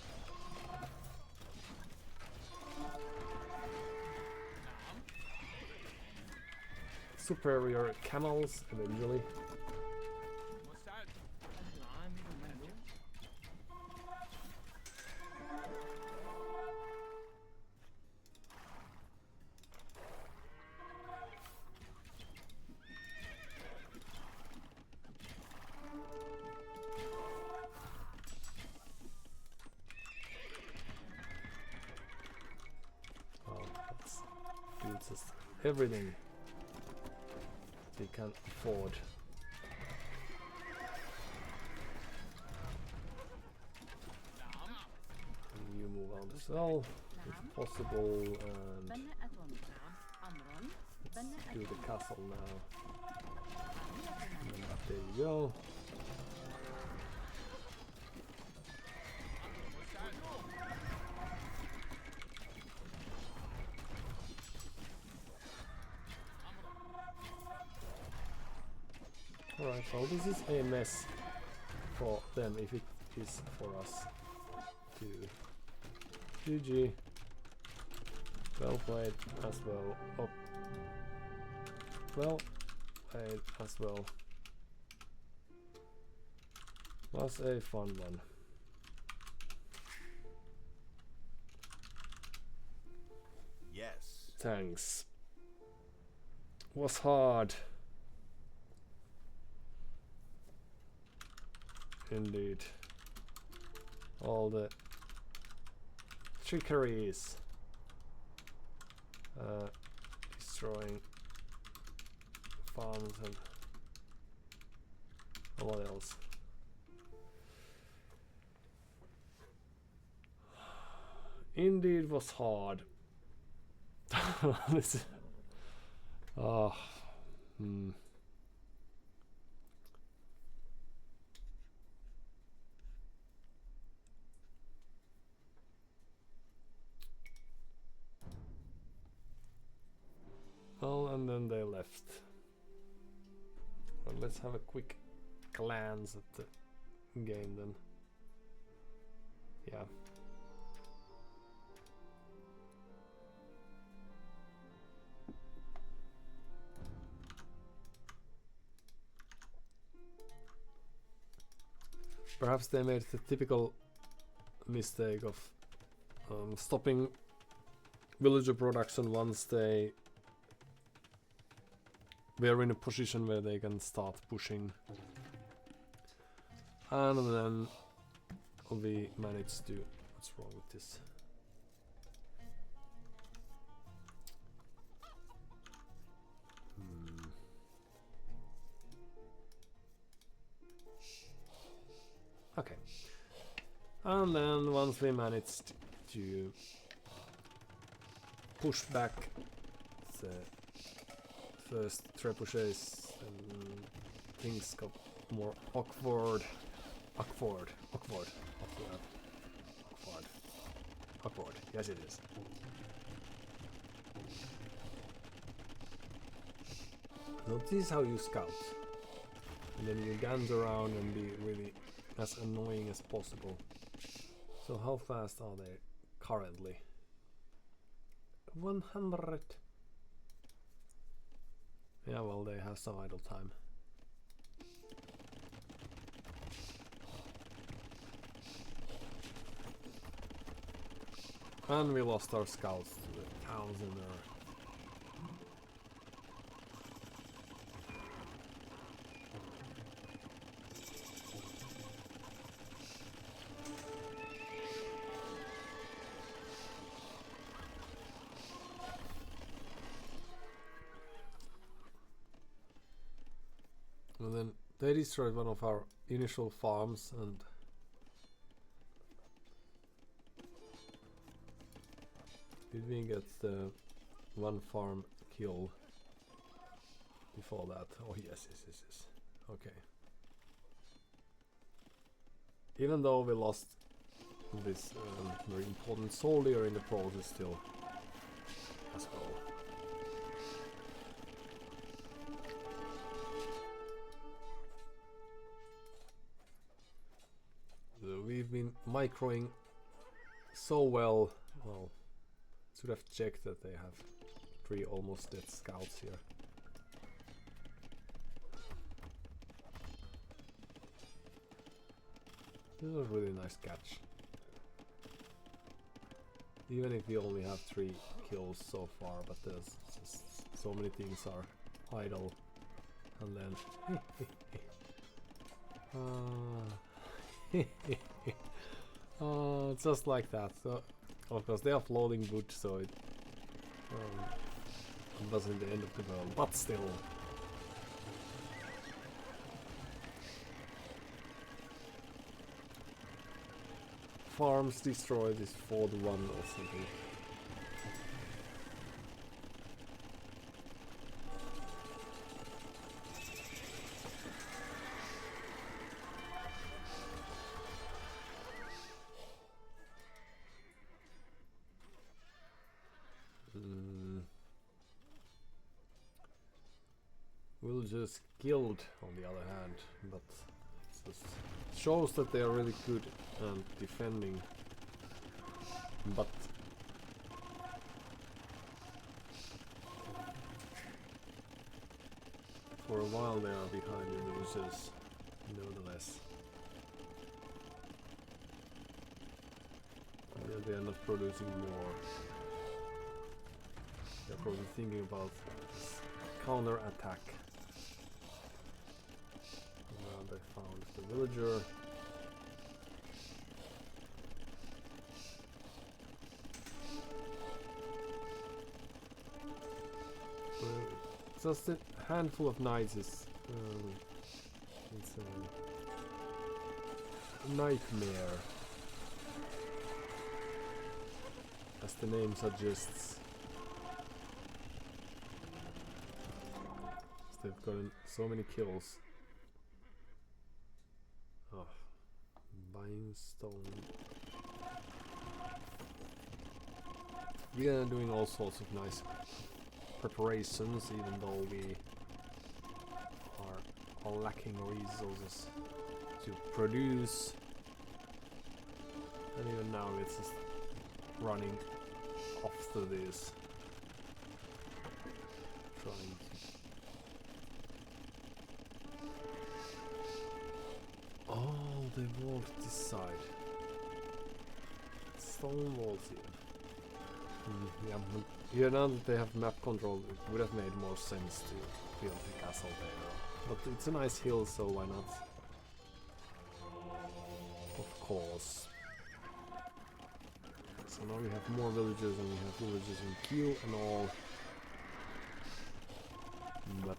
Superior camels eventually. Everything they can afford. And you move on as well, if possible, and let's do the castle now. And there you go. Alright, well this is a mess for them if it is for us. GG. Well played as well. Oh. Well played as well. Was a fun one. Yes. Thanks. Was hard. Indeed. All the trickeries. Destroying farms and what else? Indeed was hard. This is, oh, Well, and then they left. Well, let's have a quick glance at the game then. Yeah. Perhaps they made the typical mistake of stopping villager production once they were in a position where they can start pushing. And then we managed to... What's wrong with this? Okay. And then once we managed to push back the first trebuchets, and things got more awkward. Yes, it is. So this is how you scout, and then you dance around and be really as annoying as possible. So how fast are they currently? 100. Yeah, well, they have some idle time. And we lost our scouts to the towns in there. And then they destroyed one of our initial farms, and did we get one farm kill before that? Oh yes. Okay. Even though we lost this very important soldier in the process, still as well. So we've been microing so well. Well, should have checked that they have 3 almost dead scouts here. This is a really nice catch. Even if we only have 3 kills so far, but there's just so many things are idle. And then just like that. So of course they are floating wood, so it wasn't the end of the world, but still. Farms destroyed is 4-1 or something. Villagers killed on the other hand, but it just shows that they are really good at defending but for a while they are behind the losers, nevertheless. Yeah, they are not producing more. They're probably thinking about this counter attack. Now they found the villager. Just a handful of knights is it's a nightmare, as the name suggests. They've gotten so many kills. Oh, buying stone. We are doing all sorts of nice preparations, even though we are lacking resources to produce, and even now it's just running after this, trying to... Oh, they walked this side. Stone walls here. Yeah, now that they have map control, it would have made more sense to build the castle there. But it's a nice hill, so why not? Of course. So now we have more villagers, and we have villagers in queue and all. But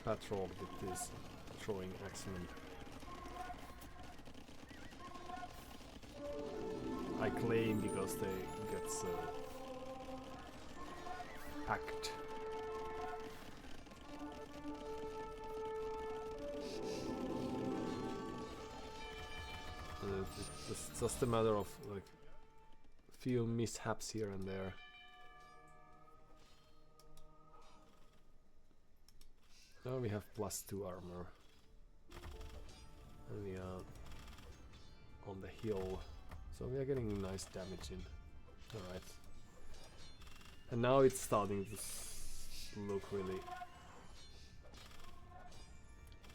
patrol with this throwing axeman. I claim because they get packed. It's just a matter of like few mishaps here and there. Now we have +2 armor, and we are on the hill, so we are getting nice damage in. Alright. And now it's starting to look really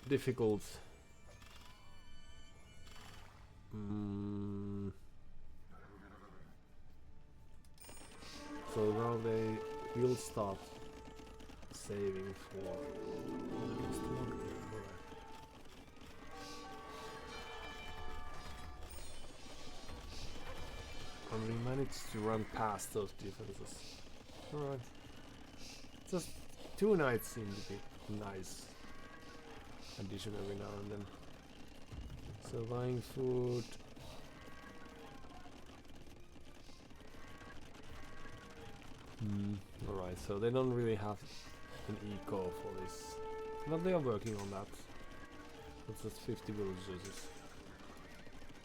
difficult. So now they will start saving for and we managed to run past those defenses. Alright. Just 2 knights seem to be nice addition every now and then. So buying food. Alright, so they don't really have an eco for this, but they are working on that. It's just 50 villagers, is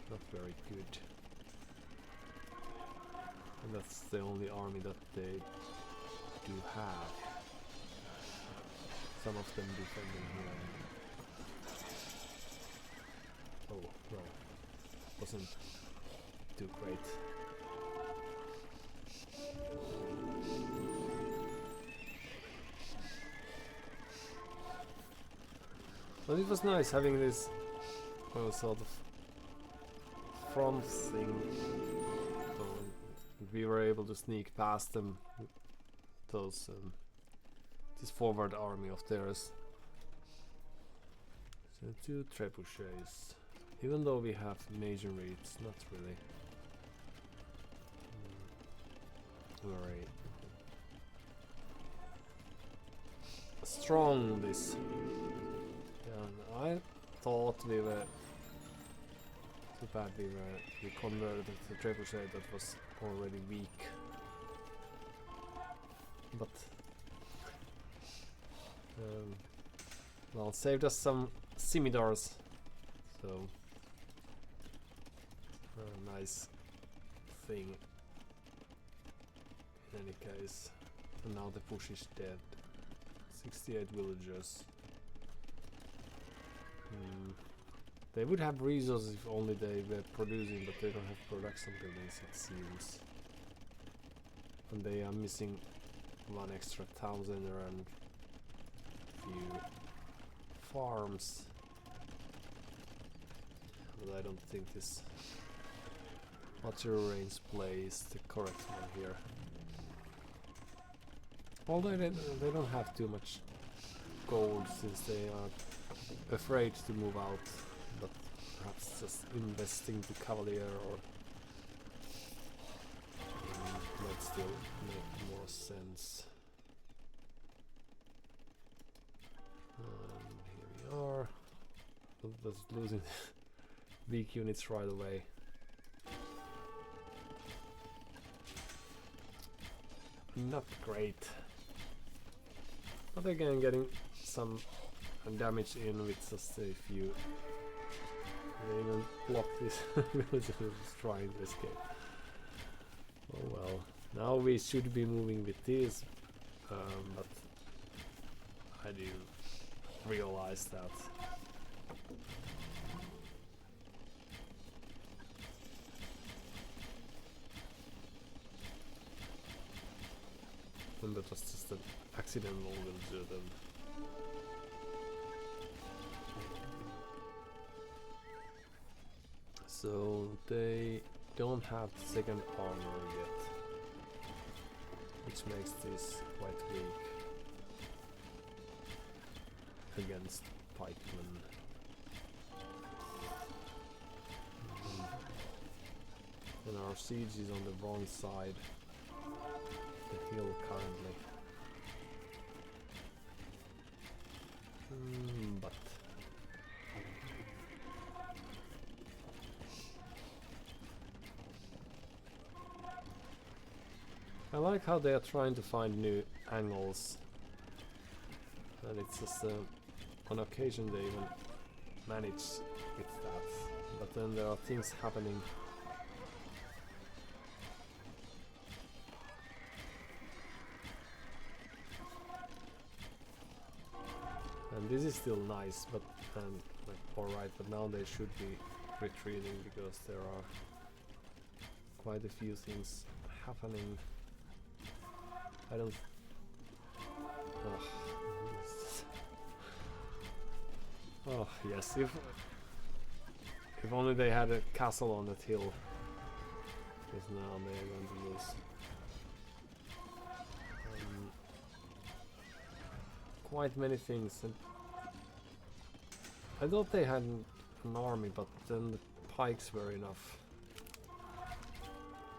not very good, and that's the only army that they do have. Some of them defending here. Oh no, wasn't too great. But it was nice having this sort of front thing. We were able to sneak past them, those this forward army of theirs. So 2 trebuchets. Even though we have masonry, it's not really very strong, this. I thought we were too bad. We converted the trebuchet that was already weak, but well, saved us some scimitars, so a nice thing. any case. And now the push is dead. 68 villagers. They would have resources if only they were producing, but they don't have production buildings, it seems. And they are missing one extra towner and few farms. But I don't think this material range play is the correct one here. Although they don't have too much gold since they are afraid to move out, but perhaps just investing to Cavalier or might still make more sense. Here we are. That's losing weak units right away. Not great. But again, getting some damage in with just a few. They even block this villager who's trying to escape. Oh well. Now we should be moving with this, but I do realize that and that was just an accidental villager then. So they don't have the second armor yet, which makes this quite weak against pikemen. And our siege is on the wrong side of the hill currently. But I like how they are trying to find new angles, and it's just on occasion they even manage with that, but then there are things happening. And this is still nice, but like, alright, but now they should be retreating because there are quite a few things happening. I don't. Oh yes, if only they had a castle on that hill. Because now they are going to lose quite many things. And I thought they had an army, but then the pikes were enough.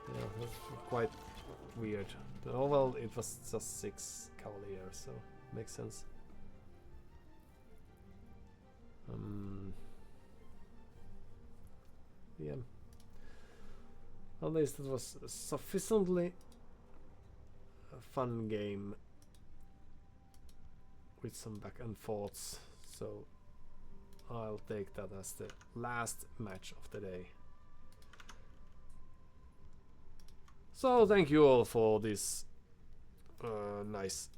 Yeah, that's quite weird. Oh well, it was just 6 cavaliers, so makes sense. Yeah. At least it was a sufficiently a fun game with some back and forths, so I'll take that as the last match of the day. So thank you all for this nice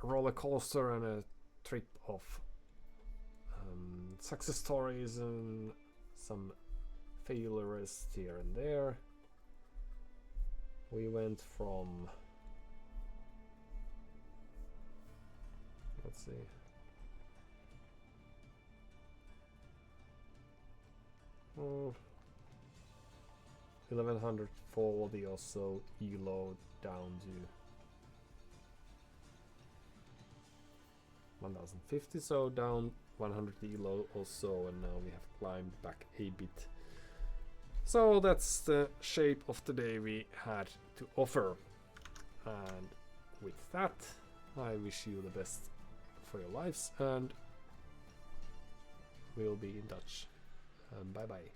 roller coaster and a trip of success stories and some failures here and there. We went from, let's see, oh, 1140 or so elo down to 1050, so down 100 elo or so, and now we have climbed back a bit. So that's the shape of the day we had to offer, and with that I wish you the best for your lives, and we'll be in touch. Bye bye.